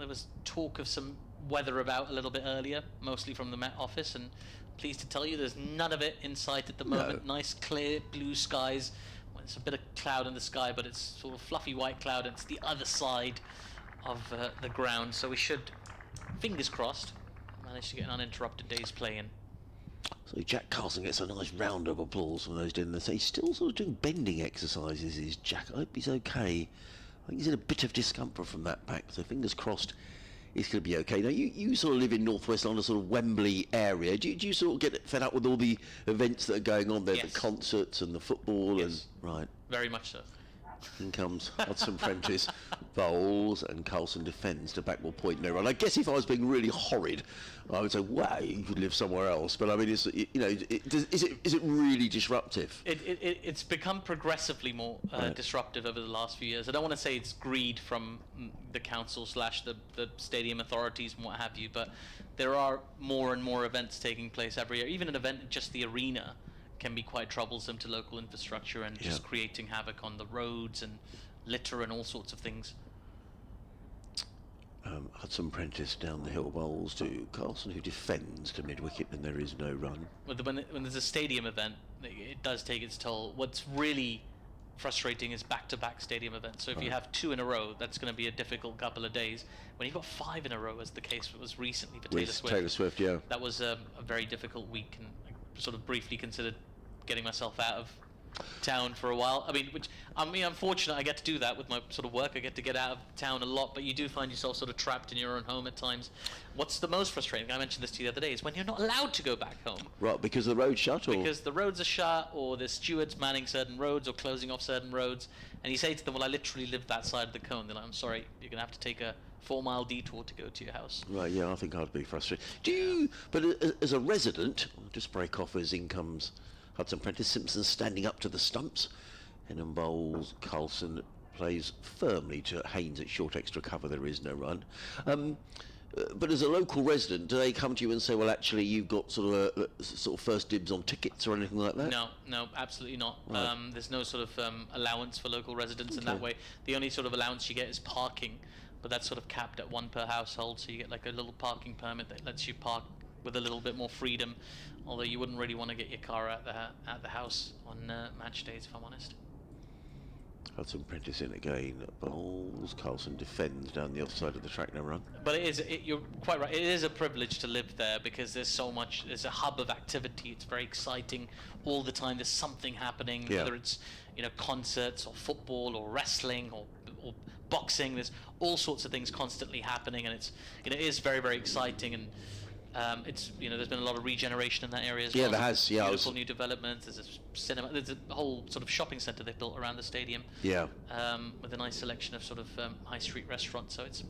there was talk of some weather about a little bit earlier, mostly from the Met Office, and pleased to tell you there's none of it in sight at the moment. Nice clear blue skies. Well, there's a bit of cloud in the sky, but it's sort of fluffy white cloud, and it's the other side of the ground, so we should, fingers crossed, manage to get an uninterrupted day's play in. So Jack Carson gets a nice round of applause from those doing this. He's still sort of doing bending exercises, is Jack. I hope he's okay. I think he's in a bit of discomfort from that back, so fingers crossed it's going to be okay. Now, you sort of live in northwest London, sort of Wembley area. Do you sort of get fed up with all the events that are going on there, Yes. the concerts and the football? Yes. And right. Very much so. In comes Hudson Prentice, bowls, and Carlson defends to back ball point no run. I guess if I was being really horrid, I would say, wow, you could live somewhere else. But I mean, is it really disruptive? It's become progressively more disruptive over the last few years. I don't want to say it's greed from the council / the stadium authorities and what have you, but there are more and more events taking place every year. Even an event in just the arena can be quite troublesome to local infrastructure and just creating havoc on the roads and litter and all sorts of things. Hudson Prentice down the hill bowls to Carlson, who defends to mid-wicket, and there is no run. When there's a stadium event, it does take its toll. What's really frustrating is back-to-back stadium events. So if you have 2 in a row, that's going to be a difficult couple of days. When you've got 5 in a row, as the case was recently for Taylor Swift, Taylor Swift, yeah. that was a very difficult week, and I sort of briefly considered getting myself out of town for a while. I mean, I'm fortunate I get to do that with my sort of work. I get to get out of town a lot, but you do find yourself sort of trapped in your own home at times. What's the most frustrating, I mentioned this to you the other day, is when you're not allowed to go back home. Right, because the road's shut, or? Because the roads are shut, or there's stewards manning certain roads or closing off certain roads, and you say to them, well, I literally live that side of the cone. They're like, I'm sorry, you're going to have to take a 4-mile detour to go to your house. Right, yeah, I think I'd be frustrated. But as a resident, I'll just break off as in comes Hudson Prentice. Simpson standing up to the stumps. Henham bowls. Carlson plays firmly to Haynes at short extra cover. There is no run. But as a local resident, do they come to you and say, well, actually, you've got sort of first dibs on tickets or anything like that? No, absolutely not. Right. There's no sort of allowance for local residents in that way. The only sort of allowance you get is parking, but that's sort of capped at 1 per household, so you get like a little parking permit that lets you park with a little bit more freedom, although you wouldn't really want to get your car at the house on match days, if I'm honest. Hudson Prentice in again. Bowls. Carlson defends down the offside of the track, no run. But you're quite right. It is a privilege to live there because there's so much. There's a hub of activity. It's very exciting all the time. There's something happening, whether it's concerts or football or wrestling or boxing. There's all sorts of things constantly happening, and it is very, very exciting. And it's there's been a lot of regeneration in that area as well. Yeah, there has. Yeah, beautiful new developments. There's a cinema. There's a whole sort of shopping centre they've built around the stadium. Yeah. With a nice selection of sort of high street restaurants. So it's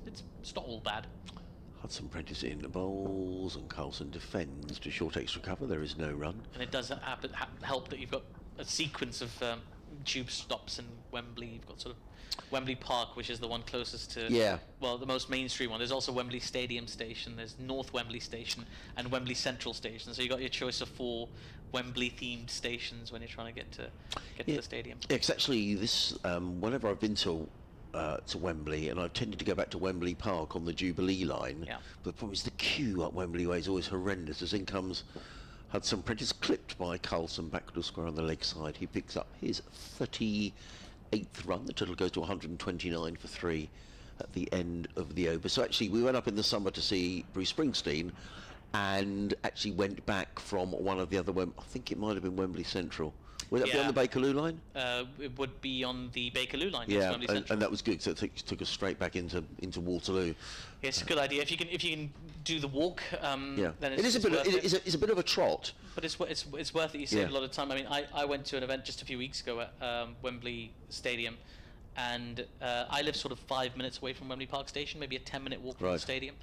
not all bad. Hudson Prentice in the bowls and Carlson defends to short extra cover. There is no run. And it does help that you've got a sequence of tube stops in Wembley. You've got sort of Wembley Park, which is the one closest to the most mainstream one. There's also Wembley Stadium Station, there's North Wembley Station and Wembley Central Station, so you got your choice of 4 Wembley themed stations when you're trying to get to the stadium. Yeah, because actually this whenever I've been to Wembley, and I've tended to go back to Wembley Park on the Jubilee line, but the problem is the queue up Wembley Way is always horrendous. As in comes Hudson Prentice, clipped by Carlson back to square on the leg side. He picks up his 38th run. The total goes to 129 for 3 at the end of the over. So actually we went up in the summer to see Bruce Springsteen and actually went back from one of the other I think it might have been Wembley Central. Would that be on the Bakerloo line? It would be on the Bakerloo line. Yeah, and that was good, so it took us straight back into Waterloo. Yeah, it's a good idea. If you can do the walk, then it's a bit of a trot. But it's worth it. You save a lot of time. I mean, I went to an event just a few weeks ago at Wembley Stadium, and I live sort of 5 minutes away from Wembley Park Station, maybe a 10-minute walk from the Right. stadium.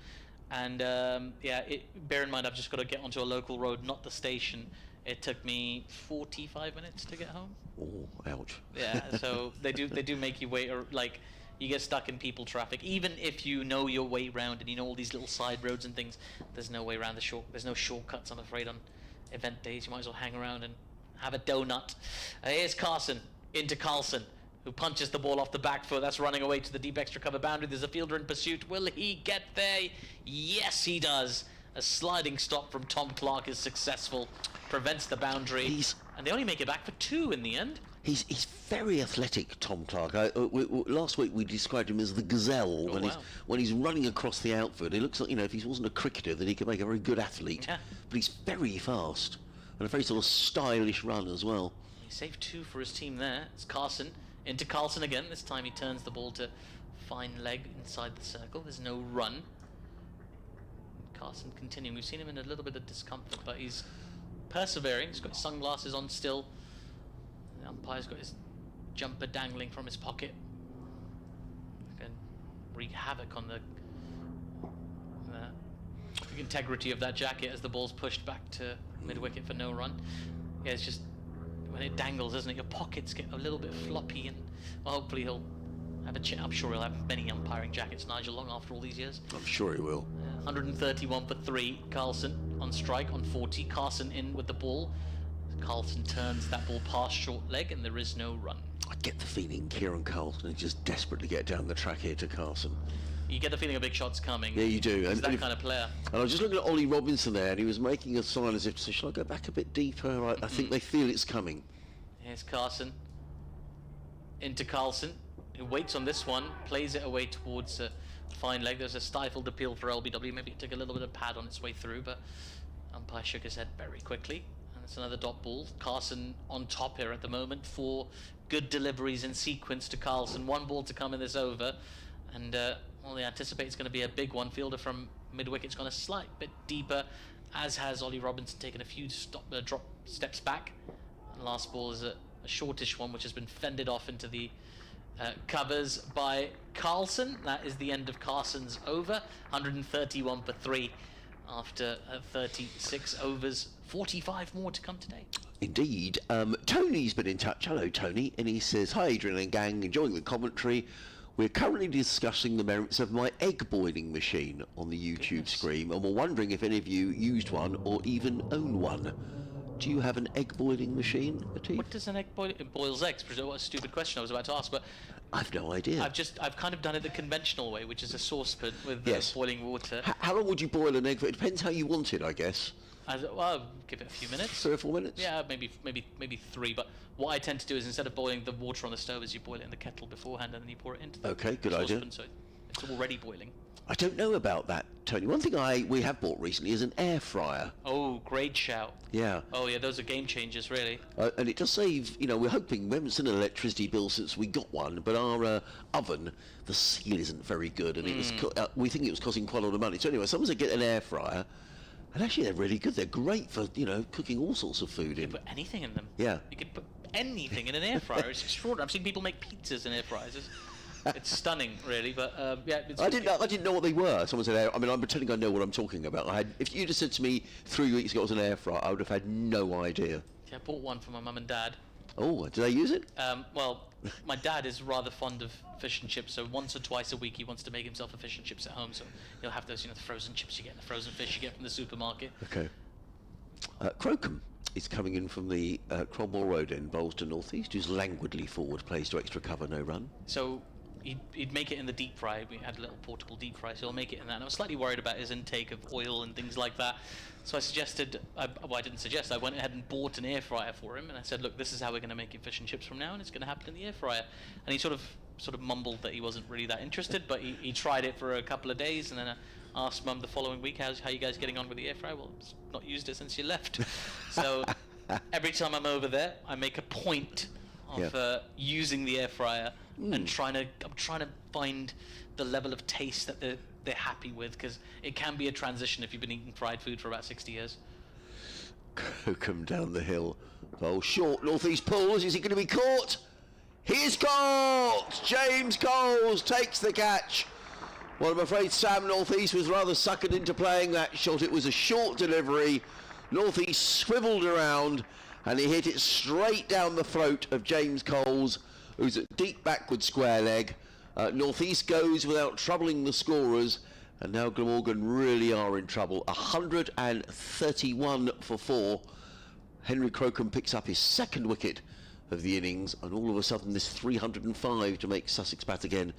And bear in mind, I've just got to get onto a local road, not the station. It took me 45 minutes to get home. Oh, ouch. Yeah, so they do make you wait, or like you get stuck in people traffic. Even if you know your way round and you know all these little side roads and things, there's no way around there's no shortcuts, I'm afraid, on event days. You might as well hang around and have a donut. Here's Carson into Carlson, who punches the ball off the back foot. That's running away to the deep extra cover boundary. There's a fielder in pursuit. Will he get there? Yes, he does. A sliding stop from Tom Clark is successful. Prevents the boundary. And they only make it back for 2 in the end. He's very athletic, Tom Clark. Last week we described him as the gazelle when he's running across the outfield. He looks like, if he wasn't a cricketer, then he could make a very good athlete. Yeah. But he's very fast and a very sort of stylish run as well. He saved 2 for his team there. It's Carson into Carlson again. This time he turns the ball to fine leg inside the circle. There's no run. Carson continuing. We've seen him in a little bit of discomfort, but he's persevering. He's got his sunglasses on still. The umpire's got his jumper dangling from his pocket. Can wreak havoc on the integrity of that jacket as the ball's pushed back to mid-wicket for no run. Yeah, it's just when it dangles, isn't it? Your pockets get a little bit floppy, and hopefully he'll have I'm sure he'll have many umpiring jackets, Nigel Long, after all these years. I'm sure he will. 131 for 3. Carlson on strike on 40. Carson in with the ball. Carlson turns that ball past short leg, and there is no run. I get the feeling Kieran Carlson is just desperate to get down the track here to Carson. You get the feeling a big shot's coming. Yeah, you do. He's that kind of player. And I was just looking at Ollie Robinson there, and he was making a sign as if to say, shall I go back a bit deeper? I think they feel it's coming. Here's Carson. Into Carlson, who waits on this one, plays it away towards fine leg. There's a stifled appeal for LBW. Maybe it took a little bit of pad on its way through, but umpire shook his head very quickly. And it's another dot ball. Carson on top here at the moment. 4 good deliveries in sequence to Carlson. 1 ball to come in this over. And they anticipate it's going to be a big one. Fielder from mid-wicket's gone a slight bit deeper, as has Ollie Robinson taken a few drop steps back. And last ball is a shortish one, which has been fended off into the covers by Carlson. That is the end of Carson's over. 131 for 3 after 36 overs. 45 more to come today. Indeed. Tony's been in touch. Hello, Tony. And he says, hi, Adrian and gang, enjoying the commentary. We're currently discussing the merits of my egg boiling machine on the YouTube screen, and we're wondering if any of you used one or even own one. Do you have an egg boiling machine, Atif? What does an egg boil? It boils eggs. What a stupid question I was about to ask, but I've no idea. I've kind of done it the conventional way, which is a saucepan with boiling water. How long would you boil an egg for? It depends how you want it, I guess. I'll give it a few minutes. 3 or 4 minutes? Yeah, maybe 3. But what I tend to do is, instead of boiling the water on the stove, is you boil it in the kettle beforehand and then you pour it into the good idea. So it's already boiling. I don't know about that, Tony. One thing we have bought recently is an air fryer. Oh, great shout. Yeah. Oh, yeah, those are game changers, really. And it does save, we're hoping, we haven't seen an electricity bill since we got one, but our oven, the seal isn't very good, and it was we think it was costing quite a lot of money. So anyway, someone said get an air fryer, and actually they're really good. They're great for, cooking all sorts of food in. You can put anything in them. Yeah. You can put anything in an air fryer. It's extraordinary. I've seen people make pizzas in air fryers. It's stunning, really. But I didn't know what they were. Someone said, I'm pretending I know what I'm talking about. If you'd have said to me 3 weeks ago it was an air fryer, I would have had no idea. Yeah, I bought one for my mum and dad. Oh, do they use it? Well, my dad is rather fond of fish and chips, so once or twice a week he wants to make himself a fish and chips at home. So he'll have those, the frozen chips you get, the frozen fish you get from the supermarket. Okay. Crocombe is coming in from the Cromwell Road in Bolton North East, who's languidly forward, plays to extra cover, no run. So he'd make it in the deep fry. We had a little portable deep fry, so he'll make it in that. And I was slightly worried about his intake of oil and things like that. So I suggested, I didn't suggest, I went ahead and bought an air fryer for him, and I said, look, this is how we're going to make your fish and chips from now, and it's going to happen in the air fryer. And he sort of mumbled that he wasn't really that interested, but he tried it for a couple of days, and then I asked Mum the following week, how you guys getting on with the air fryer? Well, it's not used it since you left. So every time I'm over there, I make a point of using the air fryer and I'm trying to find the level of taste that they're happy with, because it can be a transition if you've been eating fried food for about 60 years. Crocombe down the hill. Oh, short northeast pulls. Is he going to be caught? He's caught! James Coles takes the catch. Well, I'm afraid Sam North East was rather suckered into playing that shot. It was a short delivery. North East swiveled around and he hit it straight down the throat of James Coles, who's at deep backward square leg. North East goes without troubling the scorers, and now Glamorgan really are in trouble. 131 for 4. Henry Crocombe picks up his second wicket of the innings, and all of a sudden this 305 to make Sussex bat again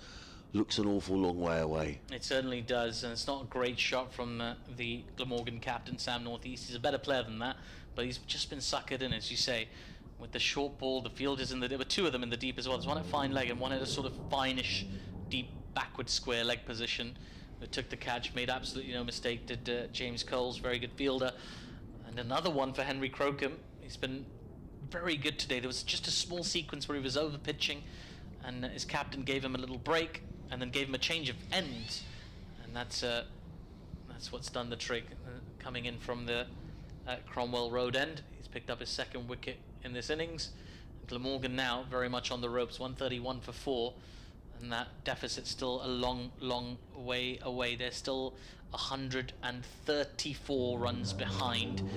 looks an awful long way away. It certainly does, and it's not a great shot from the Glamorgan captain, Sam North East. He's a better player than that, but he's just been suckered in, as you say, with the short ball. The fielders there were two of them in the deep as well. There's one at fine leg and one at a sort of finish, deep backward square leg position. Who took the catch, made absolutely no mistake, did James Coles, very good fielder. And another one for Henry Crocombe. He's been very good today. There was just a small sequence where he was over pitching, and his captain gave him a little break and then gave him a change of ends, and that's what's done the trick. Coming in from the Cromwell Road end, he's picked up his second wicket in this innings. Glamorgan now very much on the ropes, 131 for 4, and that deficit's still a long way away. They're still 134 runs behind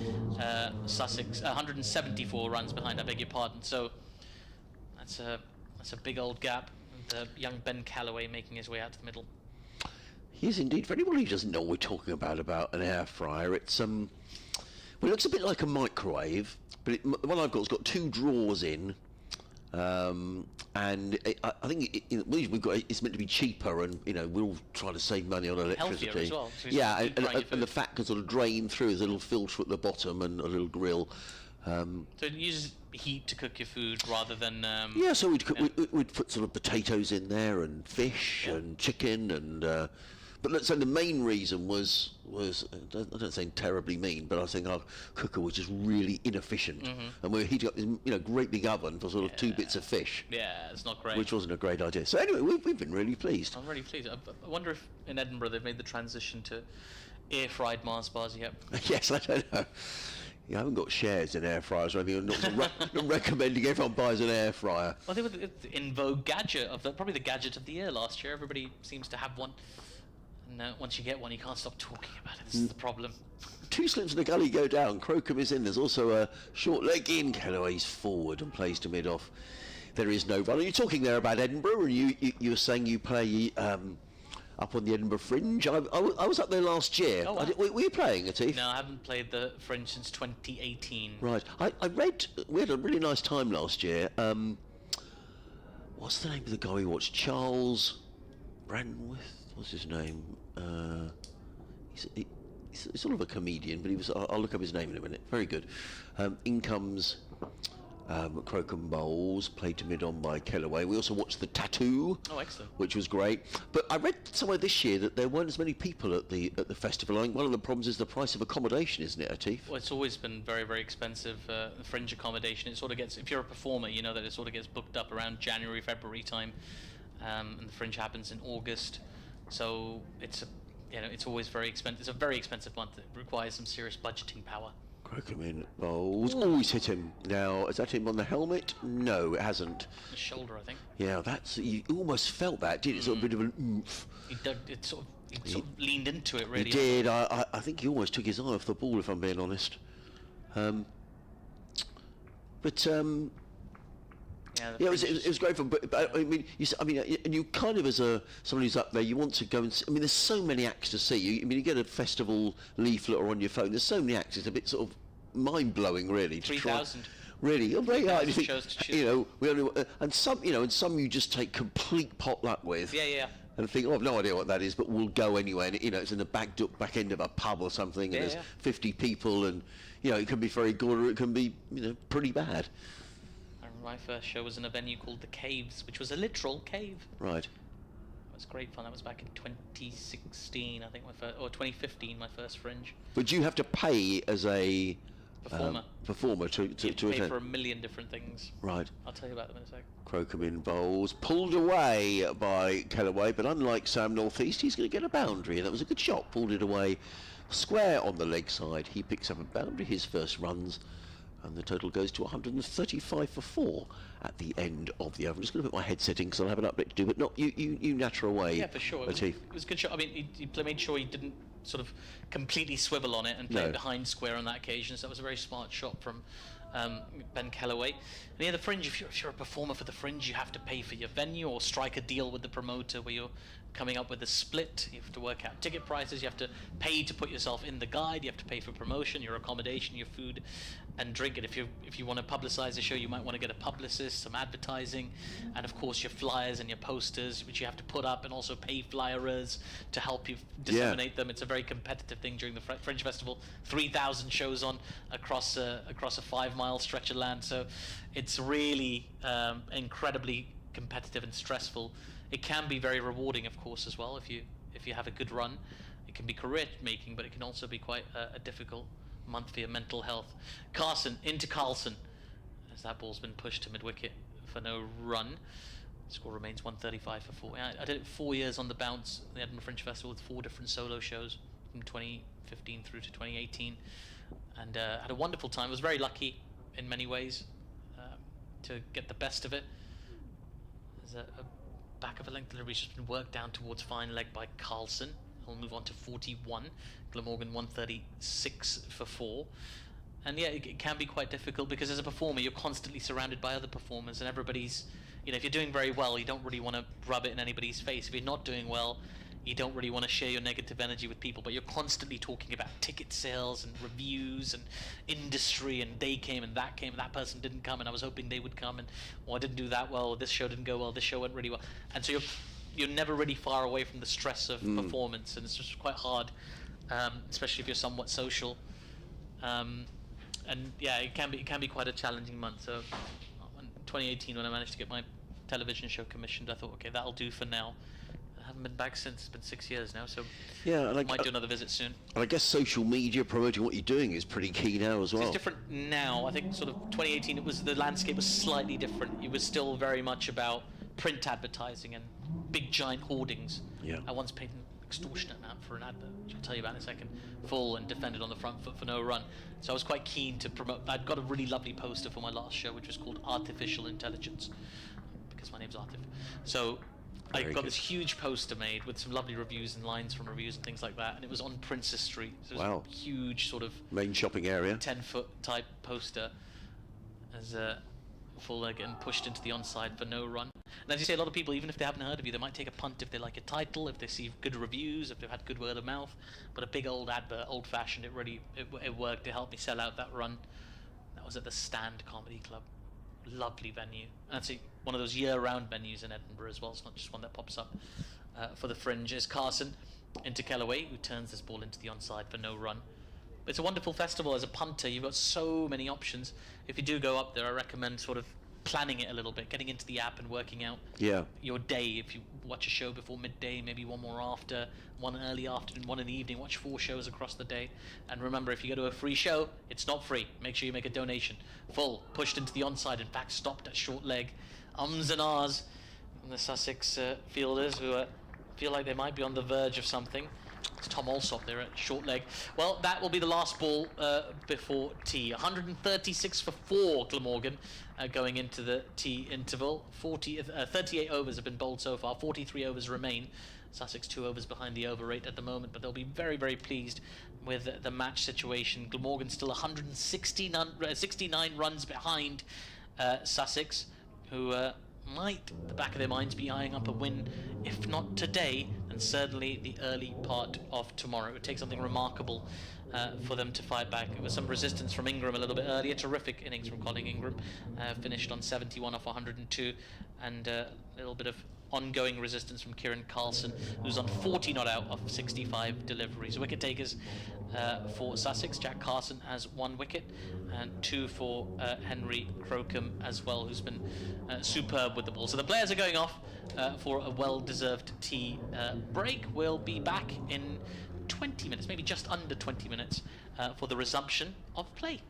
Sussex, 174 runs behind, I beg your pardon. So that's a big old gap. And young Ben Callaway making his way out to the middle. He is indeed. For anyone who doesn't know what we're talking about an air fryer, it's well, it looks a bit like a microwave, but the one I've got has got two drawers in, and I think we've got, it's meant to be cheaper, and we're all trying to save money on electricity. Healthier as well. So yeah, and the fat can sort of drain through. There's a little filter at the bottom and a little grill. So it uses heat to cook your food rather than... yeah, so we'd put sort of potatoes in there and fish and chicken and... but so the main reason was I don't say terribly mean, but I think our cooker was just really inefficient, and we were heating up this great big oven for sort of 2 bits of fish. Yeah, it's not great. Which wasn't a great idea. So anyway, we've been really pleased. I'm really pleased. I wonder if in Edinburgh they've made the transition to air-fried Mars bars yet. Yes, I don't know. You haven't got shares in air fryers or anything. I'm not recommending everyone buys an air fryer. Well, they were the in vogue gadget probably the gadget of the year last year. Everybody seems to have one, and once you get one, you can't stop talking about it. This is the problem. 2 slips in the gully go down. Crocombe is in. There's also a short leg in. Callaway's forward and plays to mid off. There is no run. Are you talking there about Edinburgh? Or you were saying you play up on the Edinburgh Fringe? I was up there last year. Oh, wow. Were you playing, Atif? No, I haven't played the Fringe since 2018. Right. I read, we had a really nice time last year. What's the name of the guy we watched? Charles Brandwith? What's his name? He's sort of a comedian, but he was. I'll look up his name in a minute. Very good. In comes Crocombe Bowls, played to mid on by Callaway. We also watched The Tattoo. Oh, excellent. Which was great. But I read somewhere this year that there weren't as many people at the festival. I think one of the problems is the price of accommodation, isn't it, Atif? Well, it's always been very, very expensive. The Fringe accommodation, it sort of gets, if you're a performer, you know that it sort of gets booked up around January, February time, and the Fringe happens in August. So it's it's always very expensive. It's a very expensive month. It requires some serious budgeting power. Crocombe Bowls always hit him. Now, has that hit him on the helmet? No, it hasn't. The shoulder, I think. Yeah, you almost felt that, didn't it? Sort of a bit of an oomph. He sort of leaned into it, really. He did. I think he almost took his eye off the ball, if I'm being honest. Yeah, it was great fun. But I mean, and you kind of, as someone who's up there, you want to go and see, I mean, there's so many acts to see. You get a festival leaflet or on your phone. There's so many acts. It's a bit sort of mind-blowing, really. 3,000. Really, very hard. Shows to choose. We only, and some you just take complete potluck with. Yeah. And think, I've no idea what that is, but we'll go anyway. And it's in the back end of a pub or something, and there's 50 people, and it can be very good or it can be pretty bad. My first show was in a venue called The Caves, which was a literal cave. Right. It was great fun. That was back in 2016, I think, or 2015, my first Fringe. But you have to pay as a performer to pay attend. for a million different things. Right. I'll tell you about them in a sec. Crocombe Bowls pulled away by Callaway, but unlike Sam North East, he's going to get a boundary, and that was a good shot. Pulled it away square on the leg side. He picks up a boundary. His first runs And the total goes to 135 for 4 at the end of the over. I'm just going to put my headset in because I'll have an update to do, but not you natter away. Yeah, for sure. It was a good shot. I mean, he made sure he didn't sort of completely swivel on it and play it behind square on that occasion. So that was a very smart shot from Ben Callaway. And yeah, the Fringe, if you're a performer for the Fringe, you have to pay for your venue or strike a deal with the promoter where you're coming up with a split. You have to work out ticket prices, you have to pay to put yourself in the guide, you have to pay for promotion, your accommodation, your food and drink. And if you want to publicize the show, you might want to get a publicist, some advertising, and of course your flyers and your posters, which you have to put up, and also pay flyerers to help you disseminate them. It's a very competitive thing during the Fringe Festival. 3,000 shows on across a 5-mile stretch of land, so it's really incredibly competitive and stressful. It can be very rewarding, of course, as well, if you have a good run. It can be career making, but it can also be quite a difficult month for your mental health. Carson into Carlson, as that ball's been pushed to mid-wicket for no run. Score remains 135 for 4. I did it 4 years on the bounce at the Edinburgh Fringe Festival with 4 different solo shows from 2015 through to 2018, and had a wonderful time. I was very lucky in many ways to get the best of it. There's a back of a length delivery just been worked down towards fine leg by Carlson. He'll move on to 41. Glamorgan 136 for 4. And yeah, it can be quite difficult because as a performer, you're constantly surrounded by other performers, and everybody's, if you're doing very well, you don't really want to rub it in anybody's face. If you're not doing well, you don't really want to share your negative energy with people, but you're constantly talking about ticket sales and reviews and industry, and they came and that person didn't come and I was hoping they would come, and I didn't do that well, or this show didn't go well, this show went really well. And so you're never really far away from the stress of performance, and it's just quite hard, especially if you're somewhat social. And yeah, it can be quite a challenging month. So in 2018, when I managed to get my television show commissioned, I thought, okay, that'll do for now. I haven't been back since. It's been 6 years now, so yeah, I might do another visit soon. And I guess social media promoting what you're doing is pretty key now as well. It's different now. I think sort of 2018, the landscape was slightly different. It was still very much about print advertising and big giant hoardings. Yeah. I once paid an extortionate amount for an advert, which I'll tell you about in a second, full and defended on the front foot for no run. So I was quite keen to promote. I'd got a really lovely poster for my last show, which was called Artificial Intelligence, because my name's Artif. So I got this huge poster made with some lovely reviews and lines from reviews and things like that, and it was on Princess Street. So it was a huge sort of main shopping area, 10-foot type poster, as a full leg and pushed into the onside for no run. And as you say, a lot of people, even if they haven't heard of you, they might take a punt if they like a title, if they see good reviews, if they've had good word of mouth. But a big old advert, old-fashioned, it worked. It helped me sell out that run. That was at the Stand Comedy Club. Lovely venue. And that's one of those year-round venues in Edinburgh as well. It's not just one that pops up for the Fringe. Is Carson into Callaway, who turns this ball into the onside for no run. But it's a wonderful festival. As a punter, you've got so many options. If you do go up there, I recommend sort of planning it a little bit, getting into the app and working out your day. If you watch a show before midday, maybe one more after, one early afternoon, one in the evening, watch 4 shows across the day. And remember, if you go to a free show, it's not free. Make sure you make a donation. Full, pushed into the onside, in fact stopped at short leg. Ums and ahs from the Sussex fielders, who feel like they might be on the verge of something. It's Tom Alsop there at short leg. Well, that will be the last ball before tea. 136 for 4, Glamorgan, going into the tea interval. 38 overs have been bowled so far. 43 overs remain. Sussex 2 overs behind the over rate at the moment, but they'll be very, very pleased with the match situation. Glamorgan still 169 runs behind Sussex, who might, at the back of their minds, be eyeing up a win, if not today, then certainly the early part of tomorrow. It would take something remarkable for them to fight back. It was some resistance from Ingram a little bit earlier. Terrific innings from Colin Ingram. Finished on 71 off 102, and a little bit of ongoing resistance from Kieran Carlson, who's on 40 not out of 65 deliveries. Wicket takers for Sussex. Jack Carson has 1 wicket, and 2 for Henry Crocombe as well, who's been superb with the ball. So the players are going off for a well-deserved tea break. We'll be back in 20 minutes, maybe just under 20 minutes, for the resumption of play.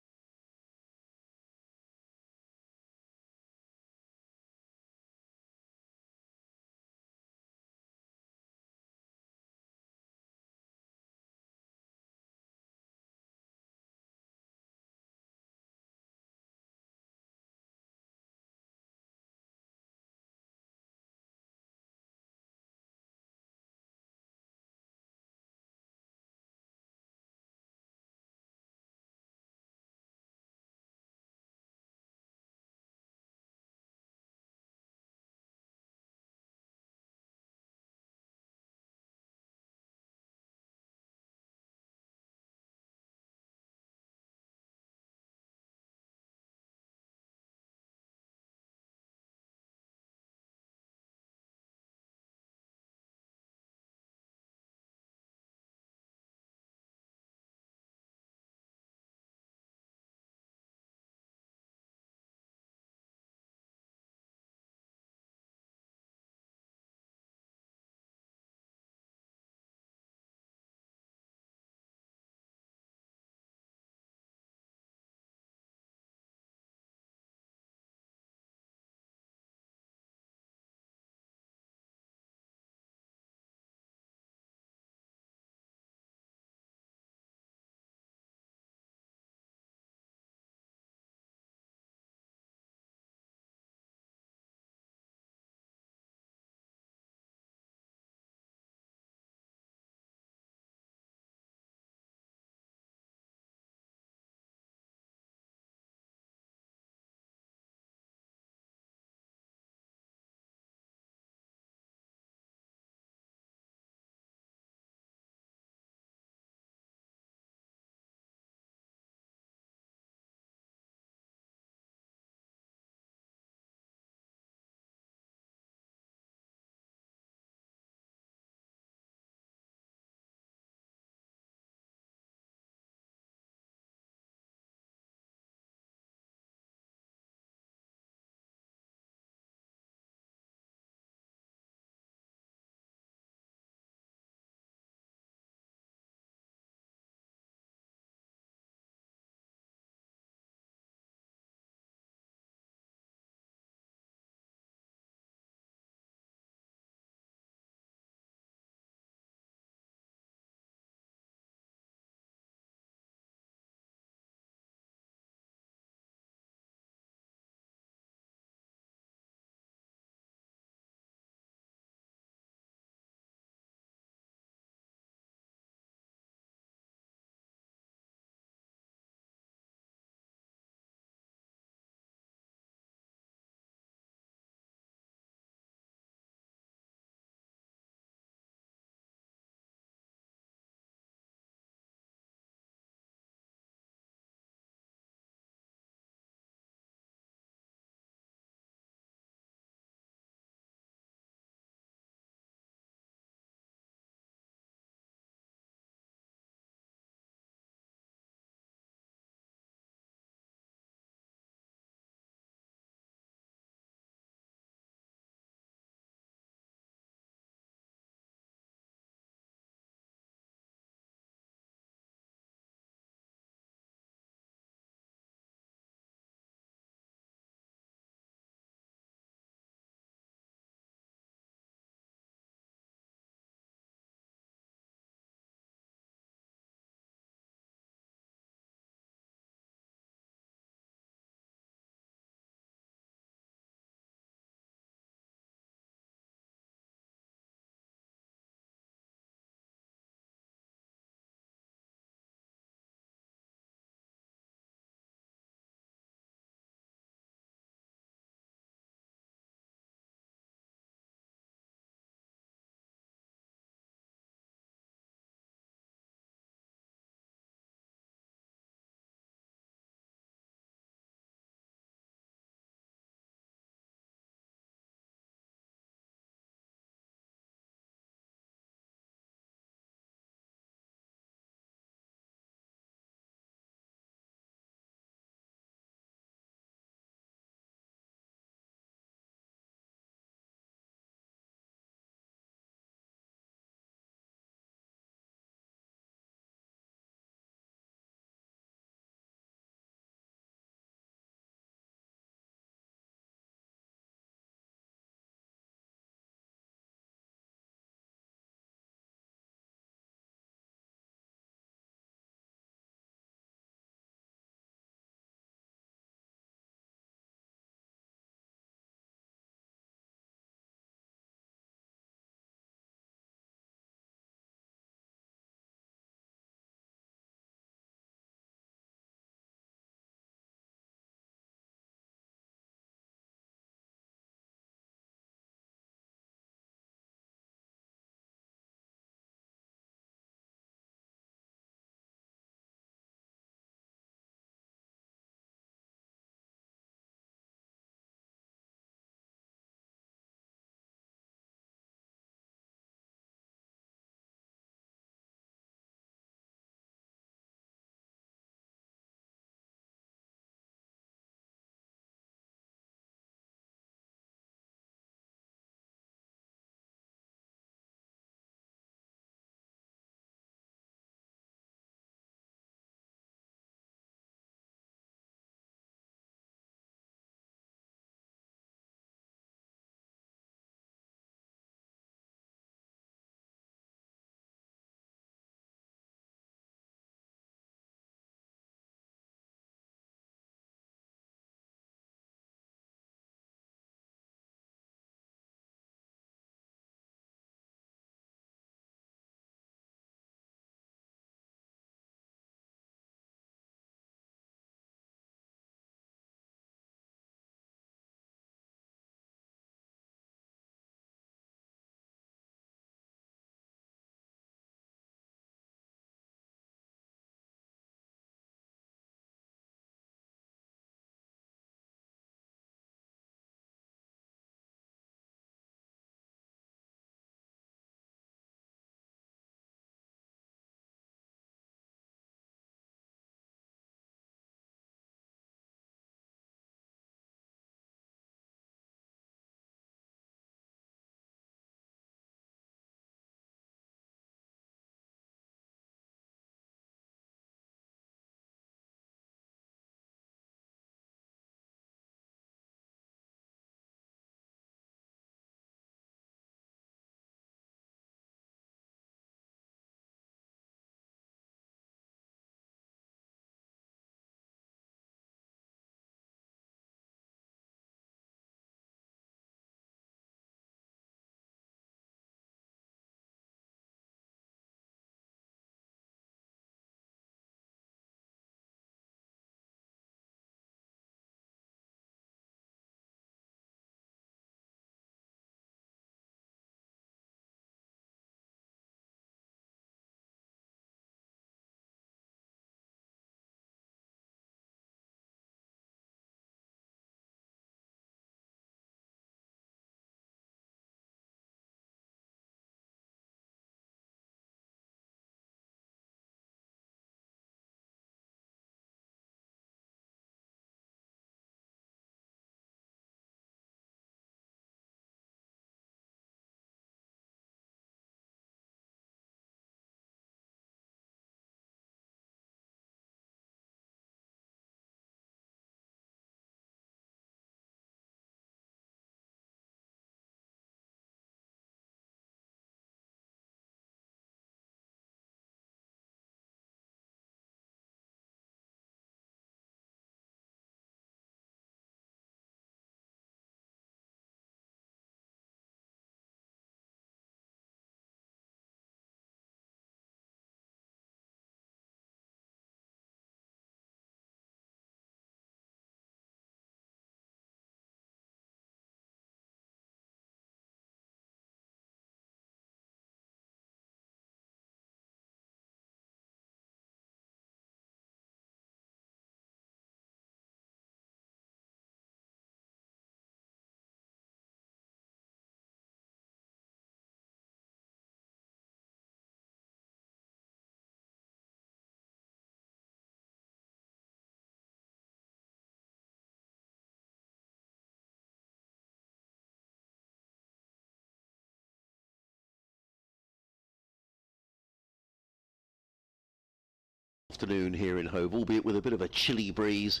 afternoon here in Hove, albeit with a bit of a chilly breeze,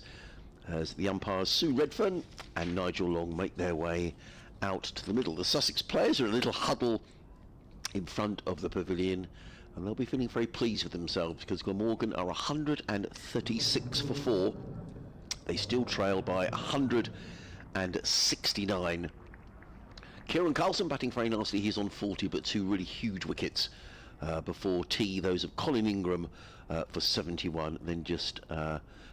as the umpires Sue Redfern and Nigel Long make their way out to the middle. The Sussex players are in a little huddle in front of the pavilion, and they'll be feeling very pleased with themselves because Glamorgan are 136 for 4. They still trail by 169. Kieran Carlson batting very nicely. He's on 40, but 2 really huge wickets before tea, those of Colin Ingram for 71. Then just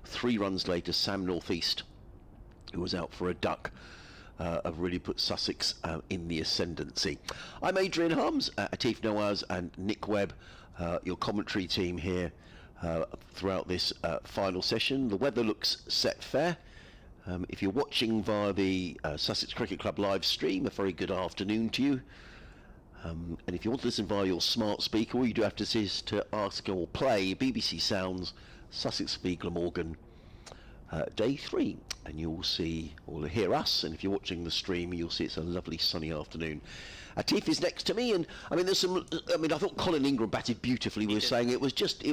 3 runs later, Sam Northeast, who was out for a duck, have really put Sussex in the ascendancy. I'm Adrian Harms, Atif Nawaz and Nick Webb, your commentary team here throughout this final session. The weather looks set fair. If you're watching via the Sussex Cricket Club live stream, a very good afternoon to you. And if you want to listen via your smart speaker, all you do have to do is to ask or play BBC Sounds Sussex v Glamorgan Day 3, and you'll see or hear us. And if you're watching the stream, you'll see it's a lovely sunny afternoon. Atif is next to me, and I mean, there's some. I mean, I thought Colin Ingram batted beautifully. We were saying it was just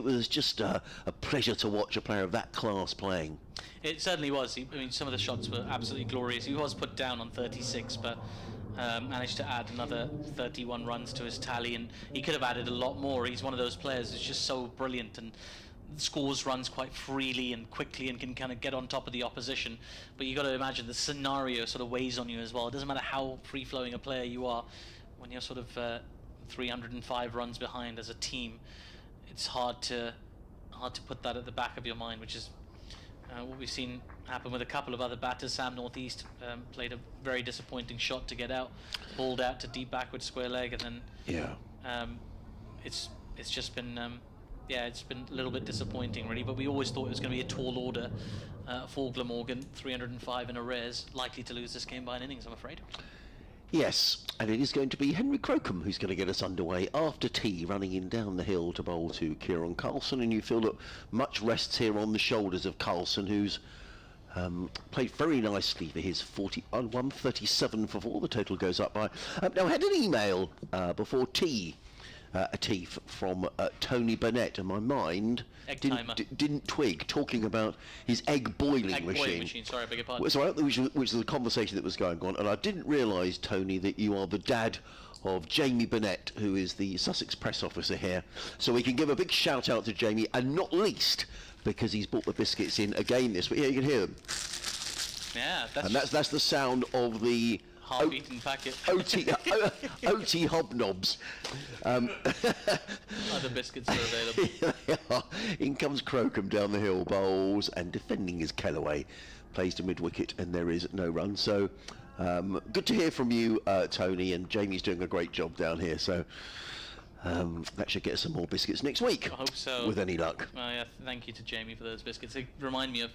a pleasure to watch a player of that class playing. It certainly was. I mean, some of the shots were absolutely glorious. He was put down on 36, but managed to add another 31 runs to his tally, and he could have added a lot more. He's one of those players who's just so brilliant and scores runs quite freely and quickly and can kind of get on top of the opposition. But you got to imagine the scenario sort of weighs on you as well. It doesn't matter how free-flowing a player you are, when you're sort of 305 runs behind as a team, it's hard to put that at the back of your mind, which is what we've seen happen with a couple of other batters. Sam Northeast played a very disappointing shot to get out, balled out to deep backward square leg, and then it's just been it's been a little bit disappointing really. But we always thought it was going to be a tall order for Glamorgan. 305 in arrears, likely to lose this game by an innings, I'm afraid. Yes, and it is going to be Henry Crocombe who's going to get us underway after tea, running in down the hill to bowl to Kieran Carlson. And you feel that much rests here on the shoulders of Carlson, who's played very nicely for his 137 for 4. The total goes up by. Now, I had an email before tea, Atif, from Tony Burnett, and my mind didn't twig, talking about his egg boiling machine. Sorry, I beg your pardon. Sorry, which was a conversation that was going on, and I didn't realise, Tony, that you are the dad of Jamie Burnett, who is the Sussex press officer here. So we can give a big shout out to Jamie, and not least because he's brought the biscuits in again this week. Yeah, you can hear them. Yeah, that's the sound of the half-eaten packet. OT hobnobs. Other biscuits are available. They are. In comes Crocombe down the hill, bowls, and defending is Kellaway. Plays to mid-wicket, and there is no run. So good to hear from you, Tony, and Jamie's doing a great job down here. So that should get us some more biscuits next week. I hope so. With any luck. Yeah, thank you to Jamie for those biscuits. They remind me of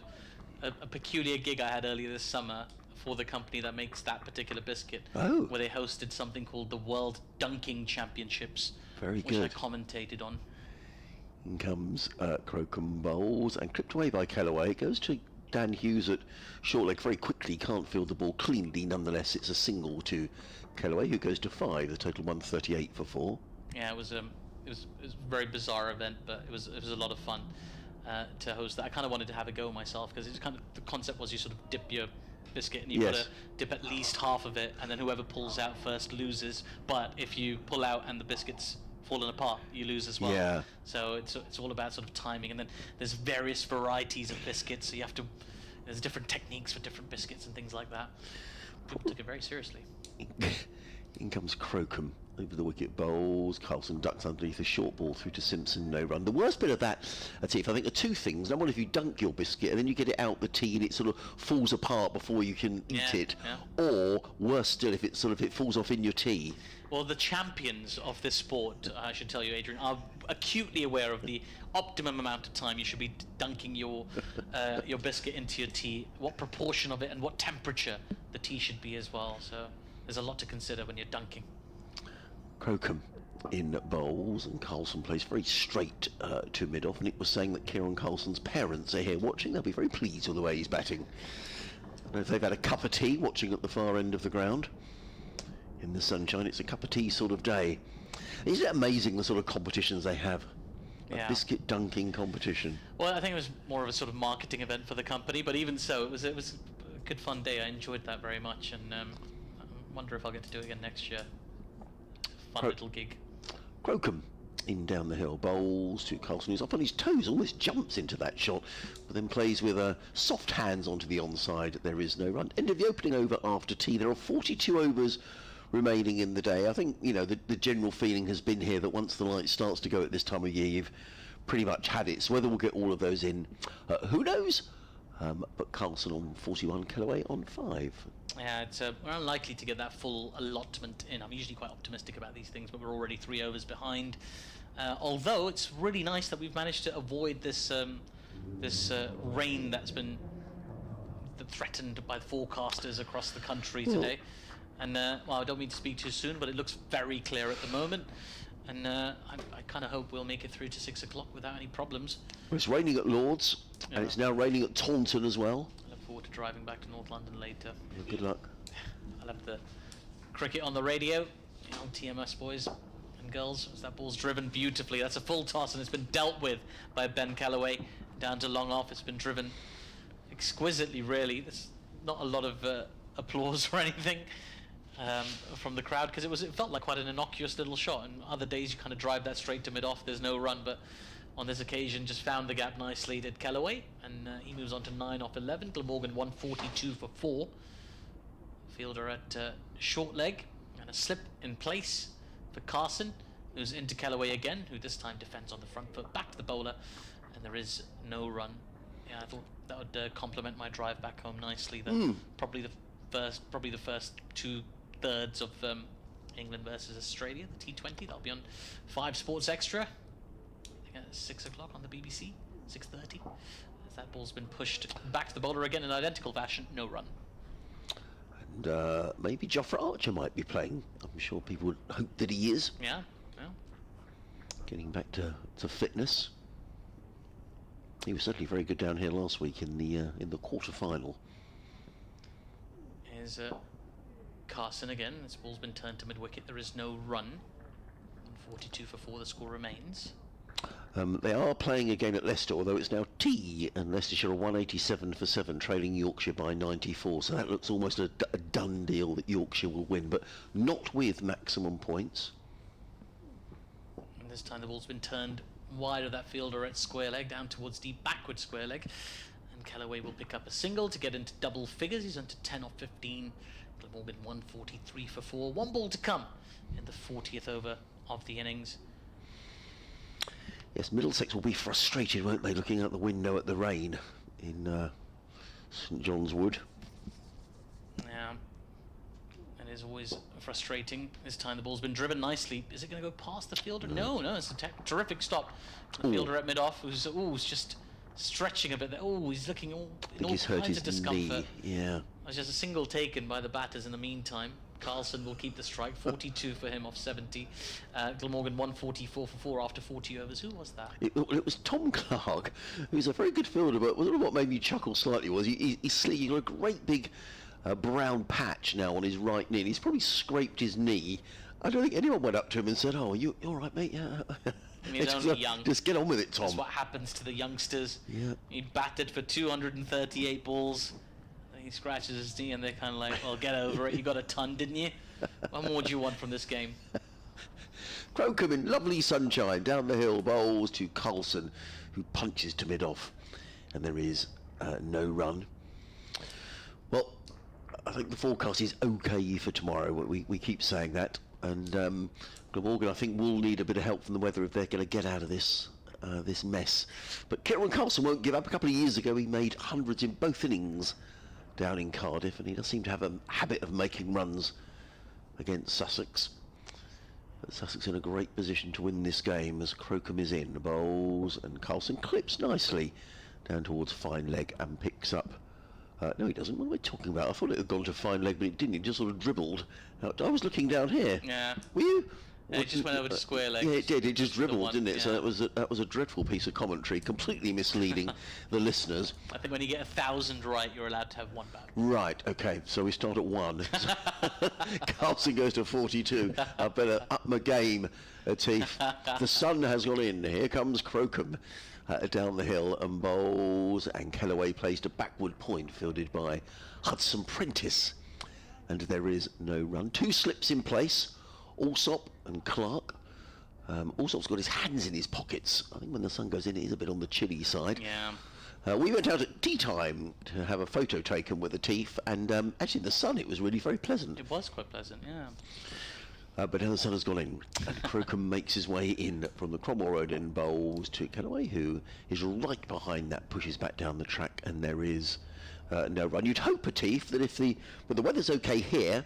a peculiar gig I had earlier this summer for the company that makes that particular biscuit, where they hosted something called the World Dunking Championships. Very which good. I commentated on. In comes Crocombe, bowls, and clipped away by Kellaway. It goes to Dan Hughes at short leg very quickly, can't field the ball cleanly. Nonetheless, it's a single to Kellaway, who goes to 5. The total 138 for 4. Yeah, it was a very bizarre event, but it was a lot of fun to host that. I kind of wanted to have a go myself, because it's kind of, the concept was you sort of dip your biscuit and you've got to dip at least half of it, and then whoever pulls out first loses. But if you pull out and the biscuit's fallen apart, you lose as well. Yeah. So it's all about sort of timing, and then there's various varieties of biscuits, so you have to, there's different techniques for different biscuits and things like that. People took it very seriously. In comes Crocombe over the wicket, bowls. Carlson ducks underneath a short ball through to Simpson, no run. The worst bit of that, Atif, I think, are 2 things. Number one, if you dunk your biscuit and then you get it out the tea and it sort of falls apart before you can eat it, or worse still, if it falls off in your tea. Well, the champions of this sport, I should tell you, Adrian, are acutely aware of the optimum amount of time you should be dunking your biscuit into your tea, what proportion of it and what temperature the tea should be as well. So there's a lot to consider when you're dunking. Crocombe in bowls, and Carlson plays very straight to mid-off. Nick was saying that Kieran Carlson's parents are here watching. They'll be very pleased with the way he's batting. And if they've had a cup of tea watching at the far end of the ground in the sunshine, it's a cup of tea sort of day. Isn't it amazing the sort of competitions they have a biscuit dunking competition. Well, I think it was more of a sort of marketing event for the company, but even so, it was a good fun day. I enjoyed that very much, and I wonder if I'll get to do it again next year. Fun little gig. Crocombe in down the hill, bowls to Carlson, who's up on his toes, almost jumps into that shot, but then plays with soft hands onto the onside. There is no run. End of the opening over after tea. There are 42 overs remaining in the day. I think, you know, the general feeling has been here that once the light starts to go at this time of year, you've pretty much had it. So whether we'll get all of those in, who knows? But Carlson on 41, Kellaway on 5. Yeah, we're unlikely to get that full allotment in. I'm usually quite optimistic about these things, but we're already 3 overs behind. Although it's really nice that we've managed to avoid this rain that's been threatened by the forecasters across the country today. And well, I don't mean to speak too soon, but it looks very clear at the moment. And I kind of hope we'll make it through to 6 o'clock without any problems. Well, it's raining at Lords, and it's now raining at Taunton as well. I look forward to driving back to North London later. Yeah, good luck. I'll have the cricket on the radio. On TMS, boys and girls, as that ball's driven beautifully. That's a full toss, and it's been dealt with by Ben Kellaway down to long off. It's been driven exquisitely, really. There's not a lot of applause or anything from the crowd, because it felt like quite an innocuous little shot. And other days you kind of drive that straight to mid-off, there's no run, but on this occasion just found the gap nicely, did Kellaway, and he moves on to 9 off 11. Glamorgan 142 for 4. Fielder at short leg, and a slip in place for Carson, who's into Kellaway again, who this time defends on the front foot, back to the bowler, and there is no run. Yeah, I thought that would complement my drive back home nicely. Probably the first 2/3 of England versus Australia, the T20. That'll be on 5 Sports Extra. I think at 6 o'clock on the BBC, 6:30. As that ball's been pushed back to the bowler again in identical fashion, no run. And maybe Jofra Archer might be playing. I'm sure people would hope that he is. Yeah. Getting back to fitness. He was certainly very good down here last week in the quarter-final. Here's Carson again. This ball's been turned to mid-wicket. There is no run. 42 for 4, the score remains. They are playing again at Leicester, although it's now tea, and Leicestershire are 187 for 7, trailing Yorkshire by 94. So that looks almost a done deal that Yorkshire will win, but not with maximum points. And this time the ball's been turned wide of that fielder at square leg, down towards deep backward square leg. And Kellaway will pick up a single to get into double figures. He's onto 10 off 15. Glamorgan 143 for 4. 1 ball to come in the 40th over of the innings. Yes, Middlesex will be frustrated, won't they, looking out the window at the rain in St John's Wood. Yeah, it is always frustrating. This time the ball's been driven nicely. Is it going to go past the fielder? No, it's a terrific stop. The fielder at mid-off who's just stretching a bit there. Oh, he's looking in all kinds of discomfort. Knee. Yeah. There's just a single taken by the batters in the meantime. Carlson will keep the strike, 42 for him off 70. Glamorgan 144 for 4 after 40 overs. Who was that? It was Tom Clark, who's a very good fielder, but what made me chuckle slightly was he's got a great big brown patch now on his right knee, and he's probably scraped his knee. I don't think anyone went up to him and said, "Oh, you all right, mate? Yeah." I mean, he's only young. Just get on with it, Tom. That's what happens to the youngsters. Yeah. He batted for 238 balls. He scratches his knee and they're kind of like, well, get over it. You got a ton, didn't you? What more do you want from this game? Crocombe in lovely sunshine, down the hill, bowls to Carlson, who punches to mid-off. And there is no run. Well, I think the forecast is okay for tomorrow. We keep saying that. And Glamorgan, I think, will need a bit of help from the weather if they're going to get out of this mess. But Kieran Carlson won't give up. A couple of years ago, he made hundreds in both innings down in Cardiff, and he does seem to have a habit of making runs against Sussex. But Sussex in a great position to win this game as Crocombe is in. Bowls, and Carlson clips nicely down towards fine leg and picks up. No, he doesn't. What am I talking about? I thought it had gone to fine leg, but it didn't. It just sort of dribbled. I was looking down here. Yeah. Were you? Yeah, it just went over to square leg. Yeah, it did. It just dribbled, didn't it? Yeah. So that was a dreadful piece of commentary, completely misleading the listeners. I think when you get 1,000 right, you're allowed to have one bad. Right. Okay. So we start at 1. Carlson goes to 42. I better up my game, Teeth. The sun has gone in. Here comes Crocombe down the hill and bowls, and Kellaway plays to backward point, fielded by Hudson Prentice, and there is no run. 2 slips in place. Alsop and Clark. Alsop's got his hands in his pockets. I think when the sun goes in, it is a bit on the chilly side. Yeah. We went out at tea time to have a photo taken with the teeth, and actually in the sun it was really very pleasant. It was quite pleasant, yeah. But now the sun has gone in, and Crocombe makes his way in from the Cromwell Road and bowls to Kellaway, who is right behind that, pushes back down the track, and there is no run. You'd hope, Atif, that if the weather's okay here,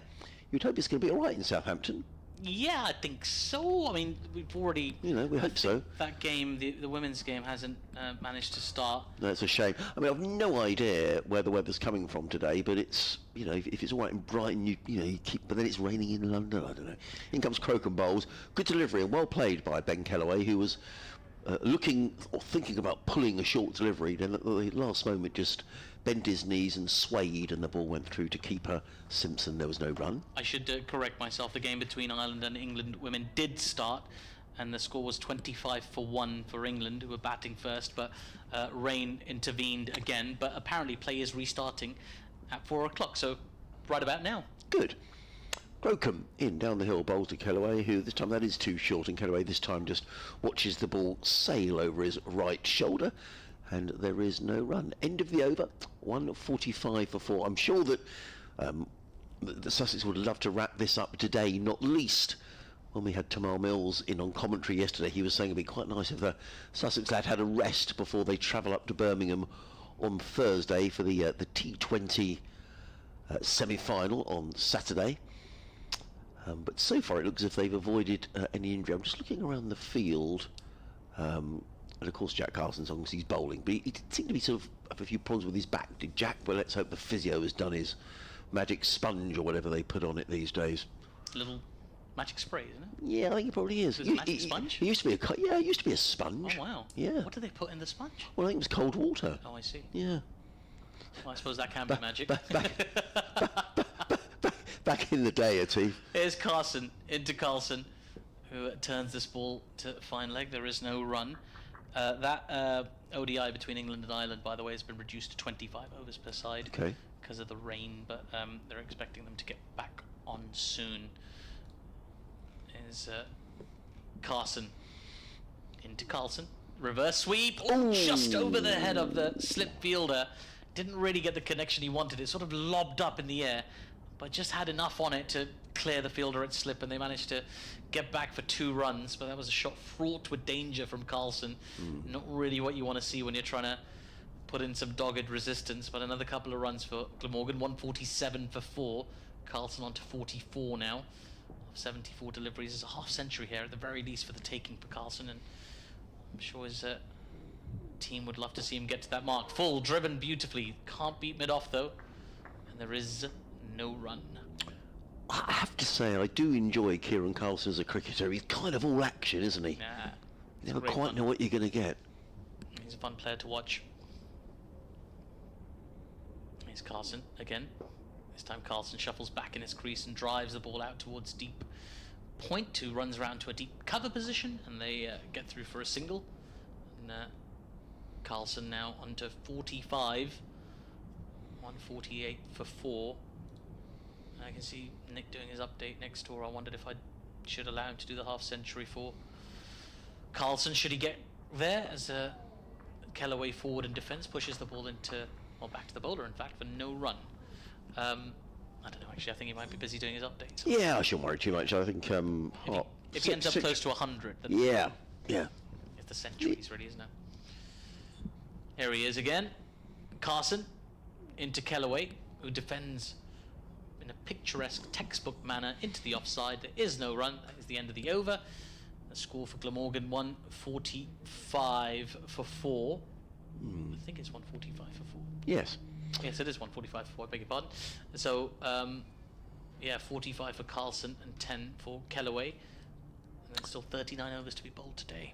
you'd hope it's going to be all right in Southampton. Yeah, I think so. I mean, we've already... We hope so. That game, the women's game, hasn't managed to start. That's a shame. I mean, I've no idea where the weather's coming from today, but it's, if it's all right in Brighton, you keep... But then it's raining in London, I don't know. In comes Crocombe bowls. Good delivery and well played by Ben Kellaway, who was looking or thinking about pulling a short delivery, then at the last moment just bent his knees and swayed, and the ball went through to keeper Simpson. There was no run. I should correct myself. The game between Ireland and England women did start, and the score was 25-1 for England, who were batting first, but rain intervened again. But apparently play is restarting at 4 o'clock, so right about now. Good. Crocombe in down the hill, bowls to Kellaway, who this time that is too short, and Kellaway this time just watches the ball sail over his right shoulder, and there is no run. End of the over, 1:45 for 4. I'm sure that the Sussex would love to wrap this up today, not least when we had Tamal Mills in on commentary yesterday. He was saying it'd be quite nice if the Sussex lad had a rest before they travel up to Birmingham on Thursday for the T20 semi-final on Saturday. But so far it looks as if they've avoided any injury. I'm just looking around the field, and of course Jack Carson's obviously he's bowling, but he did seem to be sort of have a few problems with his back. Did Jack? Well, let's hope the physio has done his magic sponge or whatever they put on it these days. Little magic spray, isn't it? Yeah, I think it probably is. Is it a magic sponge? It used to be it used to be a sponge. Oh wow. Yeah. What do they put in the sponge? Well, I think it was cold water. Oh, I see. Yeah. Well, I suppose that can be magic. Back in the day, Atif. Here's Carson into Carlson, who turns this ball to fine leg. There is no run. That ODI between England and Ireland, by the way, has been reduced to 25 overs per side because of the rain, but they're expecting them to get back on soon. Is Carson into Carlson. Reverse sweep. Oh, just over the head of the slip fielder. Didn't really get the connection he wanted. It sort of lobbed up in the air, but just had enough on it to clear the fielder at slip, and they managed to get back for 2 runs. But that was a shot fraught with danger from Carlson. Not really what you want to see when you're trying to put in some dogged resistance. But another couple of runs for Glamorgan, 147 for 4. Carlson on to 44 now. 74 deliveries. Is a half century here at the very least for the taking for Carlson, and I'm sure his team would love to see him get to that mark. Full, driven beautifully. Can't beat mid-off though, and there is no run. I have to say, I do enjoy Kieran Carlson as a cricketer. He's kind of all action, isn't he? Yeah, You never quite know what you're going to get. He's a fun player to watch. Here's Carlson again. This time Carlson shuffles back in his crease and drives the ball out towards deep point. 2 runs around to a deep cover position, and they get through for a single. And Carlson now onto 45. 148 for 4. And I can see Nick doing his update next door. I wondered if I should allow him to do the half century for Carlson. Should he get there as Kellaway forward in defence pushes the ball into, well, back to the bowler in fact, for no run. I don't know, actually I think he might be busy doing his updates. Yeah, I shouldn't worry too much. I think if he ends up close to 100, then yeah. it's the centuries really, isn't it? Here he is again. Carson into Kellaway, who defends in a picturesque textbook manner into the offside. There is no run. That is the end of the over. The score for Glamorgan, 145 for 4. I think it's 145 for 4. Yes. Yes, it is 145 for 4, I beg your pardon. So, yeah, 45 for Carlson and 10 for Kellaway. And there's still 39 overs to be bowled today.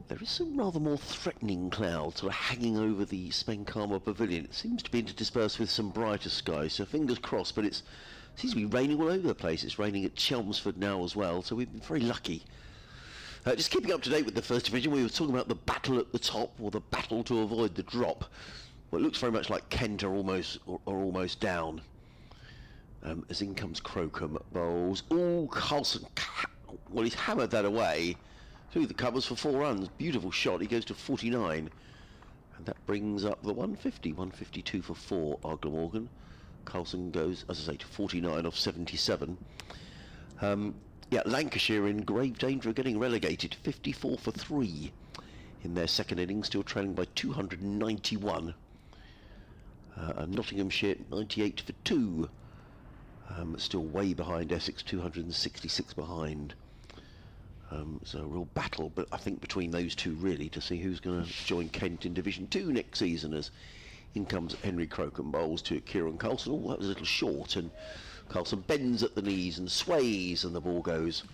There is some rather more threatening clouds sort of hanging over the Spenkarma Pavilion. It seems to be interspersed with some brighter skies, so fingers crossed, but it seems to be raining all over the place. It's raining at Chelmsford now as well, so we've been very lucky. Just keeping up to date with the First Division, we were talking about the battle at the top, or the battle to avoid the drop. Well, it looks very much like Kent are almost down. As in comes Crocombe, bowls. Oh, Carlson, well, he's hammered that away through the covers for 4 runs. Beautiful shot. He goes to 49. And that brings up the 150. 152 for 4 are Glamorgan. Carlson goes, as I say, to 49 off 77. Yeah, Lancashire in grave danger of getting relegated. 54 for 3 in their second innings, still trailing by 291. And Nottinghamshire 98 for 2. Still way behind Essex, 266 behind. So a real battle, but I think between those two really to see who's going to join Kent in Division 2 next season. As in comes Henry Crocombe, bowls to Kieran Carlson. Oh, that was a little short, and Carlson bends at the knees and sways, and the ball goes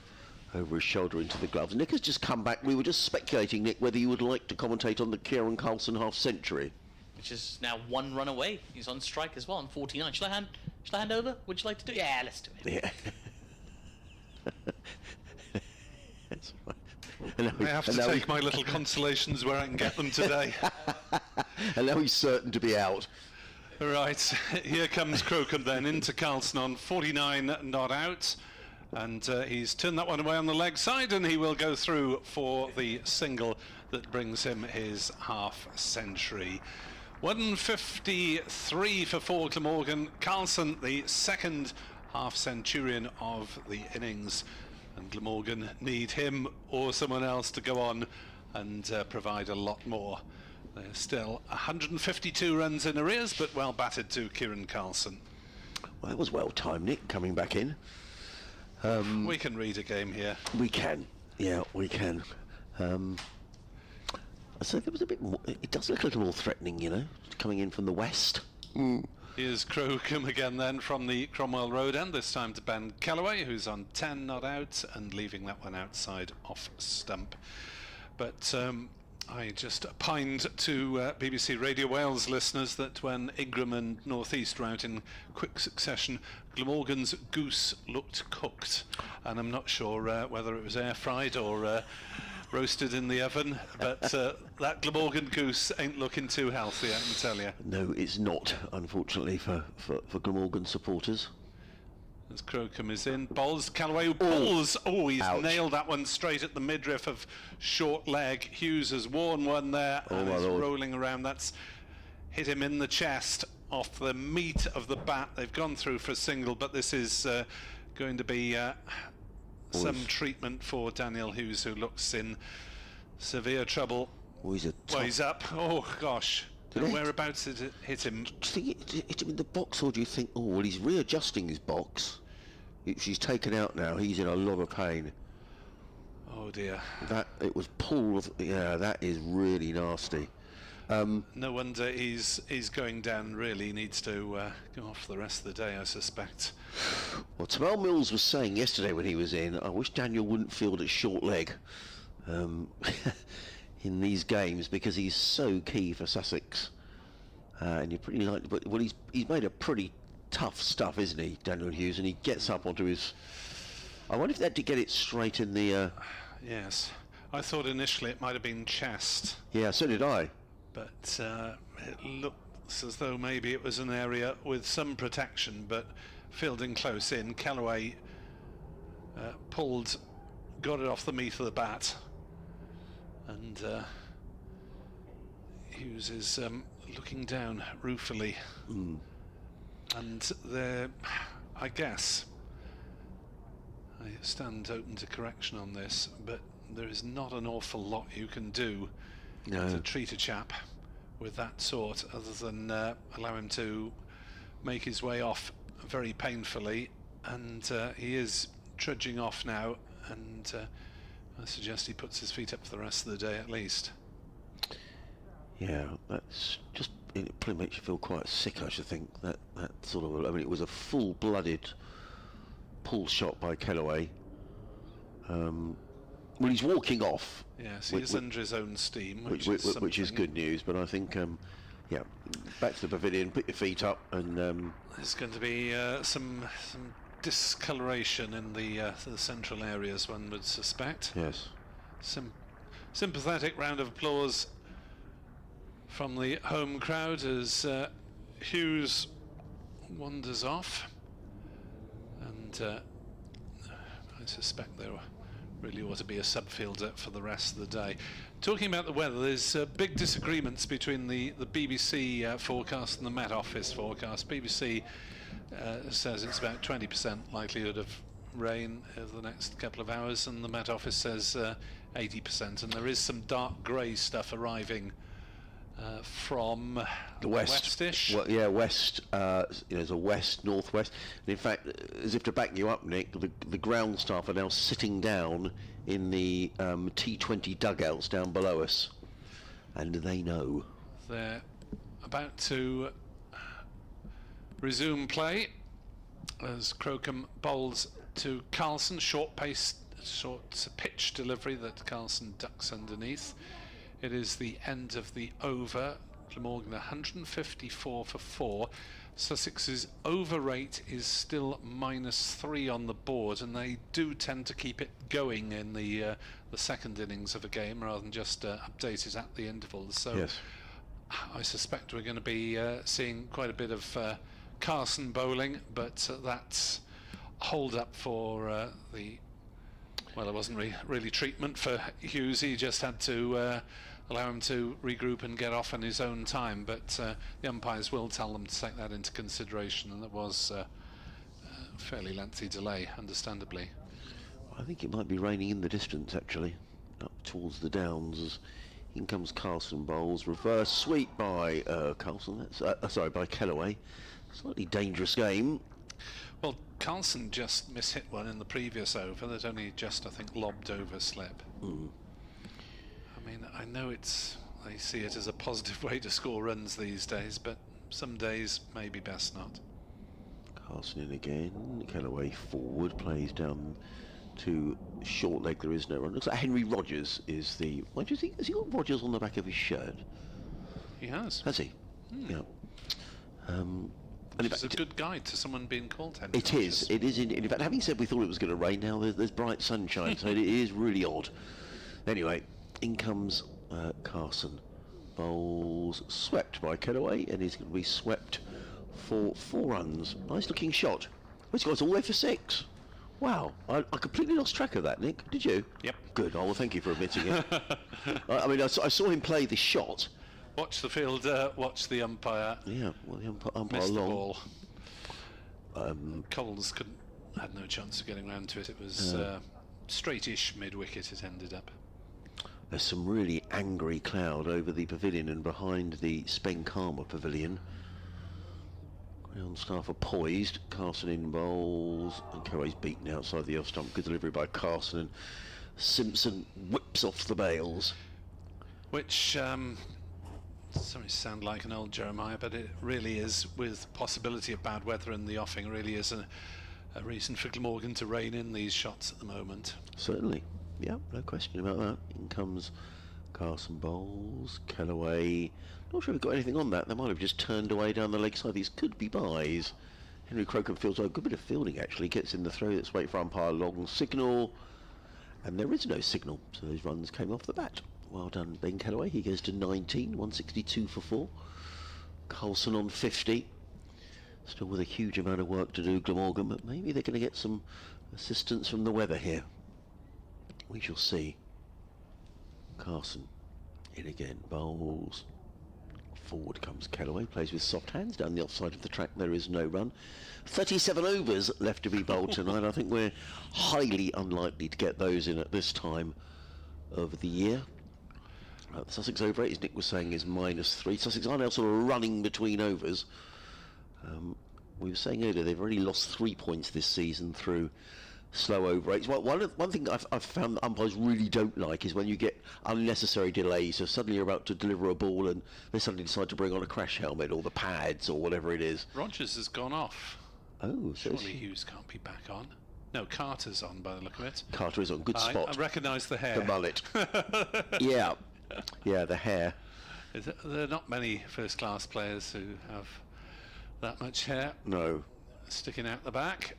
over his shoulder into the gloves. Nick has just come back. We were just speculating, Nick, whether you would like to commentate on the Kieran Carlson half-century. Which is now 1 run away. He's on strike as well on 49. Shall I hand over? Would you like to do it? Yeah, let's do it. Yeah. That's right. I have to take my little consolations where I can get them today. And now he's certain to be out. Right, here comes Crocombe then into Carlson on 49 not out. And he's turned that one away on the leg side, and he will go through for the single that brings him his half-century. 153 for 4 Glamorgan. Carlson, the second half-centurion of the innings. And Glamorgan need him or someone else to go on and provide a lot more. There's still 152 runs in arrears, but well batted to Kieran Carlson. Well, it was well timed, Nick, coming back in. We can read a game here. We can. Yeah, we can. So there was a bit more, it does look a little more threatening, you know, coming in from the west. Here's Crocombe again then from the Cromwell Road end, this time to Ben Kellaway, who's on 10 not out and leaving that one outside off stump. But I just opined to BBC Radio Wales listeners that when Ingram and North East were out in quick succession, Glamorgan's goose looked cooked, and I'm not sure whether it was air fried or roasted in the oven, but that Glamorgan goose ain't looking too healthy, I can tell you. No, it's not, unfortunately, for Glamorgan supporters. As Crocombe is in, bowls, Callaway who pulls. Oh, he's Ouch. nailed that one straight at the midriff of short leg. Hughes has worn one there and my is Lord. rolling around. That's hit him in the chest off the meat of the bat. They've gone through for a single, but this is going to be some treatment for Daniel Hughes, who looks in severe trouble. Oh, he's a Well, he's up. Oh, gosh. Did it? Whereabouts did it hit him? Do you think it hit him in the box, or do you think, oh, well, he's readjusting his box? She's taken out now. He's in a lot of pain. Oh, dear. That, it was pulled. Yeah, that is really nasty. No wonder he's going down. Really needs to go off for the rest of the day, I suspect. Well, Tamal Mills was saying yesterday when he was in, I wish Daniel wouldn't field at short leg in these games, because he's so key for Sussex. And you're pretty like, but well, he's made a pretty tough stuff, isn't he, Daniel Hughes? And he gets up onto his. I wonder if they had to get it straight in the. Yes, I thought initially it might have been chest. Yeah, so did I. But it looks as though maybe it was an area with some protection, but fielding close in, Callaway got it off the meat of the bat, and Hughes is looking down ruefully. And there, I guess, I stand open to correction on this, but there is not an awful lot you can do to treat a chap with that sort, other than allow him to make his way off very painfully. And he is trudging off now, and I suggest he puts his feet up for the rest of the day at least. Yeah, that's just, it probably makes you feel quite sick, I should think, that sort of, I mean, it was a full-blooded pull shot by Kellaway. Well, he's walking off. Yes, he's under his own steam, which which is good news. But I think, yeah, back to the pavilion, put your feet up, and there's going to be some discoloration in the central areas, one would suspect. yes, Sympathetic round of applause from the home crowd as Hughes wanders off, and I suspect there really ought to be a subfielder for the rest of the day. Talking about the weather, there's big disagreements between the BBC forecast and the Met Office forecast. BBC says it's about 20% likelihood of rain over the next couple of hours, and the Met Office says 80%, and there is some dark grey stuff arriving from the west. Westish. Well, yeah, west. There's a west, northwest. And in fact, as if to back you up, Nick, the ground staff are now sitting down in the T20 dugouts down below us, and they know. They're about to resume play as Crocombe bowls to Carlson. Short pitch delivery that Carlson ducks underneath. It is the end of the over. Glamorgan 154 for 4. Sussex's over rate is still -3 on the board, and they do tend to keep it going in the second innings of a game rather than just update it at the intervals. So yes. I suspect we're going to be seeing quite a bit of Carson bowling, but that's hold up for well, there wasn't really treatment for Hughes. He just had to allow him to regroup and get off on his own time, but the umpires will tell them to take that into consideration, and there was a fairly lengthy delay, understandably. I think it might be raining in the distance, actually, up towards the downs. As in comes Carlson bowls, reverse sweep by Carlson. That's by Kellaway. Slightly dangerous game. Well, Carlson just mishit one in the previous over that only just, I think, lobbed over slip. I mean, I know I see it as a positive way to score runs these days, but some days maybe best not. Carlson in again. Kellaway forward, plays down to short leg. There is no run. Looks like Henry Rogers is the. Why do you think? Has he got Rogers on the back of his shirt? He has. Has he? Yeah. It's a good guide to someone being called Henry It Rogers. is. It is. In fact, having said we thought it was going to rain, now there's bright sunshine, so it is really odd. Anyway, in comes Carson. Bowls swept by Kellaway, and he's going to be swept for 4 runs. Nice looking shot. Oh, he's got us all the way for 6. Wow, I completely lost track of that, Nick. Did you? Yep. Good. Oh, well, thank you for admitting it. I mean, I saw him play the shot. Watch the field, watch the umpire. Yeah, well, the umpire Missed the long. ball. Coles had no chance of getting round to it. It was straightish mid-wicket it ended up. There's some really angry cloud over the pavilion and behind the Spenkarma pavilion. Ground staff are poised. Carson in bowls, and Kellaway's beaten outside the off stump. Good delivery by Carson, and Simpson whips off the bails. Which, sorry to sound like an old Jeremiah, but it really is, with possibility of bad weather in the offing, really is a reason for Glamorgan to rein in these shots at the moment. Certainly. Yeah, no question about that. In comes Carson bowls, Kellaway. Not sure we've got anything on that. They might have just turned away down the leg side. These could be byes. Henry Crocombe fields a good bit of fielding, actually. Gets in the throw. Let's wait for umpire long signal. And there is no signal, so those runs came off the bat. Well done, Ben Kellaway. He goes to 19, 162 for 4. Carlson on 50. Still with a huge amount of work to do, Glamorgan, but maybe they're going to get some assistance from the weather here. We shall see. Carson in again, bowls. Forward comes Kellaway, plays with soft hands down the offside of the track. There is no run. 37 overs left to be bowled tonight. I think we're highly unlikely to get those in at this time of the year. The Sussex over rate, as Nick was saying, is -3. Sussex are now sort of running between overs. We were saying earlier they've already lost 3 points this season through slow over rates. One thing I've found that umpires really don't like is when you get unnecessary delays. So suddenly you're about to deliver a ball and they suddenly decide to bring on a crash helmet or the pads or whatever it is. Rogers has gone off. Oh, so surely Hughes can't be back on. No, Carter's on by the look of it. Carter is on good spot. I recognise the hair. The mullet. Yeah, the hair. There are not many first-class players who have that much hair. No. Sticking out the back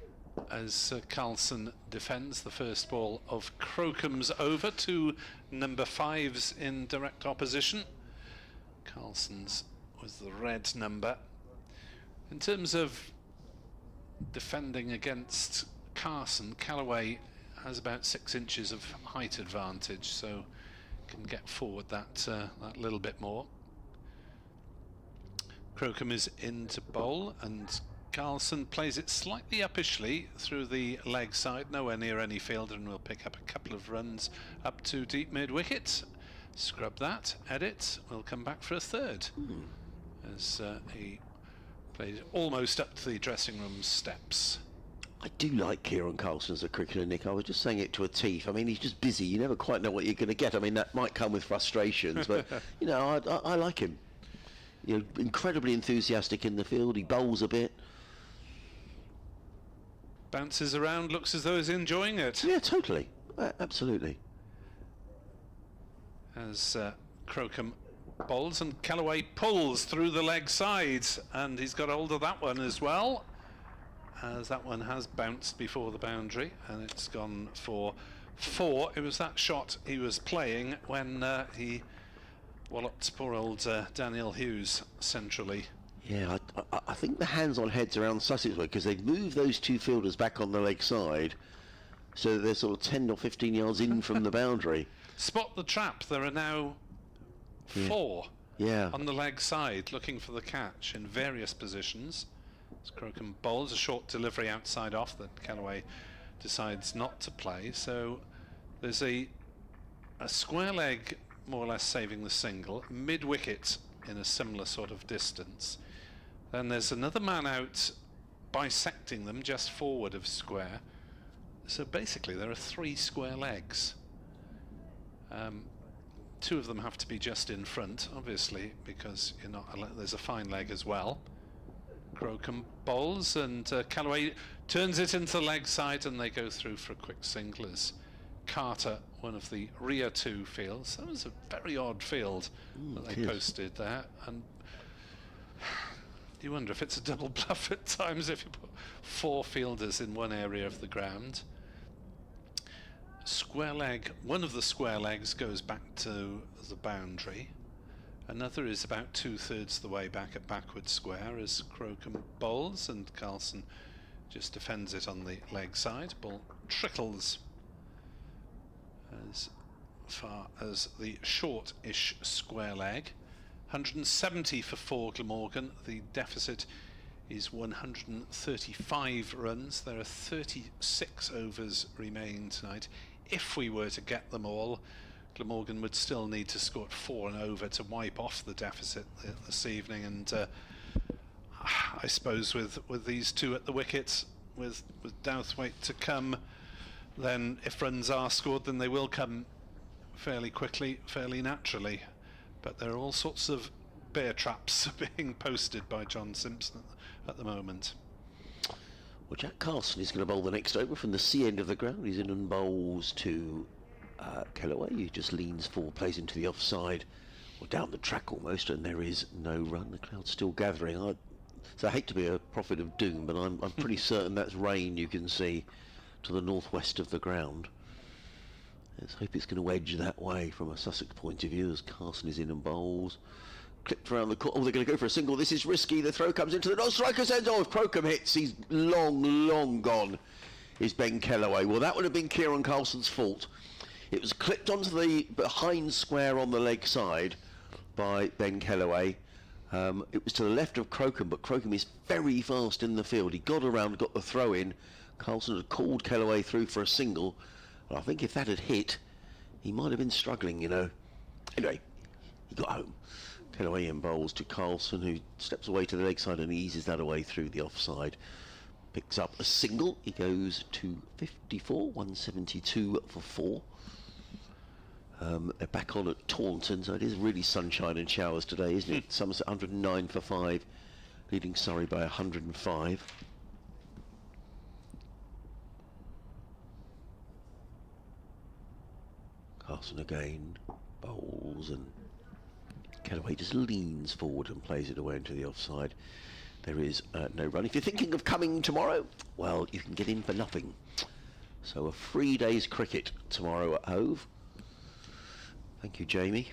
as Carlson defends the first ball of Crocom's over. 2 number 5s in direct opposition. Carlson's was the red number. In terms of defending against Carson, Callaway has about 6 inches of height advantage, so can get forward that little bit more. Crocombe is in to bowl, and Carlson plays it slightly uppishly through the leg side, nowhere near any fielder, and will pick up a couple of runs up to deep mid-wicket. Scrub that, edit, we'll come back for a third. As he played almost up to the dressing room steps. I do like Kieran Carlson as a cricketer, Nick. I was just saying it to a teeth. I mean, he's just busy. You never quite know what you're going to get. I mean, that might come with frustrations, but, you know, I like him. You know, incredibly enthusiastic in the field. He bowls a bit. Bounces around, looks as though he's enjoying it. Yeah, totally. Absolutely. As Crocombe bowls and Callaway pulls through the leg sides, and he's got hold of that one as well, as that one has bounced before the boundary, and it's gone for 4. It was that shot he was playing when he walloped poor old Daniel Hughes centrally. Yeah, I think the hands on heads around Sussex way, because they've moved those 2 fielders back on the leg side, so they're sort of 10 or 15 yards in from the boundary. Spot the trap. There are now 4 on the leg side looking for the catch in various positions. As Crocombe bowls a short delivery outside off that Callaway decides not to play. So there's a square leg more or less saving the single, mid-wicket in a similar sort of distance. Then there's another man out bisecting them just forward of square. So basically there are 3 square legs. 2 of them have to be just in front, obviously, because you're not. There's a fine leg as well. Crocombe bowls, and Callaway turns it into the leg side, and they go through for a quick single as Carter, one of the rear 2 fields. That was a very odd field that they posted there, and you wonder if it's a double bluff at times if you put 4 fielders in one area of the ground. Square leg, one of the square legs goes back to the boundary. Another is about 2/3 the way back at backward square as Crocombe bowls, and Carlson just defends it on the leg side. Ball trickles as far as the short-ish square leg. 170 for 4 Glamorgan. The deficit is 135 runs. There are 36 overs remaining tonight. If we were to get them all, Glamorgan would still need to score 4 and over to wipe off the deficit this evening, and I suppose with these 2 at the wickets, with Douthwaite to come, then if runs are scored, then they will come fairly quickly, fairly naturally. But there are all sorts of bear traps being posted by John Simpson at the moment. Well, Jack Carlson is going to bowl the next over from the C end of the ground. He's in and bowls to Callaway, who just leans forward, plays into the offside, or down the track almost, and there is no run. The crowd's still gathering. So I hate to be a prophet of doom, but I'm pretty certain that's rain you can see to the northwest of the ground. Let's hope it's going to edge that way from a Sussex point of view as Carlson is in and bowls. Clipped around the corner. Oh, they're going to go for a single. This is risky. The throw comes into the non-striker's end. Oh, if Crocombe hits, he's long gone, is Ben Callaway. Well, that would have been Kieran Carlson's fault. It was clipped onto the behind square on the leg side by Ben Callaway. It was to the left of Crocombe, but Crocombe is very fast in the field. He got around, got the throw in. Carlson had called Callaway through for a single. And I think if that had hit, he might have been struggling, you know. Anyway, he got home. Callaway in bowls to Carlson, who steps away to the leg side and eases that away through the offside. Picks up a single. He goes to 54, 172 for 4. They're back on at Taunton, so it is really sunshine and showers today, isn't it? Somerset 109 for 5, leading Surrey by 105. Carson again, bowls, and Kellaway just leans forward and plays it away into the offside. There is no run. If you're thinking of coming tomorrow, well, you can get in for nothing. So a 3 days cricket tomorrow at Hove. Thank you, Jamie.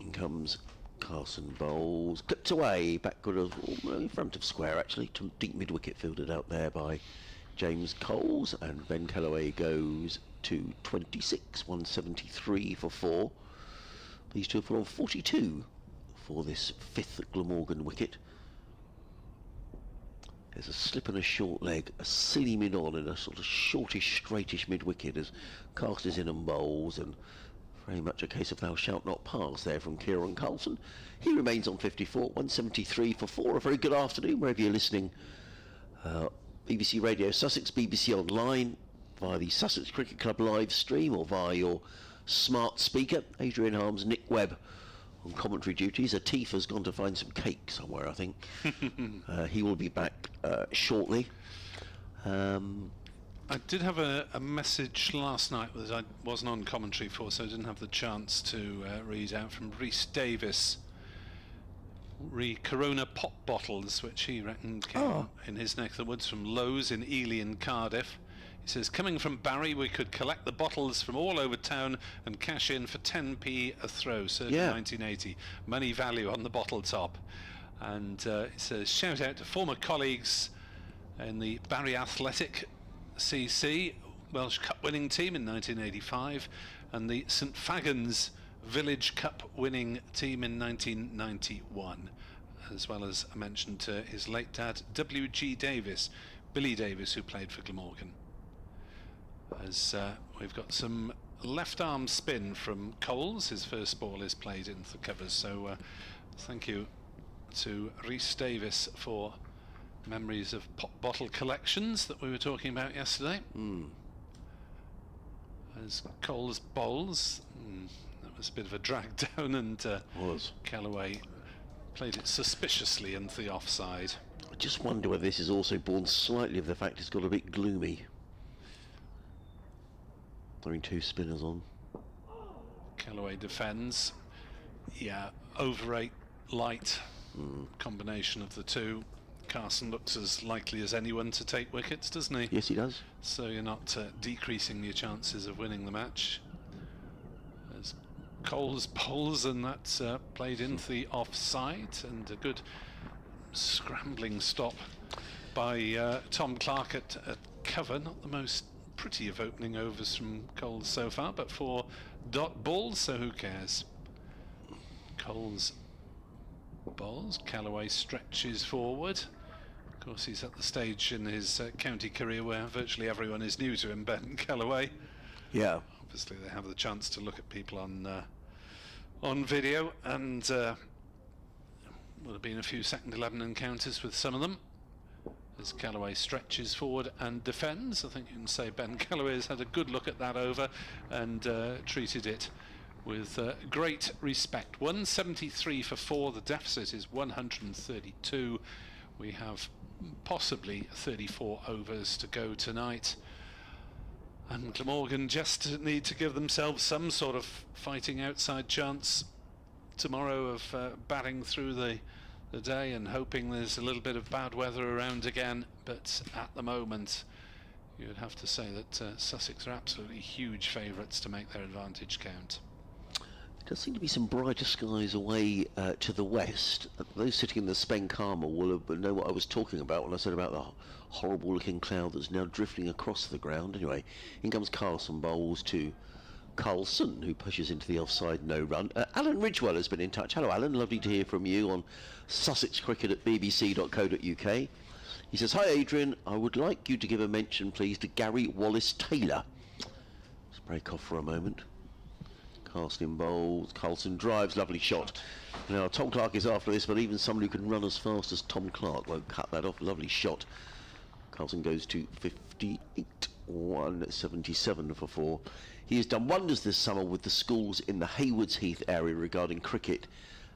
In comes Carson, bowls, clipped away, backward of, in front of square actually, deep mid-wicket fielded out there by James Coles, and Ben Kellaway goes to 26, 173 for 4. These two have put on 42 for this 5th Glamorgan wicket. There's a slip and a short leg, a silly mid-on and a sort of shortish, straightish mid-wicket as Cast is in and bowls, and very much a case of thou shalt not pass there from Kieran Carlson. He remains on 54, 173 for 4. A very good afternoon wherever you're listening. BBC Radio Sussex, BBC Online, via the Sussex Cricket Club live stream or via your smart speaker. Adrian Harms, Nick Webb on commentary duties. Atif has gone to find some cake somewhere, I think. He will be back shortly. I did have a message last night that I wasn't on commentary for, so I didn't have the chance to read out, from Rhys Davis. Corona pop bottles, which he reckoned came in his neck of the woods from Lowe's in Ely and Cardiff. He says, coming from Barry, we could collect the bottles from all over town and cash in for 10p a throw, circa 1980. Money value on the bottle top. And he says, shout out to former colleagues in the Barry Athletic CC, Welsh Cup winning team in 1985, and the St Fagans Village Cup winning team in 1991, as well as a mention to his late dad, W.G. Davis, Billy Davis, who played for Glamorgan. As we've got some left arm spin from Coles, his first ball is played into the covers, so thank you to Rhys Davis for memories of pop bottle collections that we were talking about yesterday. As Coles bowls, that was a bit of a drag down, and Kellaway played it suspiciously into the offside. I just wonder whether this is also born slightly of the fact it's got a bit gloomy. Throwing two spinners on. Kellaway defends. Yeah, over 8 light combination of the two. Carson looks as likely as anyone to take wickets, doesn't he? Yes, he does. So you're not decreasing your chances of winning the match. As Coles bowls, and that's played into the offside, and a good scrambling stop by Tom Clark at cover. Not the most pretty of opening overs from Coles so far, but 4 dot balls, so who cares? Coles bowls, Kellaway stretches forward. Of course, he's at the stage in his county career where virtually everyone is new to him, Ben Kellaway. Yeah. Obviously, they have the chance to look at people on video, and would have been a few second 11 encounters with some of them. As Kellaway stretches forward and defends, I think you can say Ben Kellaway has had a good look at that over and treated it with great respect. 173 for 4, the deficit is 132. We have possibly 34 overs to go tonight, and Glamorgan just need to give themselves some sort of fighting outside chance tomorrow of batting through the day and hoping there's a little bit of bad weather around again. But at the moment you would have to say that Sussex are absolutely huge favourites to make their advantage count. There does seem to be some brighter skies away to the west. Those sitting in the Spenkarma will know what I was talking about when I said about the horrible looking cloud that's now drifting across the ground. Anyway, in comes Carlson, bowls to Carlson, who pushes into the offside, no run. Alan Ridgewell has been in touch. Hello Alan, lovely to hear from you on Sussex Cricket at bbc.co.uk. He says, hi Adrian, I would like you to give a mention please to Gary Wallace-Taylor. Let's break off for a moment. Carlson bowls, Carlson drives, lovely shot. Now Tom Clark is after this, but even somebody who can run as fast as Tom Clark won't cut that off. Lovely shot. Carlson goes to 58, 177 for 4. He has done wonders this summer with the schools in the Haywards Heath area regarding cricket,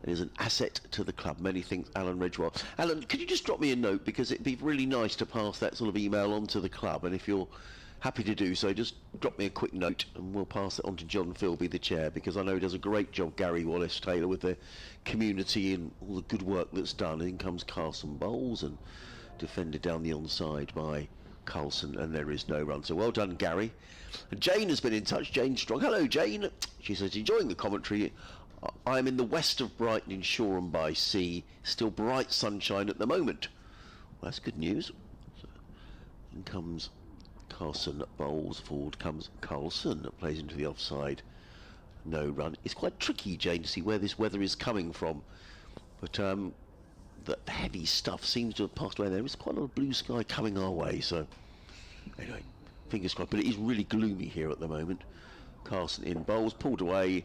and is an asset to the club. Many thanks, Alan Ridgewell. Alan, could you just drop me a note, because it'd be really nice to pass that sort of email on to the club, and if you're happy to do so. Just drop me a quick note and we'll pass it on to John Philby, the chair, because I know he does a great job, Gary Wallace-Taylor, with the community and all the good work that's done. In comes Carson Bowles and defended down the onside by Carlson, and there is no run. So well done, Gary. And Jane has been in touch. Jane Strong. Hello, Jane. She says, enjoying the commentary. I'm in the west of Brighton in Shoreham by Sea. Still bright sunshine at the moment. Well, that's good news. So, in comes Carson Bowles. Forward comes Carlson. Plays into the offside. No run. It's quite tricky, Jane, to see where this weather is coming from. But the heavy stuff seems to have passed away. There is quite a lot of blue sky coming our way. So anyway, fingers crossed. But it is really gloomy here at the moment. Carson in. Bowles pulled away.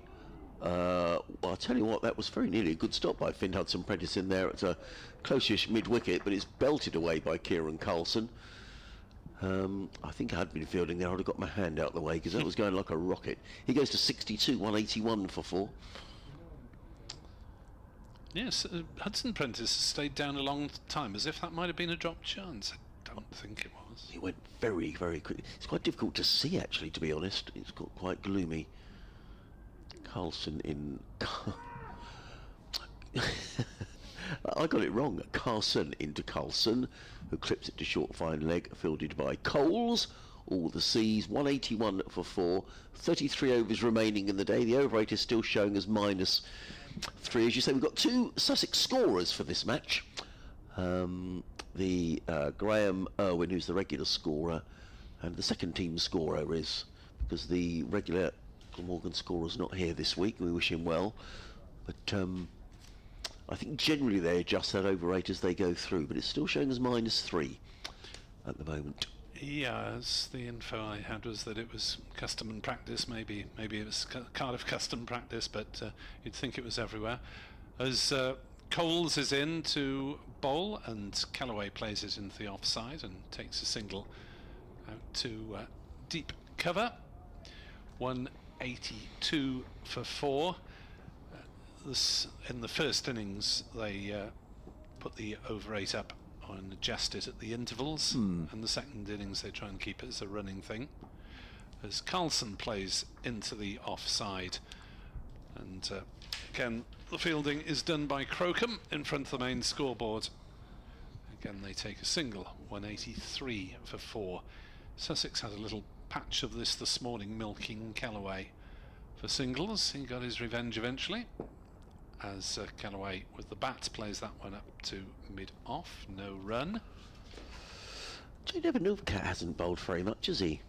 Well, I'll tell you what, that was very nearly a good stop by Finn Hudson-Prentice in there. It's a close-ish mid-wicket, but it's belted away by Kieran Carlson. I think I had been fielding there. I'd have got my hand out the way because that was going like a rocket. He goes to 62, 181 for 4. Yes, Hudson-Prentice stayed down a long time, as if that might have been a dropped chance. I don't think it was. He went very, very quickly. It's quite difficult to see, actually, to be honest. It's got quite gloomy. Carlson in. I got it wrong. Carson into Carlson, who clips it to short fine leg, fielded by Coles. All the C's, 181 for 4. 33 overs remaining in the day. The over rate is still showing as -3. As you say, we've got 2 Sussex scorers for this match. Graham Irwin, who's the regular scorer, and the second team scorer is, because the regular Glamorgan scorer's not here this week. We wish him well, but I think generally they adjust that over rate as they go through, but it's still showing as -3 at the moment. Yeah, as the info I had was that it was custom and practice. Maybe it was Cardiff custom practice, but you'd think it was everywhere. As Coles is in to bowl, and Callaway plays it into the offside and takes a single out to deep cover. 182 for 4. In the first innings they put the over rate up and adjust it at the intervals, and the second innings they try and keep it as a running thing. As Carlson plays into the offside, and again the fielding is done by Crocombe in front of the main scoreboard. Again they take a single. 183 for 4. Sussex had a little patch of this morning, milking Callaway for singles. He got his revenge eventually, as Callaway with the bat plays that one up to mid-off. No run. Jay Never-Novcat hasn't bowled very much, has he?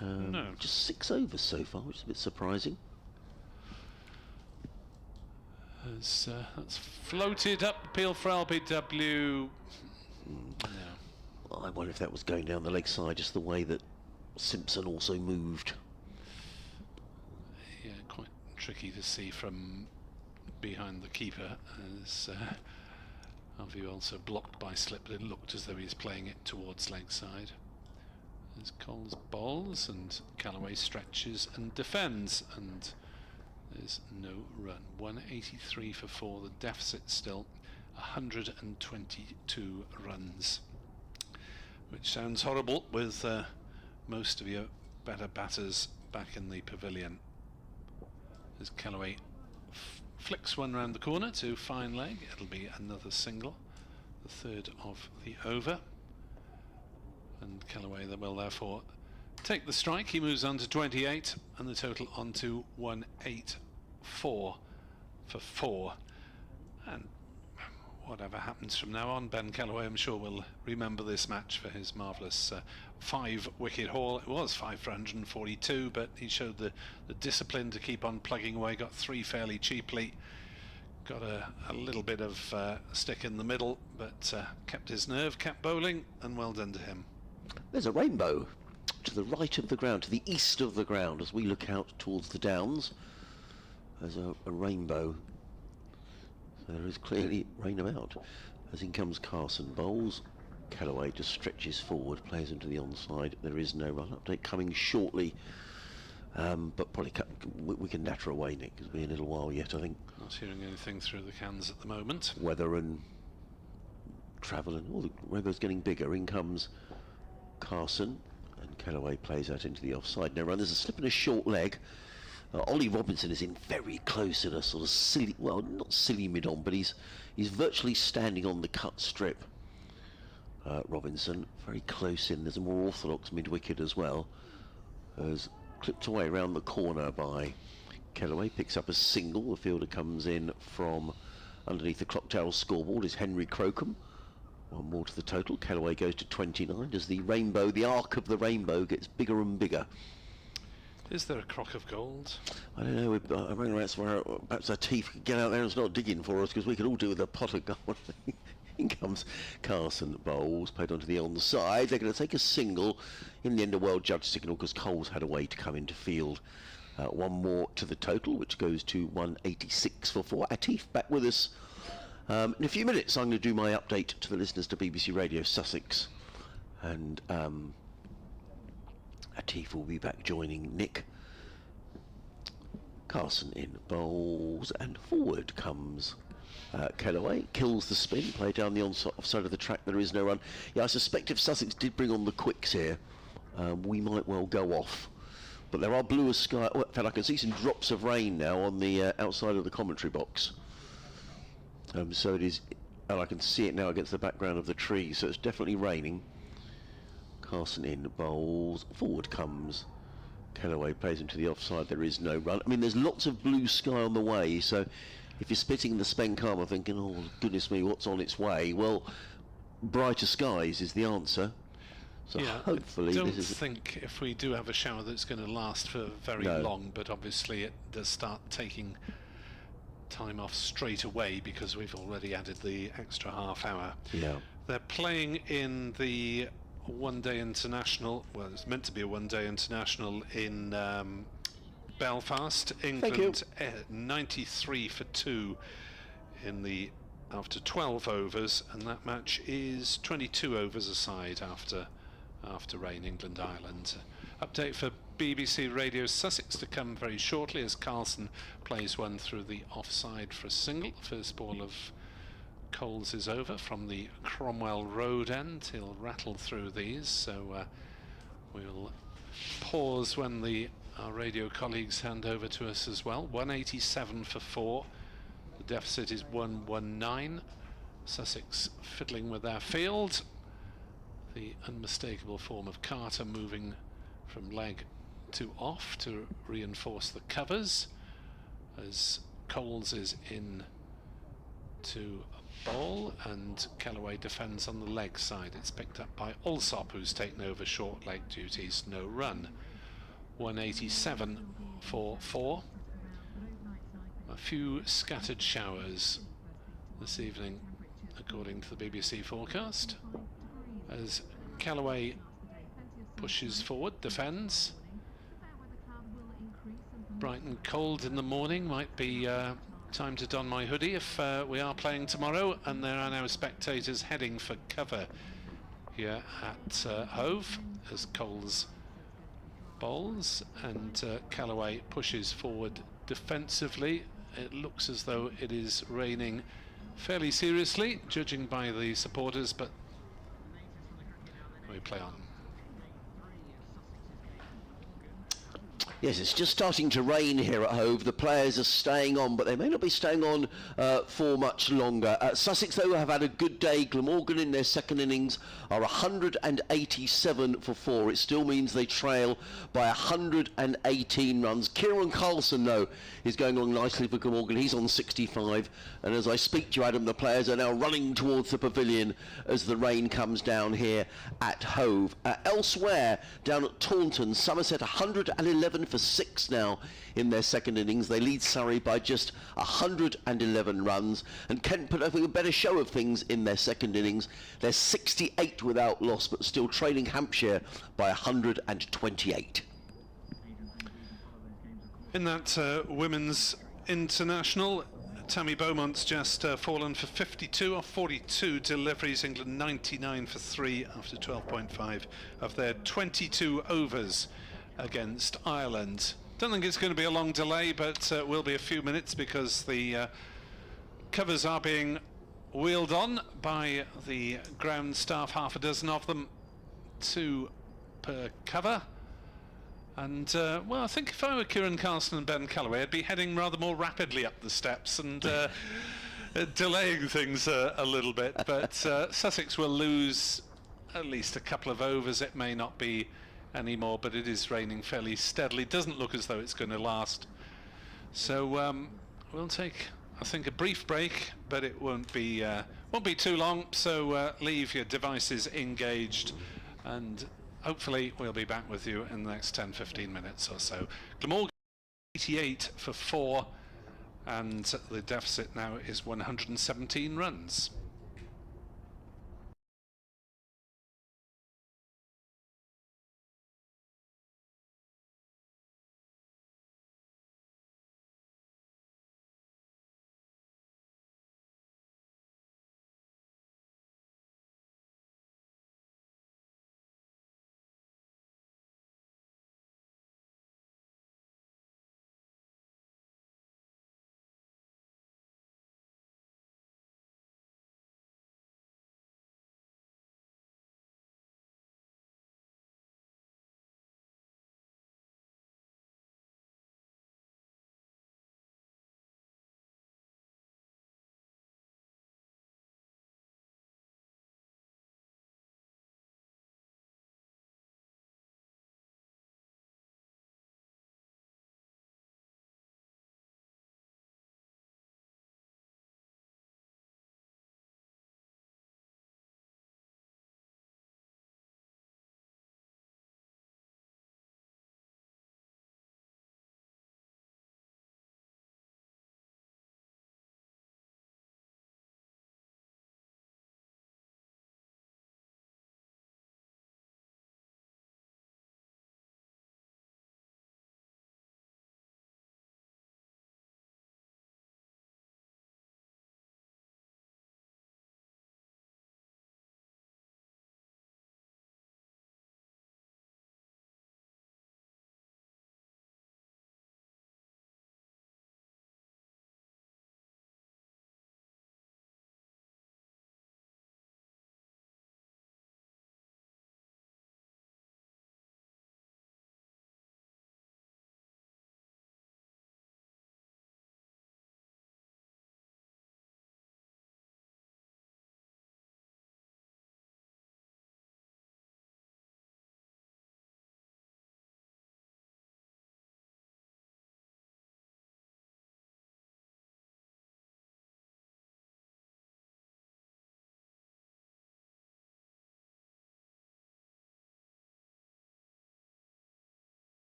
No. Just 6 overs so far, which is a bit surprising. As that's floated up, appeal for LBW. No. Well, I wonder if that was going down the leg side, just the way that Simpson also moved. Yeah, quite tricky to see from behind the keeper, as our view also blocked by slip, but it looked as though he was playing it towards leg side. As Coles bowls and Callaway stretches and defends, and there's no run. 183 for 4. The deficit still 122 runs, which sounds horrible with most of your better batters back in the pavilion. As Callaway flicks one round the corner to fine leg, it'll be another single, the third of the over, and Callaway will therefore take the strike. He moves on to 28, and the total on to 184 for 4. And whatever happens from now on, Ben Callaway, I'm sure, will remember this match for his marvellous 5-wicket haul. It was 5 for 142, but he showed the discipline to keep on plugging away. Got 3 fairly cheaply. Got a little bit of stick in the middle, but kept his nerve, kept bowling, and well done to him. There's a rainbow to the right of the ground, to the east of the ground, as we look out towards the downs. There's a rainbow. So there is clearly rain about. As in comes Carson Bowles. Callaway just stretches forward, plays into the onside. There is no run update coming shortly, but probably we can natter away, Nick, because it'll be a little while yet, I think. Not hearing anything through the cans at the moment. Weather and travel and all the rainbow's getting bigger. In comes Carson, and Kellaway plays out into the offside. Now run, there's a slip and a short leg. Ollie Robinson is in very close at a sort of silly, well, not silly mid-on, but he's virtually standing on the cut strip. Robinson, very close in. There's a more orthodox mid-wicket as well. As clipped away around the corner by Kellaway, picks up a single. The fielder comes in from underneath the clock tower scoreboard is Henry Crocombe. One more to the total. Kellaway goes to 29 as the rainbow, the arc of the rainbow, gets bigger and bigger. Is there a crock of gold? I don't know. I reckon that's where perhaps our teeth could get out there and start digging for us, because we could all do with a pot of gold. In comes Carson Bowles, played onto the onside. They're going to take a single. In the end, a well judged signal, because Coles had a way to come into field. One more to the total, which goes to 186 for 4. Atif back with us. In a few minutes, I'm going to do my update to the listeners to BBC Radio Sussex. And Atif will be back joining Nick. Carson in, Bowles, and forward comes Kellaway. Kills the spin, play down the offside of the track. There is no run. Yeah, I suspect if Sussex did bring on the quicks here, we might well go off. But there are bluer sky. Oh, in fact, I can see some drops of rain now on the outside of the commentary box. So it is, and I can see it now against the background of the trees. So it's definitely raining. Carson in, Bowles, forward comes Kellaway, plays into the offside. There is no run. I mean, there's lots of blue sky on the way. So if you're spitting the Spen Karma thinking, oh goodness me, what's on its way? Well, brighter skies is the answer. So yeah, hopefully I don't this is think if we do have a shower that's going to last for very long, but obviously it does start taking time off straight away because we've already added the extra half hour. Yeah. They're playing in the one-day international, well, it's meant to be a one-day international in Belfast. England 93 for 2 in the after 12 overs, and that match is 22 overs aside after rain. England Ireland. Update for BBC Radio Sussex to come very shortly as Carlson plays one through the offside for a single. First ball of Coles is over from the Cromwell Road end. He'll rattle through these, so we'll pause when our radio colleagues hand over to us as well. 187 for 4. The deficit is 119. Sussex fiddling with their field. The unmistakable form of Carter moving from leg to off to reinforce the covers as Coles is in to a ball and Kellaway defends on the leg side. It's picked up by Alsop, who's taken over short leg duties. No run. 187 for 4. A few scattered showers this evening according to the BBC forecast as Kellaway pushes forward, defends. Bright and cold in the morning, might be time to don my hoodie if we are playing tomorrow, and there are now spectators heading for cover here at Hove as Coles bowls and Kellaway pushes forward defensively. It looks as though it is raining fairly seriously, judging by the supporters, but we play on. Yes, it's just starting to rain here at Hove. The players are staying on, but they may not be staying on for much longer. Sussex, though, have had a good day. Glamorgan in their second innings are 187 for 4. It still means they trail by 118 runs. Kieran Carlson, though, is going along nicely for Glamorgan. He's on 65. And as I speak to you, Adam, the players are now running towards the pavilion as the rain comes down here at Hove. Elsewhere, down at Taunton, Somerset 111 for 6 now in their second innings. They lead Surrey by just 111 runs, and Kent put up a better show of things in their second innings. They're 68 without loss, but still trailing Hampshire by 128. In that women's international, Tammy Beaumont's just fallen for 52 off 42 deliveries. England 99 for 3 after 12.5 of their 22 overs against Ireland. Don't think it's going to be a long delay, but will be a few minutes because the covers are being wheeled on by the ground staff, half a dozen of them, to cover. And, well, I think if I were Kieran Carson and Ben Callaway, I'd be heading rather more rapidly up the steps and delaying things a little bit. But Sussex will lose at least a couple of overs. It may not be any more, but it is raining fairly steadily. Doesn't look as though it's going to last. So we'll take, I think, a brief break, but it won't be too long. So leave your devices engaged, and hopefully we'll be back with you in the next 10-15 minutes or so. Glamorgan 88 for 4, and the deficit now is 117 runs.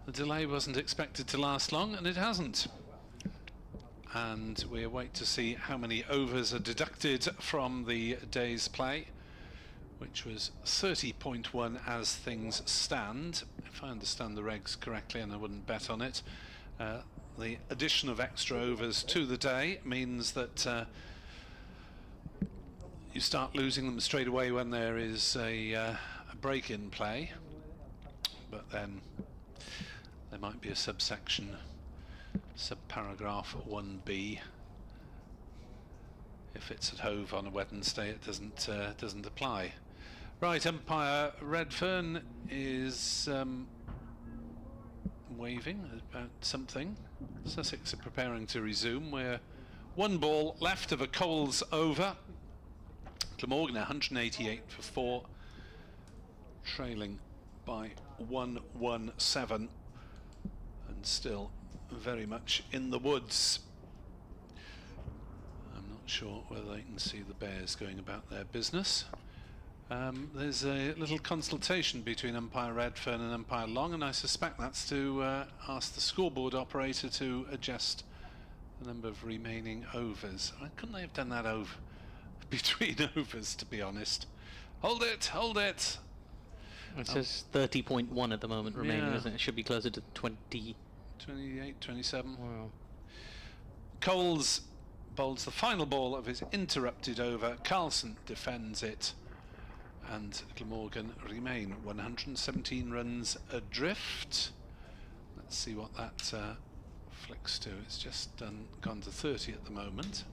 The delay wasn't expected to last long, and it hasn't. And we await to see how many overs are deducted from the day's play, which was 30.1 as things stand, if I understand the regs correctly, and I wouldn't bet on it. The addition of extra overs to the day means that you start losing them straight away when there is a break in play, but then there might be a subsection, subparagraph 1b. If it's at Hove on a Wednesday, it doesn't apply. Right, umpire Redfern is waving about something. Sussex are preparing to resume. We're 1 ball left of a Coles over. Glamorgan 188 for 4, trailing by 117, and still very much in the woods. I'm not sure whether they can see the bears going about their business. There's a little consultation between umpire Redfern and umpire Long, and I suspect that's to ask the scoreboard operator to adjust the number of remaining overs. Couldn't they have done that over between overs, to be honest? Hold it, hold it. It says 30.1 at the moment remaining, Yeah. isn't it? It should be closer to 20. 28, 27. Wow. Coles bowls the final ball of his interrupted over. Carlson defends it, and Glamorgan remain 117 runs adrift. Let's see what that flicks to. It's just gone to 30 at the moment.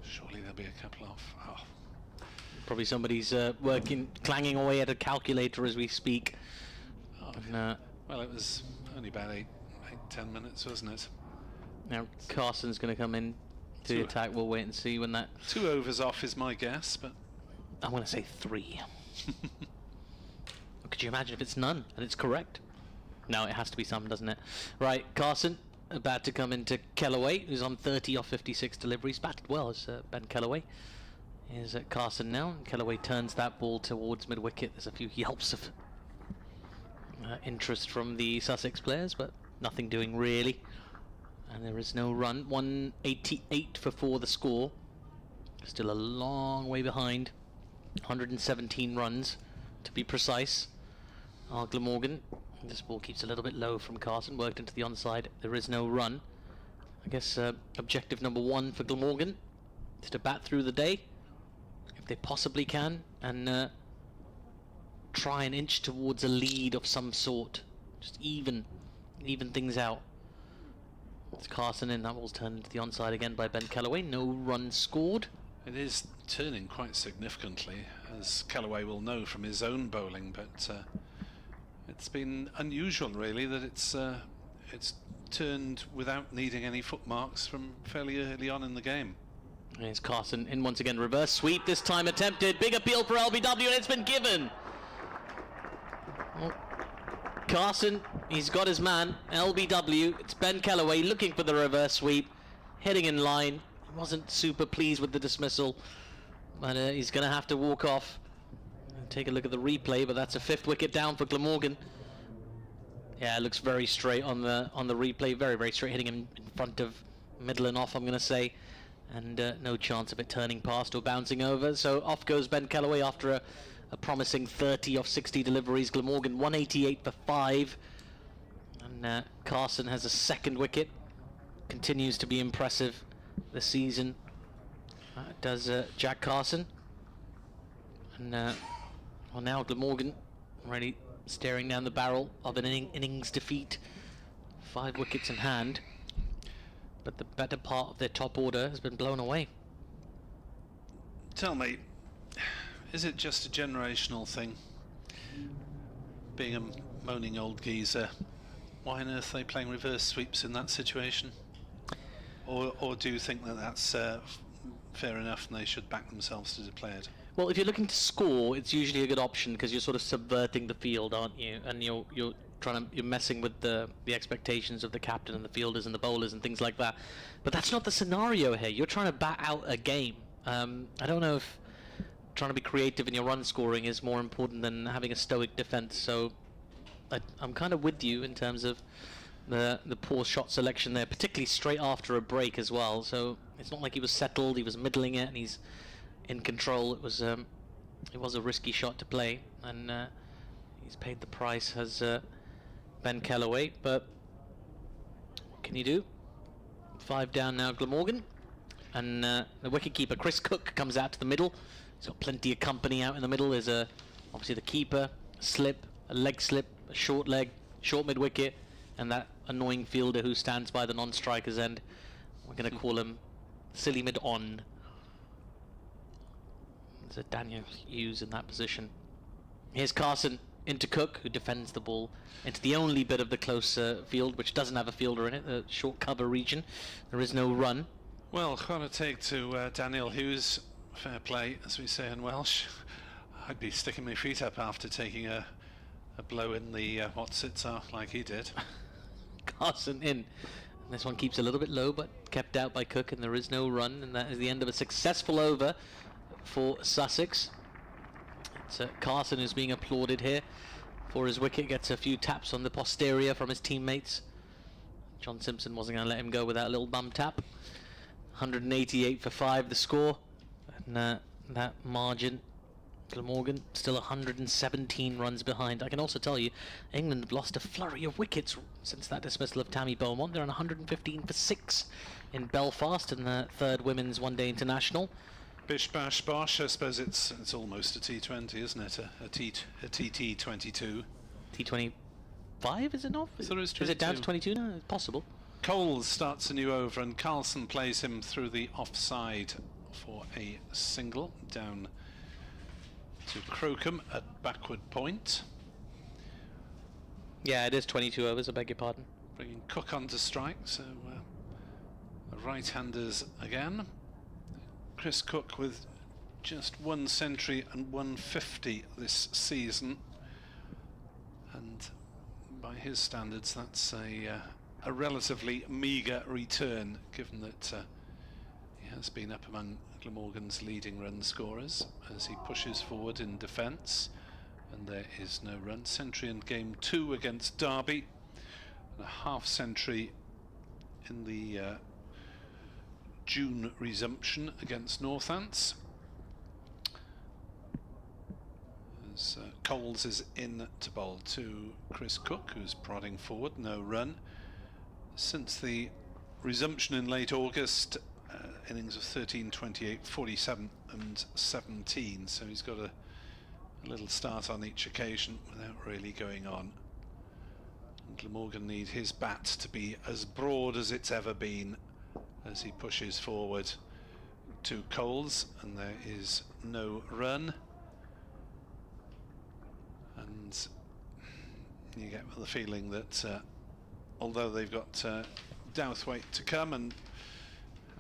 Surely there'll be a couple off. Oh. Probably somebody's clanging away at a calculator as we speak. And, Well, it was only about 10 minutes, wasn't it? now Carson's going to come in to the attack. We'll wait and see when that... 2 overs off is my guess, but... I'm going to say 3. Could you imagine if it's none and it's correct? No, it has to be some, doesn't it? Right, Carson about to come into Kellaway, who's on 30 off 56 deliveries. Batted well as Ben Kellaway. Here's Carson now. Kellaway turns that ball towards mid-wicket. There's a few yelps of interest from the Sussex players, but nothing doing really. And there is no run. 188 for 4 the score. Still a long way behind. 117 runs to be precise. Glamorgan. This ball keeps a little bit low from Carson. Worked into the onside. There is no run. I guess objective number 1 for Glamorgan is to bat through the day, if they possibly can, and try and inch towards a lead of some sort. Just even things out. It's Carson in. That ball's turned into the onside again by Ben Kellaway. No run scored. It is turning quite significantly, as Kellaway will know from his own bowling, but it's been unusual really that it's turned without needing any footmarks from fairly early on in the game. Here's Carson in once again. Reverse sweep this time attempted. Big appeal for LBW, and it's been given. Oh. Carson, he's got his man. LBW, it's Ben Kellaway looking for the reverse sweep, hitting in line. Wasn't super pleased with the dismissal, but he's going to have to walk off. Take a look at the replay, but that's a 5th wicket down for Glamorgan. Yeah, it looks very straight on the replay. Very, very straight, hitting him in front of middle and off, I'm going to say. And no chance of it turning past or bouncing over. So off goes Ben Kellaway after a promising 30 off 60 deliveries. Glamorgan 188 for 5. And Carson has a 2nd wicket. Continues to be impressive this season. Does Jack Carson. And well, now Glamorgan already staring down the barrel of an innings defeat. 5 wickets in hand. But the better part of their top order has been blown away. Tell me, is it just a generational thing? Being a moaning old geezer, why on earth are they playing reverse sweeps in that situation? Or do you think that that's fair enough and they should back themselves to declare it? Well, if you're looking to score, it's usually a good option because you're sort of subverting the field, aren't you? And you're messing with the expectations of the captain and the fielders and the bowlers and things like that. But that's not the scenario here. You're trying to bat out a game. I don't know if trying to be creative in your run scoring is more important than having a stoic defense. So I'm kind of with you in terms of the poor shot selection there, particularly straight after a break as well. So it's not like he was settled, he was middling it, and he's in control. It was a risky shot to play, and he's paid the price as Ben Kellaway. But what can you do? 5 down now, Glamorgan. And the wicketkeeper, Chris Cook, comes out to the middle. He's got plenty of company out in the middle. There's obviously the keeper, a slip, a leg slip, a short leg, short mid-wicket, and that annoying fielder who stands by the non-striker's end. We're going to call him silly mid-on. There's a Daniel Hughes in that position. Here's Carson into Cook, who defends the ball into the only bit of the close field which doesn't have a fielder in it, the short cover region. There is no run. Well, got to take to Daniel Hughes. Fair play, as we say in Welsh. I'd be sticking my feet up after taking a blow in the what sits off like he did. Carson in. And this one keeps a little bit low, but kept out by Cook, and there is no run, and that is the end of a successful over for Sussex. It's Carson who's being applauded here for his wicket. Gets a few taps on the posterior from his teammates. John Simpson wasn't going to let him go without a little bum tap. 188 for 5 the score, and that margin, Glamorgan still 117 runs behind. I can also tell you England have lost a flurry of wickets since that dismissal of Tammy Beaumont. They're on 115 for 6 in Belfast in the 3rd Women's One Day International. Bish bash bosh. I suppose it's almost a T20, isn't it? A TT22. T25, is it not? So is it down to 22 now? It's possible. Coles starts a new over, and Carlson plays him through the offside for a single down to Crocombe at backward point. Yeah, it is 22 overs, I beg your pardon. Bringing Cook on to strike, so right-handers again. Chris Cook with just 1 century and 150 this season, and by his standards that's a relatively meagre return, given that he has been up among Glamorgan's leading run scorers as he pushes forward in defence, and there is no run. Century in game 2 against Derby, and a half century in the June resumption against Northants. As Coles is in to bowl to Chris Cook, who's prodding forward, no run. Since the resumption in late August, innings of 13, 28, 47 and 17, so he's got a little start on each occasion without really going on. And Glamorgan need his bat to be as broad as it's ever been as he pushes forward to Coles, and there is no run, and you get the feeling that although they've got Douthwaite to come and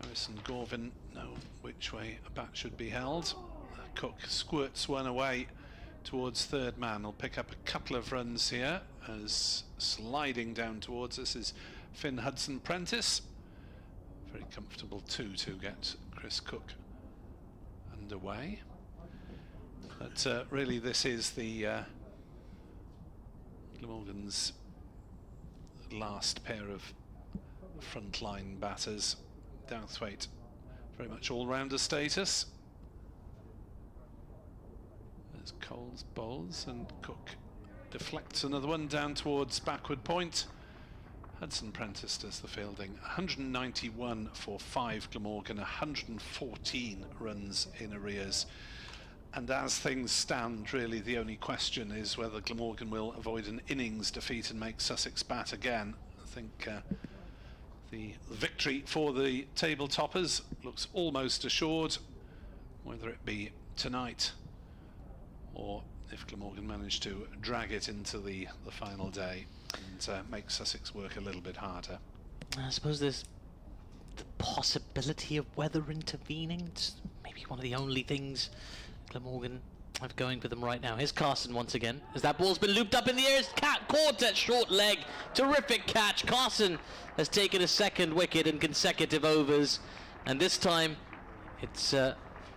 Harrison Gorvin know which way a bat should be held, Cook squirts one away towards 3rd man. He'll pick up a couple of runs here as sliding down towards us is Finn Hudson-Prentice. Very comfortable too to get Chris Cook underway. But really this is the Glamorgan's last pair of frontline batters. Douthwaite very much all-rounder status. There's Coles bowls, and Cook deflects another one down towards backward point. Hudson-Prentice does the fielding. 191 for 5 Glamorgan, 114 runs in arrears. And as things stand, really the only question is whether Glamorgan will avoid an innings defeat and make Sussex bat again. I think the victory for the table toppers looks almost assured, whether it be tonight or if Glamorgan manage to drag it into the final day and make Sussex work a little bit harder. I suppose there's the possibility of weather intervening. It's maybe one of the only things Glamorgan have going for them right now. Here's Carson once again, as that ball's been looped up in the air. It's caught at short leg. Terrific catch. Carson has taken a 2nd wicket in consecutive overs, and this time it's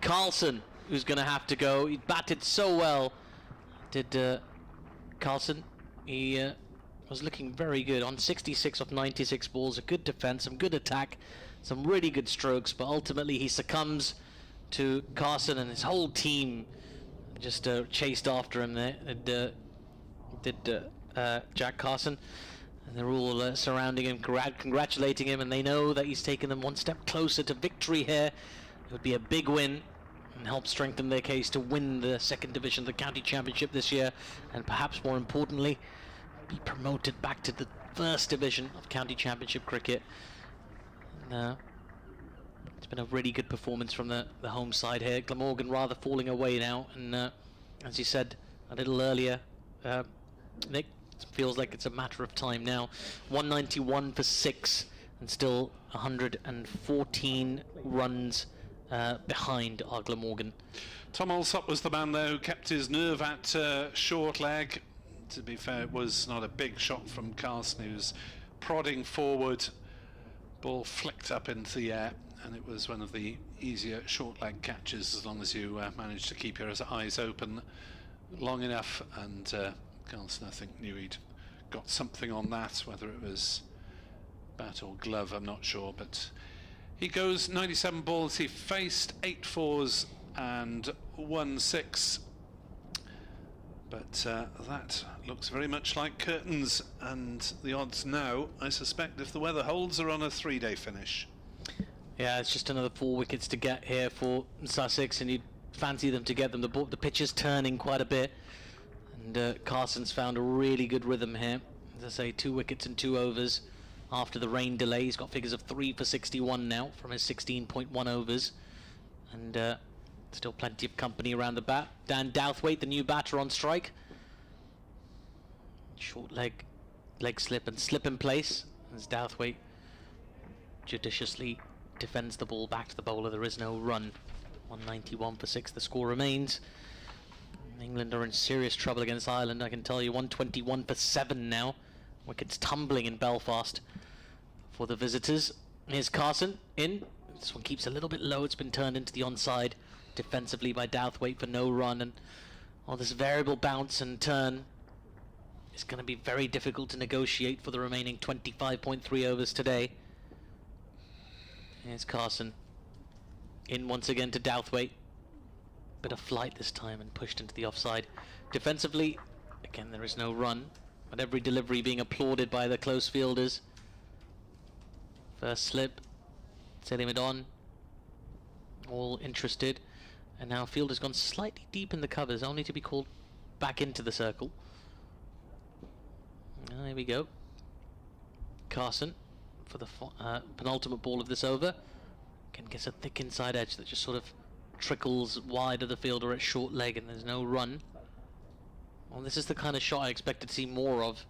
Carlson who's going to have to go. He batted so well, did Carlson. He was looking very good on 66 of 96 balls. A good defense, some good attack, some really good strokes, but ultimately he succumbs to Carson, and his whole team just chased after him there. Did Jack Carson, and they're all surrounding him, congratulating him, and they know that he's taken them one step closer to victory here. It would be a big win and help strengthen their case to win the second division of the county championship this year, and perhaps more importantly, be promoted back to the first division of county championship cricket. And, it's been a really good performance from the home side here. Glamorgan rather falling away now, and as you said a little earlier, Nick, it feels like it's a matter of time now. 191 for 6, and still 114 runs behind our Glamorgan. Tom Alsop was the man there who kept his nerve at short leg. To be fair, it was not a big shot from Carson. He was prodding forward, ball flicked up into the air, and it was one of the easier short leg catches, as long as you managed to keep your eyes open long enough. And Carlson, I think, knew he'd got something on that, whether it was bat or glove, I'm not sure, but he goes 97 balls he faced, 8 fours and 1 6. But that looks very much like curtains, and the odds now, I suspect, if the weather holds, are on a 3-day finish. Yeah, it's just another 4 wickets to get here for Sussex, and you'd fancy them to get them. The pitch is turning quite a bit, and Carson's found a really good rhythm here. As I say, 2 wickets in 2 overs after the rain delay. He's got figures of 3 for 61 now from his 16.1 overs, and still plenty of company around the bat. Dan Douthwaite, the new batter, on strike. Short leg slip and slip in place as Douthwaite judiciously defends the ball back to the bowler. There is no run. 191 for 6 the score remains. England are in serious trouble against Ireland, I can tell you. 121 for 7 now. Wickets tumbling in Belfast for the visitors. Here's Carson in. This one keeps a little bit low. It's been turned into the onside defensively by Douthwaite for no run, and this variable bounce and turn is going to be very difficult to negotiate for the remaining 25.3 overs today. Here's Carson in once again to Douthwaite. Bit of flight this time and pushed into the offside. Defensively, again, there is no run, but every delivery being applauded by the close fielders. First slip, setting it on, all interested, and now field has gone slightly deep in the covers, only to be called back into the circle. There we go. Carson for the penultimate ball of this over. Again, gets a thick inside edge that just sort of trickles wide of the fielder at short leg, and there's no run. Well, this is the kind of shot I expected to see more of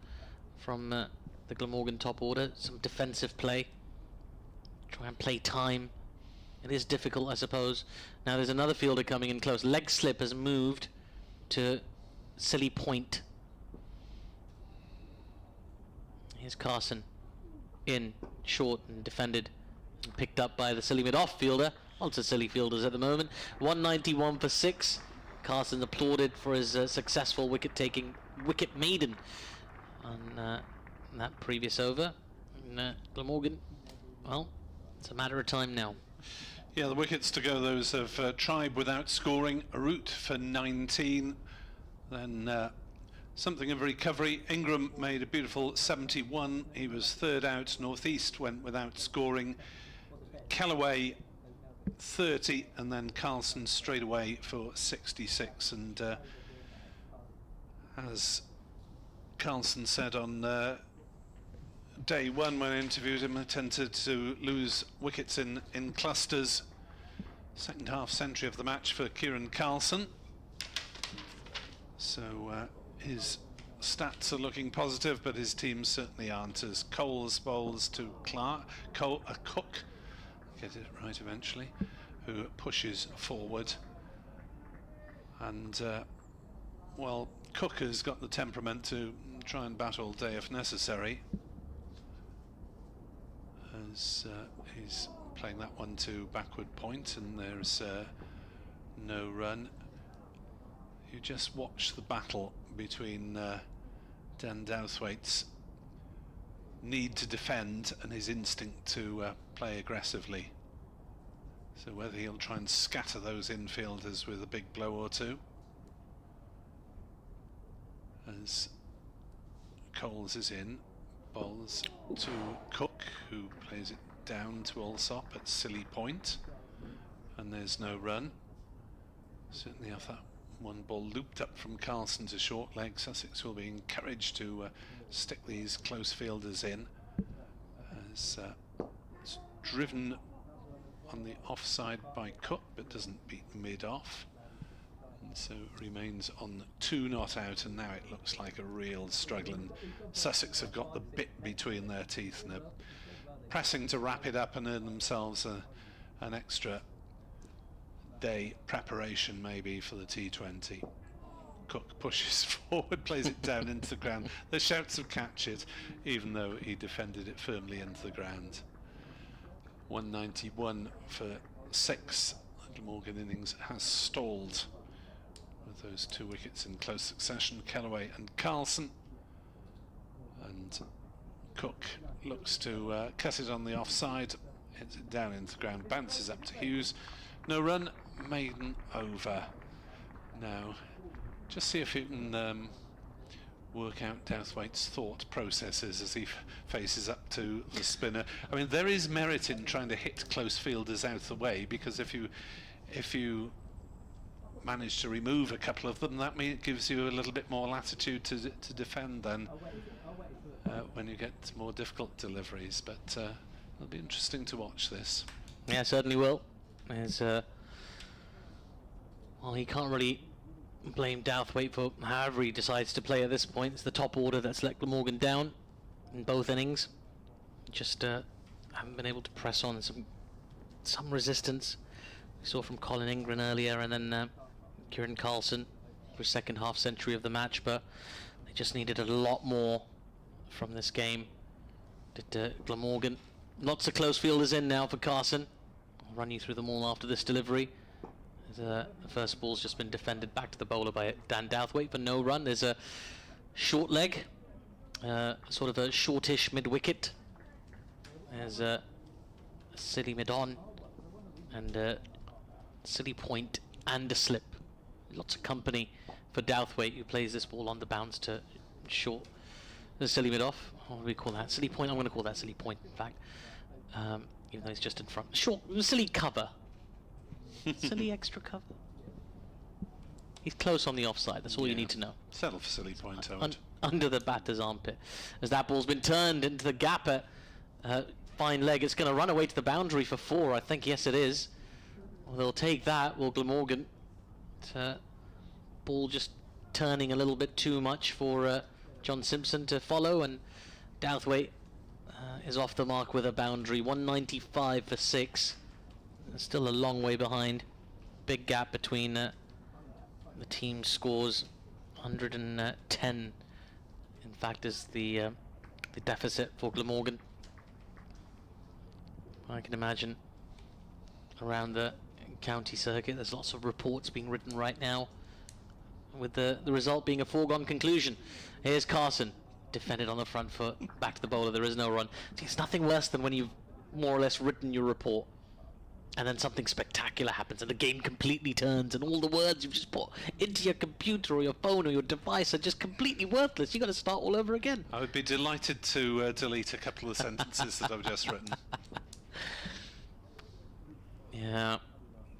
from the Glamorgan top order. Some defensive play. Try and play time. It is difficult, I suppose. Now there's another fielder coming in close. Leg slip has moved to silly point. Here's Carson in short and defended and picked up by the silly mid-off fielder. Lots of silly fielders at the moment. 191 for 6. Carson applauded for his successful wicket-taking, wicket maiden on that previous over. And Glamorgan, well, it's a matter of time now. Yeah, the wickets to go, those of Tribe without scoring, Root for 19, then something of recovery. Ingram made a beautiful 71, he was third out. Northeast went without scoring. Kellaway 30, and then Carlson straight away for 66. And as Carlson said on day one when I interviewed him, I tended to lose wickets in clusters. Second half century of the match for Kieran Carlson. So his stats are looking positive, but his team certainly aren't, as Coles bowls to Cook, get it right eventually, who pushes forward. And well, Cook has got the temperament to try and bat all day if necessary, as he's playing that one to backward point, and there's no run. You just watch the battle between Dan Douthwaite's need to defend and his instinct to play aggressively. So whether he'll try and scatter those infielders with a big blow or two. As Coles is in, bowls to Cook, who plays it down to Alsop at silly point, and there's no run. Certainly off that one ball looped up from Carlson to short leg, Sussex will be encouraged to stick these close fielders in, as it's driven on the offside by Cook but doesn't beat mid off, and so remains on 2 not out, and now it looks like a real struggle, and Sussex have got the bit between their teeth and are pressing to wrap it up and earn themselves an extra day preparation maybe for the T20. Cook pushes forward, plays it down into the ground. The shouts of catch it, even though he defended it firmly into the ground. 191 for 6. The Glamorgan innings has stalled with those 2 wickets in close succession, Kellaway and Carlson. And Cook looks to cut it on the offside, hits it down into the ground, bounces up to Hughes. No run, maiden over. Now, just see if you can work out Douthwaite's thought processes as he faces up to the spinner. I mean, there is merit in trying to hit close fielders out of the way, because if you manage to remove a couple of them, that gives you a little bit more latitude to defend then when you get more difficult deliveries. But it'll be interesting to watch this. Yeah, certainly will. As well, he can't really blame Douthwaite for however he decides to play at this point. It's the top order that's let Glamorgan down in both innings. Just haven't been able to press on some resistance. We saw from Colin Ingram earlier, and then Kieran Carlson for second half century of the match, but they just needed a lot more from this game. Did Glamorgan. Lots of close fielders in now for Carson. I'll run you through them all after this delivery. The first ball's just been defended back to the bowler by Dan Douthwaite for no run. There's a short leg, sort of a shortish mid-wicket. There's a silly mid-on, and a silly point and a slip. Lots of company for Douthwaite, who plays this ball on the bounce to short. The silly mid-off. What do we call that? Silly point? I'm going to call that silly point, in fact. Even though he's just in front. Short, silly cover. Silly extra cover. He's close on the offside, that's all you need to know. Settle for silly point, Howard. Under the batter's armpit. As that ball's been turned into the gap at fine leg, it's going to run away to the boundary for 4, I think. Yes, it is. Well, they'll take that. Well, Glamorgan. Ball just turning a little bit too much for John Simpson to follow, and Douthwaite is off the mark with a boundary. 195 for 6. Still a long way behind. Big gap between the team scores. 110, in fact, is the deficit for Glamorgan. I can imagine around the county circuit there's lots of reports being written right now, with the result being a foregone conclusion. Here's Carson, defended on the front foot, back to the bowler. There is no run. See, it's nothing worse than when you've more or less written your report and then something spectacular happens and the game completely turns, and all the words you've just put into your computer or your phone or your device are just completely worthless. You've got to start all over again. I would be delighted to delete a couple of the sentences that I've just written. Yeah,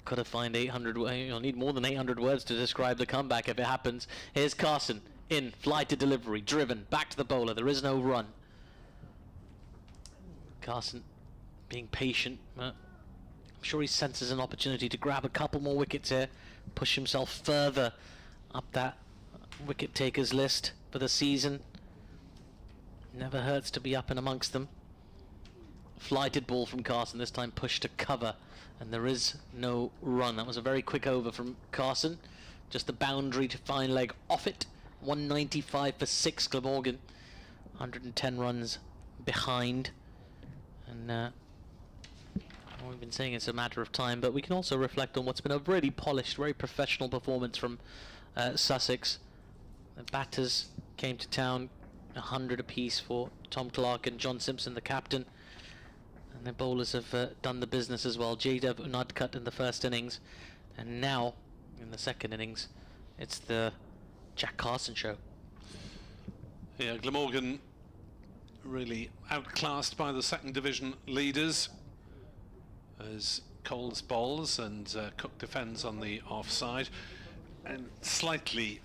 got to find 800. You'll need more than 800 words to describe the comeback if it happens. Here's Carson in, fly to delivery, driven back to the bowler. There is no run. Carson being patient. I'm sure he senses an opportunity to grab a couple more wickets here, push himself further up that wicket takers list for the season. Never hurts to be up and amongst them. Flighted ball from Carson, this time pushed to cover, and there is no run. That was a very quick over from Carson. Just the boundary to fine leg off it. 195 for 6, Glamorgan. 110 runs behind. And We've been saying it's a matter of time, but we can also reflect on what's been a really polished, very professional performance from Sussex. The batters came to town, 100 apiece for Tom Clark and John Simpson, the captain. And the bowlers have done the business as well. Jaydev Unadkat in the first innings, and now in the second innings, it's the Jack Carson show. Yeah, Glamorgan really outclassed by the second division leaders as Coles bowls and Cook defends on the offside, and slightly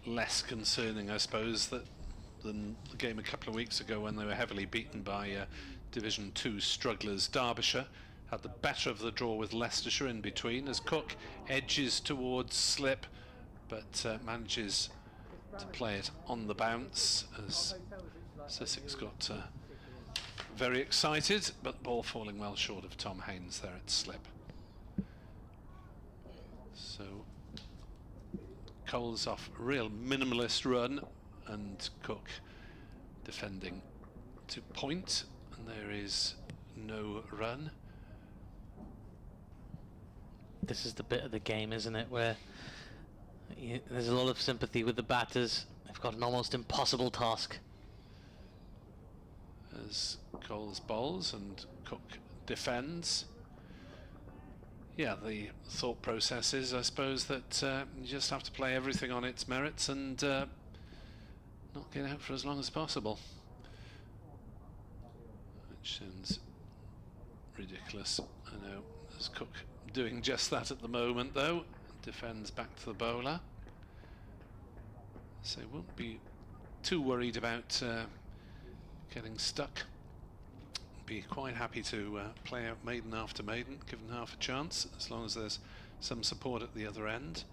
less concerning, I suppose, than the game a couple of weeks ago when they were heavily beaten by Division 2 strugglers. Derbyshire had the better of the draw with Leicestershire in between as Cook edges towards slip, but manages to play it on the bounce as Sussex got very excited, but the ball falling well short of Tom Haynes there at slip. So Coles off a real minimalist run, and Cook defending to point, and there is no run. This is the bit of the game, isn't it, where there's a lot of sympathy with the batters. They've got an almost impossible task. As Coles bowls and Cook defends. Yeah, the thought process is, I suppose, that you just have to play everything on its merits and not get out for as long as possible. Which sounds ridiculous, I know. There's Cook doing just that at the moment, though. Defends back to the bowler. So won't be too worried about getting stuck. Be quite happy to play out maiden after maiden, given half a chance, as long as there's some support at the other end.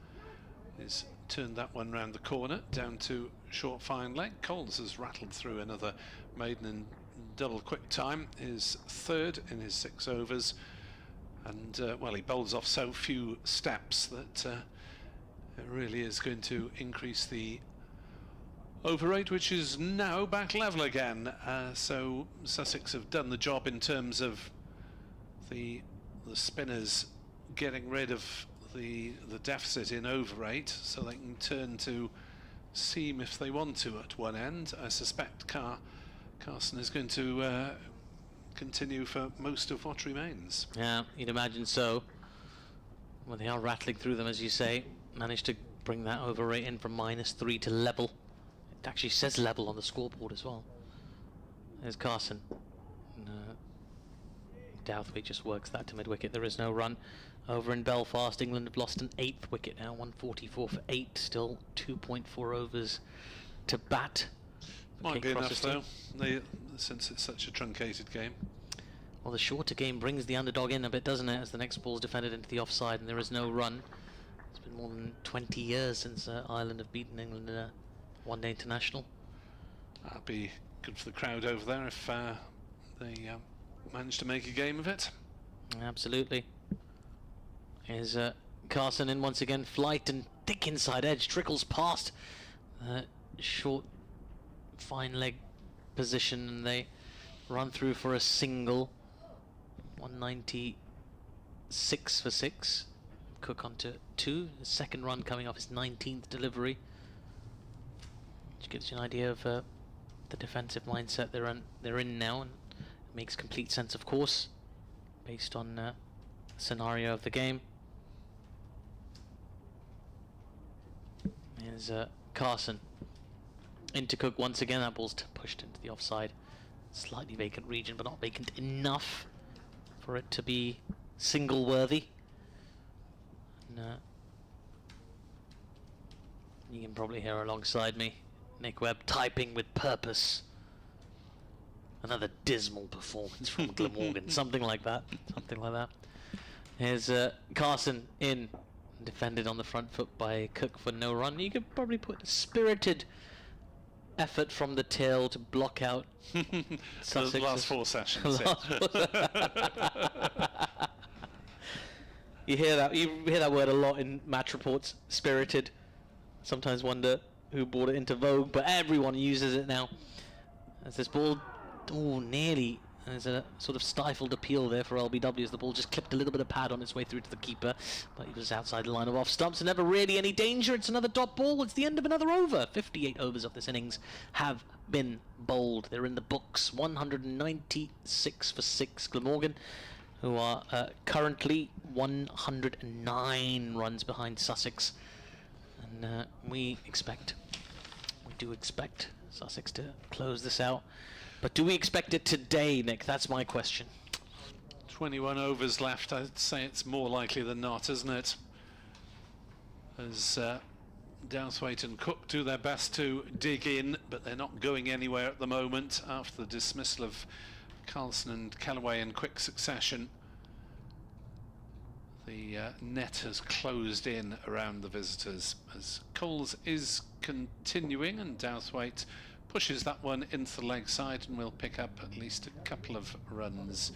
He's turned that one round the corner, down to short fine leg. Coles has rattled through another maiden in double quick time, his third in his 6 overs. And, well, he bowls off so few steps that it really is going to increase the over rate, which is now back level again. So Sussex have done the job in terms of the spinners getting rid of the deficit in over rate, so they can turn to seam if they want to at one end. I suspect Carson is going to continue for most of what remains. Yeah, you'd imagine so. Well, they are rattling through them, as you say. Managed to bring that over rate in from -3 to level. It actually says level on the scoreboard as well. There's Carson. Douthwaite just works that to mid-wicket. There is no run. Over in Belfast, England have lost an 8th wicket now, 144 for 8. Still 2.4 overs to bat. Might be enough, though, since it's such a truncated game. Well, the shorter game brings the underdog in a bit, doesn't it, as the next ball's defended into the offside and there is no run. It's been more than 20 years since Ireland have beaten England in a one-day international. That'd be good for the crowd over there if they manage to make a game of it. Absolutely. Here's Carson in once again. Flight and thick inside edge trickles past short fine leg position, and they run through for a single. 196 for 6. Cook onto 2. The second run coming off his 19th delivery, which gives you an idea of the defensive mindset they're in now, and it makes complete sense, of course, based on the scenario of the game. Here's Carson into Cook once again. That ball's pushed into the offside. Slightly vacant region, but not vacant enough for it to be single worthy. You can probably hear alongside me Nick Webb typing with purpose. Another dismal performance from Glamorgan. Something like that. Something like that. Here's Carson in, defended on the front foot by Cook for no run. You could probably put a spirited effort from the tail to block out Sussex. The last 4 sessions. You hear that word a lot in match reports. Spirited. Sometimes wonder who brought it into vogue, but everyone uses it now. As this ball nearly There's a sort of stifled appeal there for LBW as the ball just clipped a little bit of pad on its way through to the keeper, but he was outside the line of off stumps and never really any danger. It's another dot ball. It's the end of another over. 58 overs of this innings have been bowled. They're in the books. 196 for 6. Glamorgan, who are currently 109 runs behind Sussex, and we do expect Sussex to close this out. But do we expect it today, Nick? That's my question. 21 overs left. I'd say it's more likely than not, isn't it? As Douthwaite and Cook do their best to dig in, but they're not going anywhere at the moment after the dismissal of Carlson and Callaway in quick succession. The net has closed in around the visitors as Coles is continuing, and Douthwaite pushes that one into the leg side and will pick up at least a couple of runs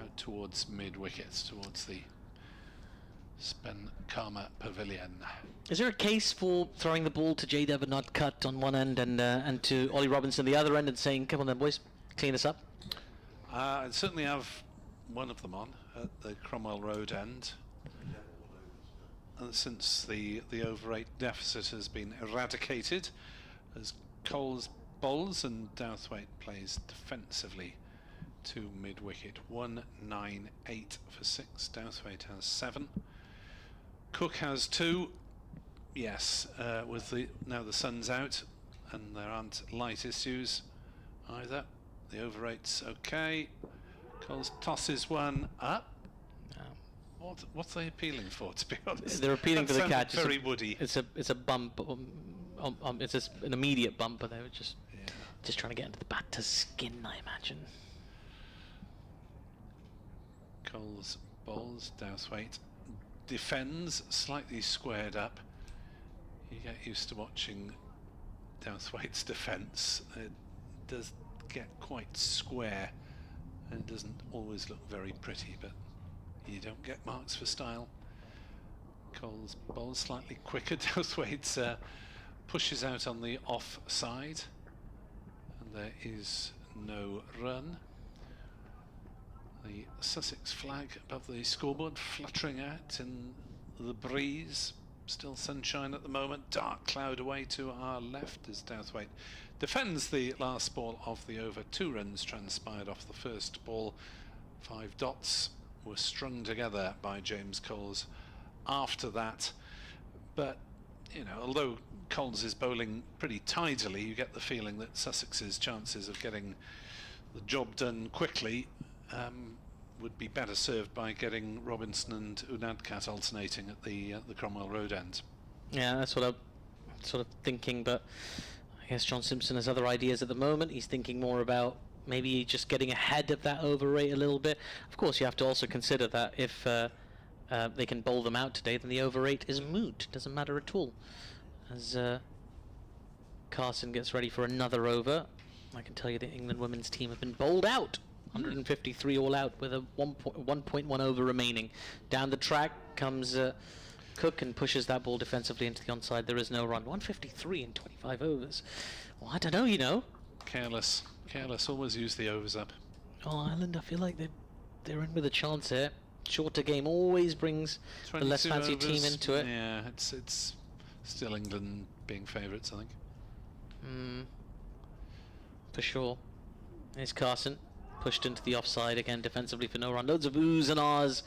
out towards mid-wicket, towards the Spen-Karma Pavilion. Is there a case for throwing the ball to J. Devon Nutcut on one end and to Ollie Robinson the other end and saying, come on then boys, clean this up? I certainly have one of them on at the Cromwell Road end. And since the over 8 deficit has been eradicated, as Coles bowls and Douthwaite plays defensively to mid-wicket. 198 for 6. Douthwaite has 7. Cook has 2. Yes, with now the sun's out and there aren't light issues either. The over 8's okay. Coles tosses one up. What's they appealing for, to be honest? They're appealing for the catch. Very woody. It's a bump. It's an immediate bump, but they were just trying to get into the batter's skin, I imagine. Coles bowls. Douthwaite defends, slightly squared up. You get used to watching Douthwaite's defence. It does get quite square and it doesn't always look very pretty, but you don't get marks for style. Coles bowls slightly quicker. Douthwaite pushes out on the off side, and there is no run. The Sussex flag above the scoreboard fluttering out in the breeze. Still sunshine at the moment. Dark cloud away to our left as Douthwaite defends the last ball of the over. 2 runs transpired off the first ball. 5 dots were strung together by James Coles after that. But, you know, although Coles is bowling pretty tidily, you get the feeling that Sussex's chances of getting the job done quickly would be better served by getting Robinson and Unadkat alternating at the Cromwell Road end. Yeah, that's what I'm sort of thinking, but I guess John Simpson has other ideas at the moment. He's thinking more about maybe just getting ahead of that over rate a little bit. Of course, you have to also consider that if they can bowl them out today, then the over rate is moot. Doesn't matter at all. As Carson gets ready for another over, I can tell you the England women's team have been bowled out. 153 all out with a 1.1 over remaining. Down the track comes Cook and pushes that ball defensively into the onside. There is no run. 153 in 25 overs. Well, I don't know, you know. Careless. Always use the overs up. Oh, Ireland, I feel like they're in with a chance here. Shorter game always brings the less fancy overs, team into it. Yeah, it's still England being favourites, I think. For sure. Here's Carson. Pushed into the offside again defensively for no run. Loads of oohs and ahs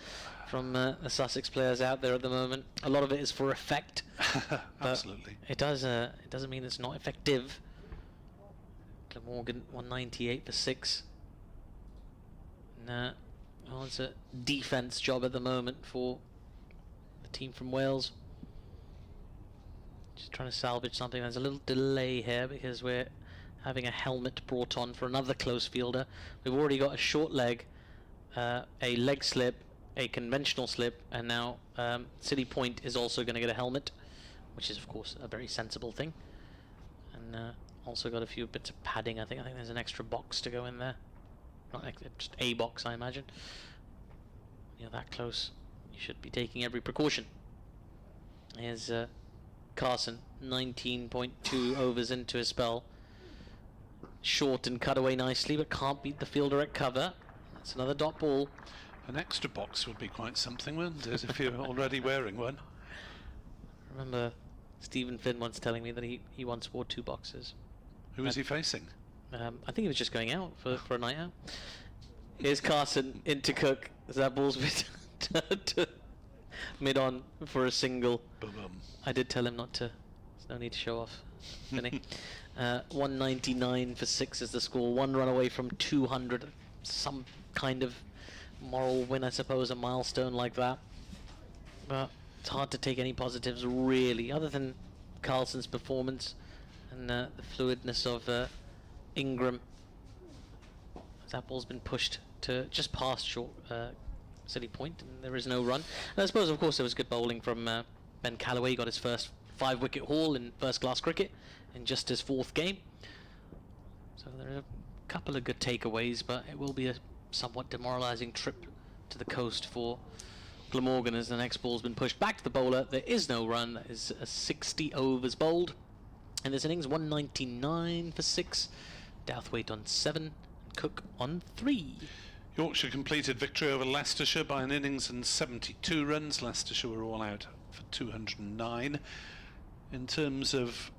from the Sussex players out there at the moment. A lot of it is for effect. Absolutely. It doesn't mean it's not effective. Glamorgan 198 for 6. Nah, well, it's a defence job at the moment for the team from Wales. Just trying to salvage something. There's a little delay here because we're having a helmet brought on for another close fielder. We've already got a short leg, a leg slip, a conventional slip, and now City Point is also going to get a helmet, which is of course a very sensible thing. And also got a few bits of padding. I think there's an extra box to go in there. Not just a box, I imagine. You're that close, you should be taking every precaution. Here's Carson, 19.2 overs into his spell. short and cut away nicely, but can't beat the fielder at cover. That's another dot ball. An extra box would be quite something, wouldn't it, if you're already wearing one? I remember Stephen Finn once telling me that he once wore 2 boxes. Who was he facing? I think he was just going out for a night out. Here's Carson into Cook as that ball's to mid-on for a single. Boom. I did tell him not to. There's no need to show off, Vinny. 199 for 6 is the score. 1 run away from 200. Some kind of moral win, I suppose, a milestone like that. But it's hard to take any positives, really, other than Carlson's performance and the fluidness of Ingram. That ball's been pushed to just past short City Point, and there is no run. And I suppose, of course, there was good bowling from Ben Callaway. He got his first 5-wicket haul in first-class cricket in just his 4th game. So there are a couple of good takeaways, but it will be a somewhat demoralising trip to the coast for Glamorgan as the next ball's been pushed back to the bowler. There is no run. That is a 60 overs bowled. And this innings, 199 for 6. Douthwaite on 7. Cook on 3. Yorkshire completed victory over Leicestershire by an innings and 72 runs. Leicestershire were all out for 209. In terms of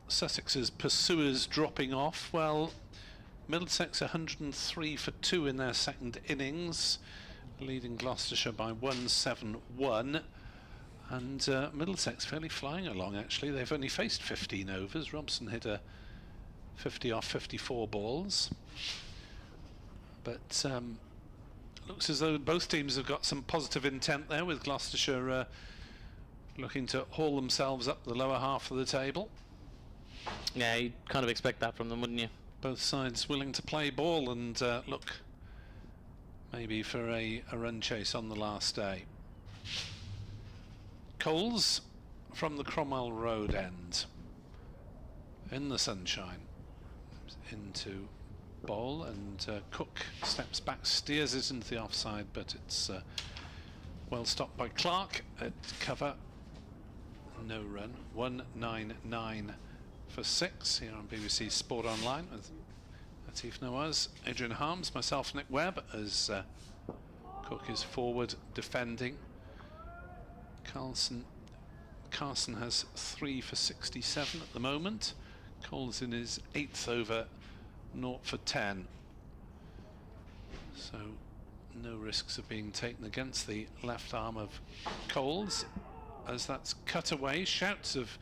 Sussex's pursuers dropping off, well, Middlesex 103 for 2 in their second innings, leading Gloucestershire by 171. And Middlesex fairly flying along, actually. They've only faced 15 overs. Robson hit a 50 off 54 balls. But looks as though both teams have got some positive intent there, with Gloucestershire looking to haul themselves up the lower half of the table. Yeah, you'd kind of expect that from them, wouldn't you? Both sides willing to play ball and look maybe for a run chase on the last day. Coles from the Cromwell Road end in the sunshine into bowl, and Cook steps back, steers it into the offside, but it's well stopped by Clark at cover. No run. 199 for 6 here on BBC Sport Online with Atif Nawaz, Adrian Harms, myself, Nick Webb, as Cook is forward defending. Carson has 3 for 67 at the moment. Cole's in his 8th over, 0 for 10. So no risks of being taken against the left arm of Coles, as that's cut away. Shouts of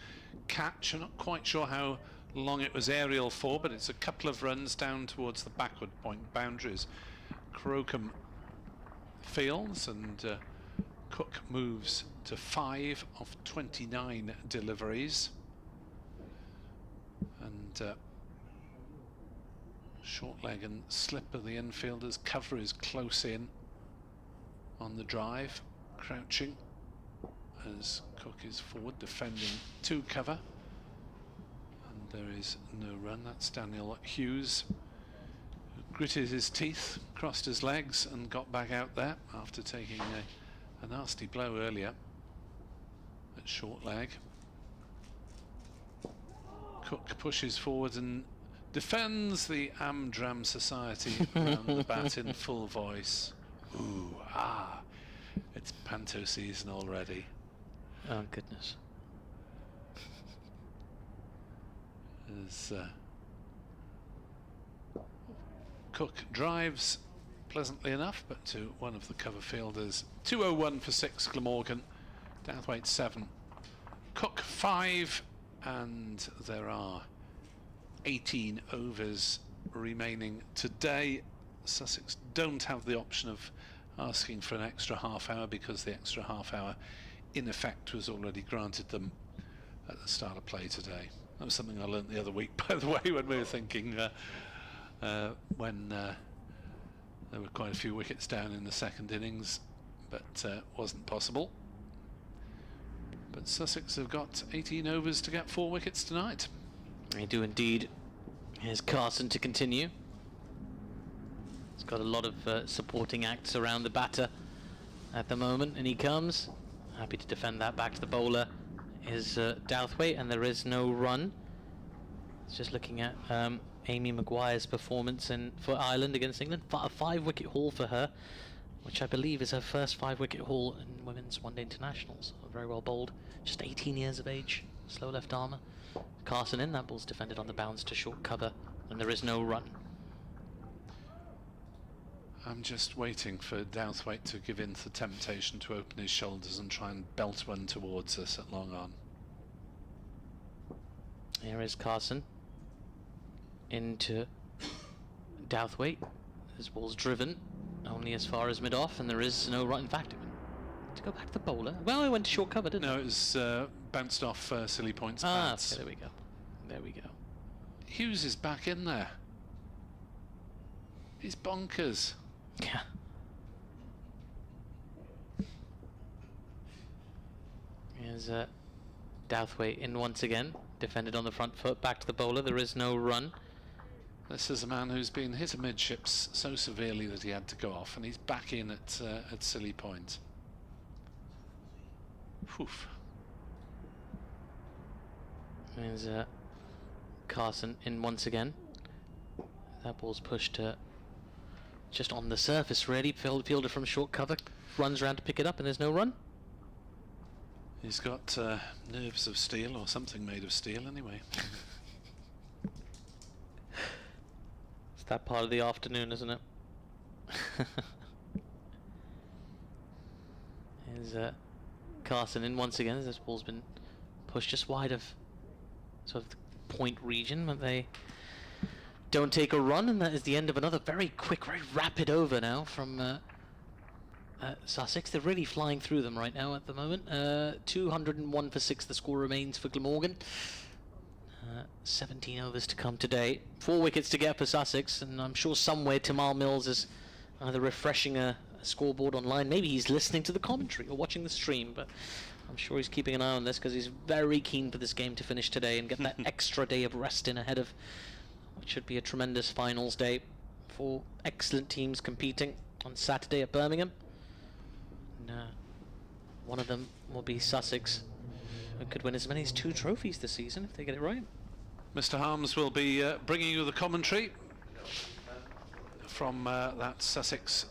catch. I'm not quite sure how long it was aerial for, but it's a couple of runs down towards the backward point boundaries. Crocombe fields, and Cook moves to 5 of 29 deliveries. And short leg and slip of the infielders. Cover is close in on the drive, crouching as Cook is forward defending to cover, and there is no run. That's Daniel Hughes, who gritted his teeth, crossed his legs and got back out there after taking a nasty blow earlier at short leg. Cook pushes forward and defends the Amdram Society around the bat in full voice. Ooh, it's panto season already. Oh, goodness. As Cook drives pleasantly enough, but to one of the cover fielders. 201 for 6, Glamorgan. Douthwaite 7. Cook 5, and there are 18 overs remaining today. Sussex don't have the option of asking for an extra half hour, because the extra half hour in effect was already granted them at the start of play today. That was something I learnt the other week, by the way, when we were thinking when there were quite a few wickets down in the second innings, but wasn't possible. But Sussex have got 18 overs to get 4 wickets tonight. They do indeed. Here's Carson to continue. He's got a lot of supporting acts around the batter at the moment, and he comes. Happy to defend that back to the bowler is Douthwaite, and there is no run. Just looking at Amy Maguire's performance for Ireland against England. A 5-wicket haul for her, which I believe is her first 5-wicket haul in women's one-day internationals. Very well bowled. Just 18 years of age. Slow left armour. Carson in. That ball's defended on the bounce to short cover, and there is no run. I'm just waiting for Douthwaite to give in to the temptation to open his shoulders and try and belt one towards us at long on. Here is Carson into Douthwaite. This ball's driven only as far as mid-off, and there is no run. In fact, to go back to the bowler. Well, it went to short cover, didn't it? No, it was bounced off Silly Point's Ah, bats. okay, there we go. There we go. Hughes is back in there. He's bonkers. Yeah. Here's Douthwaite in once again. Defended on the front foot. Back to the bowler. There is no run. This is a man who's been hit amidships so severely that he had to go off, and he's back in at Silly Point. Oof. There's Carson in once again. That ball's pushed just on the surface, really. Fielder from short cover runs around to pick it up, and there's no run. He's got nerves of steel, or something made of steel anyway. It's that part of the afternoon, isn't it? Here's Carson in once again. This ball's been pushed just wide of sort of the point region, but they don't take a run, and that is the end of another very quick, very rapid over now from Sussex. They're really flying through them right now at the moment. 201 for 6 the score remains for Glamorgan. 17 overs to come today. 4 wickets to get for Sussex, and I'm sure somewhere Tamal Mills is either refreshing a scoreboard online. Maybe he's listening to the commentary or watching the stream, but I'm sure he's keeping an eye on this because he's very keen for this game to finish today and get that extra day of rest in ahead of what should be a tremendous finals day. 4 excellent teams competing on Saturday at Birmingham. And, one of them will be Sussex, who could win as many as 2 trophies this season if they get it right. Mr. Harms will be bringing you the commentary from that Sussex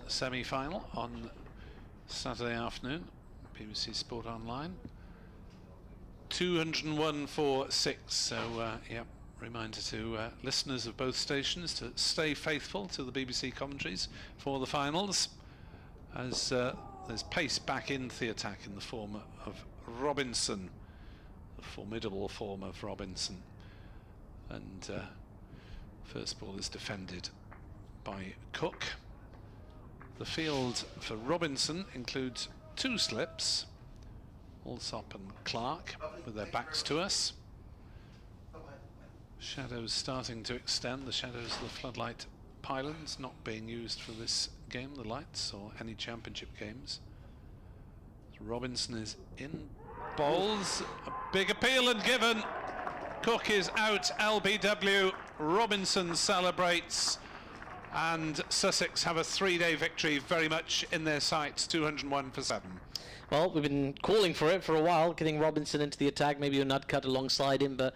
semi-final on Saturday afternoon, BBC Sport Online. 201 for 6, so yeah, reminder to listeners of both stations to stay faithful to the BBC commentaries for the finals, as there's pace back into the attack in the form of Robinson, the formidable form of Robinson, and first ball is defended by Cook. The field for Robinson includes 2 slips, Alsop and Clark, with their backs to us. Shadows starting to extend, the shadows of the floodlight pylons not being used for this game, the lights, or any championship games. Robinson is in, bowls, a big appeal and given. Cook is out, LBW, Robinson celebrates, and Sussex have a 3-day victory very much in their sights, 201 for 7. Well, we've been calling for it for a while, getting Robinson into the attack, maybe a nut cut alongside him, but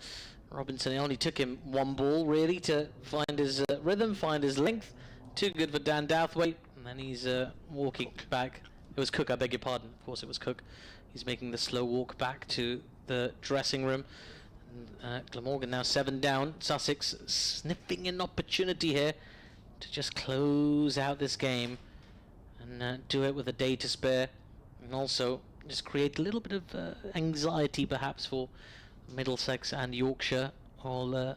Robinson, it only took him 1 ball really to find his rhythm, find his length. Too good for Dan Douthwaite, and then he's walking back. It was Cook, I beg your pardon. Of course it was Cook. He's making the slow walk back to the dressing room. Glamorgan now 7 down. Sussex sniffing an opportunity here to just close out this game and do it with a day to spare, and also just create a little bit of anxiety perhaps for Middlesex and Yorkshire, all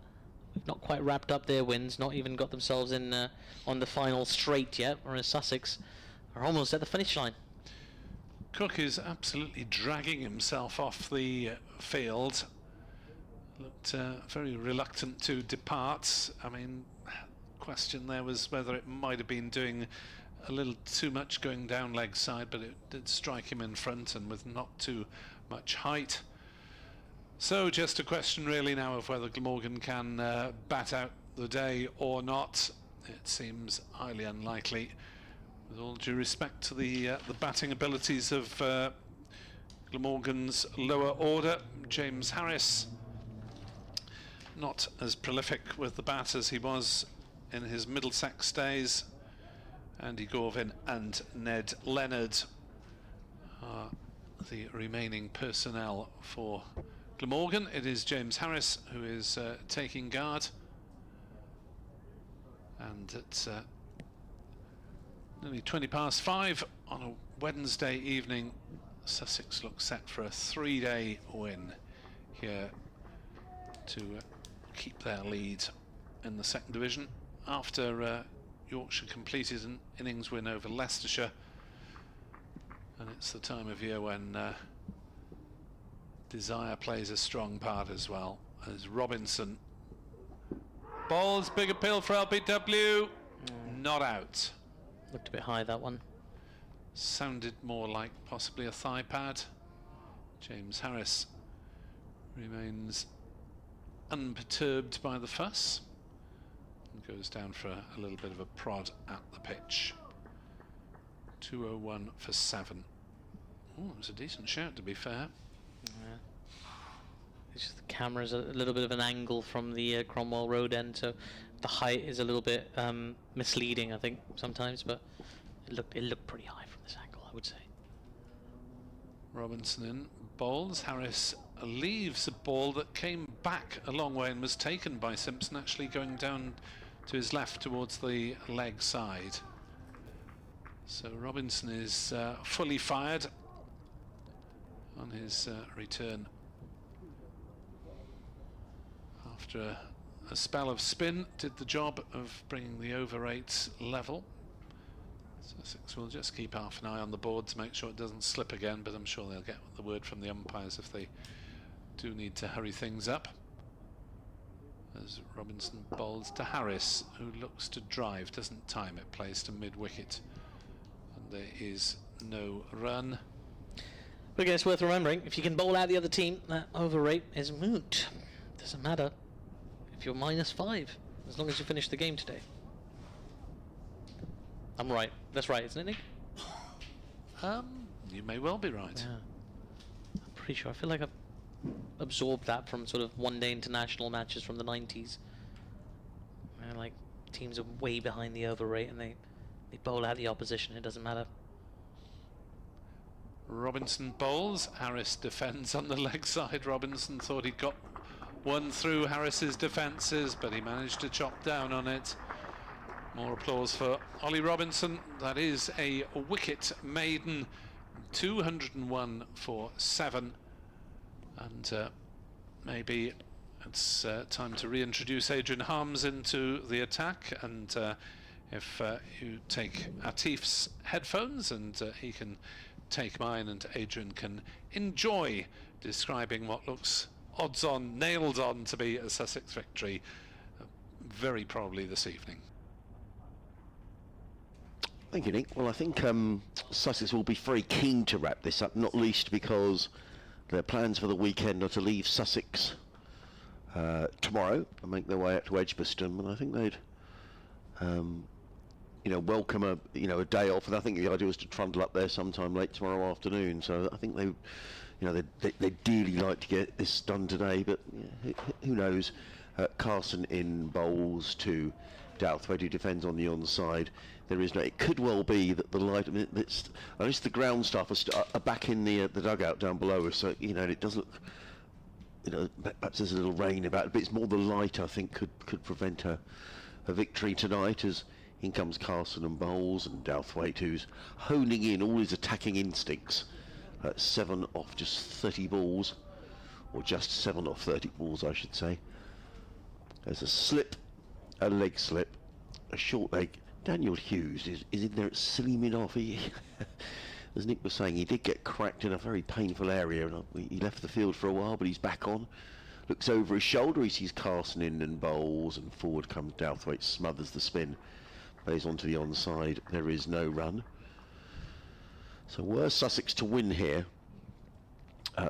not quite wrapped up their wins, not even got themselves in on the final straight yet, whereas Sussex are almost at the finish line. Cook is absolutely dragging himself off the field. Looked very reluctant to depart. I mean, question there was whether it might have been doing a little too much going down leg side, but it did strike him in front and with not too much height. So just a question really now of whether Glamorgan can bat out the day or not. It seems highly unlikely, with all due respect to the batting abilities of Glamorgan's lower order. James Harris not as prolific with the bat as he was in his Middlesex days. Andy Gorvin and Ned Leonard are the remaining personnel for Glamorgan. It is James Harris who is taking guard, and it's nearly 5:20 on a Wednesday evening. Sussex looks set for a 3-day win here to keep their lead in the second division after Yorkshire completed an innings win over Leicestershire. And it's the time of year when desire plays a strong part as well. As Robinson bowls, big appeal for LBW, not out. Looked a bit high, that one. Sounded more like possibly a thigh pad. James Harris remains unperturbed by the fuss and goes down for a little bit of a prod at the pitch. 201 for 7. Oh, it was a decent shout, to be fair. Yeah. It's just the camera's a little bit of an angle from the Cromwell Road end, so the height is a little bit misleading, I think, sometimes, but it looked pretty high from this angle, I would say. Robinson in, bowls. Harris leaves a ball that came back a long way and was taken by Simpson, actually going down to his left towards the leg side. So Robinson is fully fired on his return after a spell of spin. Did the job of bringing the over rates level. Sussex will just keep half an eye on the board to make sure it doesn't slip again, but I'm sure they'll get the word from the umpires if they do need to hurry things up. As Robinson bowls to Harris, who looks to drive, doesn't time it, plays to mid-wicket, and there is no run. But again, it's worth remembering, if you can bowl out the other team, that over rate is moot. Doesn't matter if you're -5, as long as you finish the game today. I'm right. That's right, isn't it, Nick? You may well be right. Yeah. I'm pretty sure. I feel like I've absorbed that from sort of one-day international matches from the 90s. Where, like, teams are way behind the over rate and they bowl out the opposition. It doesn't matter. Robinson bowls. Harris defends on the leg side. Robinson thought he'd got one through Harris's defences, but he managed to chop down on it. More applause for Ollie Robinson. That is a wicket maiden. 201 for 7. And maybe it's time to reintroduce Adrian Harms into the attack. And if you take Atif's headphones, and he can take mine, and Adrian can enjoy describing what looks odds-on, nailed-on to be a Sussex victory, very probably this evening. Thank you, Nick. Well, I think Sussex will be very keen to wrap this up, not least because their plans for the weekend are to leave Sussex tomorrow and make their way up to Edgbaston, and I think they'd, welcome a day off. And I think the idea was to trundle up there sometime late tomorrow afternoon. So I think they'd dearly like to get this done today, but who knows? Carson in bowls to Douthwaite, who defends on the onside. There is no. It could well be that the light. I mean, at least the ground staff are back in the dugout down below us. So it does look. Perhaps there's a little rain about it, but it's more the light I think could prevent a victory tonight. As in comes Carson and bowls, and Douthwaite, who's honing in all his attacking instincts. 7 off just 30 balls, or just 7 off 30 balls, I should say. There's a slip, a leg slip, a short leg. Daniel Hughes is in there slimming off. He, as Nick was saying, he did get cracked in a very painful area, and he left the field for a while, but he's back on. Looks over his shoulder, he sees Carson in and bowls, and forward comes Douthwaite, smothers the spin, plays onto the onside. There is no run. So were Sussex to win here,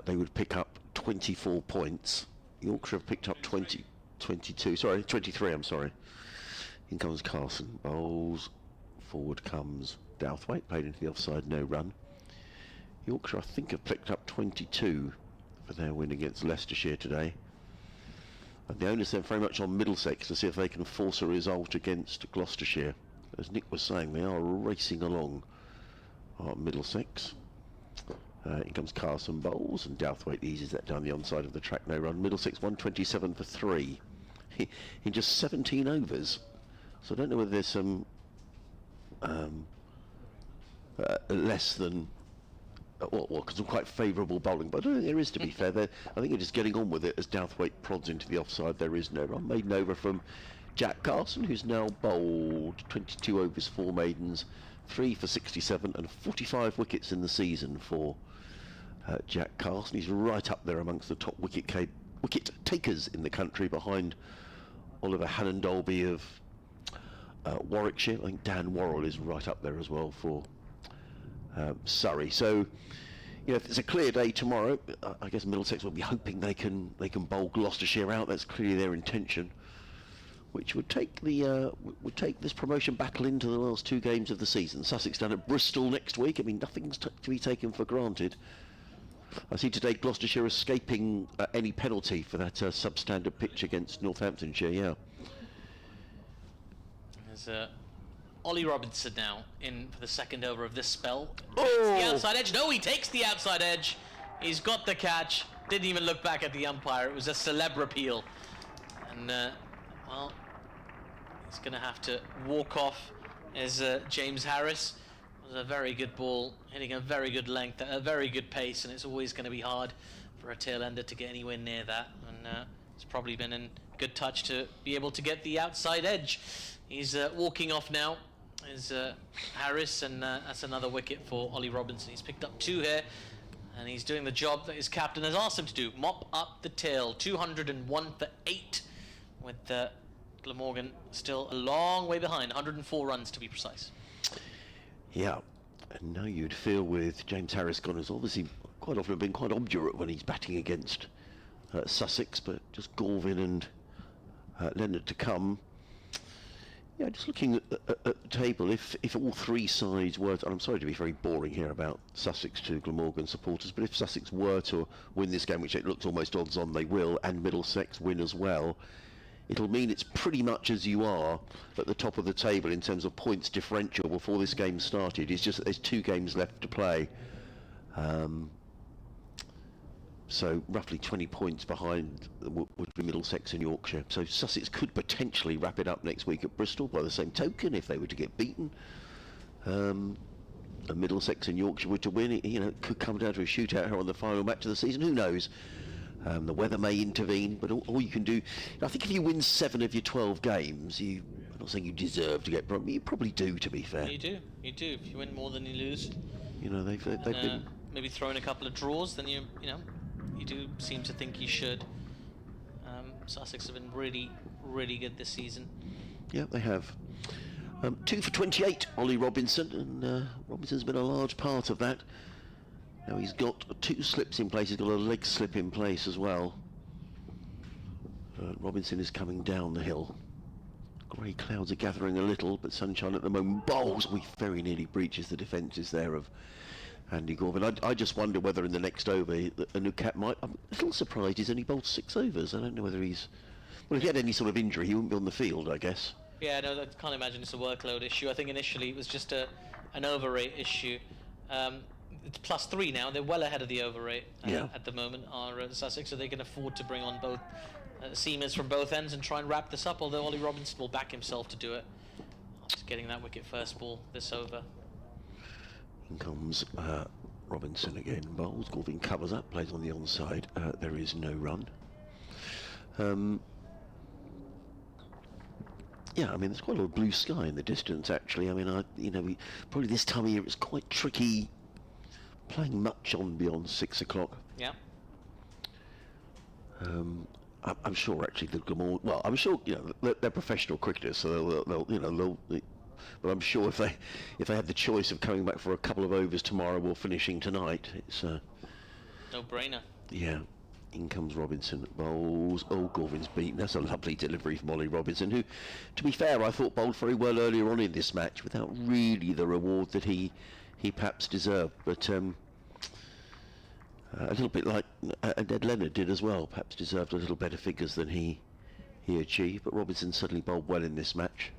they would pick up 24 points. Yorkshire have picked up 23, I'm sorry. In comes Carson, bowls, forward comes Douthwaite, played into the offside, no run. Yorkshire, I think, have picked up 22 for their win against Leicestershire today. And the onus then very much on Middlesex to see if they can force a result against Gloucestershire. As Nick was saying, they are racing along, Middlesex. In comes Carson Bowles, and Douthwaite eases that down the onside of the track, no run. Middlesex 127 for 3 in just 17 overs. So I don't know whether there's some less than because some quite favourable bowling, but I don't think there is, to be fair. I think they're just getting on with it as Douthwaite prods into the offside. There is no run. Maiden over from Jack Carson, who's now bowled 22 overs, 4 maidens, 3 for 67 and 45 wickets in the season for Jack Carson. He's right up there amongst the top wicket takers in the country, behind Oliver Hannon-Dolby of Warwickshire. I think Dan Worrell is right up there as well for Surrey. So, if it's a clear day tomorrow, I guess Middlesex will be hoping they can bowl Gloucestershire out. That's clearly their intention, which would take this promotion battle into the last 2 games of the season. Sussex down at Bristol next week. I mean, nothing's to be taken for granted. I see today Gloucestershire escaping any penalty for that substandard pitch against Northamptonshire. Yeah. There's Ollie Robinson now in for the second over of this spell. Oh! The outside edge. No, he takes the outside edge. He's got the catch. Didn't even look back at the umpire. It was a celeb appeal. And, well, he's going to have to walk off as James Harris. It was a very good ball, hitting a very good length, a very good pace, and it's always going to be hard for a tail ender to get anywhere near that. And it's probably been in good touch to be able to get the outside edge. He's walking off now. Is Harris, and that's another wicket for Ollie Robinson. He's picked up 2 here, and he's doing the job that his captain has asked him to do: mop up the tail. 201 for 8, with Glamorgan still a long way behind, 104 runs to be precise. Yeah, and now you'd feel with James Harris gone, who's obviously quite often been quite obdurate when he's batting against Sussex, but just Galvin and Leonard to come. Yeah, just looking at the table, if all 3 sides were to, and I'm sorry to be very boring here about Sussex to Glamorgan supporters, but if Sussex were to win this game, which it looks almost odds on they will, and Middlesex win as well, it'll mean it's pretty much as you are at the top of the table in terms of points differential before this game started. It's just that there's 2 games left to play. So roughly 20 points behind would be Middlesex and Yorkshire. So Sussex could potentially wrap it up next week at Bristol. By the same token, if they were to get beaten, and Middlesex and Yorkshire were to win, it could come down to a shootout here on the final match of the season. Who knows? The weather may intervene, but all you can do, I think if you win 7 of your 12 games, I'm not saying you deserve to get promoted, you probably do, to be fair. You do. If you win more than you lose. They've been maybe throw in a couple of draws, then you do seem to think you should. Sussex have been really, really good this season. Yeah, they have. 2 for 28, Ollie Robinson, and Robinson's been a large part of that. Now he's got 2 slips in place, he's got a leg slip in place as well. Robinson is coming down the hill. Grey clouds are gathering a little, but sunshine at the moment. Bowls, we very nearly breaches the defences there of Andy Gorvin. I just wonder whether in the next over a new cap might. I'm a little surprised he's only bowled 6 overs. I don't know whether he's. Well, if he had any sort of injury, he wouldn't be on the field, I guess. Yeah, no, I can't imagine it's a workload issue. I think initially it was just an over rate issue. It's +3 now. They're well ahead of the over rate at the moment, are Sussex, so they can afford to bring on both seamers from both ends and try and wrap this up, although Ollie Robinson will back himself to do it. Just getting that wicket first ball this over. In comes Robinson again. Bowles. Galvin covers up, plays on the onside. There is no run. Yeah, I mean, there's quite a lot of blue sky in the distance, actually. I mean, probably this time of year it's quite tricky playing much on beyond 6 o'clock. Yeah. I'm sure actually the Glamorgan. Well, I'm sure they're professional cricketers, so they'll but I'm sure if they had the choice of coming back for a couple of overs tomorrow or finishing tonight, it's no brainer. Yeah. In comes Robinson, bowls. Oh, Gorvin's beaten. That's a lovely delivery from Ollie Robinson, who, to be fair, I thought bowled very well earlier on in this match without really the reward that he perhaps deserved. But a little bit like Ned Leonard did as well, perhaps deserved a little better figures than he he achieved, but Robinson certainly bowled well in this match.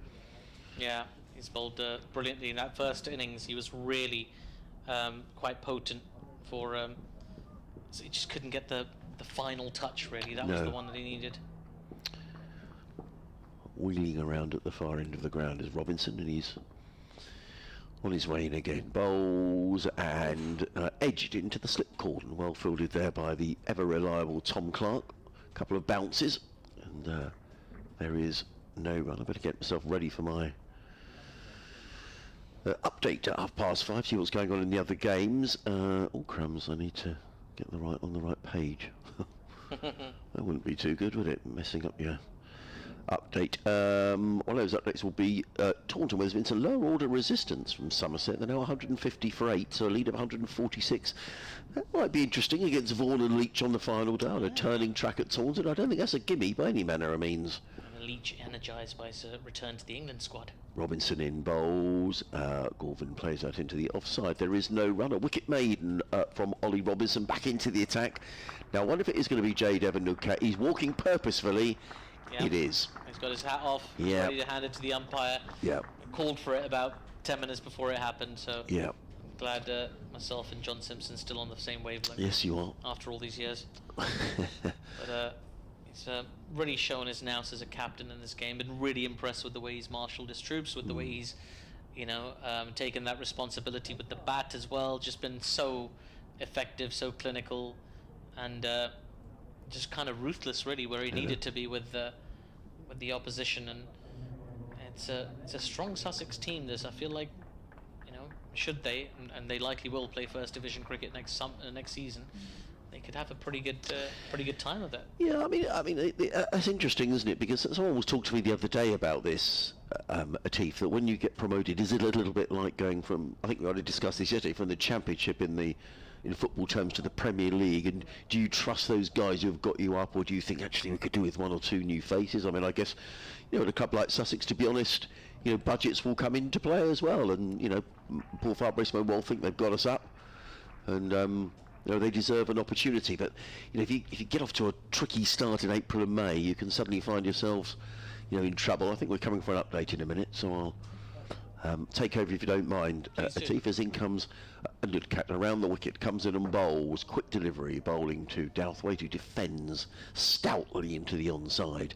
Yeah, he's bowled brilliantly in that first innings. He was really quite potent for. So he just couldn't get the final touch. Really, that was the one that he needed. Wheeling around at the far end of the ground is Robinson, and he's on his way in again. Bowls and edged into the slip cordon. Well fielded there by the ever reliable Tom Clark. A couple of bounces, and there is no run. I better get myself ready for my update at 5:30. See what's going on in the other games. Oh crumbs! I need to get on the right page. That wouldn't be too good, would it? Messing up your update. One of those updates will be Taunton, where there's been some lower order resistance from Somerset. They're now 150 for 8, so a lead of 146. That might be interesting against Vaughan and Leach on the final day on a turning track at Taunton. I don't think that's a gimme by any manner of means. And Leach energised by his return to the England squad. Robinson in bowls. Gorvin plays that into the offside. There is no run. A wicket maiden from Ollie Robinson back into the attack. Now, I wonder if it is going to be Jade Evanukka. He's walking purposefully. Yep. It is. He's got his hat off, ready to hand it to the umpire. Yeah. Called for it about 10 minutes before it happened, so yeah. I'm glad myself and John Simpson still on the same wavelength. Yes, you are. After all these years. But he's really shown his nous as a captain in this game. Been really impressed with the way he's marshalled his troops, with the way he's, taken that responsibility with the bat as well. Just been so effective, so clinical, and just kind of ruthless, really, where he needed to be with the opposition. And it's a strong Sussex team. This, I feel like, should they, and they likely will play First Division cricket next season, they could have a pretty good time of it. Yeah, I mean, that's interesting, isn't it? Because someone was talking to me the other day about this, Atif, that when you get promoted, is it a little bit like going from, I think we already discussed this yesterday, from the Championship in football terms to the Premier League, and do you trust those guys who have got you up, or do you think actually we could do with one or two new faces? I mean, I guess, at a club like Sussex, to be honest, budgets will come into play as well, and Paul Farbrace may well think they've got us up, and they deserve an opportunity. But if you get off to a tricky start in April and May, you can suddenly find yourselves in trouble. I think we're coming for an update in a minute, so I'll take over if you don't mind. Atif, as in comes Nudcat around the wicket, comes in and bowls. Quick delivery, bowling to Douthwaite, who defends stoutly into the onside.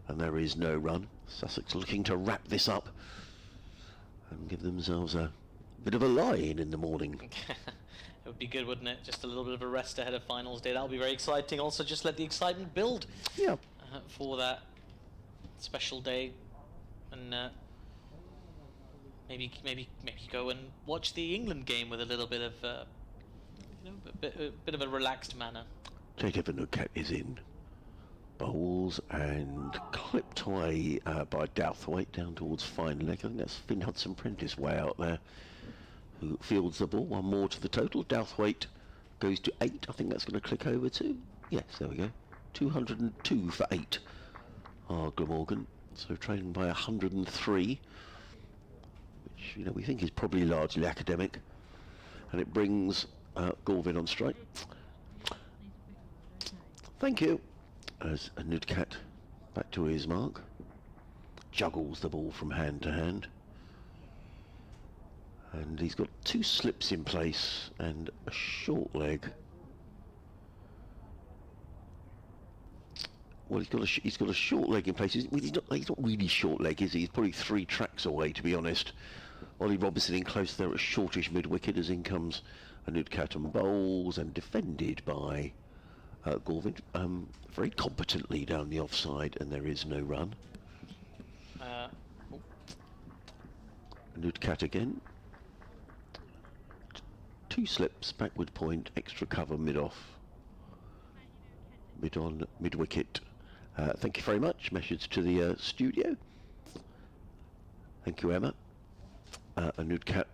And there is no run. Sussex looking to wrap this up and give themselves a bit of a lie-in in the morning. It would be good, wouldn't it? Just a little bit of a rest ahead of finals day. That'll be very exciting. Also, just let the excitement build. Yeah. For that special day, and maybe go and watch the England game with a little bit of a bit of a relaxed manner. Jade Evanukka is in. Bowls and clipped away by Douthwaite down towards fine leg. I think that's Finn Hudson-Prentice way out there, who fields the ball. One more to the total. Douthwaite goes to 8. I think that's going to click over to, yes, there we go, 202 for 8. Glamorgan, so trailing by 103, which we think is probably largely academic, and it brings Gorvin on strike. Thank you. As a Nudcat back to his mark, juggles the ball from hand to hand, and he's got 2 slips in place and a short leg. Well, he's got a short leg in place. He's not really short leg, is he? He's probably 3 tracks away, to be honest. Ollie Robinson in close there at shortish mid wicket, as in comes a Nudcat and bowls, and defended by Gorvin very competently down the offside, and there is no run. Nudcat again. 2 slips, backward point, extra cover mid-off. Mid-on, mid-wicket. Thank you very much. Message to the studio. Thank you, Emma. A Nudcat.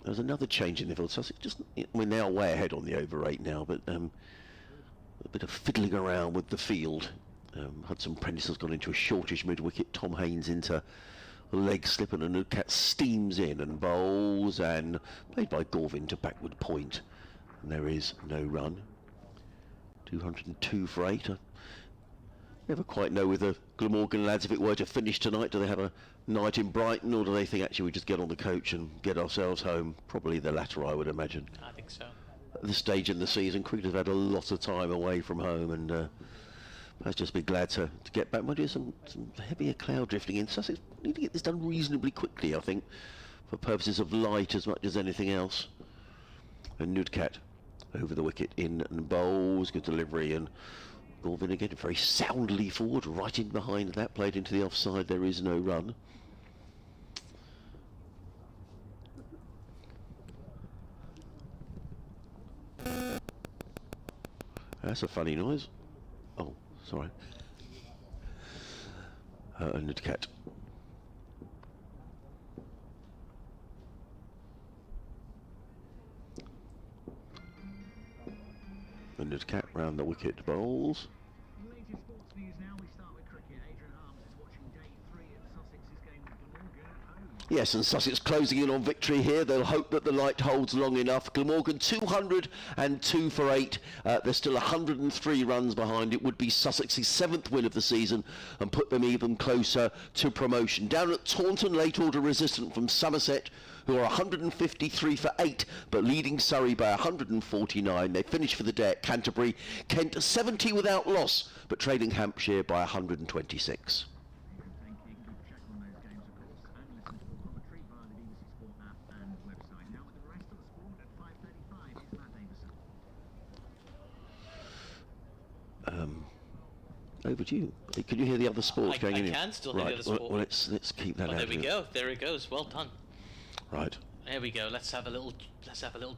There's another change in the field. Sussex we're now way ahead on the over 8 now, but a bit of fiddling around with the field. Hudson-Prentice has gone into a shortish mid-wicket. Tom Haynes into a leg slip, and a Nudcat steams in and bowls, and played by Gorvin to backward point. And there is no run. 202 for 8. Never quite know with the Glamorgan lads, if it were to finish tonight, do they have a night in Brighton, or do they think actually we just get on the coach and get ourselves home? Probably the latter, I would imagine. I think so. At this stage in the season, cricket have had a lot of time away from home, and I'd just be glad to get back. Might do some heavier cloud drifting in Sussex. Need to get this done reasonably quickly, I think, for purposes of light as much as anything else. And Nudcat over the wicket in and bowls, good delivery, and Gorvin again very soundly forward, right in behind that, played into the offside. There is no run. That's a funny noise. Oh, sorry. Nudcat. And Nudcat round the wicket bowls. Latest sports news now. We start with cricket. Adrian Harms is watching day 3 of Sussex's game with Glamorgan at home. Yes, and Sussex closing in on victory here. They'll hope that the light holds long enough. Glamorgan 202 for 8. There's still 103 runs behind. It would be Sussex's 7th win of the season and put them even closer to promotion. Down at Taunton, late order resistant from Somerset, who are 153 for 8, but leading Surrey by 149. They finish for the day at Canterbury. Kent 70 without loss, but trailing Hampshire by 126. Thank you. Keep a check on those games, of course, and listen to full commentary via the BBC Sport app and website. Now with the rest of the sport at 5:35 is Matt Davison. Over to you. Can you hear the other sports going in? I can still hear the other sport. Well, let's keep that out. There we go. There it goes. Well done. Right. There we go. Let's have a little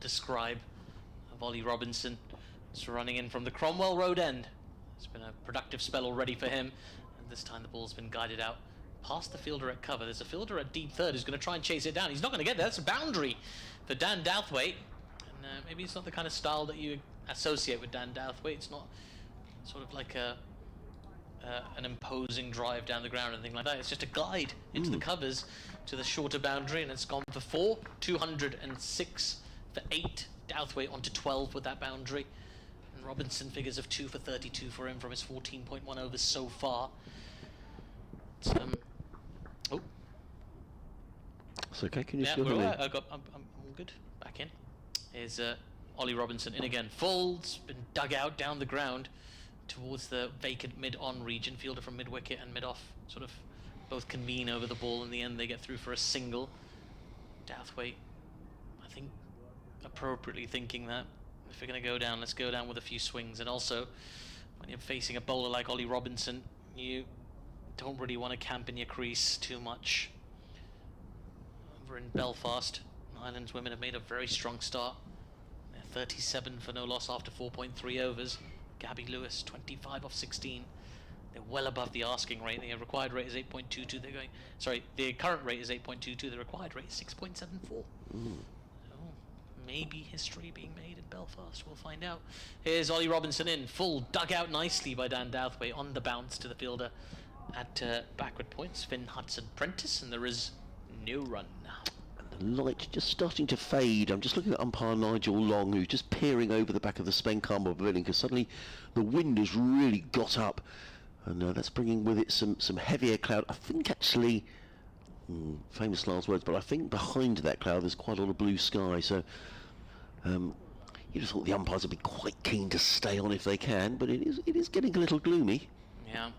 describe of Ollie Robinson. It's running in from the Cromwell Road end. It's been a productive spell already for him, and this time the ball's been guided out past the fielder at cover. There's a fielder at deep third who's going to try and chase it down. He's not going to get there. That's a boundary for Dan Douthwaite, and maybe it's not the kind of style that you associate with Dan Douthwaite. It's not sort of like an imposing drive down the ground or anything like that. It's just a glide into the covers to the shorter boundary, and it's gone for 4. 206 for 8. Douthwaite onto 12 with that boundary, and Robinson figures of 2 for 32 for him from his 14.1 overs so far. It's, oh, it's okay. Can you yeah, still we're hear all me? right. I'm all good. Back in. Here's Ollie Robinson in again. Full's been dug out down the ground towards the vacant mid-on region. Fielder from mid-wicket and mid-off sort of both convene over the ball. In the end, they get through for a single. Douthwaite, I think, appropriately thinking that if we're going to go down, let's go down with a few swings. And also, when you're facing a bowler like Ollie Robinson, you don't really want to camp in your crease too much. Over in Belfast, Highlands women have made a very strong start. They're 37 for no loss after 4.3 overs. Gabby Lewis, 25 off 16. They're well above the asking rate. The required rate is 8.22. They're going. Sorry, the current rate is 8.22. The required rate is 6.74. So maybe history being made in Belfast. We'll find out. Here's Ollie Robinson in full, dug out nicely by Dan Douthwaite on the bounce to the fielder at backward points. Finn Hudson-Prentice, and there is no run. The light just starting to fade. I'm just looking at umpire Nigel Long, who's just peering over the back of the Spencarmel Pavilion, because suddenly the wind has really got up, and that's bringing with it some heavier cloud. I think actually, famous last words, but I think behind that cloud there's quite a lot of blue sky. So you just thought the umpires would be quite keen to stay on if they can, but it is getting a little gloomy. Yeah.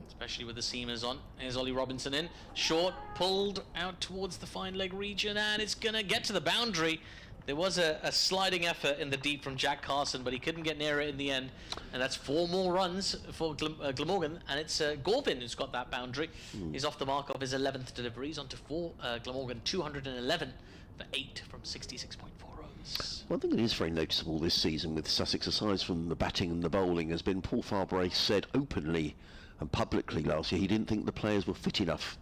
Especially with the seamers on. Here's Ollie Robinson in. Short, pulled out towards the fine leg region, and it's going to get to the boundary. There was a sliding effort in the deep from Jack Carson, but he couldn't get near it in the end. And that's 4 more runs for Glamorgan, and it's Gorvin who's got that boundary. He's off the mark of his 11th delivery. He's on to 4. Glamorgan 211 for 8 from 66.4 overs. One thing that is very noticeable this season with Sussex, aside from the batting and the bowling, has been Paul Farbrace said openly and publicly last year he didn't think the players were fit enough,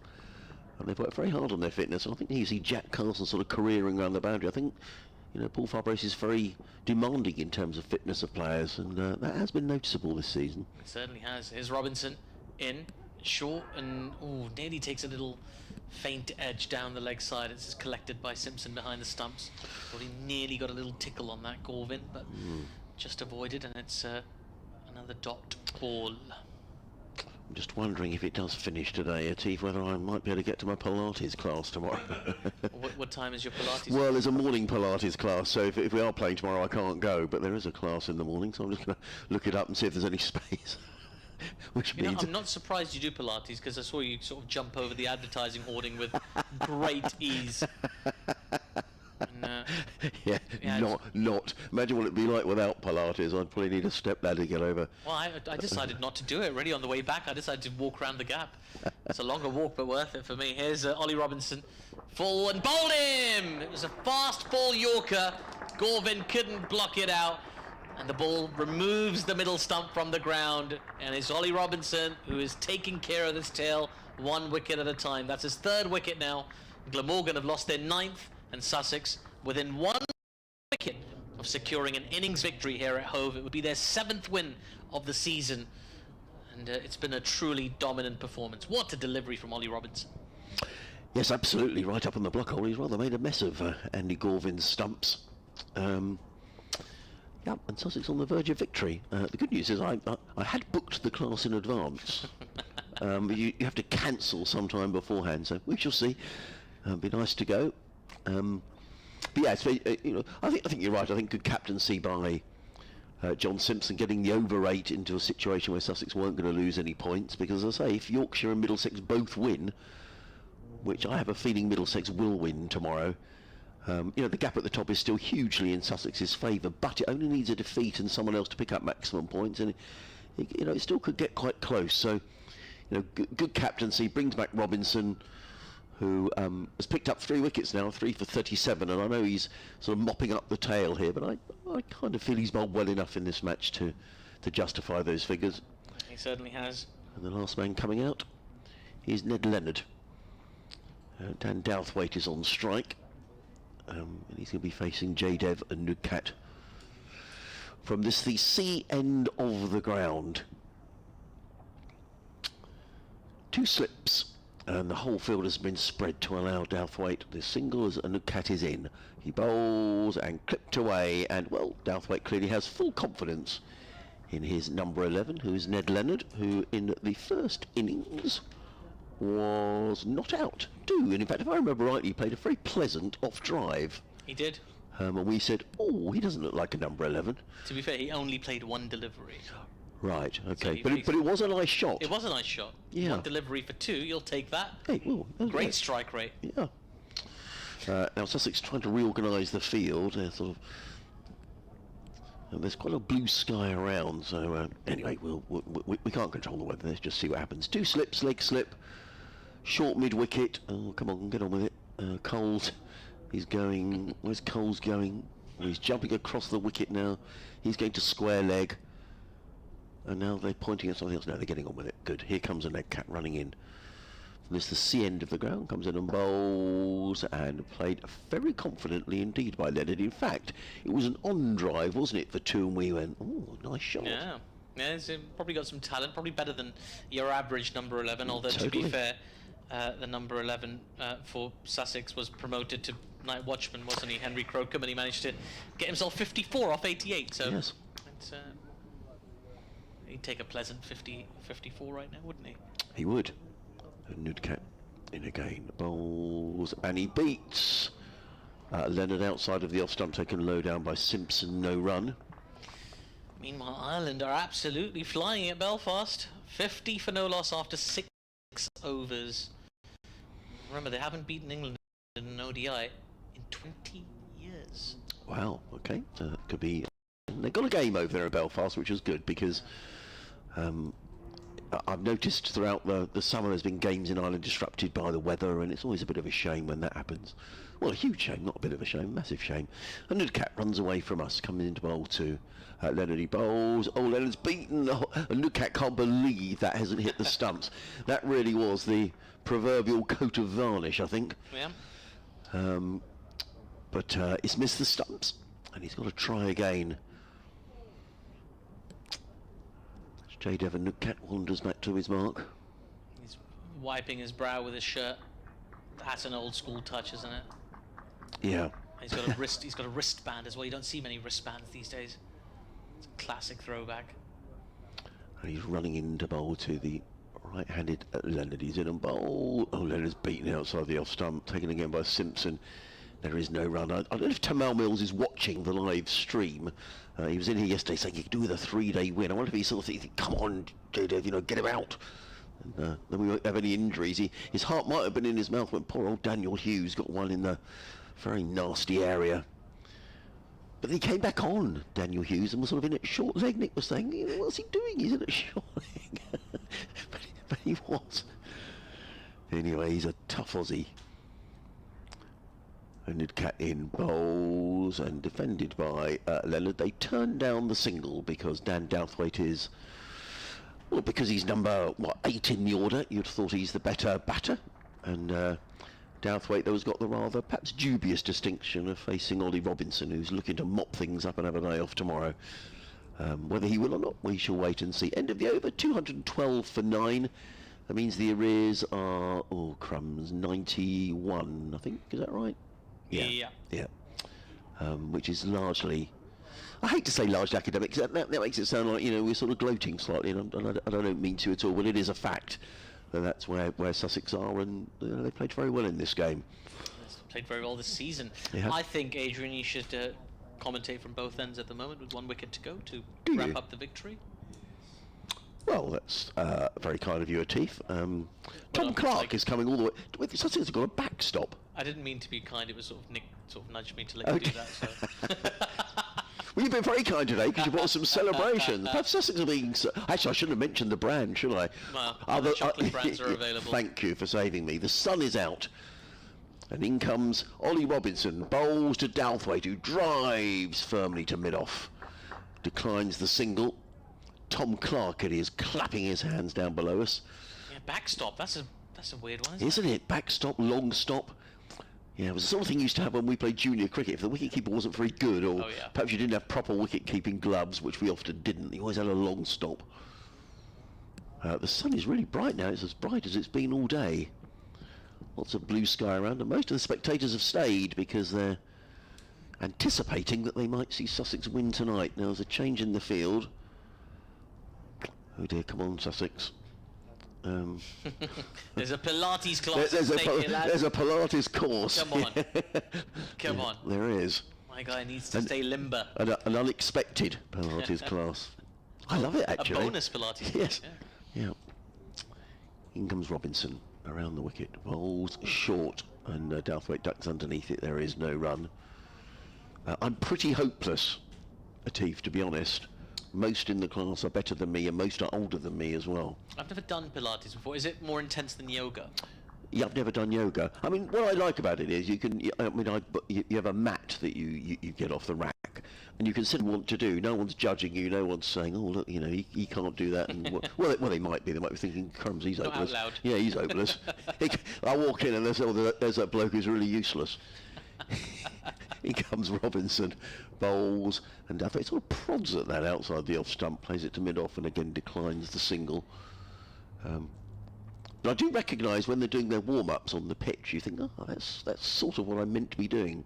and they've worked very hard on their fitness. And I think you see Jack Carson sort of careering around the boundary. I think Paul Farbrace is very demanding in terms of fitness of players, and that has been noticeable this season. It certainly has. Here's Robinson in short, and nearly takes a little faint edge down the leg side. It's just collected by Simpson behind the stumps. Thought he nearly got a little tickle on that Gorvin, but just avoided, and it's another dot ball. I'm just wondering if it does finish today, Atif, whether I might be able to get to my Pilates class tomorrow. What time is your Pilates? Well, there's a morning Pilates class, so if we are playing tomorrow, I can't go, but there is a class in the morning, so I'm just going to look it up and see if there's any space. Which You know, means... I'm not surprised you do Pilates because I saw you sort of jump over the advertising hoarding with great ease. And, yeah, yeah, not. Imagine what it'd be like without Pilates. I'd probably need a step ladder to get over. well, I decided not to do it. Really, on the way back, I decided to walk around the gap. It's a longer walk, but worth it for me. Here's Ollie Robinson, full and bowled him. It was a fast ball Yorker. Gorvin couldn't block it out, and the ball removes the middle stump from the ground. And it's Ollie Robinson who is taking care of this tail, 1 wicket at a time. That's his 3rd wicket now. Glamorgan have lost their 9th, and Sussex within 1 wicket of securing an innings victory here at Hove. It would be their 7th win of the season, and it's been a truly dominant performance. What a delivery from Ollie Robinson. Yes, absolutely, right up on the block hole. He's rather made a mess of Andy Gorvin's stumps. Yeah, and Sussex on the verge of victory. The good news is I had booked the class in advance. You have to cancel sometime beforehand, so we shall see. It'd be nice to go. But yeah, you know, I think you're right. I think good captaincy by John Simpson, getting the over 8 into a situation where Sussex weren't going to lose any points, because as I say, if Yorkshire and Middlesex both win, which I have a feeling Middlesex will win tomorrow, you know, the gap at the top is still hugely in Sussex's favour, but it only needs a defeat and someone else to pick up maximum points, and you know, it still could get quite close. So, you know, good captaincy brings back Robinson, who has picked up 3 wickets now, 3 for 37, and I know he's sort of mopping up the tail here, but I kind of feel he's bowled well enough in this match to justify those figures. He certainly has. And the last man coming out is Ned Leonard. Dan Douthwaite is on strike, and he's going to be facing Jaydev and Nugcat from the C end of the ground. 2 slips. And the whole field has been spread to allow Douthwaite the singles, and Nugcat is in. He bowls and clipped away, and well, Douthwaite clearly has full confidence in his number 11, who is Ned Leonard, who in the first innings was not out. And in fact, if I remember rightly, he played a very pleasant off drive. He did. And we said, oh, he doesn't look like a number 11. To be fair, he only played 1 delivery. Right, okay, So but it was a nice shot. It was a nice shot. Yeah. 1 delivery for 2, you'll take that. Hey, well, Great strike rate. Yeah. Now Sussex trying to reorganise the field. Sort of, there's quite a blue sky around, so anyway, we can't control the weather. Let's just see what happens. 2 slips, leg slip, short mid wicket. Oh, come on, get on with it. Coles, he's going. Where's Coles going? Well, he's jumping across the wicket now. He's going to square leg. And now they're pointing at something else. No, they're getting on with it. Good. Here comes a Ned Cat running in. This is the C end of the ground. Comes in and bowls, and played very confidently indeed by Leonard. In fact, it was an on drive, wasn't it, for 2, and we went, oh, nice shot. Yeah. Yeah, he's probably got some talent, probably better than your average number 11, although Totally. to be fair, the number 11 for Sussex was promoted to night watchman, wasn't he, Henry Crocombe, and he managed to get himself 54 off 88, so Yes. it's, he'd take a pleasant 54 right now, wouldn't he? He would. And Nugcat in again. Bowls, and he beats Leonard outside of the off stump, taken low down by Simpson, no run. Meanwhile, Ireland are absolutely flying at Belfast. 50 for no loss after 6 overs. Remember, they haven't beaten England in an ODI in 20 years. Wow, okay, so that could be... They've got a game over there at Belfast, which is good, because I've noticed throughout the summer there's been games in Ireland disrupted by the weather, and it's always a bit of a shame when that happens. Well, a huge shame, not a bit of a shame, massive shame. And Nugcat runs away from us, coming into bowl 2. Leonard, he bowls. Oh, Leonard's beaten. Oh, and Nugcat can't believe that hasn't hit the stumps. That really was the proverbial coat of varnish, I think. Yeah. But it's missed the stumps, and he's got to try again. Jaydev and Nugcat wanders back to his mark. He's wiping his brow with his shirt. That's an old school touch, isn't it? Yeah. He's got a wrist. He's got a wristband as well. You don't see many wristbands these days. It's a classic throwback. And he's running into bowl to the Right-handed Leonard, he's in and bowl. Oh, Leonard's beaten outside the off stump, taken again by Simpson. There is no run. I don't know if Tamal Mills is watching the live stream. He was in here yesterday saying he could do with a 3-day win. I wonder if he's sort of thinking, come on, Dave, you know, get him out. And then we won't have any injuries. His heart might have been in his mouth when poor old Daniel Hughes got one in the very nasty area. But he came back on, Daniel Hughes, and was sort of in at short leg. Nick was saying, what's he doing? He's in at short leg. but he was. Anyway, he's a tough Aussie. And cat in bowls and defended by Leonard. They turned down the single because Dan Douthwaite is, well, because he's number, 8 in the order. You'd have thought he's the better batter. And Douthwaite, though, has got the rather perhaps dubious distinction of facing Ollie Robinson, who's looking to mop things up and have a day off tomorrow. Whether he will or not, we shall wait and see. End of the over, 212 for 9. That means the arrears are, crumbs, 91, I think. Is that right? Yeah. Which is largely, I hate to say largely academic, because that makes it sound like, we're sort of gloating slightly, and I don't mean to at all, but it is a fact that that's where Sussex are, and they played very well in this game. Played very well this season. Yeah. I think, Adrian, you should commentate from both ends at the moment with 1 wicket to go to Do wrap you? up the victory. Well, that's very kind of you, Atif. Tom Clark is coming all the way. Sussex has got a backstop. I didn't mean to be kind. It was sort of Nick nudged me to let you do that. So. Well, you've been very kind today because you brought some celebrations. Perhaps Sussex are being... Actually, I shouldn't have mentioned the brand, should I? Well, other chocolate brands are available. Thank you for saving me. The sun is out. And in comes Ollie Robinson, bowls to Douthwaite, who drives firmly to mid-off. Declines the single. Tom Clark, it is, clapping his hands down below us. Yeah, backstop. That's a weird one, Isn't it? Backstop, long stop. Yeah, it was the sort of thing you used to have when we played junior cricket. If the wicket-keeper wasn't very good, or perhaps you didn't have proper wicket-keeping gloves, which we often didn't, you always had a long stop. The sun is really bright now. It's as bright as it's been all day. Lots of blue sky around, and most of the spectators have stayed because they're anticipating that they might see Sussex win tonight. Now, there's a change in the field. Oh dear, come on, Sussex. There's a Pilates class. There's a Pilates course. Come on. Come on. There is. My guy needs to stay limber. An unexpected Pilates class. I love it, actually. A bonus Pilates Yes. class, yeah. Yeah. In comes Robinson around the wicket. Bowls short, and Douthwaite ducks underneath it. There is no run. I'm pretty hopeless, Atif, to be honest. Most in the class are better than me, and most are older than me as well. I've never done Pilates before. Is it more intense than yoga? Yeah, I've never done yoga. I mean, what I like about it is you can. You have a mat that you get off the rack, and you can sit and want to do. No one's judging you. No one's saying, "Oh, look, he can't do that." And well, they might be. They might be thinking, "Crumbs, he's Not hopeless." out loud. Yeah, he's hopeless. I walk in and there's that bloke who's really useless. In comes Robinson, bowls, and I think sort of prods at that outside the off stump, plays it to mid-off, and again declines the single. But I do recognise when they're doing their warm-ups on the pitch, you think, oh, that's sort of what I'm meant to be doing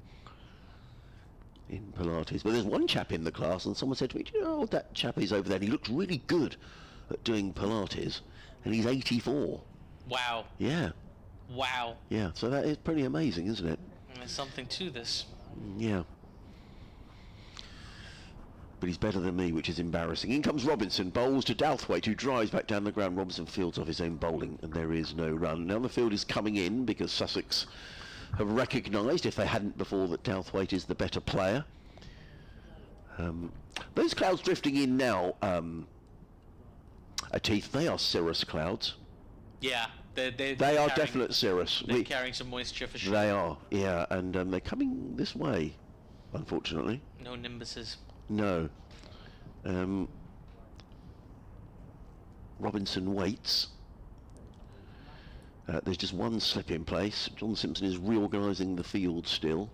in Pilates. But there's one chap in the class, and someone said to me, do you know that chap is over there, and he looks really good at doing Pilates, and he's 84. Wow. Yeah. Wow. Yeah, so that is pretty amazing, isn't it? There's something to this. Yeah. But he's better than me, which is embarrassing. In comes Robinson, bowls to Douthwaite, who drives back down the ground. Robinson fields off his own bowling, and there is no run. Now the field is coming in because Sussex have recognised, if they hadn't before, that Douthwaite is the better player. Those clouds drifting in now, Atif, they are cirrus clouds. Yeah. They are definite cirrus. They're carrying some moisture for sure. They are, yeah, and they're coming this way, unfortunately. No nimbuses. No. Robinson waits. There's just one slip in place. John Simpson is reorganising the field still.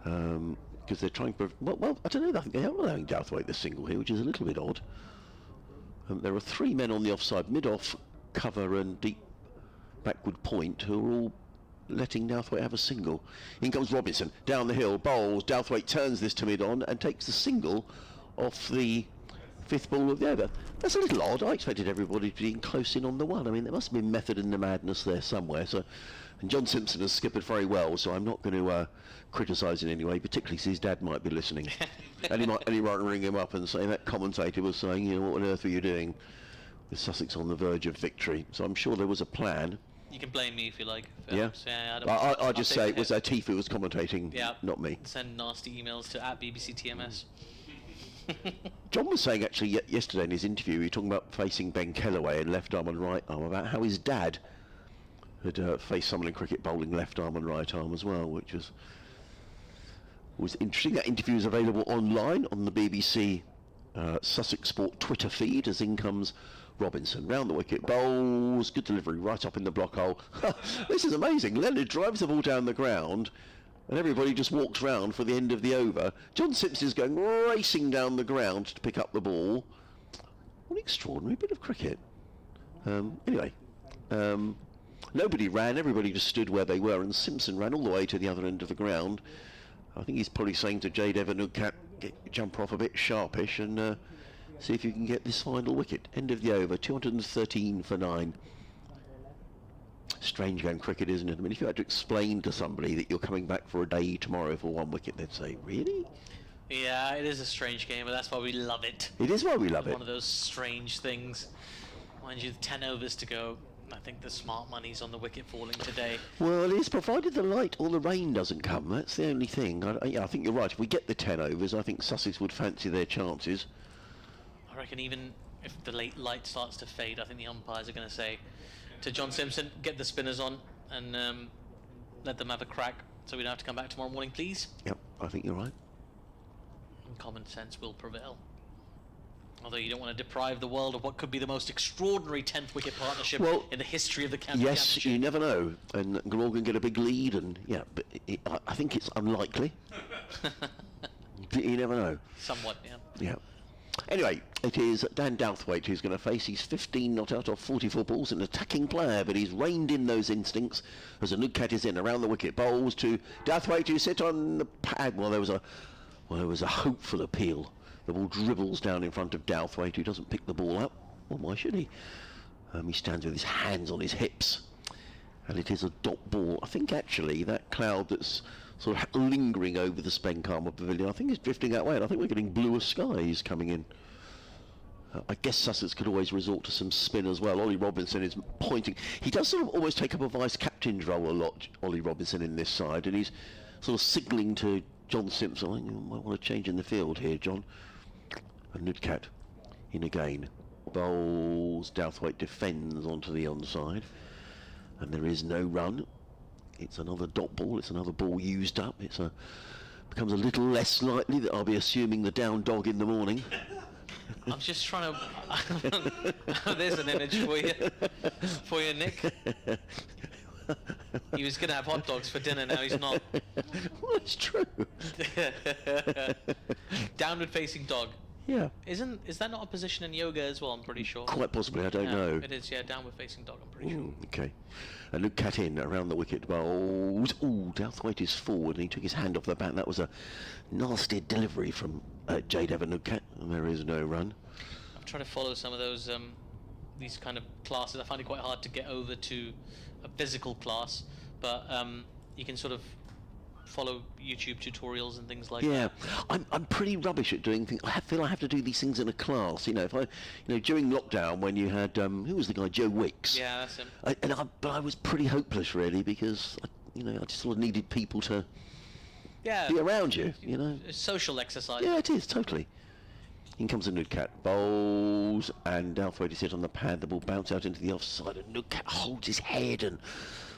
Because they're trying to... Well, I don't know, I think they are allowing Douthwaite the single here, which is a little bit odd. There are 3 men on the offside, mid-off, cover and deep backward point, who are all letting Douthwaite have a single. In comes Robinson, down the hill, bowls. Douthwaite turns this to mid-on and takes the single off the fifth ball of the over. That's a little odd. I expected everybody to be close in on the one. I mean, there must have been method in the madness there somewhere. So, and John Simpson has skippered very well, so I'm not going to criticise in any way, particularly since his dad might be listening. and he might ring him up and say that commentator was saying, you know, what on earth were you doing with Sussex on the verge of victory? So I'm sure there was a plan. You can blame me if you like. Yeah. I just say it was Tifu who was commentating, not me. Send nasty emails to @BBCTMS. John was saying actually yesterday in his interview, he was talking about facing Ben Kellaway in left arm and right arm, about how his dad had faced someone in cricket bowling left arm and right arm as well, which was interesting. That interview is available online on the BBC Sussex Sport Twitter feed as in comes Robinson. Round the wicket, bowls, good delivery, right up in the block hole. This is amazing. Leonard drives the ball down the ground and everybody just walks round for the end of the over. John Simpson's going racing down the ground to pick up the ball. What an extraordinary bit of cricket. Anyway, nobody ran, everybody just stood where they were, and Simpson ran all the way to the other end of the ground. I think he's probably saying to Jade Evanugcat, jump off a bit sharpish and see if you can get this final wicket. End of the over, 213 for 9. Strange game cricket, isn't it? I mean, if you had to explain to somebody that you're coming back for a day tomorrow for 1 wicket, they'd say, really? Yeah, it is a strange game, but that's why we love it. It is why we love it. One of those strange things. Mind you, 10 overs to go. I think the smart money's on the wicket falling today. Well, it is, provided the light or the rain doesn't come. That's the only thing. I think you're right. If we get the 10 overs, I think Sussex would fancy their chances. I reckon even if the late light starts to fade, I think the umpires are going to say to John Simpson, get the spinners on and let them have a crack so we don't have to come back tomorrow morning, please. Yep, I think you're right. And common sense will prevail. Although you don't want to deprive the world of what could be the most extraordinary 10th wicket partnership in the history of the championship. Yes, you never know. And Glamorgan get a big lead, and yeah, but I think it's unlikely. You never know. Somewhat, yeah. Yeah. Anyway, it is Dan Douthwaite who's going to face. He's 15 not out of 44 balls, an attacking player, but he's reined in those instincts as a Nugcat is in around the wicket. Bowls to Douthwaite, who sit on the pad. Well, there was a hopeful appeal. The ball dribbles down in front of Douthwaite, who doesn't pick the ball up. Well, why should he? He stands with his hands on his hips. And it is a dot ball. I think actually that cloud that's sort of lingering over the Spenkarma Pavilion, I think is drifting that way, and I think we're getting bluer skies coming in. I guess Sussex could always resort to some spin as well. Ollie Robinson is pointing. He does sort of always take up a vice-captain's role a lot, Ollie Robinson, in this side, and he's sort of signalling to John Simpson, I think you might want to change in the field here, John. And Nugcat in again. Bowls, Douthwaite defends onto the onside. And there is no run. It's another dot ball, it's another ball used up. Becomes a little less likely that I'll be assuming the down dog in the morning. I'm just trying to... There's an image for you, Nick. He was going to have hot dogs for dinner, now he's not. Well, it's true. Downward facing dog. Yeah. Is that not a position in yoga as well? I'm pretty sure. Quite possibly, I don't know. It is, yeah, downward facing dog, I'm pretty sure. Okay. And Nugcat in around the wicket. Bowls. Ooh, Douthwaite is forward and he took his hand off the bat. That was a nasty delivery from Jade Evanugcat, and there is no run. I'm trying to follow some of those these kind of classes. I find it quite hard to get over to a physical class, but you can sort of follow YouTube tutorials and things like that. Yeah, I'm pretty rubbish at doing things. I feel I have to do these things in a class. You know, during lockdown when you had who was the guy, Joe Wicks? Yeah, that's him. But I was pretty hopeless really because I just sort of needed people to be around you. You know, social exercise. Yeah, it is totally. In comes a Nugcat, bowls, and Douthwaite is hit on the pad. The ball bounces out into the offside, and Nugcat holds his head and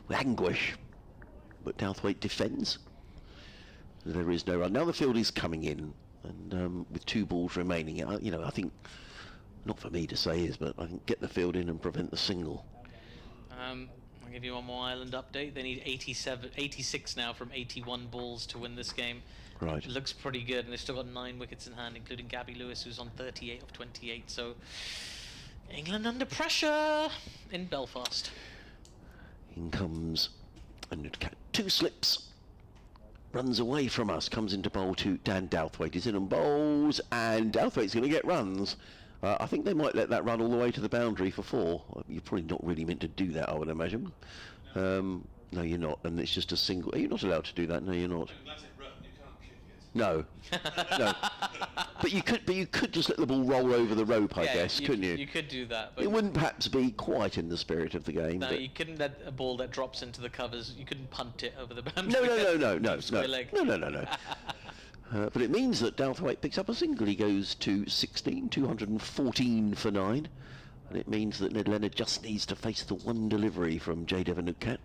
with anguish. But Douthwaite defends. There is no run. Now the field is coming in, and with 2 balls remaining, I think, not for me to say is, but I can get the field in and prevent the single. I'll give you one more Ireland update. They need 86 now from 81 balls to win this game. Right. It looks pretty good, and they've still got 9 wickets in hand, including Gabby Lewis, who's on 38 of 28. So England under pressure in Belfast. In comes a Nugcat. 2 slips. runs away from us, comes into bowl to Dan Douthwaite. He's in and bowls, and Douthwaite's going to get runs. I think they might let that run all the way to the boundary for 4. You're probably not really meant to do that, I would imagine. No, you're not, and it's just a single. Are you not allowed to do that? No, you're not. No, no. But you could just let the ball roll over the rope, I guess, couldn't you? You could do that. But it wouldn't perhaps be quite in the spirit of the game. No, but you couldn't let a ball that drops into the covers. You couldn't punt it over the boundary. No. But it means that Douthwaite picks up a single. He goes to 16, 214 for 9. And it means that Ned Leonard just needs to face the one delivery from J. Devon Newcat.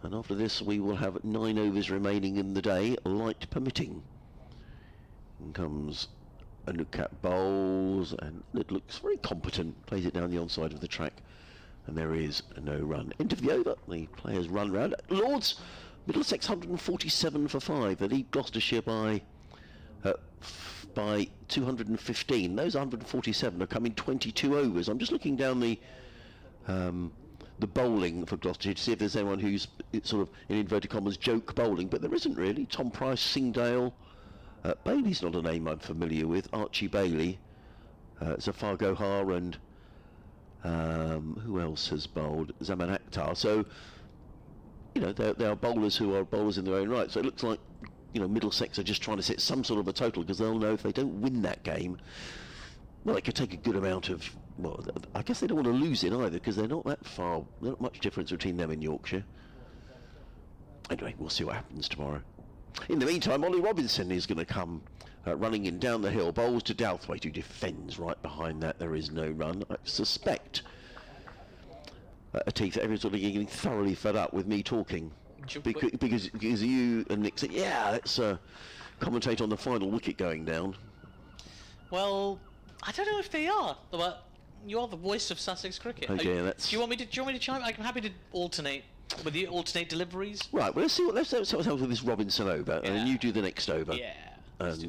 And after this, we will have 9 overs remaining in the day, light permitting. In comes a Newcat bowls, and it looks very competent. Plays it down the onside of the track, and there is no run. End of the over. The players run round. Lords, Middlesex 147 for 5. They lead Gloucestershire by 215. Those 147 are coming 22 overs. I'm just looking down the bowling for Gloucestershire to see if there's anyone who's sort of, in inverted commas, joke bowling, but there isn't really. Tom Price, Singdale, Bailey's not a name I'm familiar with, Archie Bailey, Zafar Gohar, and who else has bowled? Zaman Akhtar. So, you know, there are bowlers who are bowlers in their own right. So it looks like, you know, Middlesex are just trying to set some sort of a total, because they'll know if they don't win that game, well, they could take a good amount of. Well, I guess they don't want to lose it either, because they're not that far. There's not much difference between them and Yorkshire. Anyway, we'll see what happens tomorrow. In the meantime, Ollie Robinson is going to come running in down the hill. Bowls to Douthwaite, who defends right behind that. There is no run. I suspect, Atif, that everyone's sort of getting thoroughly fed up with me talking. Because you and Nick said, yeah, let's commentate on the final wicket going down. Well, I don't know if they are, but you are the voice of Sussex cricket. Oh dear, that's... Do you want me to chime? I'm happy to alternate with you. Alternate deliveries. Right. Well, let's see what happens with this Robinson over, and then you do the next over. Yeah.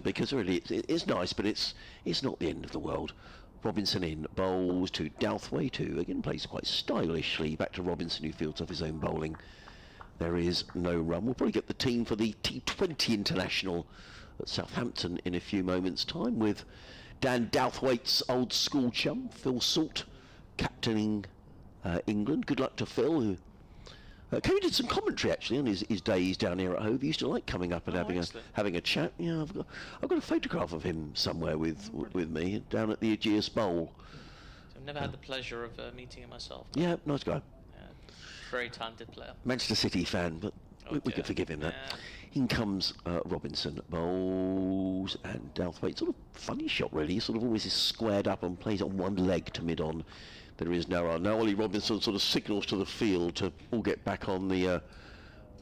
Because really, it's nice, but it's not the end of the world. Robinson in, bowls to Douthwaite, who again plays quite stylishly. Back to Robinson, who fields off his own bowling. There is no run. We'll probably get the team for the T20 International at Southampton in a few moments' time, with Dan Douthwaite's old school chum, Phil Salt, captaining England. Good luck to Phil, who came and did some commentary actually on his days down here at Hove. He used to like coming up and having a chat. Yeah, I've got a photograph of him somewhere with me down at the Aegeus Bowl. So I've never had the pleasure of meeting him myself. Yeah, nice guy. Very talented player. Manchester City fan, but we can forgive him that. In comes Robinson, bowls, and Douthwaite. Sort of funny shot, really. He sort of always is squared up and plays on one leg to mid-on. There is no run. Now Ollie Robinson sort of signals to the field to all get back on the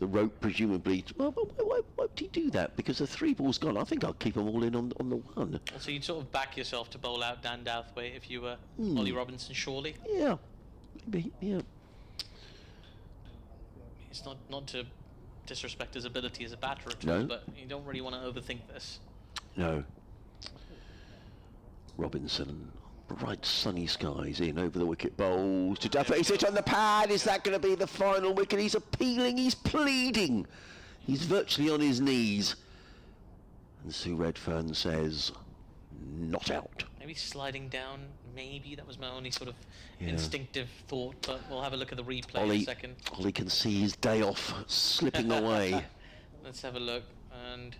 rope, presumably. Well, why would he do that? Because the 3 balls gone. I think I'll keep them all in on the 1. So you'd sort of back yourself to bowl out Dan Douthwaite if you were Ollie Robinson, surely? Yeah, maybe, yeah. It's not to disrespect his ability as a batter at all, but you don't really want to overthink this. No. Robinson, bright sunny skies in over the wicket, bowls to Douthwaite. He's hit on the pad. Is that going to be the final wicket? He's appealing. He's pleading. He's virtually on his knees. And Sue Redfern says, not out. Maybe sliding down. Maybe that was my only sort of instinctive thought, but we'll have a look at the replay in a second. Ollie can see his day off slipping away. Let's have a look, and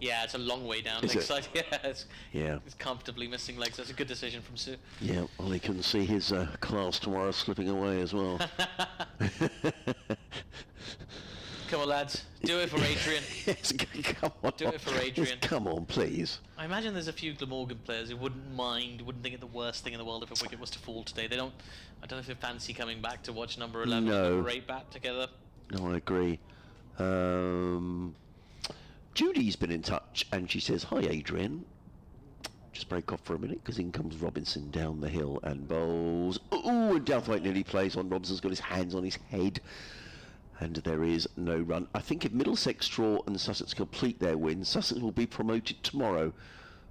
yeah, it's a long way down. It's comfortably missing legs. That's a good decision from Sue. Yeah, Ollie can see his class tomorrow slipping away as well. Come on, lads. Do it for Adrian. Yes, come on. Do it for Adrian. Come on, please. I imagine there's a few Glamorgan players who wouldn't think it the worst thing in the world if a wicket was to fall today. I don't know if they fancy coming back to watch number 11 and number 8 bat together. No, I agree. Judy's been in touch and she says, hi, Adrian. Just break off for a minute because in comes Robinson down the hill and bowls. Ooh, and Douthwaite nearly plays on. Robinson's got his hands on his head. And there is no run. I think if Middlesex draw and Sussex complete their win, Sussex will be promoted tomorrow, ?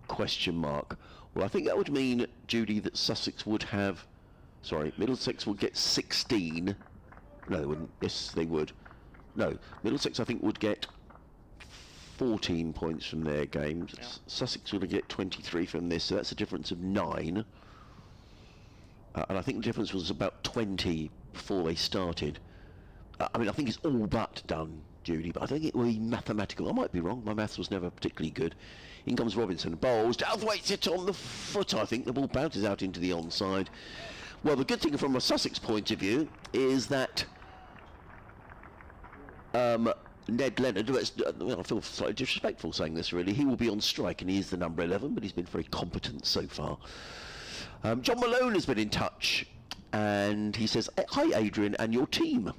Well, I think that would mean, Judy, that Sussex would have... Sorry, Middlesex would get 16. No, they wouldn't. Yes, they would. No, Middlesex, I think, would get 14 points from their games. Yeah. Sussex will get 23 from this, so that's a difference of 9. And I think the difference was about 20 before they started. I mean, I think it's all but done, Judy, but I think it will be mathematical. I might be wrong. My maths was never particularly good. In comes Robinson, bowls, Douthwaite's it on the foot, I think. The ball bounces out into the onside. Well, the good thing from a Sussex point of view is that Ned Leonard, I feel slightly disrespectful saying this really, he will be on strike and he is the number 11, but he's been very competent so far. John Malone has been in touch and he says, hi Adrian and your team.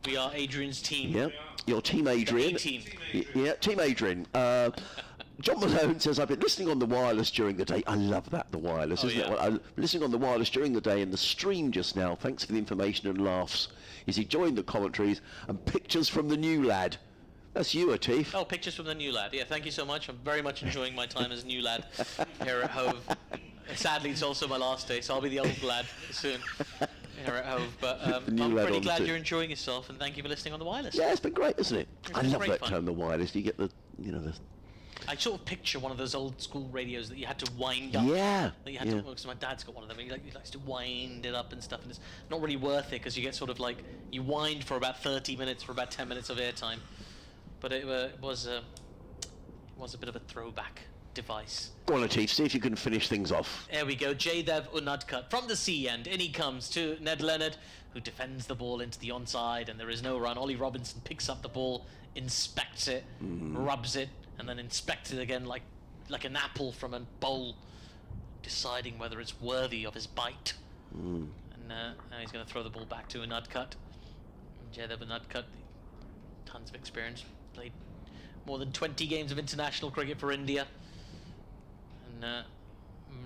We are Adrian's team. Yeah, your team Adrian. The A-team. Yeah, team Adrian. John Malone says, I've been listening on the wireless during the day. I love that, the wireless, isn't it? Well, I'm listening on the wireless during the day and the stream just now. Thanks for the information and laughs. He's enjoying the commentaries and pictures from the new lad. That's you, Atif. Oh, pictures from the new lad. Yeah, thank you so much. I'm very much enjoying my time as new lad here at Hove. Sadly, it's also my last day, so I'll be the old lad soon here at Hove. But I'm pretty glad you're enjoying yourself, and thank you for listening on the wireless. Yeah, it's been great, isn't it? I love that fun. term, the wireless. You get the, you know, the... I sort of picture one of those old school radios that you had to wind up. Yeah. That you had to, because my dad's got one of them. And he likes to wind it up and stuff, and it's not really worth it because you get sort of like you wind for about 30 minutes for about 10 minutes of airtime. But it was a bit of a throwback device. Go on, Atif, see if you can finish things off. There we go. Jaydev Unadkat from the sea end. In he comes to Ned Leonard, who defends the ball into the onside, and there is no run. Ollie Robinson picks up the ball, inspects it, rubs it, and then inspects it again like an apple from a bowl, deciding whether it's worthy of his bite. And now he's going to throw the ball back to Unadkat. Jaydev Unadkat, tons of experience, played more than 20 games of international cricket for India. And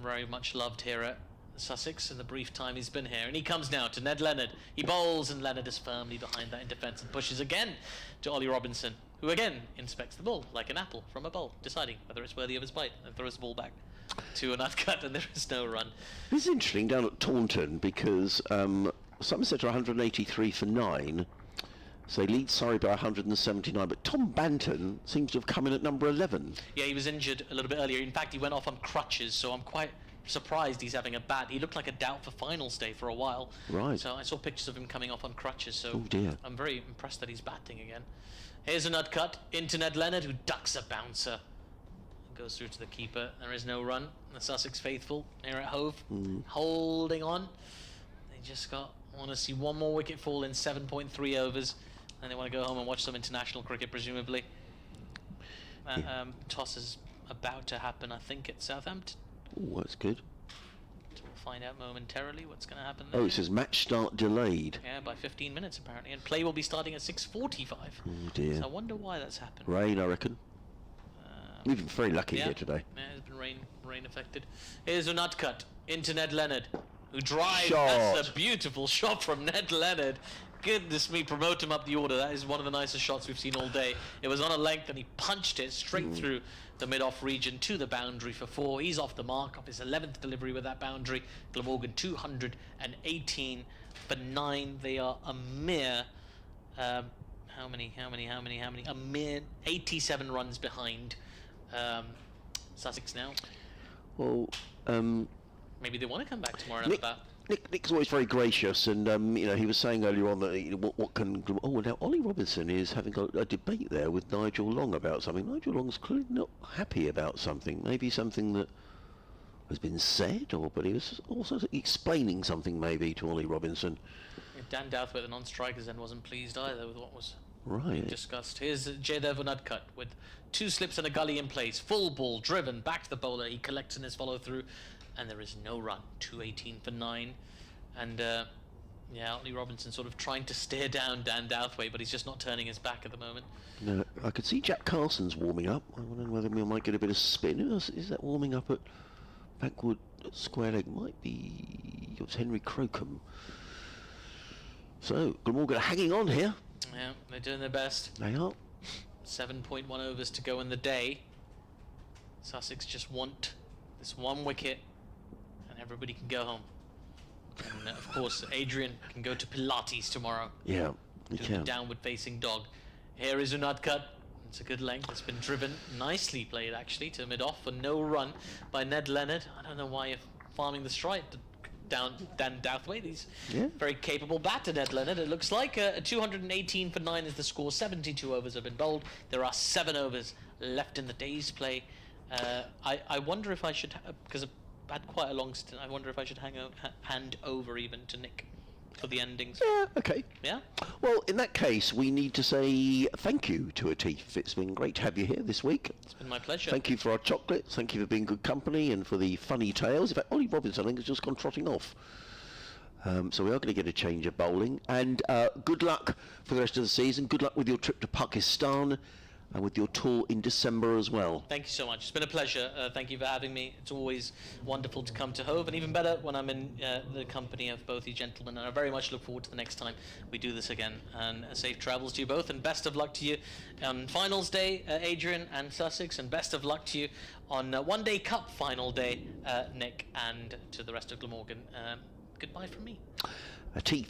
very much loved here at Sussex in the brief time he's been here. And he comes now to Ned Leonard. He bowls and Leonard is firmly behind that in defence and pushes again to Ollie Robinson, who again inspects the ball like an apple from a bowl, deciding whether it's worthy of his bite, and throws the ball back to an uncut, and there is no run. It's interesting down at Taunton because Somerset are 183 for 9. So they lead Surrey by 179, but Tom Banton seems to have come in at number 11. Yeah, he was injured a little bit earlier. In fact, he went off on crutches, so I'm quite surprised he's having a bat. He looked like a doubt for finals day for a while. Right. So I saw pictures of him coming off on crutches, so Oh dear. I'm very impressed that he's batting again. Here's a nut cut into Ned Leonard, who ducks a bouncer. Goes through to the keeper. There is no run. The Sussex faithful here at Hove, holding on. They just want to see one more wicket fall in 7.3 overs. And they want to go home and watch some international cricket, presumably. Toss is about to happen, I think, at Southampton. Oh, that's good. So we'll find out momentarily what's going to happen there. Oh, it says match start delayed. Yeah, by 15 minutes, apparently. And play will be starting at 6:45. Oh, dear. So I wonder why that's happened. Rain, I reckon. We've been very lucky Yeah. here today. Yeah, it's been rain affected. Here's a nut cut into Ned Leonard, who drives. Shot. That's a beautiful shot from Ned Leonard. Goodness me, promote him up the order. That is one of the nicest shots we've seen all day. It was on a length and he punched it straight through the mid-off region to the boundary for 4. He's off the mark, off his 11th delivery with that boundary. Glamorgan 218 for 9. They are a mere a mere 87 runs behind Sussex now. Well, Maybe they want to come back tomorrow and have a bat. Nick's always very gracious, and you know, he was saying earlier on that what can. Oh, now Ollie Robinson is having a debate there with Nigel Long about something. Nigel Long's clearly not happy about something. Maybe something that has been said, but he was also explaining something maybe to Ollie Robinson. Dan Douthwaite, the non-strikers, then wasn't pleased either with what was discussed. Here's Jaydev Unadkat with 2 slips and a gully in place. Full ball driven back to the bowler. He collects in his follow-through. And there is no run. 218 for 9. And Ollie Robinson sort of trying to stare down Dan Douthwaite, but he's just not turning his back at the moment. No, I could see Jack Carson's warming up. I wonder whether we might get a bit of spin. Is that warming up at Backwood Square Leg? Might be. It was Henry Crocombe. So Glamorgan are hanging on here. Yeah, they're doing their best. They are. 7.1 overs to go in the day. Sussex just want this one wicket, and everybody can go home. And of course, Adrian can go to Pilates tomorrow. Yeah, you Do can. the downward facing dog. Here is Unadkat. It's a good length. It's been driven nicely played actually to mid-off for no run by Ned Leonard. I don't know why you're farming the strike down Dan Douthwaite. He's very capable batter, Ned Leonard. It looks like a 218 for 9 is the score. 72 overs have been bowled. There are 7 overs left in the day's play. I wonder if I should, because I've had quite a long stint, I wonder if I should hand over even to Nick for the endings. Yeah, okay. Yeah? Well, in that case, we need to say thank you to Atif. It's been great to have you here this week. It's been my pleasure. Thank you for our chocolates. Thank you for being good company and for the funny tales. In fact, Ollie Robinson, I think, has just gone trotting off. So we are going to get a change of bowling. And good luck for the rest of the season. Good luck with your trip to Pakistan and with your tour in December as well. Thank you so much. It's been a pleasure. Thank you for having me. It's always wonderful to come to Hove, and even better when I'm in the company of both you gentlemen. And I very much look forward to the next time we do this again. And safe travels to you both, and best of luck to you on finals day, Adrian and Sussex, and best of luck to you on One Day Cup final day, Nick, and to the rest of Glamorgan. Goodbye from me. Atif,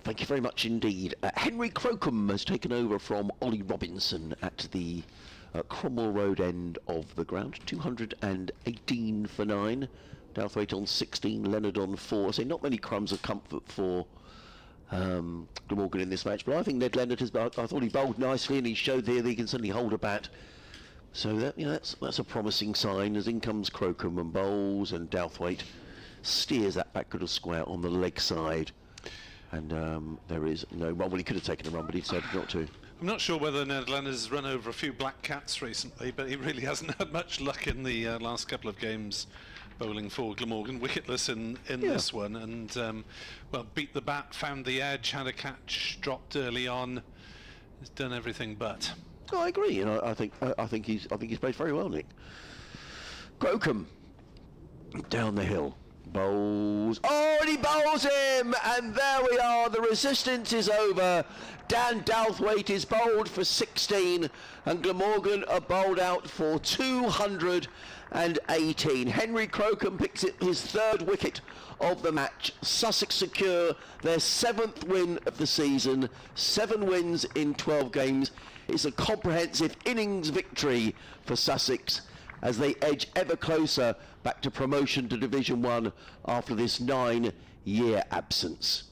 thank you very much indeed. Henry Crocombe has taken over from Ollie Robinson at the Cromwell Road end of the ground. 218 for 9. Douthwaite on 16, Leonard on 4. So not many crumbs of comfort for Glamorgan in this match. But I think Ned Leonard has, I thought he bowled nicely, and he showed there that he can certainly hold a bat. So that, that's a promising sign, as in comes Crocombe and bowls, and Douthwaite steers that back to square on the leg side, and there is no run. Well, he could have taken a run, but he decided not to. I'm not sure whether Ned Leonard has run over a few black cats recently, but he really hasn't had much luck in the last couple of games bowling for Glamorgan. Wicketless in this one, and well, beat the bat, found the edge, had a catch, dropped early on. He's done everything but. Oh, I agree, and I think he's played very well, Nick. Crocombe down the hill. Bowls. Oh, and he bowls him! And there we are. The resistance is over. Dan Douthwaite is bowled for 16, and Glamorgan are bowled out for 218. Henry Crocombe picks it his 3rd wicket of the match. Sussex secure their 7th win of the season. 7 wins in 12 games. It's a comprehensive innings victory for Sussex as they edge ever closer back to promotion to Division 1 after this 9-year absence.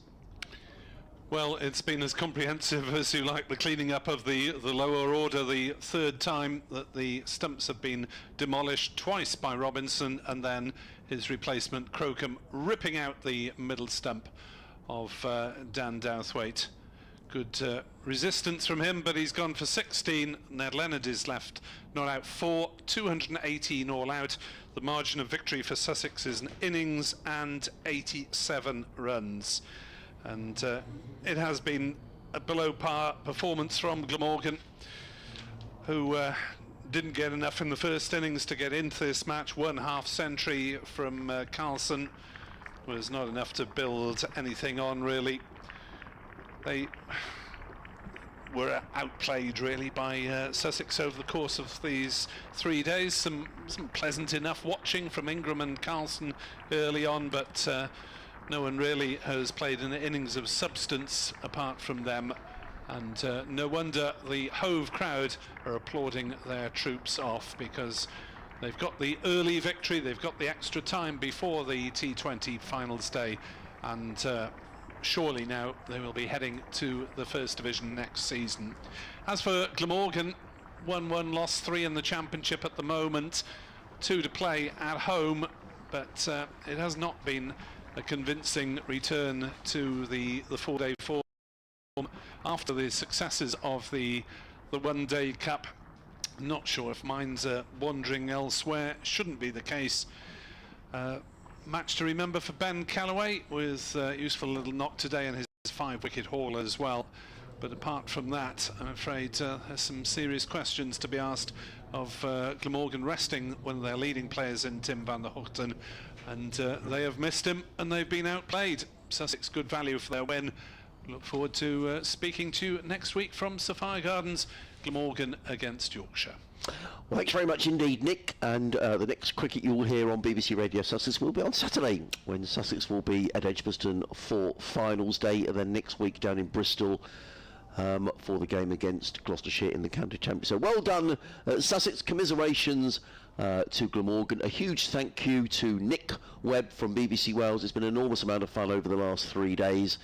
Well, it's been as comprehensive as you like, the cleaning up of the lower order, the 3rd time that the stumps have been demolished, twice by Robinson, and then his replacement Crocombe ripping out the middle stump of Dan Douthwaite. Good resistance from him, but he's gone for 16. Ned Leonard is left not out 4, 218 all out. The margin of victory for Sussex is an innings and 87 runs. And it has been a below par performance from Glamorgan, who didn't get enough in the first innings to get into this match. 1 half century from Carlson was not enough to build anything on, really. They were outplayed really by Sussex over the course of these 3 days. Some pleasant enough watching from Ingram and Carlson early on, but no one really has played an innings of substance apart from them, and no wonder the Hove crowd are applauding their troops off, because they've got the early victory, they've got the extra time before the T20 finals day, and surely now they will be heading to the First Division next season. As for Glamorgan, 1-1, lost 3 in the Championship at the moment, 2 to play at home, but it has not been a convincing return to the 4-day form after the successes of the One-Day Cup. Not sure if mine's wandering elsewhere. Shouldn't be the case. Match to remember for Ben Callaway, with useful little knock today and his 5-wicket haul as well. But apart from that, I'm afraid there's some serious questions to be asked of Glamorgan resting one of their leading players in Tim van der Hoogten, and they have missed him and they've been outplayed. Sussex good value for their win. Look forward to speaking to you next week from Sapphire Gardens, Glamorgan against Yorkshire. Well, thanks very much indeed, Nick, and the next cricket you will hear on BBC Radio Sussex will be on Saturday, when Sussex will be at Edgbaston for finals day, and then next week down in Bristol for the game against Gloucestershire in the county championship. So well done, Sussex. Commiserations to Glamorgan. A huge thank you to Nick Webb from BBC Wales. It's been an enormous amount of fun over the last 3 days.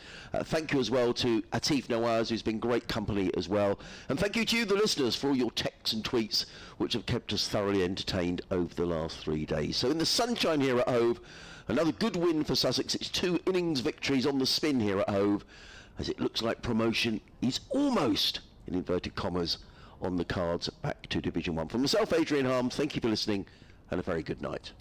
Thank you as well to Atif Nawaz, who's been great company as well. And thank you to you, the listeners, for all your texts and tweets, which have kept us thoroughly entertained over the last 3 days. So in the sunshine here at Hove, another good win for Sussex. It's 2 innings victories on the spin here at Hove, as it looks like promotion is almost, in inverted commas, on the cards back to Division 1. From myself, Adrian Harms, thank you for listening, and a very good night.